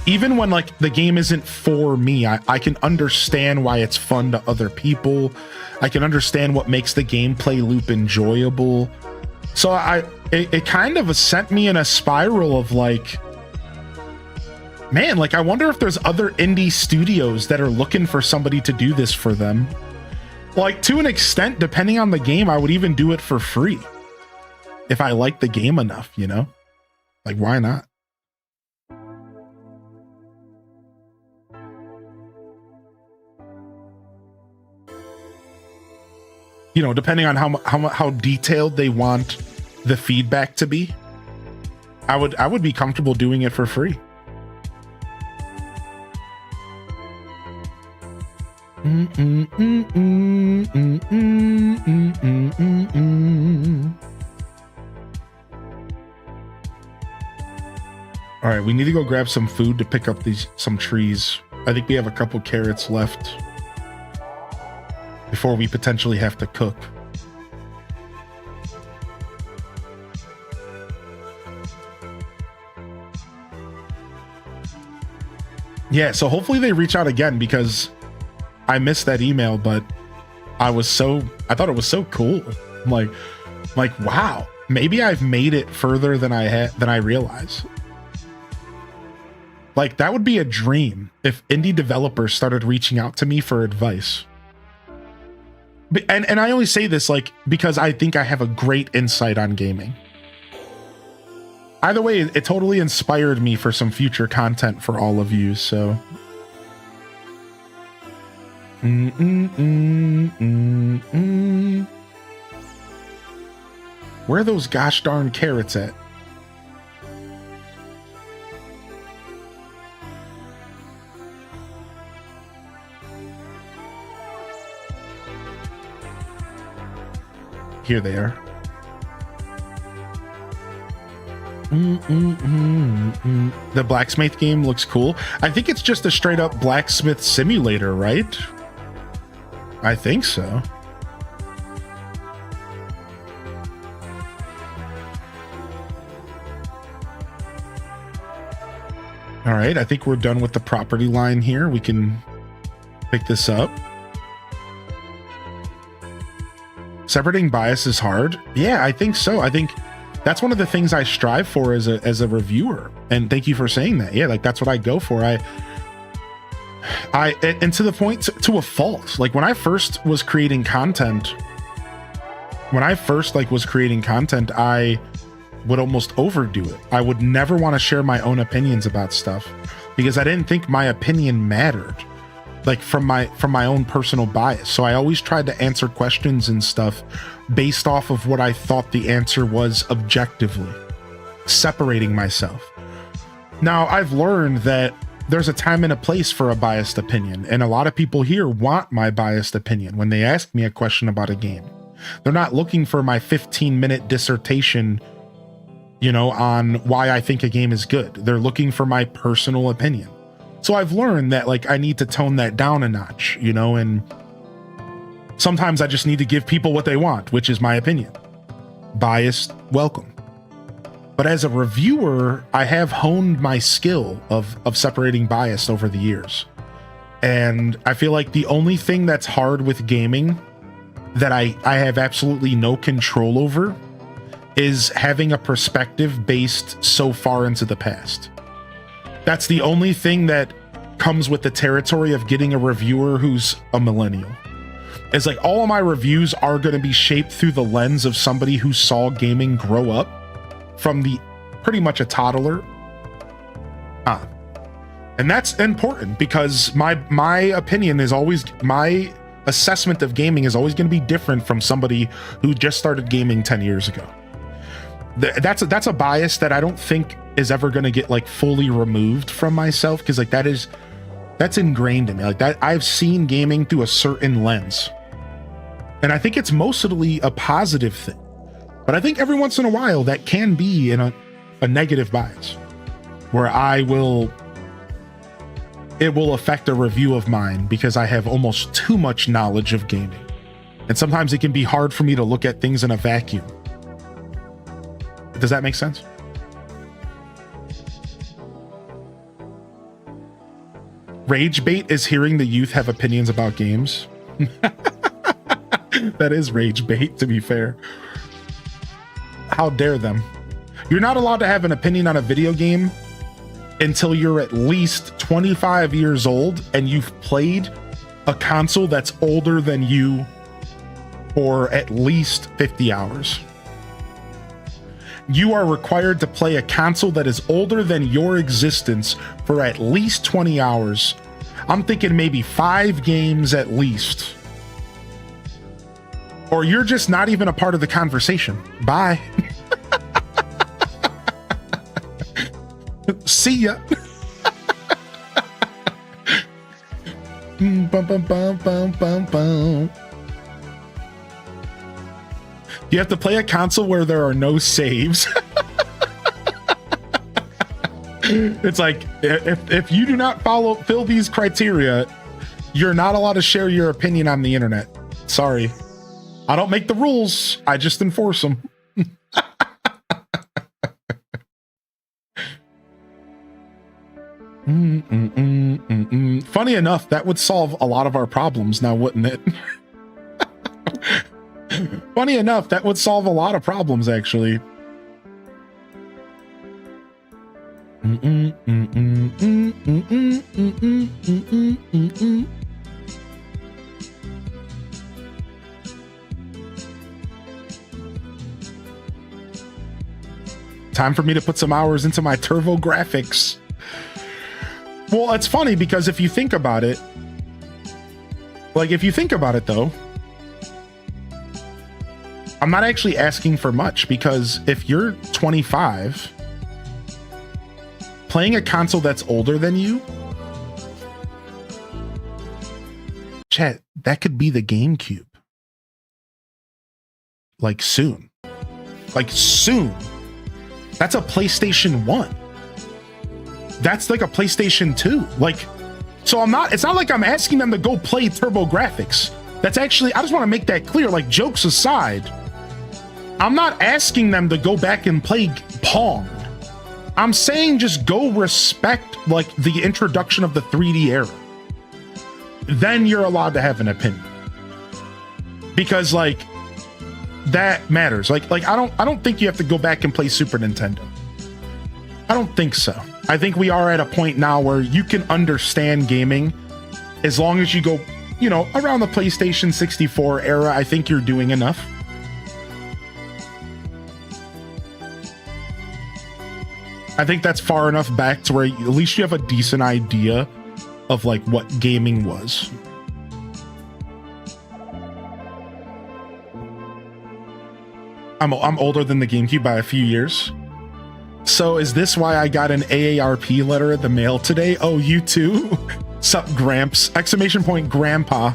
Even when like the game isn't for me, I can understand why it's fun to other people. I can understand what makes the gameplay loop enjoyable. So it kind of sent me in a spiral of like, man, like, I wonder if there's other indie studios that are looking for somebody to do this for them. Like, to an extent, depending on the game, I would even do it for free if I like the game enough, you know? Like, why not? You know, depending on how detailed they want the feedback to be, I would be comfortable doing it for free. All right, we need to go grab some food to pick up some trees. I think we have a couple carrots left before we potentially have to cook. Yeah, so hopefully they reach out again, because I missed that email, but I thought it was so cool. Like wow, maybe I've made it further than I realize. Like, that would be a dream if indie developers started reaching out to me for advice. And I only say this like because I think I have a great insight on gaming. Either way, it totally inspired me for some future content for all of you, so Where are those gosh darn carrots at? Here they are. The blacksmith game looks cool. I think it's just a straight up blacksmith simulator, right? I think so. All right, I think we're done with the property line here. We can pick this up. Separating bias is hard. Yeah, I think so. I think that's one of the things I strive for as a reviewer. And thank you for saying that. Yeah, like, that's what I go for. And to the point, to a fault. Like, when I first was creating content, I would almost overdo it. I would never want to share my own opinions about stuff because I didn't think my opinion mattered, like from my own personal bias. So I always tried to answer questions and stuff based off of what I thought the answer was objectively, separating myself. Now, I've learned that there's a time and a place for a biased opinion, and a lot of people here want my biased opinion when they ask me a question about a game. They're not looking for my 15-minute dissertation, you know, on why I think a game is good. They're looking for my personal opinion. So I've learned that, like, I need to tone that down a notch, you know, and sometimes I just need to give people what they want, which is my opinion. Biased, welcome. But as a reviewer, I have honed my skill of separating bias over the years. And I feel like the only thing that's hard with gaming that I have absolutely no control over is having a perspective based so far into the past. That's the only thing that comes with the territory of getting a reviewer who's a millennial. It's like all of my reviews are going to be shaped through the lens of somebody who saw gaming grow up from the pretty much a toddler on. And that's important because my opinion is always, my assessment of gaming is always going to be different from somebody who just started gaming 10 years ago. That's a bias that I don't think is ever going to get like fully removed from myself, because like that's ingrained in me. Like that, I've seen gaming through a certain lens, and I think it's mostly a positive thing. But I think every once in a while that can be in a negative bias, where it will affect a review of mine because I have almost too much knowledge of gaming. And sometimes it can be hard for me to look at things in a vacuum. Does that make sense? Rage bait is hearing the youth have opinions about games. That is rage bait, to be fair. How dare them? You're not allowed to have an opinion on a video game until you're at least 25 years old and you've played a console that's older than you for at least 50 hours. You are required to play a console that is older than your existence for at least 20 hours. I'm thinking maybe 5 games at least. Or you're just not even a part of the conversation. Bye. See ya. Bum, bum, bum, bum, bum, bum. You have to play a console where there are no saves. It's like, if you do not fill these criteria, you're not allowed to share your opinion on the internet. Sorry. I don't make the rules. I just enforce them. Funny enough, that would solve a lot of our problems now, wouldn't it? Funny enough, that would solve a lot of problems, actually. Time for me to put some hours into my turbo graphics. Well, it's funny because if you think about it, though, I'm not actually asking for much, because if you're 25, playing a console that's older than you, chat, that could be the GameCube. Like soon. Like soon. That's a PlayStation 1. That's like a PlayStation 2. Like, so it's not like I'm asking them to go play Turbo Graphics. That's actually, I just want to make that clear, like, jokes aside, I'm not asking them to go back and play Pong. I'm saying just go respect, like, the introduction of the 3D era. Then you're allowed to have an opinion. Because, like, that matters. Like I don't think you have to go back and play Super Nintendo. I don't think so. I think we are at a point now where you can understand gaming as long as you go, around the PlayStation 64 era. I think you're doing enough. I think that's far enough back to where at least you have a decent idea of like what gaming was. I'm older than the GameCube by a few years. So is this why I got an AARP letter in the mail today? Oh, you too? Sup, Gramps? Exclamation point, Grandpa.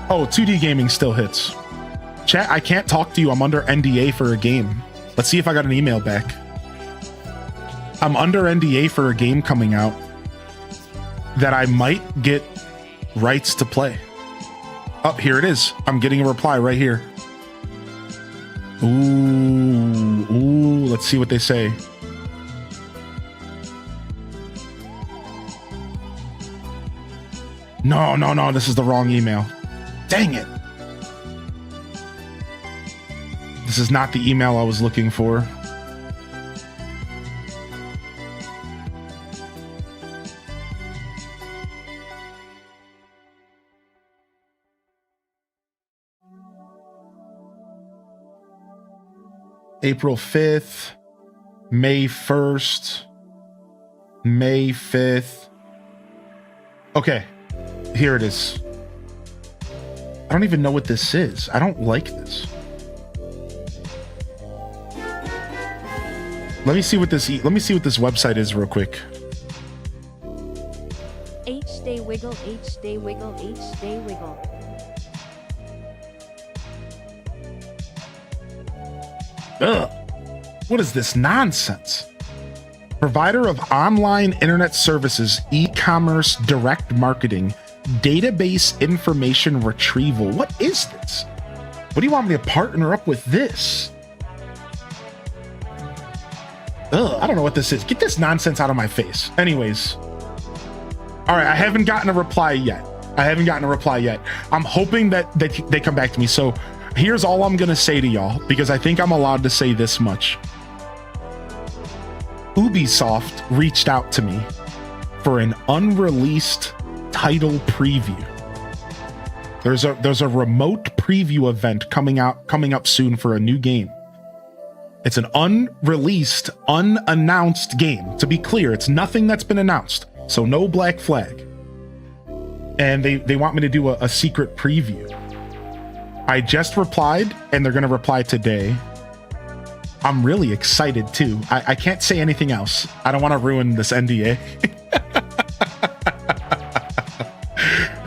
Oh, 2D gaming still hits. Chat, I can't talk to you. I'm under NDA for a game. Let's see if I got an email back. I'm under NDA for a game coming out that I might get rights to play. Oh, here it is. I'm getting a reply right here. Ooh, let's see what they say. No, this is the wrong email. Dang it. This is not the email I was looking for. April 5th, May 1st, May 5th. Okay, here it is. I don't even know what this is. I don't like this. Let me see what this website is real quick. H-Day Wiggle, H-Day Wiggle, H-Day Wiggle. Ugh. What is this nonsense? Provider of online internet services, e-commerce, direct marketing, database information retrieval. What is this? What do you want me to partner up with this? Ugh, I don't know what this is. Get this nonsense out of my face. Anyways. All right, I haven't gotten a reply yet. I'm hoping that they come back to me. So here's all I'm going to say to y'all, because I think I'm allowed to say this much. Ubisoft reached out to me for an unreleased title preview. There's a remote preview event coming up soon for a new game. It's an unreleased, unannounced game. To be clear, it's nothing that's been announced. So no black flag. And they want me to do a secret preview. I just replied, and they're going to reply today. I'm really excited too. I can't say anything else. I don't want to ruin this NDA.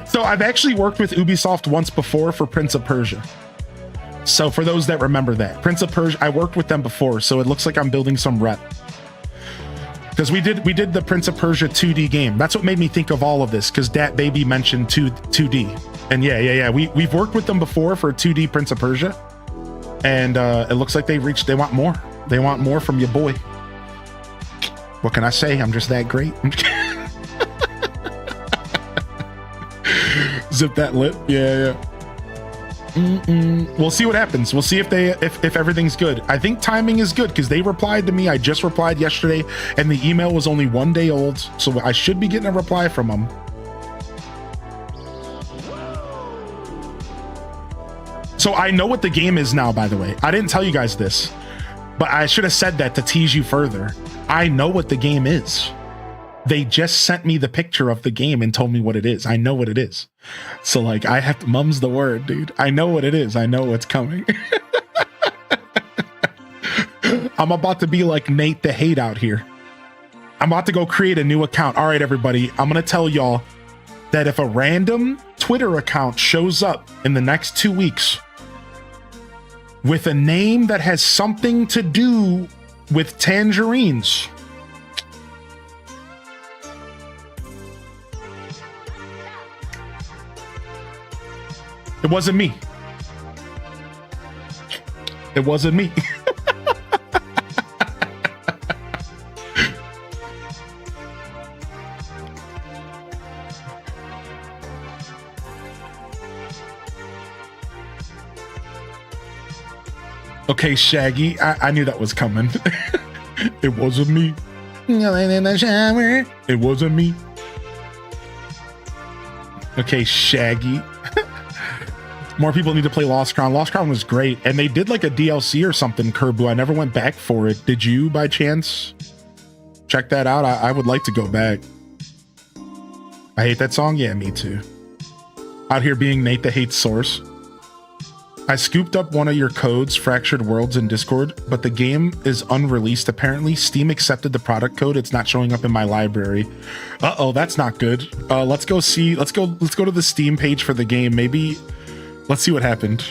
So I've actually worked with Ubisoft once before for Prince of Persia. So for those that remember that, Prince of Persia, I worked with them before, so it looks like I'm building some rep. Because we did the Prince of Persia 2D game. That's what made me think of all of this, because Dat Baby mentioned 2D. And yeah. We've worked with them before for 2D Prince of Persia. And it looks like they want more. They want more from your boy. What can I say? I'm just that great. Zip that lip. Yeah. We'll see what happens. We'll see if everything's good. I think timing is good because they replied to me. I just replied yesterday, and the email was only 1 day old, so I should be getting a reply from them. So I know what the game is now, by the way. I didn't tell you guys this, but I should have said that to tease you further. I know what the game is. They just sent me the picture of the game and told me what it is. I know what it is. So like I have to, mum's the word, dude. I know what it is. I know what's coming. I'm about to be like Nate the Hate out here. I'm about to go create a new account. All right, everybody. I'm going to tell y'all that if a random Twitter account shows up in the next 2 weeks with a name that has something to do with tangerines, it wasn't me. It wasn't me. Okay, Shaggy, I knew that was coming. It wasn't me. In the shower. It wasn't me. Okay, Shaggy. More people need to play Lost Crown. Lost Crown was great, and they did like a DLC or something, Kerbu. I never went back for it. Did you, by chance, check that out? I would like to go back. I hate that song. Yeah, me too. Out here being Nate the Hate source. I scooped up one of your codes, Fractured Worlds, in Discord, but the game is unreleased. Apparently, Steam accepted the product code. It's not showing up in my library. Uh-oh, that's not good. Let's go to the Steam page for the game. Maybe. Let's see what happened.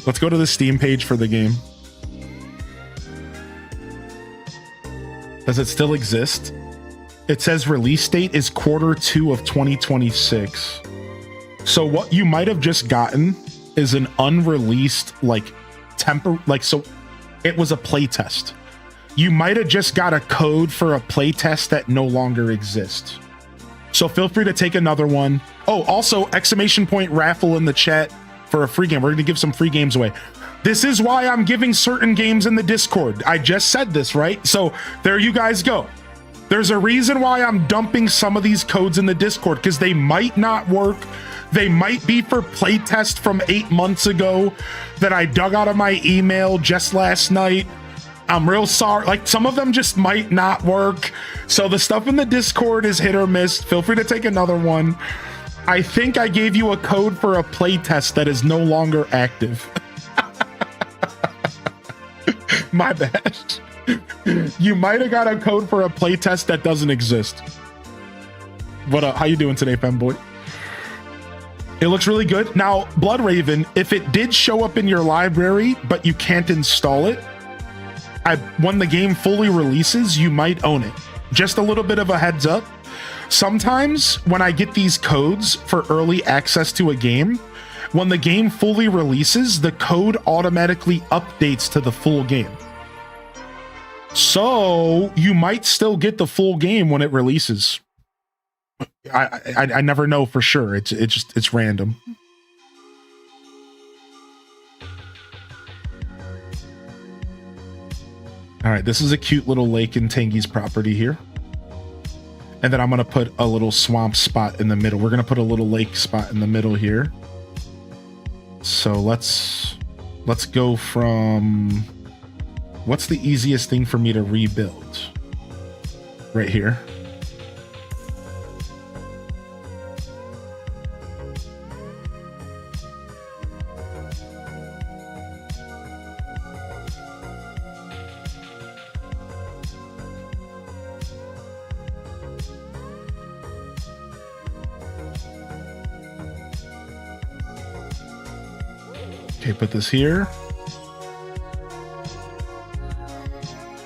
Let's go to the Steam page for the game. Does it still exist? It says release date is Q2 of 2026. So what you might have just gotten is an unreleased, so it was a playtest. You might have just got a code for a playtest that no longer exists. So feel free to take another one. Oh, also exclamation point raffle in the chat for a free game. We're going to give some free games away. This is why I'm giving certain games in the Discord. I just said this, right? So there you guys go. There's a reason why I'm dumping some of these codes in the Discord, because they might not work They might be for playtest from 8 months ago that I dug out of my email just last night. I'm real sorry. Like, some of them just might not work. So the stuff in the Discord is hit or miss. Feel free to take another one. I think I gave you a code for a playtest that is no longer active. My bad. You might have got a code for a playtest that doesn't exist. What up? How you doing today, femboy? It looks really good. Now, Blood Raven, if it did show up in your library, but you can't install it, when the game fully releases, you might own it. Just a little bit of a heads up. Sometimes when I get these codes for early access to a game, when the game fully releases, the code automatically updates to the full game. So you might still get the full game when it releases. I never know for sure. It's random. All right, this is a cute little lake in Tangy's property here. And then I'm going to put a little swamp spot in the middle. We're going to put a little lake spot in the middle here. So let's go from... What's the easiest thing for me to rebuild? Right here. Okay, put this here.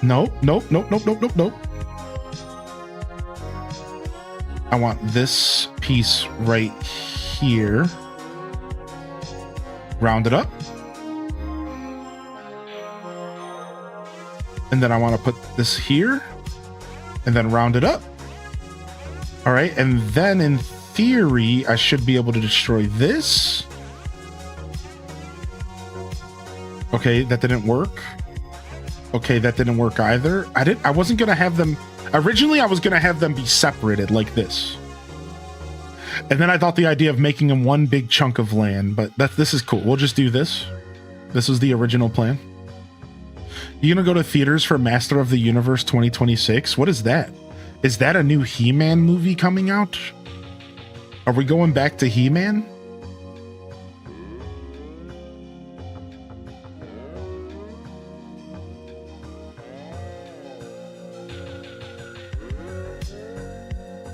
Nope. I want this piece right here. Round it up. And then I want to put this here. And then round it up. All right, and then in theory, I should be able to destroy this. Okay, that didn't work. Okay, that didn't work either. I wasn't gonna have them. Originally, I was gonna have them be separated like this. And then I thought the idea of making them one big chunk of land, but this is cool. We'll just do this. This was the original plan. You gonna go to theaters for Master of the Universe 2026? What is that? Is that a new He-Man movie coming out? Are we going back to He-Man?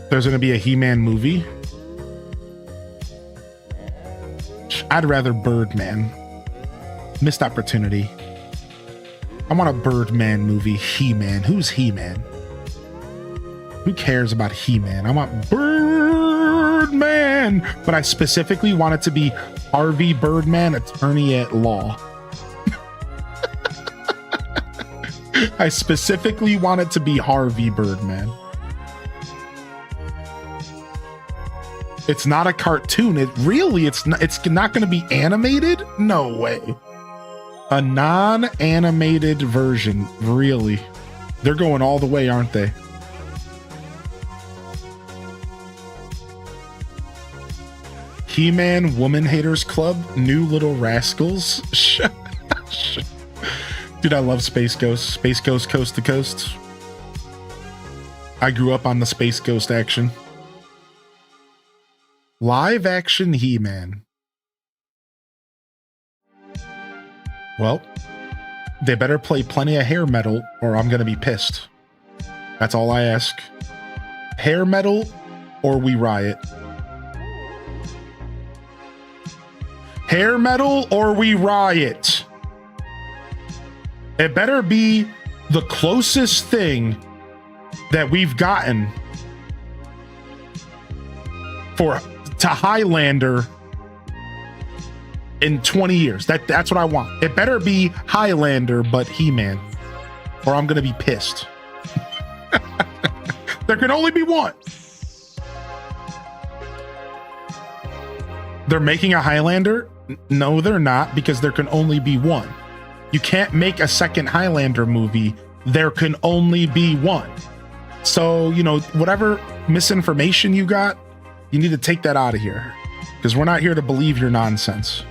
There's going to be a He-Man movie. I'd rather Birdman. Missed opportunity. I want a Birdman movie. He-Man. Who's He-Man? Who cares about He-Man? I want Birdman. But I specifically want it to be Harvey Birdman, attorney at law. I specifically want it to be Harvey Birdman. It's not a cartoon. It's not going to be animated? No way. A non-animated version. Really? They're going all the way, aren't they? He-Man Woman Haters Club, New Little Rascals. Dude, I love Space Ghost. Space Ghost Coast to Coast. I grew up on the Space Ghost action. Live action He-Man. Well, they better play plenty of hair metal or I'm gonna be pissed. That's all I ask. Hair metal or we riot. Hair metal or we riot. It better be the closest thing that we've gotten to Highlander in 20 years. That's what I want. It better be Highlander, but He-Man, or I'm gonna be pissed. There can only be one. They're making a Highlander? No, they're not, because there can only be one. You can't make a second Highlander movie. There can only be one. So, you know, whatever misinformation you got, you need to take that out of here. Because we're not here to believe your nonsense.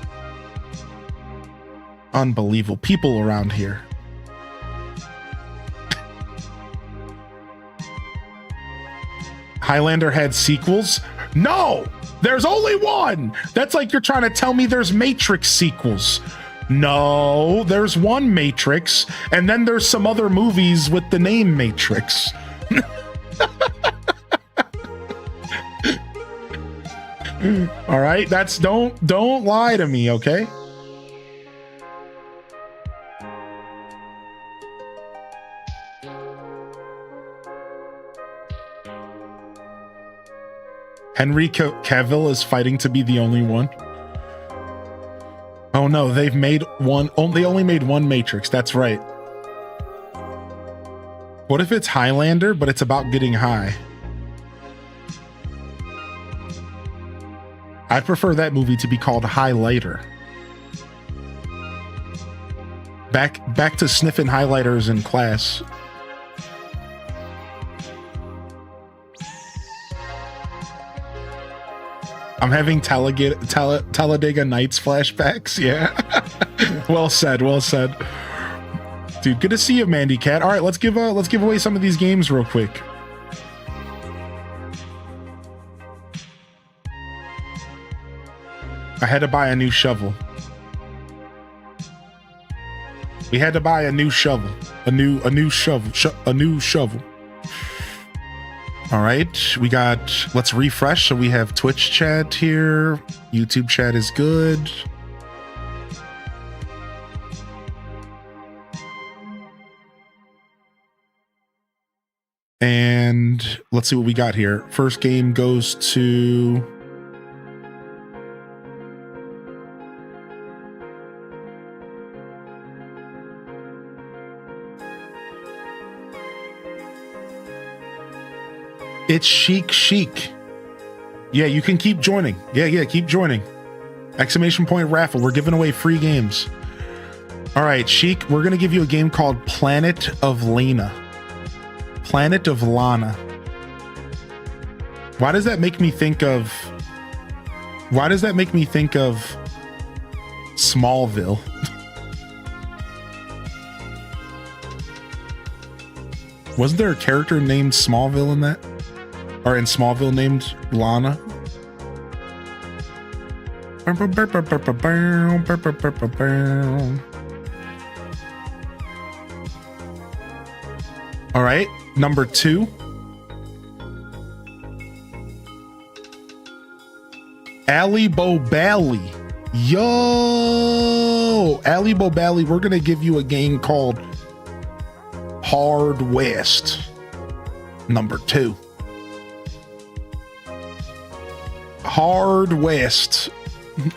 Unbelievable people around here. Highlander had sequels? No! There's only one! That's like you're trying to tell me there's Matrix sequels. No, there's one Matrix, and then there's some other movies with the name Matrix. All right, that's don't lie to me, okay? Henry Cavill is fighting to be the only one. Oh no, they've made one. They only made one Matrix. That's right. What if it's Highlander, but it's about getting high? I prefer that movie to be called Highlighter. Back to sniffing highlighters in class. I'm having Talladega Nights flashbacks. Yeah. Well said. Well said. Dude, good to see you, Mandy Cat. All right, let's give away some of these games real quick. I had to buy a new shovel. We had to buy a new shovel. A new shovel. All right, we got, let's refresh. So we have Twitch chat here. YouTube chat is good. And let's see what we got here. First game goes to... It's Chic. Yeah, you can keep joining. Yeah, keep joining. Exclamation point raffle. We're giving away free games. All right, Chic, we're going to give you a game called Planet of Lana. Planet of Lana. Why does that make me think of Smallville? Wasn't there a character named Smallville in that? Or in Smallville named Lana? All right, number 2. Ali Bobali. Yo! Ali Bobali, we're going to give you a game called Hard West. Number 2. Hard West.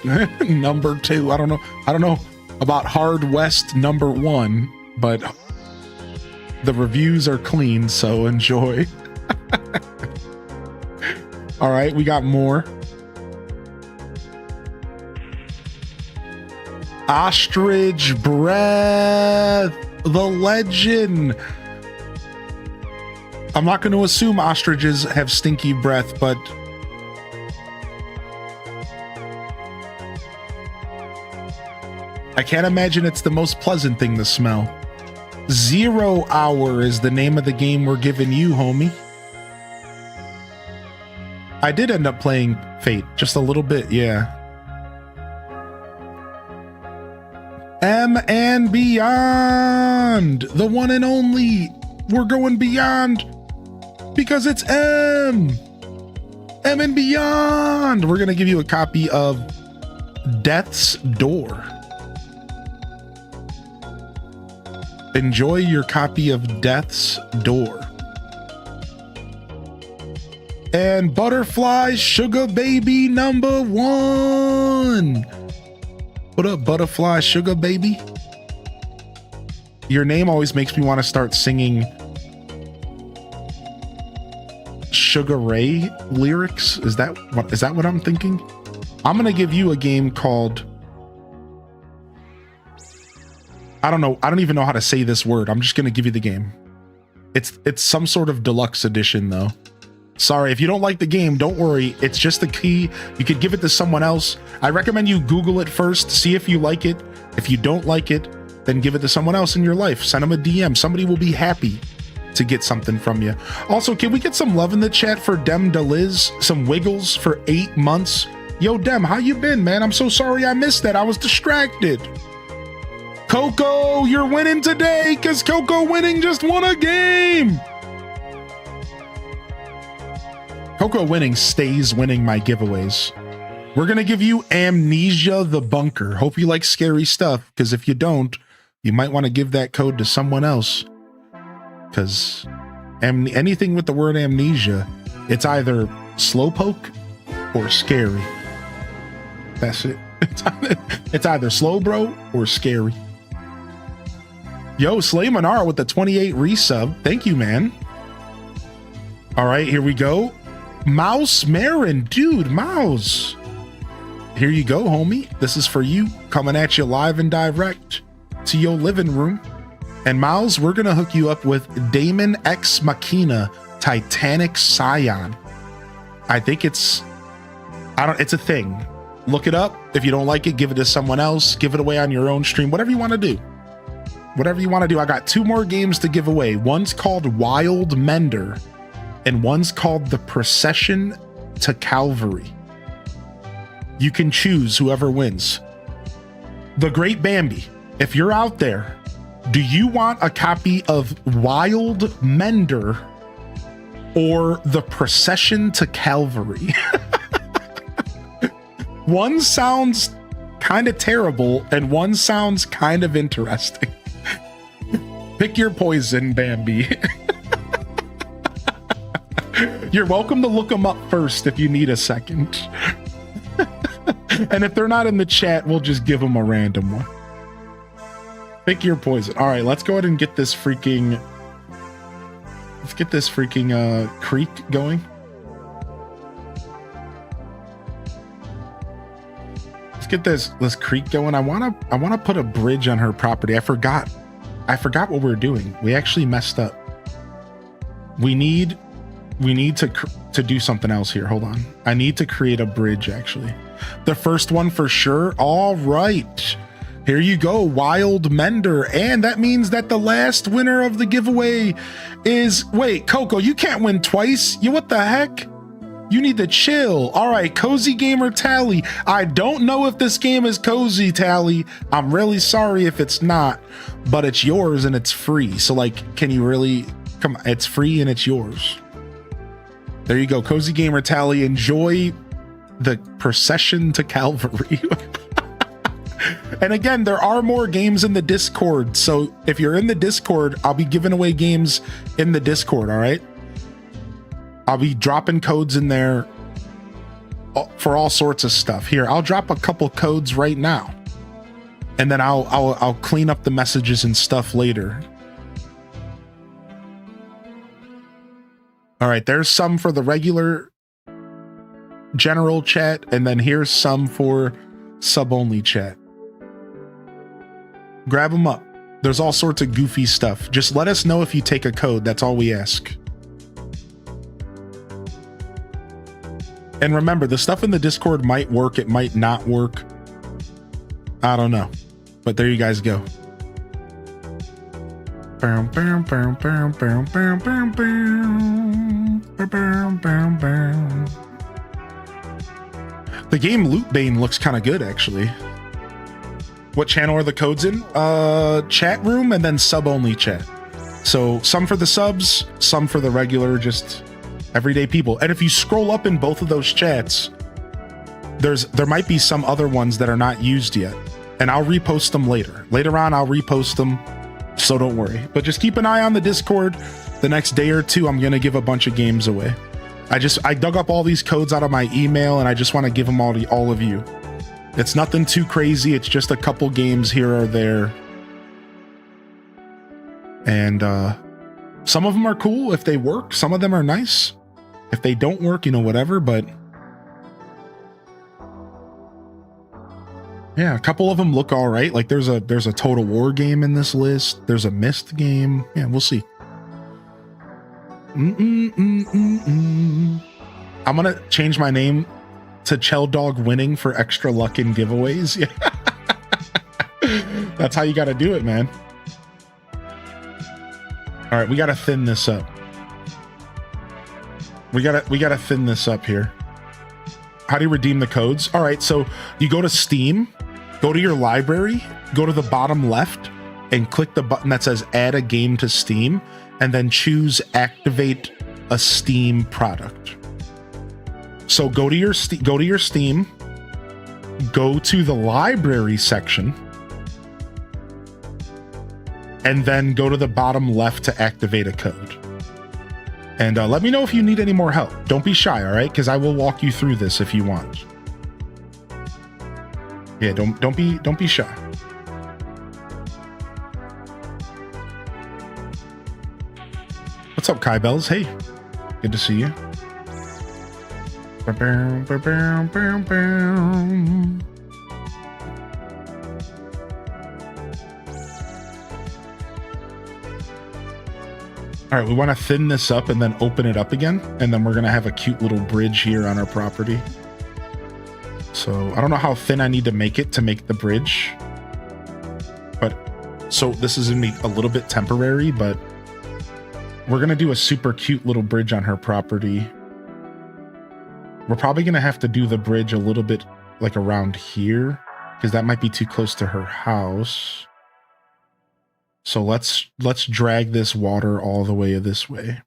Number 2. I don't know about Hard West number 1, but the reviews are clean, so enjoy. All right, we got more. Ostrich Breath, the legend. I'm not going to assume ostriches have stinky breath, but I can't imagine it's the most pleasant thing to smell. 0 Hour is the name of the game we're giving you, homie. I did end up playing Fate just a little bit, yeah. M and Beyond, the one and only. We're going beyond because it's M and Beyond. We're gonna give you a copy of Death's Door. Enjoy your copy of Death's Door. And Butterfly Sugar Baby number 1. What up, Butterfly Sugar Baby? Your name always makes me want to start singing Sugar Ray lyrics. Is that what I'm thinking? I'm gonna give you a game called, I don't know. I don't even know how to say this word. I'm just gonna give you the game. It's some sort of deluxe edition though. Sorry, if you don't like the game, don't worry. It's just a key. You could give it to someone else. I recommend you Google it first, see if you like it. If you don't like it, then give it to someone else in your life. Send them a DM. Somebody will be happy to get something from you. Also, can we get some love in the chat for Dem DeLiz? Some wiggles for 8 months. Yo, Dem, how you been, man? I'm so sorry I missed that. I was distracted. Coco, you're winning today because Coco winning just won a game. Coco winning stays winning my giveaways. We're going to give you Amnesia the Bunker. Hope you like scary stuff, because if you don't, you might want to give that code to someone else. Because anything with the word amnesia, it's either slowpoke or scary. That's it. It's either slow bro or scary. Yo, Slay Manar with the 28 resub. Thank you, man. All right, here we go. Mouse Marin, dude, Mouse. Here you go, homie. This is for you, coming at you live and direct to your living room. And Miles, we're gonna hook you up with Damon Ex Machina Titanic Scion. I think it's a thing. Look it up. If you don't like it, give it to someone else. Give it away on your own stream. Whatever you want to do. Whatever you want to do. I got 2 more games to give away. One's called Wild Mender, and one's called The Procession to Calvary. You can choose whoever wins. The Great Bambi, if you're out there, do you want a copy of Wild Mender or The Procession to Calvary? One sounds kind of terrible and one sounds kind of interesting. Pick your poison, Bambi. You're welcome to look them up first if you need a second. And if they're not in the chat, we'll just give them a random one. Pick your poison. All right, let's go ahead and get this freaking... Let's get this freaking creek going. Let's get this creek going. I wanna put a bridge on her property. I forgot what we were doing. We actually messed up. We need to do something else here. Hold on. I need to create a bridge, actually. The first one for sure. All right. Here you go, Wild Mender. And that means that the last winner of the giveaway is... Wait, Coco, you can't win twice. What the heck? You need to chill. All right, Cozy Gamer Tally. I don't know if this game is cozy, Tally. I'm really sorry if it's not, but it's yours and it's free. So, like, can you really... Come on, it's free and it's yours. There you go, Cozy Gamer Tally. Enjoy the procession to Calvary. And again, there are more games in the Discord. So if you're in the Discord, I'll be giving away games in the Discord, all right? I'll be dropping codes in there for all sorts of stuff. Here, I'll drop a couple codes right now. And then I'll clean up the messages and stuff later. All right, there's some for the regular general chat, and then here's some for sub-only chat. Grab them up. There's all sorts of goofy stuff. Just let us know if you take a code. That's all we ask. And remember, the stuff in the Discord might work. It might not work. I don't know. But there you guys go. The game Loot Bane looks kind of good, actually. What channel are the codes in? Chat room and then sub-only chat. So some for the subs, some for the regular, just everyday people. And if you scroll up in both of those chats, there might be some other ones that are not used yet. And I'll repost them later. Later on, I'll repost them, so don't worry. But just keep an eye on the Discord. The next day or two, I'm gonna give a bunch of games away. I dug up all these codes out of my email, and I just want to give them all to all of you. It's nothing too crazy. It's just a couple games here or there. And some of them are cool if they work. Some of them are nice. If they don't work, whatever. But yeah, a couple of them look all right. Like there's a Total War game in this list. There's a Myst game. Yeah, we'll see. I'm gonna change my name to Chell Dog Winning for extra luck in giveaways. Yeah. That's how you gotta do it, man. All right, we gotta thin this up. We gotta thin this up here. How do you redeem the codes? All right, so you go to Steam, go to your library, go to the bottom left, and click the button that says Add a Game to Steam, and then choose Activate a Steam Product. So go to your Steam, go to the library section, and then go to the bottom left to activate a code. And let me know if you need any more help. Don't be shy, all right? Because I will walk you through this if you want. Yeah, don't be shy. What's up, Kai Bells? Hey, good to see you. All right, we want to thin this up and then open it up again. And then we're going to have a cute little bridge here on our property. So I don't know how thin I need to make it to make the bridge. But so this is going to be a little bit temporary, but we're going to do a super cute little bridge on her property. We're probably going to have to do the bridge a little bit like around here because that might be too close to her house. So let's drag this water all the way this way.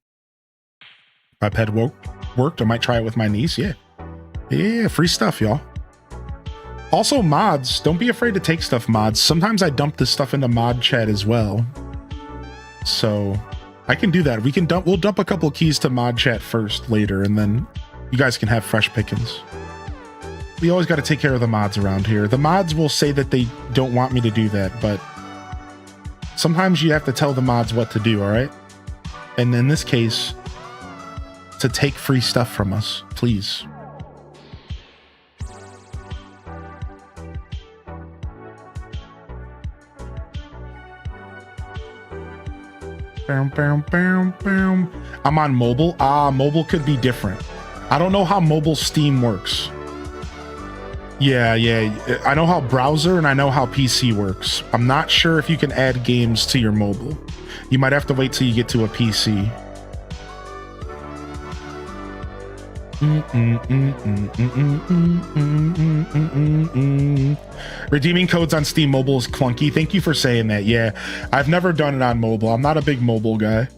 My pet worked. I might try it with my niece. Yeah. Yeah, free stuff, y'all. Also, mods. Don't be afraid to take stuff, mods. Sometimes I dump this stuff into mod chat as well. So I can do that. We'll dump a couple keys to mod chat first later, and then you guys can have fresh pickings. We always got to take care of the mods around here. The mods will say that they don't want me to do that, but sometimes you have to tell the mods what to do, all right? And in this case, to take free stuff from us, please. I'm on mobile. Mobile could be different. I don't know how mobile Steam works. Yeah. I know how browser and I know how PC works. I'm not sure if you can add games to your mobile. You might have to wait till you get to a PC. Redeeming codes on Steam Mobile is clunky. Thank you for saying that. Yeah, I've never done it on mobile. I'm not a big mobile guy.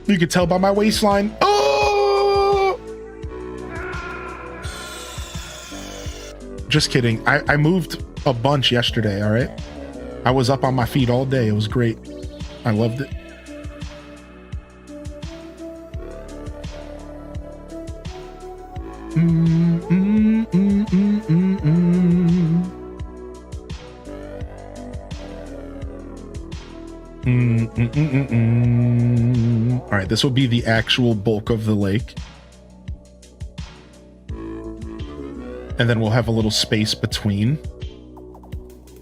You can tell by my waistline. Oh! Just kidding. I moved a bunch yesterday, all right? I was up on my feet all day. It was great. I loved it. All right, this will be the actual bulk of the lake. And then we'll have a little space between.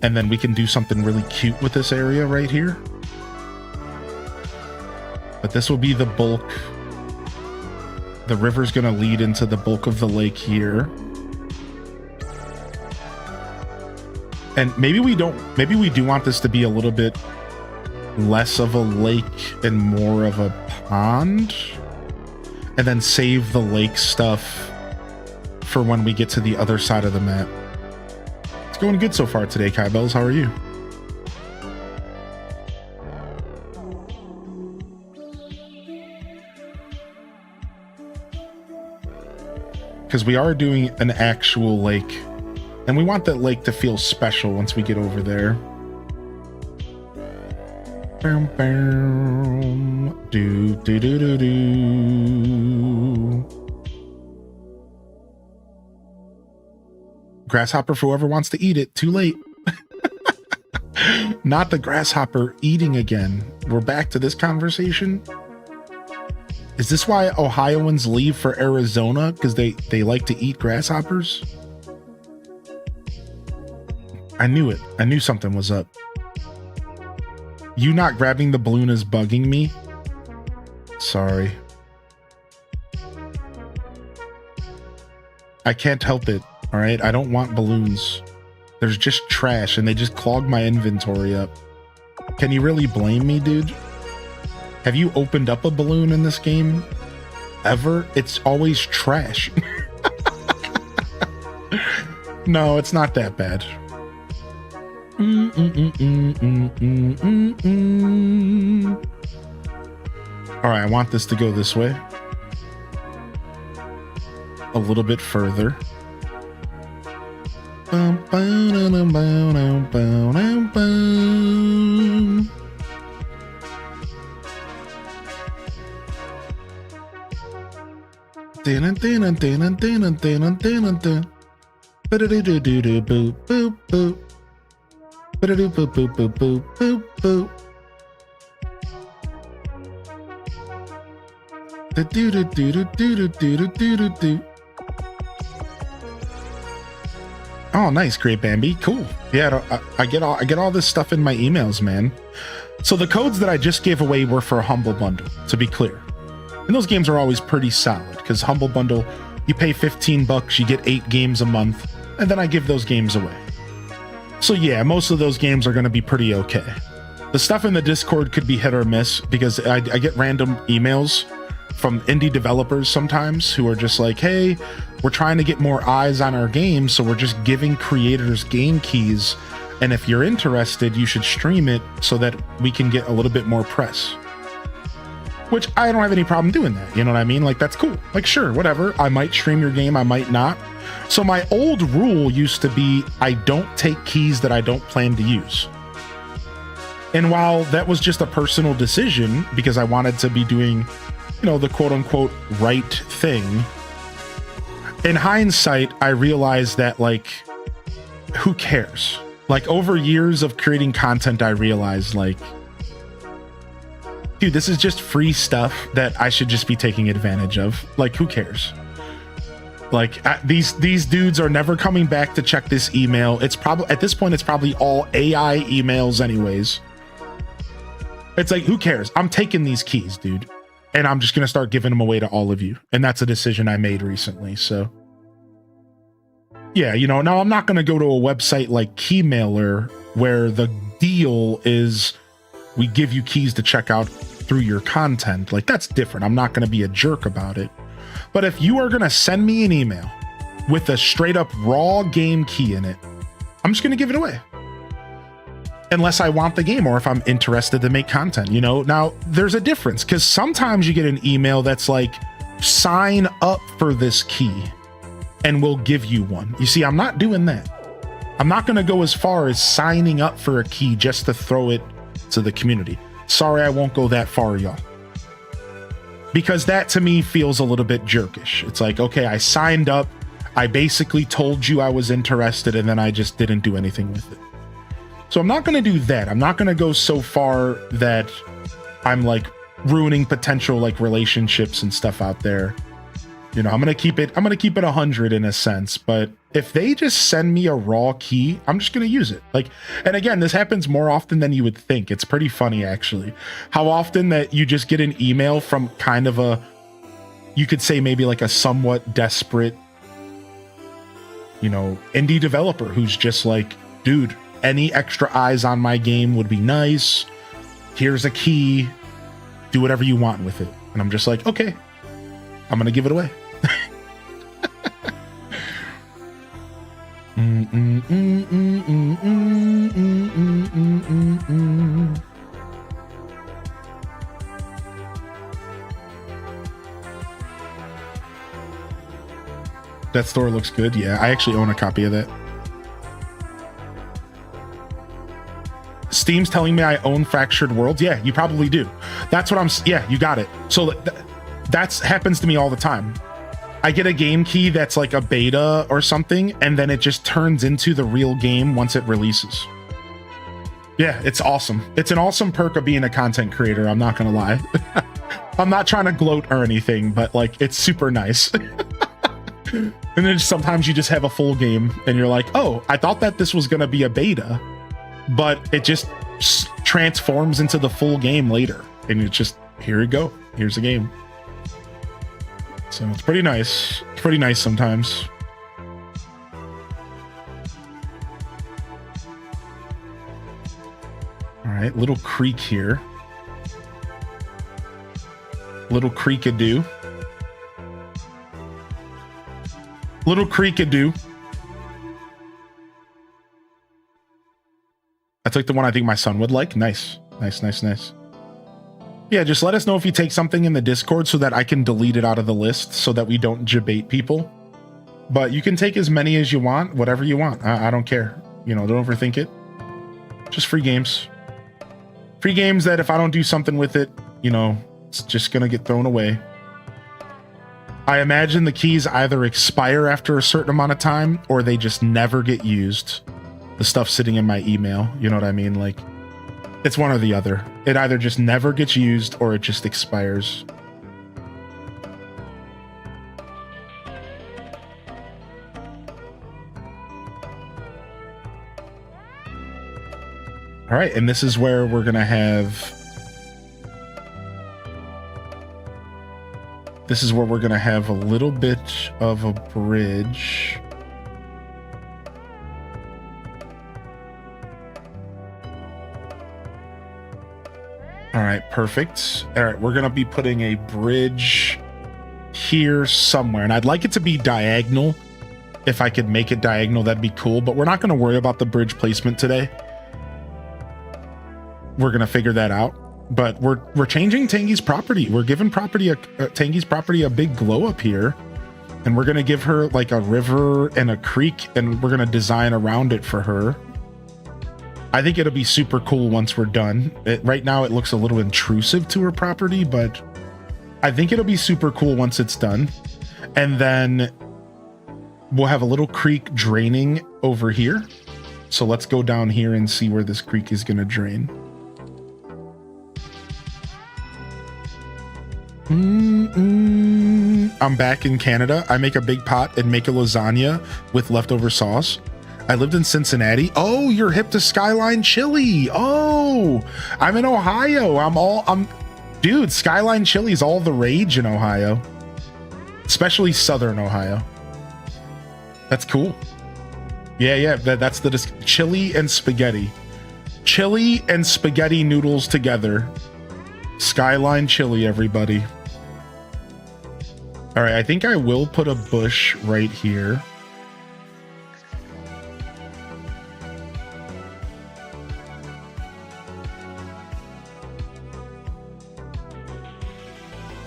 And then we can do something really cute with this area right here. But this will be the bulk. The river's gonna lead into the bulk of the lake here. And maybe we do want this to be a little bit less of a lake and more of a pond. And then save the lake stuff for when we get to the other side of the map. It's going good so far today, Kai Bells. How are you? Because we are doing an actual lake. And we want that lake to feel special once we get over there. Boom, boom. Do, do, do, do, do. Grasshopper for whoever wants to eat it. Too late. Not the grasshopper eating again. We're back to this conversation. Is this why Ohioans leave for Arizona? Because they like to eat grasshoppers? I knew it. I knew something was up. You not grabbing the balloon is bugging me. Sorry. I can't help it, all right? I don't want balloons. There's just trash, and they just clog my inventory up. Can you really blame me, dude? Have you opened up a balloon in this game? Ever? It's always trash. No, it's not that bad. All right, I want this to go this way. A little bit further. Oh, nice, great Bambi. Cool. Yeah, I get all this stuff in my emails, man. So the codes that I just gave away were for a Humble Bundle, to be clear. And those games are always pretty solid because Humble Bundle, you pay $15, you get 8 games a month, and then I give those games away. So yeah, most of those games are going to be pretty okay. The stuff in the Discord could be hit or miss because I get random emails from indie developers sometimes who are just like, hey, we're trying to get more eyes on our game, so we're just giving creators game keys, and if you're interested, you should stream it so that we can get a little bit more press. Which I don't have any problem doing that, you know what I mean? Like, that's cool. Like, sure, whatever. I might stream your game, I might not. So my old rule used to be, I don't take keys that I don't plan to use. And while that was just a personal decision, because I wanted to be doing, you know, the quote-unquote right thing, in hindsight, I realized that, like, who cares? Like, over years of creating content, I realized, like, dude, this is just free stuff that I should just be taking advantage of. Like, who cares? Like, these dudes are never coming back to check this email. It's probably, at this point, it's probably all AI emails anyways. It's like, who cares? I'm taking these keys, dude. And I'm just going to start giving them away to all of you. And that's a decision I made recently. So yeah, you know, now I'm not going to go to a website like Keymailer where the deal is we give you keys to check out through your content. Like, that's different. I'm not going to be a jerk about it. But if you are going to send me an email with a straight up raw game key in it, I'm just going to give it away. Unless I want the game or if I'm interested to make content, you know? Now, there's a difference because sometimes you get an email that's like, sign up for this key and we'll give you one. You see, I'm not doing that. I'm not going to go as far as signing up for a key just to throw it to the community. Sorry, I won't go that far, y'all. Because that to me feels a little bit jerkish. It's like, okay, I signed up. I basically told you I was interested and then I just didn't do anything with it. So I'm not going to do that. I'm not going to go so far that I'm like ruining potential like relationships and stuff out there. You know, I'm going to keep it 100 in a sense, but if they just send me a raw key, I'm just going to use it. Like, and again, this happens more often than you would think. It's pretty funny actually, how often that you just get an email from kind of a, you could say maybe like a somewhat desperate, you know, indie developer who's just like, dude, any extra eyes on my game would be nice. Here's a key. Do whatever you want with it. And I'm just like, okay, I'm going to give it away. That store looks good. Yeah, I actually own a copy of that. Steam's telling me I own Fractured Worlds. Yeah, you probably do. That's what I'm... Yeah, you got it. So that's happens to me all the time. I get a game key that's like a beta or something, and then it just turns into the real game once it releases. Yeah, it's awesome. It's an awesome perk of being a content creator. I'm not going to lie. I'm not trying to gloat or anything, but like, it's super nice. And then sometimes you just have a full game and you're like, oh, I thought that this was going to be a beta, but it just transforms into the full game later. And it's just, here you go. Here's the game. So it's pretty nice. It's pretty nice sometimes. All right, little creek here. Little creek-a-doo. Little creek-a-doo. I took the one I think my son would like. Nice. Nice, nice, nice. Yeah, just let us know if you take something in the Discord so that I can delete it out of the list so that we don't debate people. But you can take as many as you want, whatever you want. I don't care. You know, don't overthink it. Just free games. Free games that if I don't do something with it, you know, it's just going to get thrown away. I imagine the keys either expire after a certain amount of time or they just never get used. The stuff sitting in my email, you know what I mean? Like, it's one or the other. It either just never gets used or it just expires. All right, and this is where we're going to have... This is where we're going to have a little bit of a bridge. All right, perfect. All right, we're going to be putting a bridge here somewhere. And I'd like it to be diagonal. If I could make it diagonal, that'd be cool. But we're not going to worry about the bridge placement today. We're going to figure that out. But we're changing Tangy's property. We're giving Tangy's property a big glow up here. And we're going to give her like a river and a creek. And we're going to design around it for her. I think it'll be super cool once we're done. Right now it looks a little intrusive to her property, but I think it'll be super cool once it's done. And then we'll have a little creek draining over here. So let's go down here and see where this creek is going to drain. I'm back in Canada. I make a big pot and make a lasagna with leftover sauce. I lived in Cincinnati. Oh, you're hip to Skyline Chili. Oh, I'm in Ohio. Dude, Skyline Chili's all the rage in Ohio, especially Southern Ohio. That's cool. Yeah. That's the chili and spaghetti. Chili and spaghetti noodles together. Skyline Chili, everybody. All right, I think I will put a bush right here.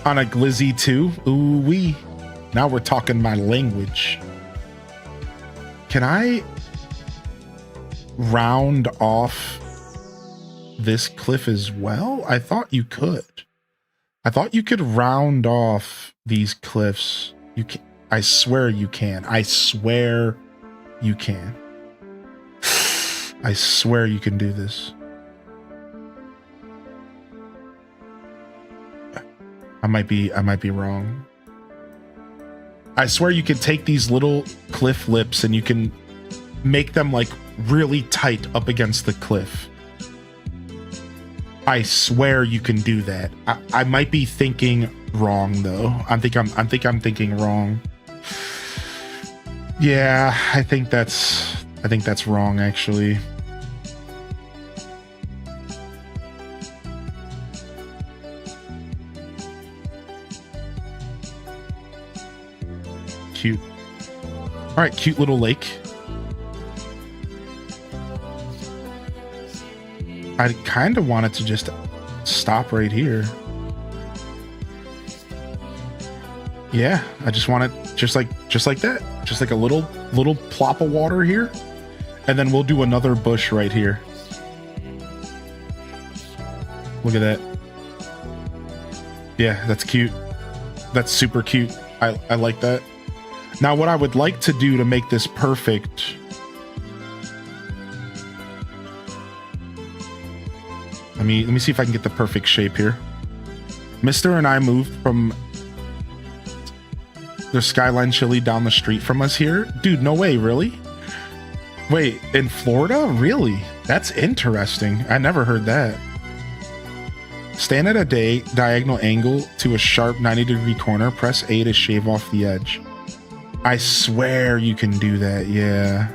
On a glizzy too. Ooh wee. Now we're talking my language. Can I round off this cliff as well? I thought you could. I thought you could round off these cliffs. You can. I swear you can. I swear you can. I swear you can do this. I might be wrong. I swear you can take these little cliff lips and you can make them like really tight up against the cliff. I swear you can do that. I might be thinking wrong though. I think I'm thinking wrong. Yeah, I think that's wrong actually. Cute. All right, cute little lake. I kind of wanted to just stop right here. Yeah, I just want it just like that. Just like a little plop of water here. And then we'll do another bush right here. Look at that. Yeah, that's cute. That's super cute. I like that. Now what I would like to do to make this perfect, let me see if I can get the perfect shape here. Mister and I moved from the Skyline Chili down the street from us here. Dude, no way, really? Wait, in Florida? Really? That's interesting. I never heard that. Stand at a diagonal angle to a sharp 90-degree corner. Press A to shave off the edge. I swear you can do that, yeah.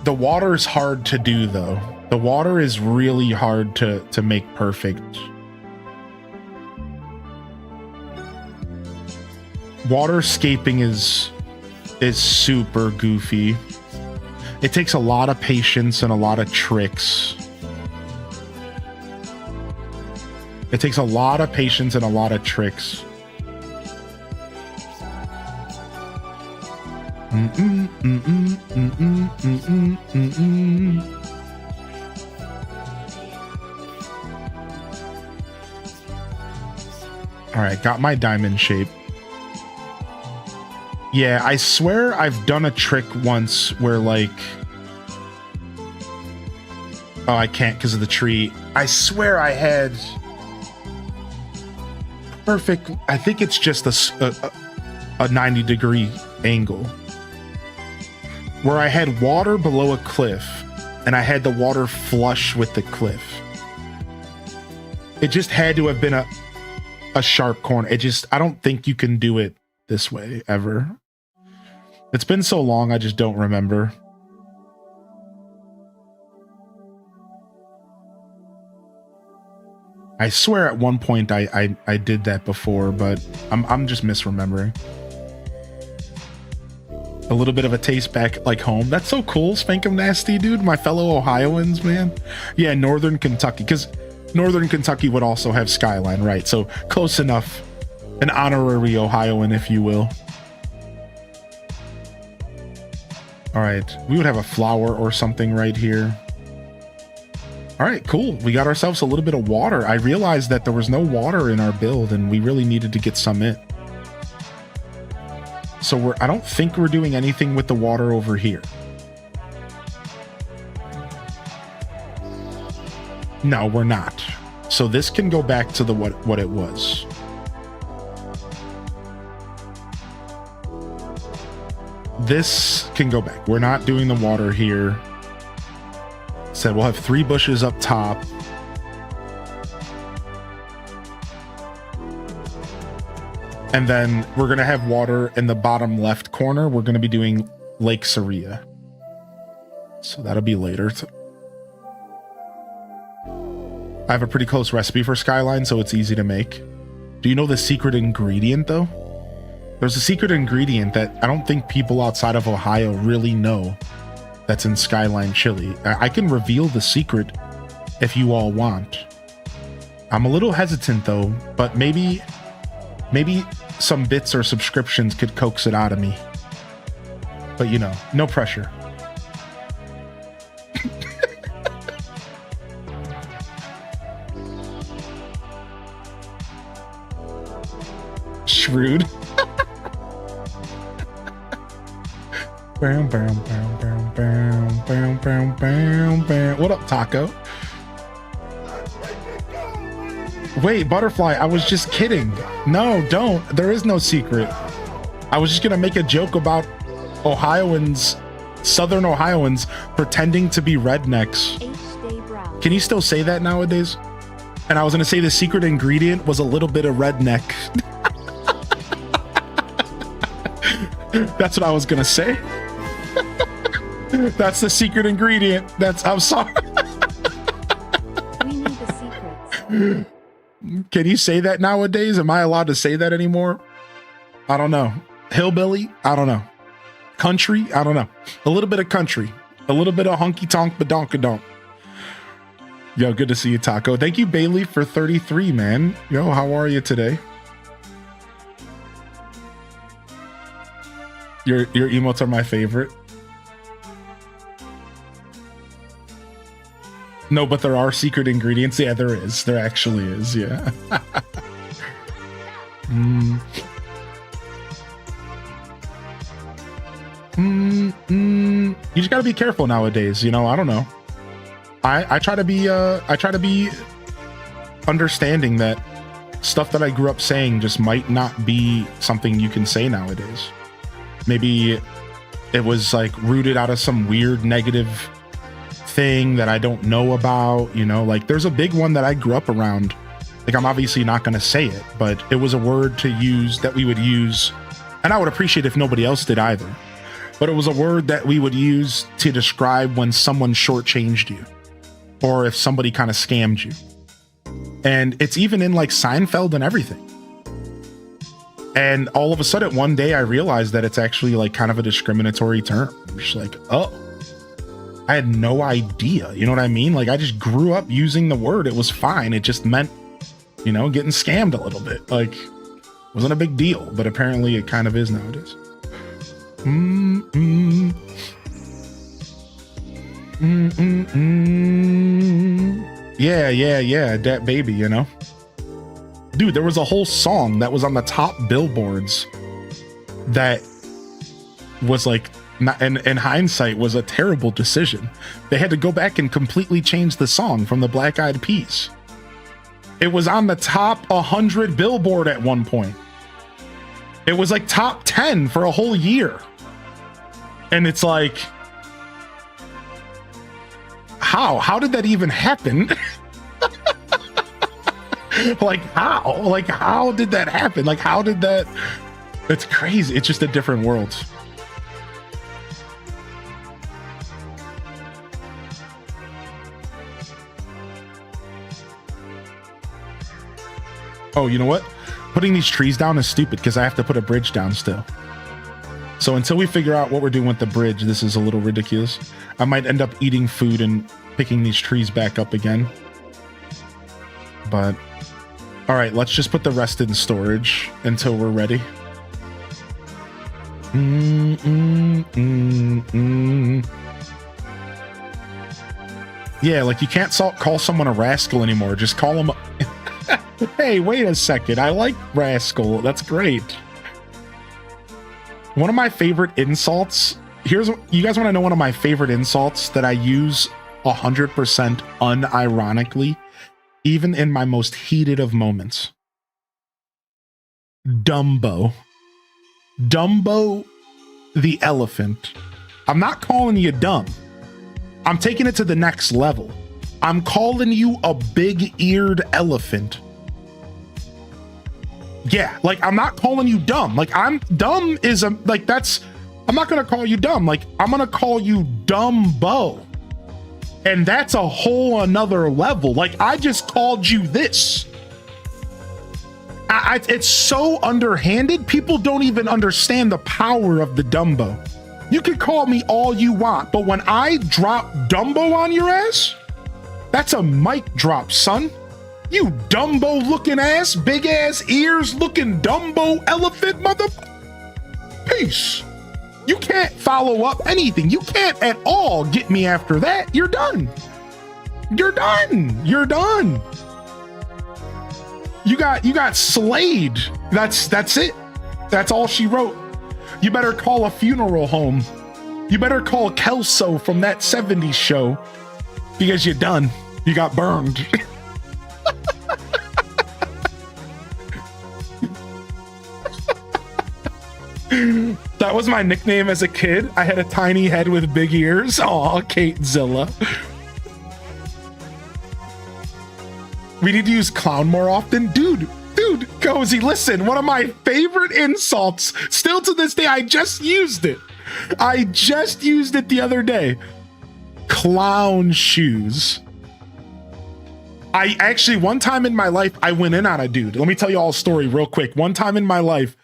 The water is hard to do, though. The water is really hard to make perfect. Waterscaping is super goofy. It takes a lot of patience and a lot of tricks. It takes a lot of patience and a lot of tricks. All right, got my diamond shape. Yeah, I swear I've done a trick once where like... Oh, I can't because of the tree. I swear I had... perfect... I think it's just a 90-degree angle. Where I had water below a cliff, and I had the water flush with the cliff. It just had to have been a sharp corner. I don't think you can do it this way ever. It's been so long, I just don't remember. I swear at one point I did that before, but I'm just misremembering. A little bit of a taste back like home. That's so cool, Spank 'em Nasty, dude. My fellow Ohioans, man. Yeah, Northern Kentucky, because Northern Kentucky would also have Skyline, right? So close enough. An honorary Ohioan, if you will. All right, we would have a flower or something right here. All right, cool. We got ourselves a little bit of water. I realized that there was no water in our build and we really needed to get some in. So I don't think we're doing anything with the water over here. No, we're not. So this can go back to what it was. This can go back. We're not doing the water here. Said we'll have 3 bushes up top. And then we're going to have water in the bottom left corner. We're going to be doing Lake Saria. So that'll be later. I have a pretty close recipe for Skyline, so it's easy to make. Do you know the secret ingredient, though? There's a secret ingredient that I don't think people outside of Ohio really know that's in Skyline chili. I can reveal the secret if you all want. I'm a little hesitant, though, but maybe some bits or subscriptions could coax it out of me. But, you know, no pressure. Shrewd. Bam, bam, bam, bam, bam, bam, bam, bam, bam. What up, Taco? Wait, Butterfly, I was just kidding. No, don't. There is no secret. I was just gonna make a joke about Ohioans, Southern Ohioans, pretending to be rednecks. Can you still say that nowadays? And I was gonna say the secret ingredient was a little bit of redneck. That's what I was gonna say. That's the secret ingredient. I'm sorry. We need the secrets. Can you say that nowadays? Am I allowed to say that anymore? I don't know. Hillbilly? I don't know. Country? I don't know. A little bit of country. A little bit of honky tonk badonkadonk. Yo, good to see you, Taco. Thank you, Bailey, for 33, man. Yo, how are you today? Your emotes are my favorite. No, but there are secret ingredients. Yeah, there is. There actually is. Yeah. You just gotta be careful nowadays. You know, I don't know. I try to be understanding that stuff that I grew up saying just might not be something you can say nowadays. Maybe it was like rooted out of some weird negative thing that I don't know about, you know, like there's a big one that I grew up around. Like I'm obviously not going to say it, but it was a word to use that we would use, and I would appreciate if nobody else did either. But it was a word that we would use to describe when someone shortchanged you or if somebody kind of scammed you. And it's even in like Seinfeld and everything. And all of a sudden, one day I realized that it's actually like kind of a discriminatory term. I'm just like, oh, I had no idea. You know what I mean? Like I just grew up using the word. It was fine. It just meant, you know, getting scammed a little bit. Like wasn't a big deal, but apparently it kind of is nowadays. Yeah, that baby, you know. Dude, there was a whole song that was on the top billboards that was like, not, in hindsight, was a terrible decision. They had to go back and completely change the song from the Black Eyed Peas. It was on the top 100 billboard at one point. It was like top 10 for a whole year. And it's like, how did that even happen? Like how did that happen? Like how did that? It's crazy. It's just a different world. Oh, you know what? Putting these trees down is stupid because I have to put a bridge down still. So until we figure out what we're doing with the bridge, this is a little ridiculous. I might end up eating food and picking these trees back up again. But, all right, let's just put the rest in storage until we're ready. Yeah, like you can't call someone a rascal anymore. Just call them... Hey, wait a second. I like rascal. That's great. One of my favorite insults, you guys want to know one of my favorite insults that I use 100% unironically, even in my most heated of moments? Dumbo. Dumbo the elephant. I'm not calling you dumb. I'm taking it to the next level. I'm calling you a big-eared elephant. Yeah, like I'm not calling you dumb. Like I'm dumb is a like that's I'm not gonna call you dumb. Like I'm gonna call you Dumbo. And that's a whole another level. Like I just called you this. It's so underhanded. People don't even understand the power of the Dumbo. You can call me all you want, but when I drop Dumbo on your ass, that's a mic drop, son. You Dumbo looking ass, big ass ears looking Dumbo elephant mother. Peace. You can't follow up anything. You can't at all get me after that. You're done. You're done. You're done. You got slayed. That's it. That's all she wrote. You better call a funeral home. You better call Kelso from that 70s show because you're done. You got burned. That was my nickname as a kid. I had a tiny head with big ears. Aw, Kate Zilla. We need to use clown more often. Dude, Cozy, listen, one of my favorite insults, still to this day, I just used it. I just used it the other day. Clown shoes. I actually, one time in my life, I went in on a dude. Let me tell you all a story real quick. One time in my life,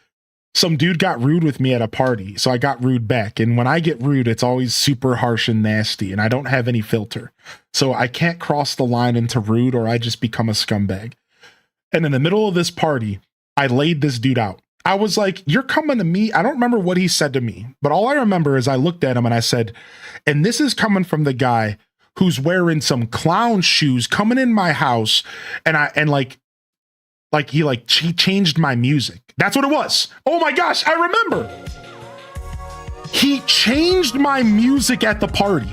some dude got rude with me at a party, so I got rude back. And when I get rude, it's always super harsh and nasty, and I don't have any filter. So I can't cross the line into rude or I just become a scumbag. And in the middle of this party, I laid this dude out. I was like, you're coming to me. I don't remember what he said to me, but all I remember is I looked at him and I said, and this is coming from the guy who's wearing some clown shoes coming in my house. And he changed my music. That's what it was. Oh my gosh, I remember. He changed my music at the party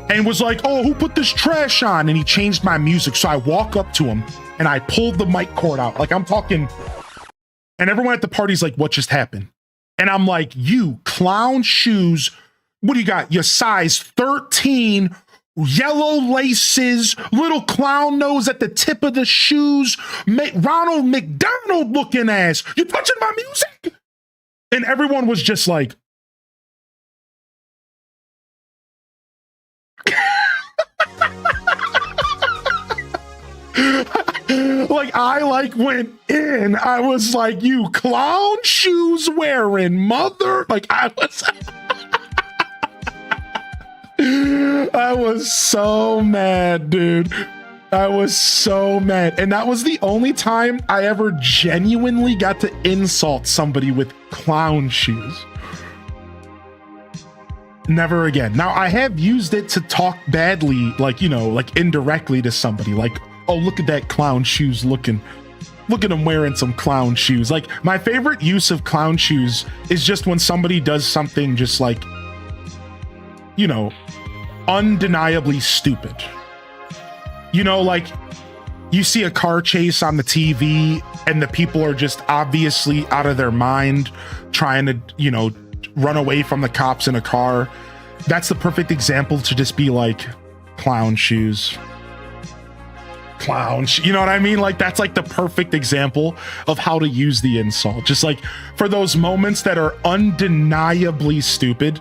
and was like, oh, who put this trash on? And he changed my music. So I walk up to him and I pulled the mic cord out. Like I'm talking, and everyone at the party's like, what just happened? And I'm like, you clown shoes What do you got? Your size 13, yellow laces, little clown nose at the tip of the shoes, Ronald McDonald looking ass. You touching my music? And everyone was just like, like I like went in. I was like, you clown shoes wearing mother. Like I was so mad, dude. I was so mad. And that was the only time I ever genuinely got to insult somebody with clown shoes. Never again. Now I have used it to talk badly, like, you know, like indirectly to somebody, like, oh, look at that clown shoes looking. Look at him wearing some clown shoes. Like, my favorite use of clown shoes is just when somebody does something just like, you know, undeniably stupid. You know, like you see a car chase on the TV and the people are just obviously out of their mind trying to, you know, run away from the cops in a car. That's the perfect example to just be like, clown shoes. You know what I mean? Like, that's like the perfect example of how to use the insult. Just like for those moments that are undeniably stupid,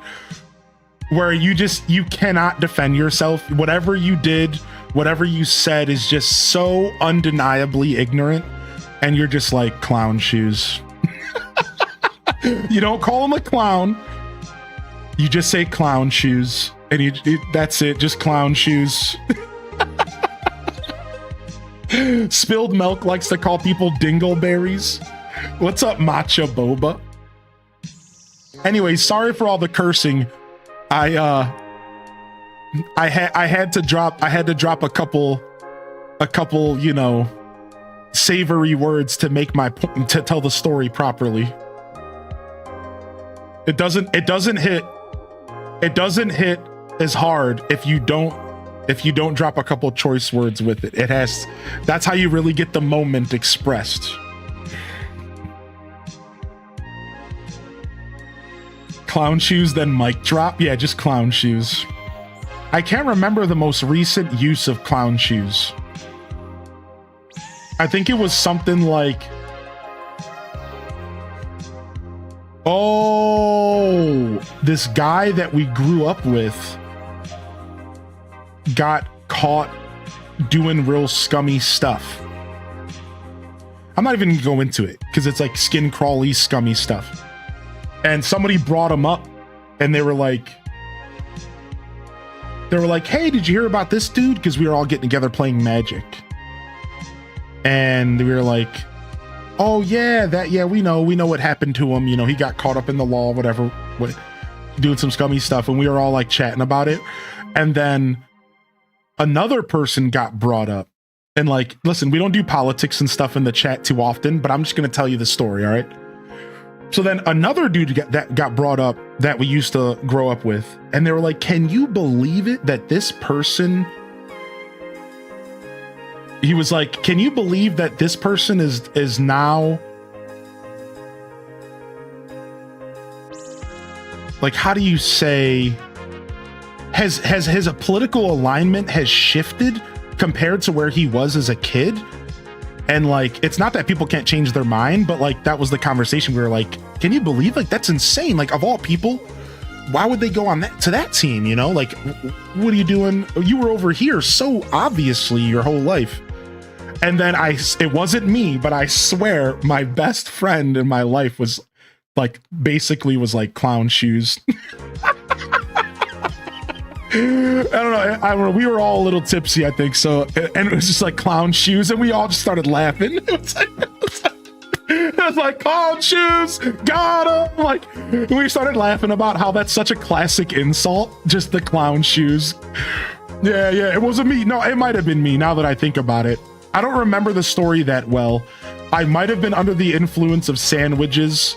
where you cannot defend yourself. Whatever you did, whatever you said is just so undeniably ignorant. And you're just like, clown shoes. You don't call him a clown. You just say clown shoes. And that's it. Just clown shoes. Spilled Milk likes to call people dingleberries. What's up, Matcha Boba? Anyway, sorry for all the cursing. I had to drop a couple, you know, savory words to make my point, to tell the story properly. It doesn't hit as hard if you don't drop a couple choice words with it. That's how you really get the moment expressed. Clown shoes, then mic drop. Yeah, just clown shoes. I can't remember the most recent use of clown shoes. I think it was something like, oh, this guy that we grew up with got caught doing real scummy stuff. I'm not even gonna go into it because it's like skin crawly, scummy stuff. And somebody brought him up and they were like, hey, did you hear about this dude? Because we were all getting together playing Magic. And we were like, oh yeah, we know what happened to him. You know, he got caught up in the law, whatever, doing some scummy stuff. And we were all like chatting about it. And then another person got brought up. And like, listen, we don't do politics and stuff in the chat too often, but I'm just going to tell you the story, all right? So then another dude got brought up that we used to grow up with. And they were like, can you believe it that this person... He was like, can you believe that this person is now... Like, how do you say... Has a political alignment has shifted compared to where he was as a kid? And like, it's not that people can't change their mind, but like, that was the conversation. We were like, can you believe, like, that's insane. Like, of all people, why would they go on to that team? You know, like, what are you doing? You were over here so obviously your whole life. And then it wasn't me, but I swear my best friend in my life was like, basically was like clown shoes. I don't know. We were all a little tipsy, I think. So, and it was just like clown shoes, and we all just started laughing. It was like clown shoes, got him. Like, we started laughing about how that's such a classic insult, just the clown shoes. Yeah, it wasn't me. No, it might have been me. Now that I think about it, I don't remember the story that well. I might have been under the influence of sandwiches,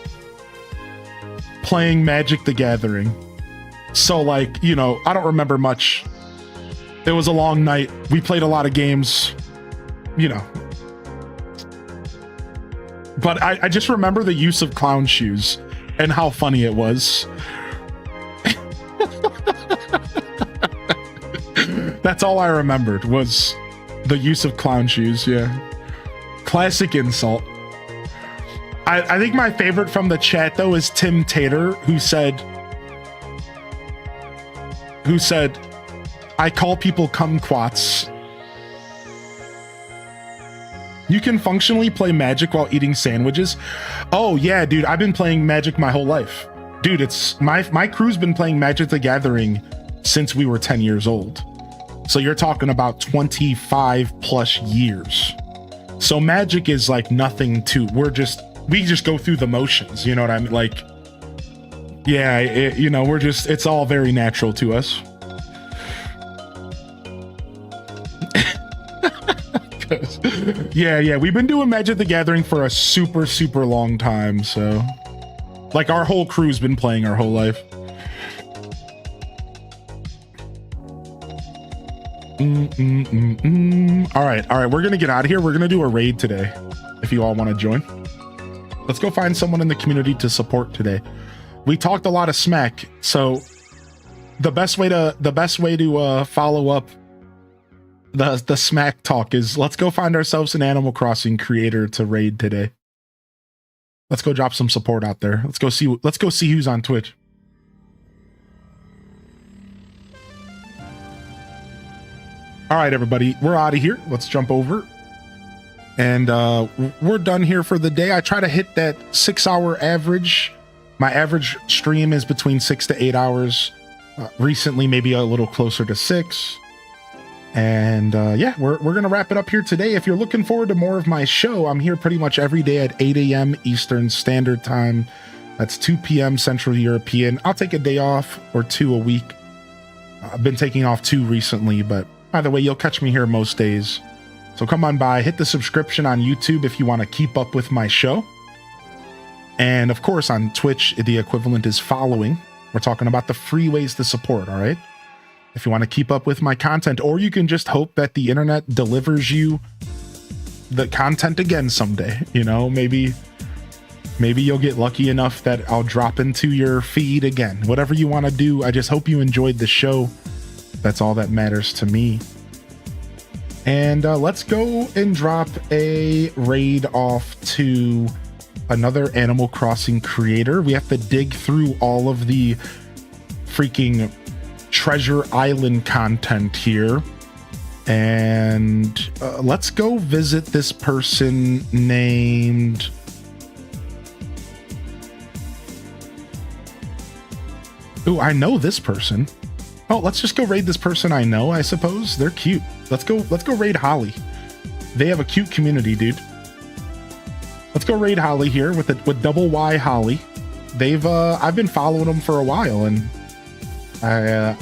playing Magic the Gathering. So, like, you know, I don't remember much. It was a long night. We played a lot of games, you know. But I just remember the use of clown shoes and how funny it was. That's all I remembered was the use of clown shoes. Yeah. Classic insult. I think my favorite from the chat though is Tim Tater, who said, I call people kumquats. You can functionally play Magic while eating sandwiches. Oh yeah, dude, I've been playing Magic my whole life. Dude, it's my crew's been playing Magic the Gathering since we were 10 years old. So you're talking about 25 plus years. So Magic is like nothing to, we just go through the motions, you know what I mean? Like, yeah, it's all very natural to us. Yeah, we've been doing Magic the Gathering for a super, super long time, so. Like, our whole crew's been playing our whole life. All right, we're gonna get out of here. We're gonna do a raid today, if you all want to join. Let's go find someone in the community to support today. We talked a lot of smack, so the best way to follow up the smack talk is let's go find ourselves an Animal Crossing creator to raid today. Let's go drop some support out there. Let's go see who's on Twitch. All right, everybody, we're out of here. Let's jump over. And we're done here for the day. I try to hit that 6-hour average. My average stream is between 6 to 8 hours. Recently, maybe a little closer to 6. And yeah, we're going to wrap it up here today. If you're looking forward to more of my show, I'm here pretty much every day at 8 a.m. Eastern Standard Time. That's 2 p.m. Central European. I'll take a day off or 2 a week. I've been taking off 2 recently, but either way, you'll catch me here most days. So come on by, hit the subscription on YouTube if you want to keep up with my show. And of course, on Twitch, the equivalent is following. We're talking about the free ways to support, all right? If you want to keep up with my content, or you can just hope that the internet delivers you the content again someday. You know, maybe you'll get lucky enough that I'll drop into your feed again. Whatever you want to do, I just hope you enjoyed the show. That's all that matters to me. And let's go and drop a raid off to another Animal Crossing creator. We have to dig through all of the freaking Treasure Island content here. And let's go visit this person named... Ooh, I know this person. Oh, let's just go raid this person I know, I suppose. They're cute. Let's go raid Holly. They have a cute community, dude. Let's go raid Holly here with double Y Holly. I've been following them for a while, and I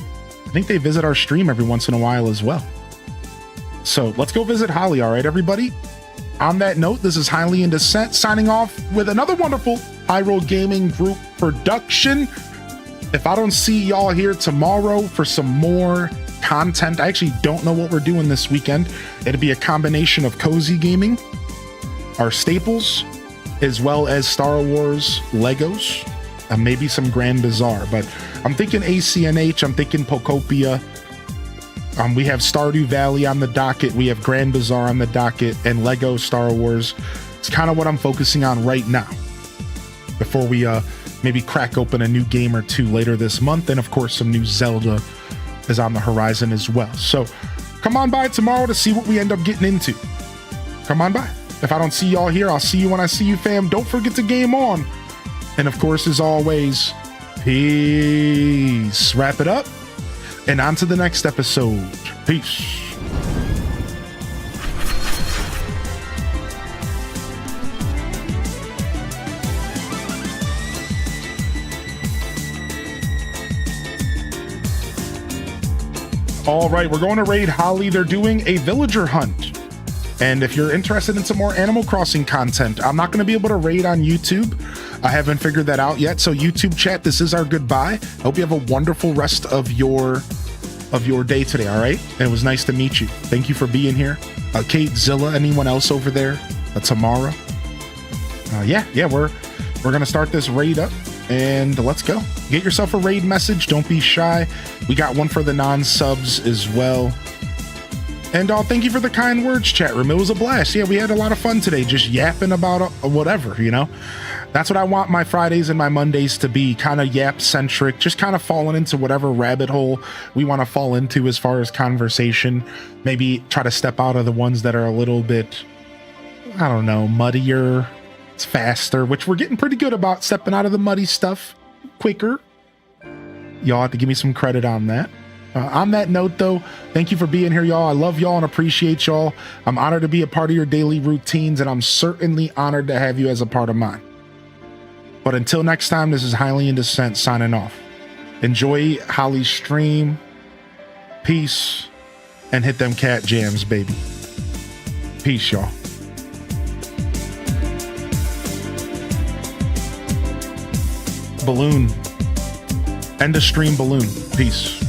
think they visit our stream every once in a while as well. So let's go visit Holly, all right, everybody? On that note, this is Highly in Descent signing off with another wonderful High Road Gaming Group production. If I don't see y'all here tomorrow for some more content, I actually don't know what we're doing this weekend. It'll be a combination of cozy gaming, our staples, as well as Star Wars Legos, and maybe some Grand Bazaar. But I'm thinking ACNH, I'm thinking Pocopia. We have Stardew Valley on the docket. We have Grand Bazaar on the docket, and Lego Star Wars. It's kind of what I'm focusing on right now before we maybe crack open a new game or two later this month. And of course, some new Zelda is on the horizon as well. So come on by tomorrow to see what we end up getting into. Come on by. If I don't see y'all here, I'll see you when I see you, fam. Don't forget to game on. And of course, as always, peace. Wrap it up and on to the next episode. Peace. All right, we're going to raid Holly. They're doing a villager hunt. And if you're interested in some more Animal Crossing content, I'm not going to be able to raid on YouTube. I haven't figured that out yet. So YouTube chat, this is our goodbye. I hope you have a wonderful rest of your day today, all right? And it was nice to meet you. Thank you for being here. Kate, Zilla, anyone else over there? Tamara? Yeah, we're going to start this raid up. And let's go. Get yourself a raid message. Don't be shy. We got one for the non-subs as well. And thank you for the kind words, chat room. It was a blast. Yeah, we had a lot of fun today, just yapping about whatever, you know? That's what I want my Fridays and my Mondays to be, kind of yap-centric, just kind of falling into whatever rabbit hole we want to fall into as far as conversation. Maybe try to step out of the ones that are a little bit, I don't know, muddier, it's faster, which we're getting pretty good about stepping out of the muddy stuff quicker. Y'all have to give me some credit on that. On that note, though, thank you for being here, y'all. I love y'all and appreciate y'all. I'm honored to be a part of your daily routines, and I'm certainly honored to have you as a part of mine. But until next time, this is Highly in Descent signing off. Enjoy Holly's stream. Peace. And hit them cat jams, baby. Peace, y'all. Balloon. End of stream balloon. Peace.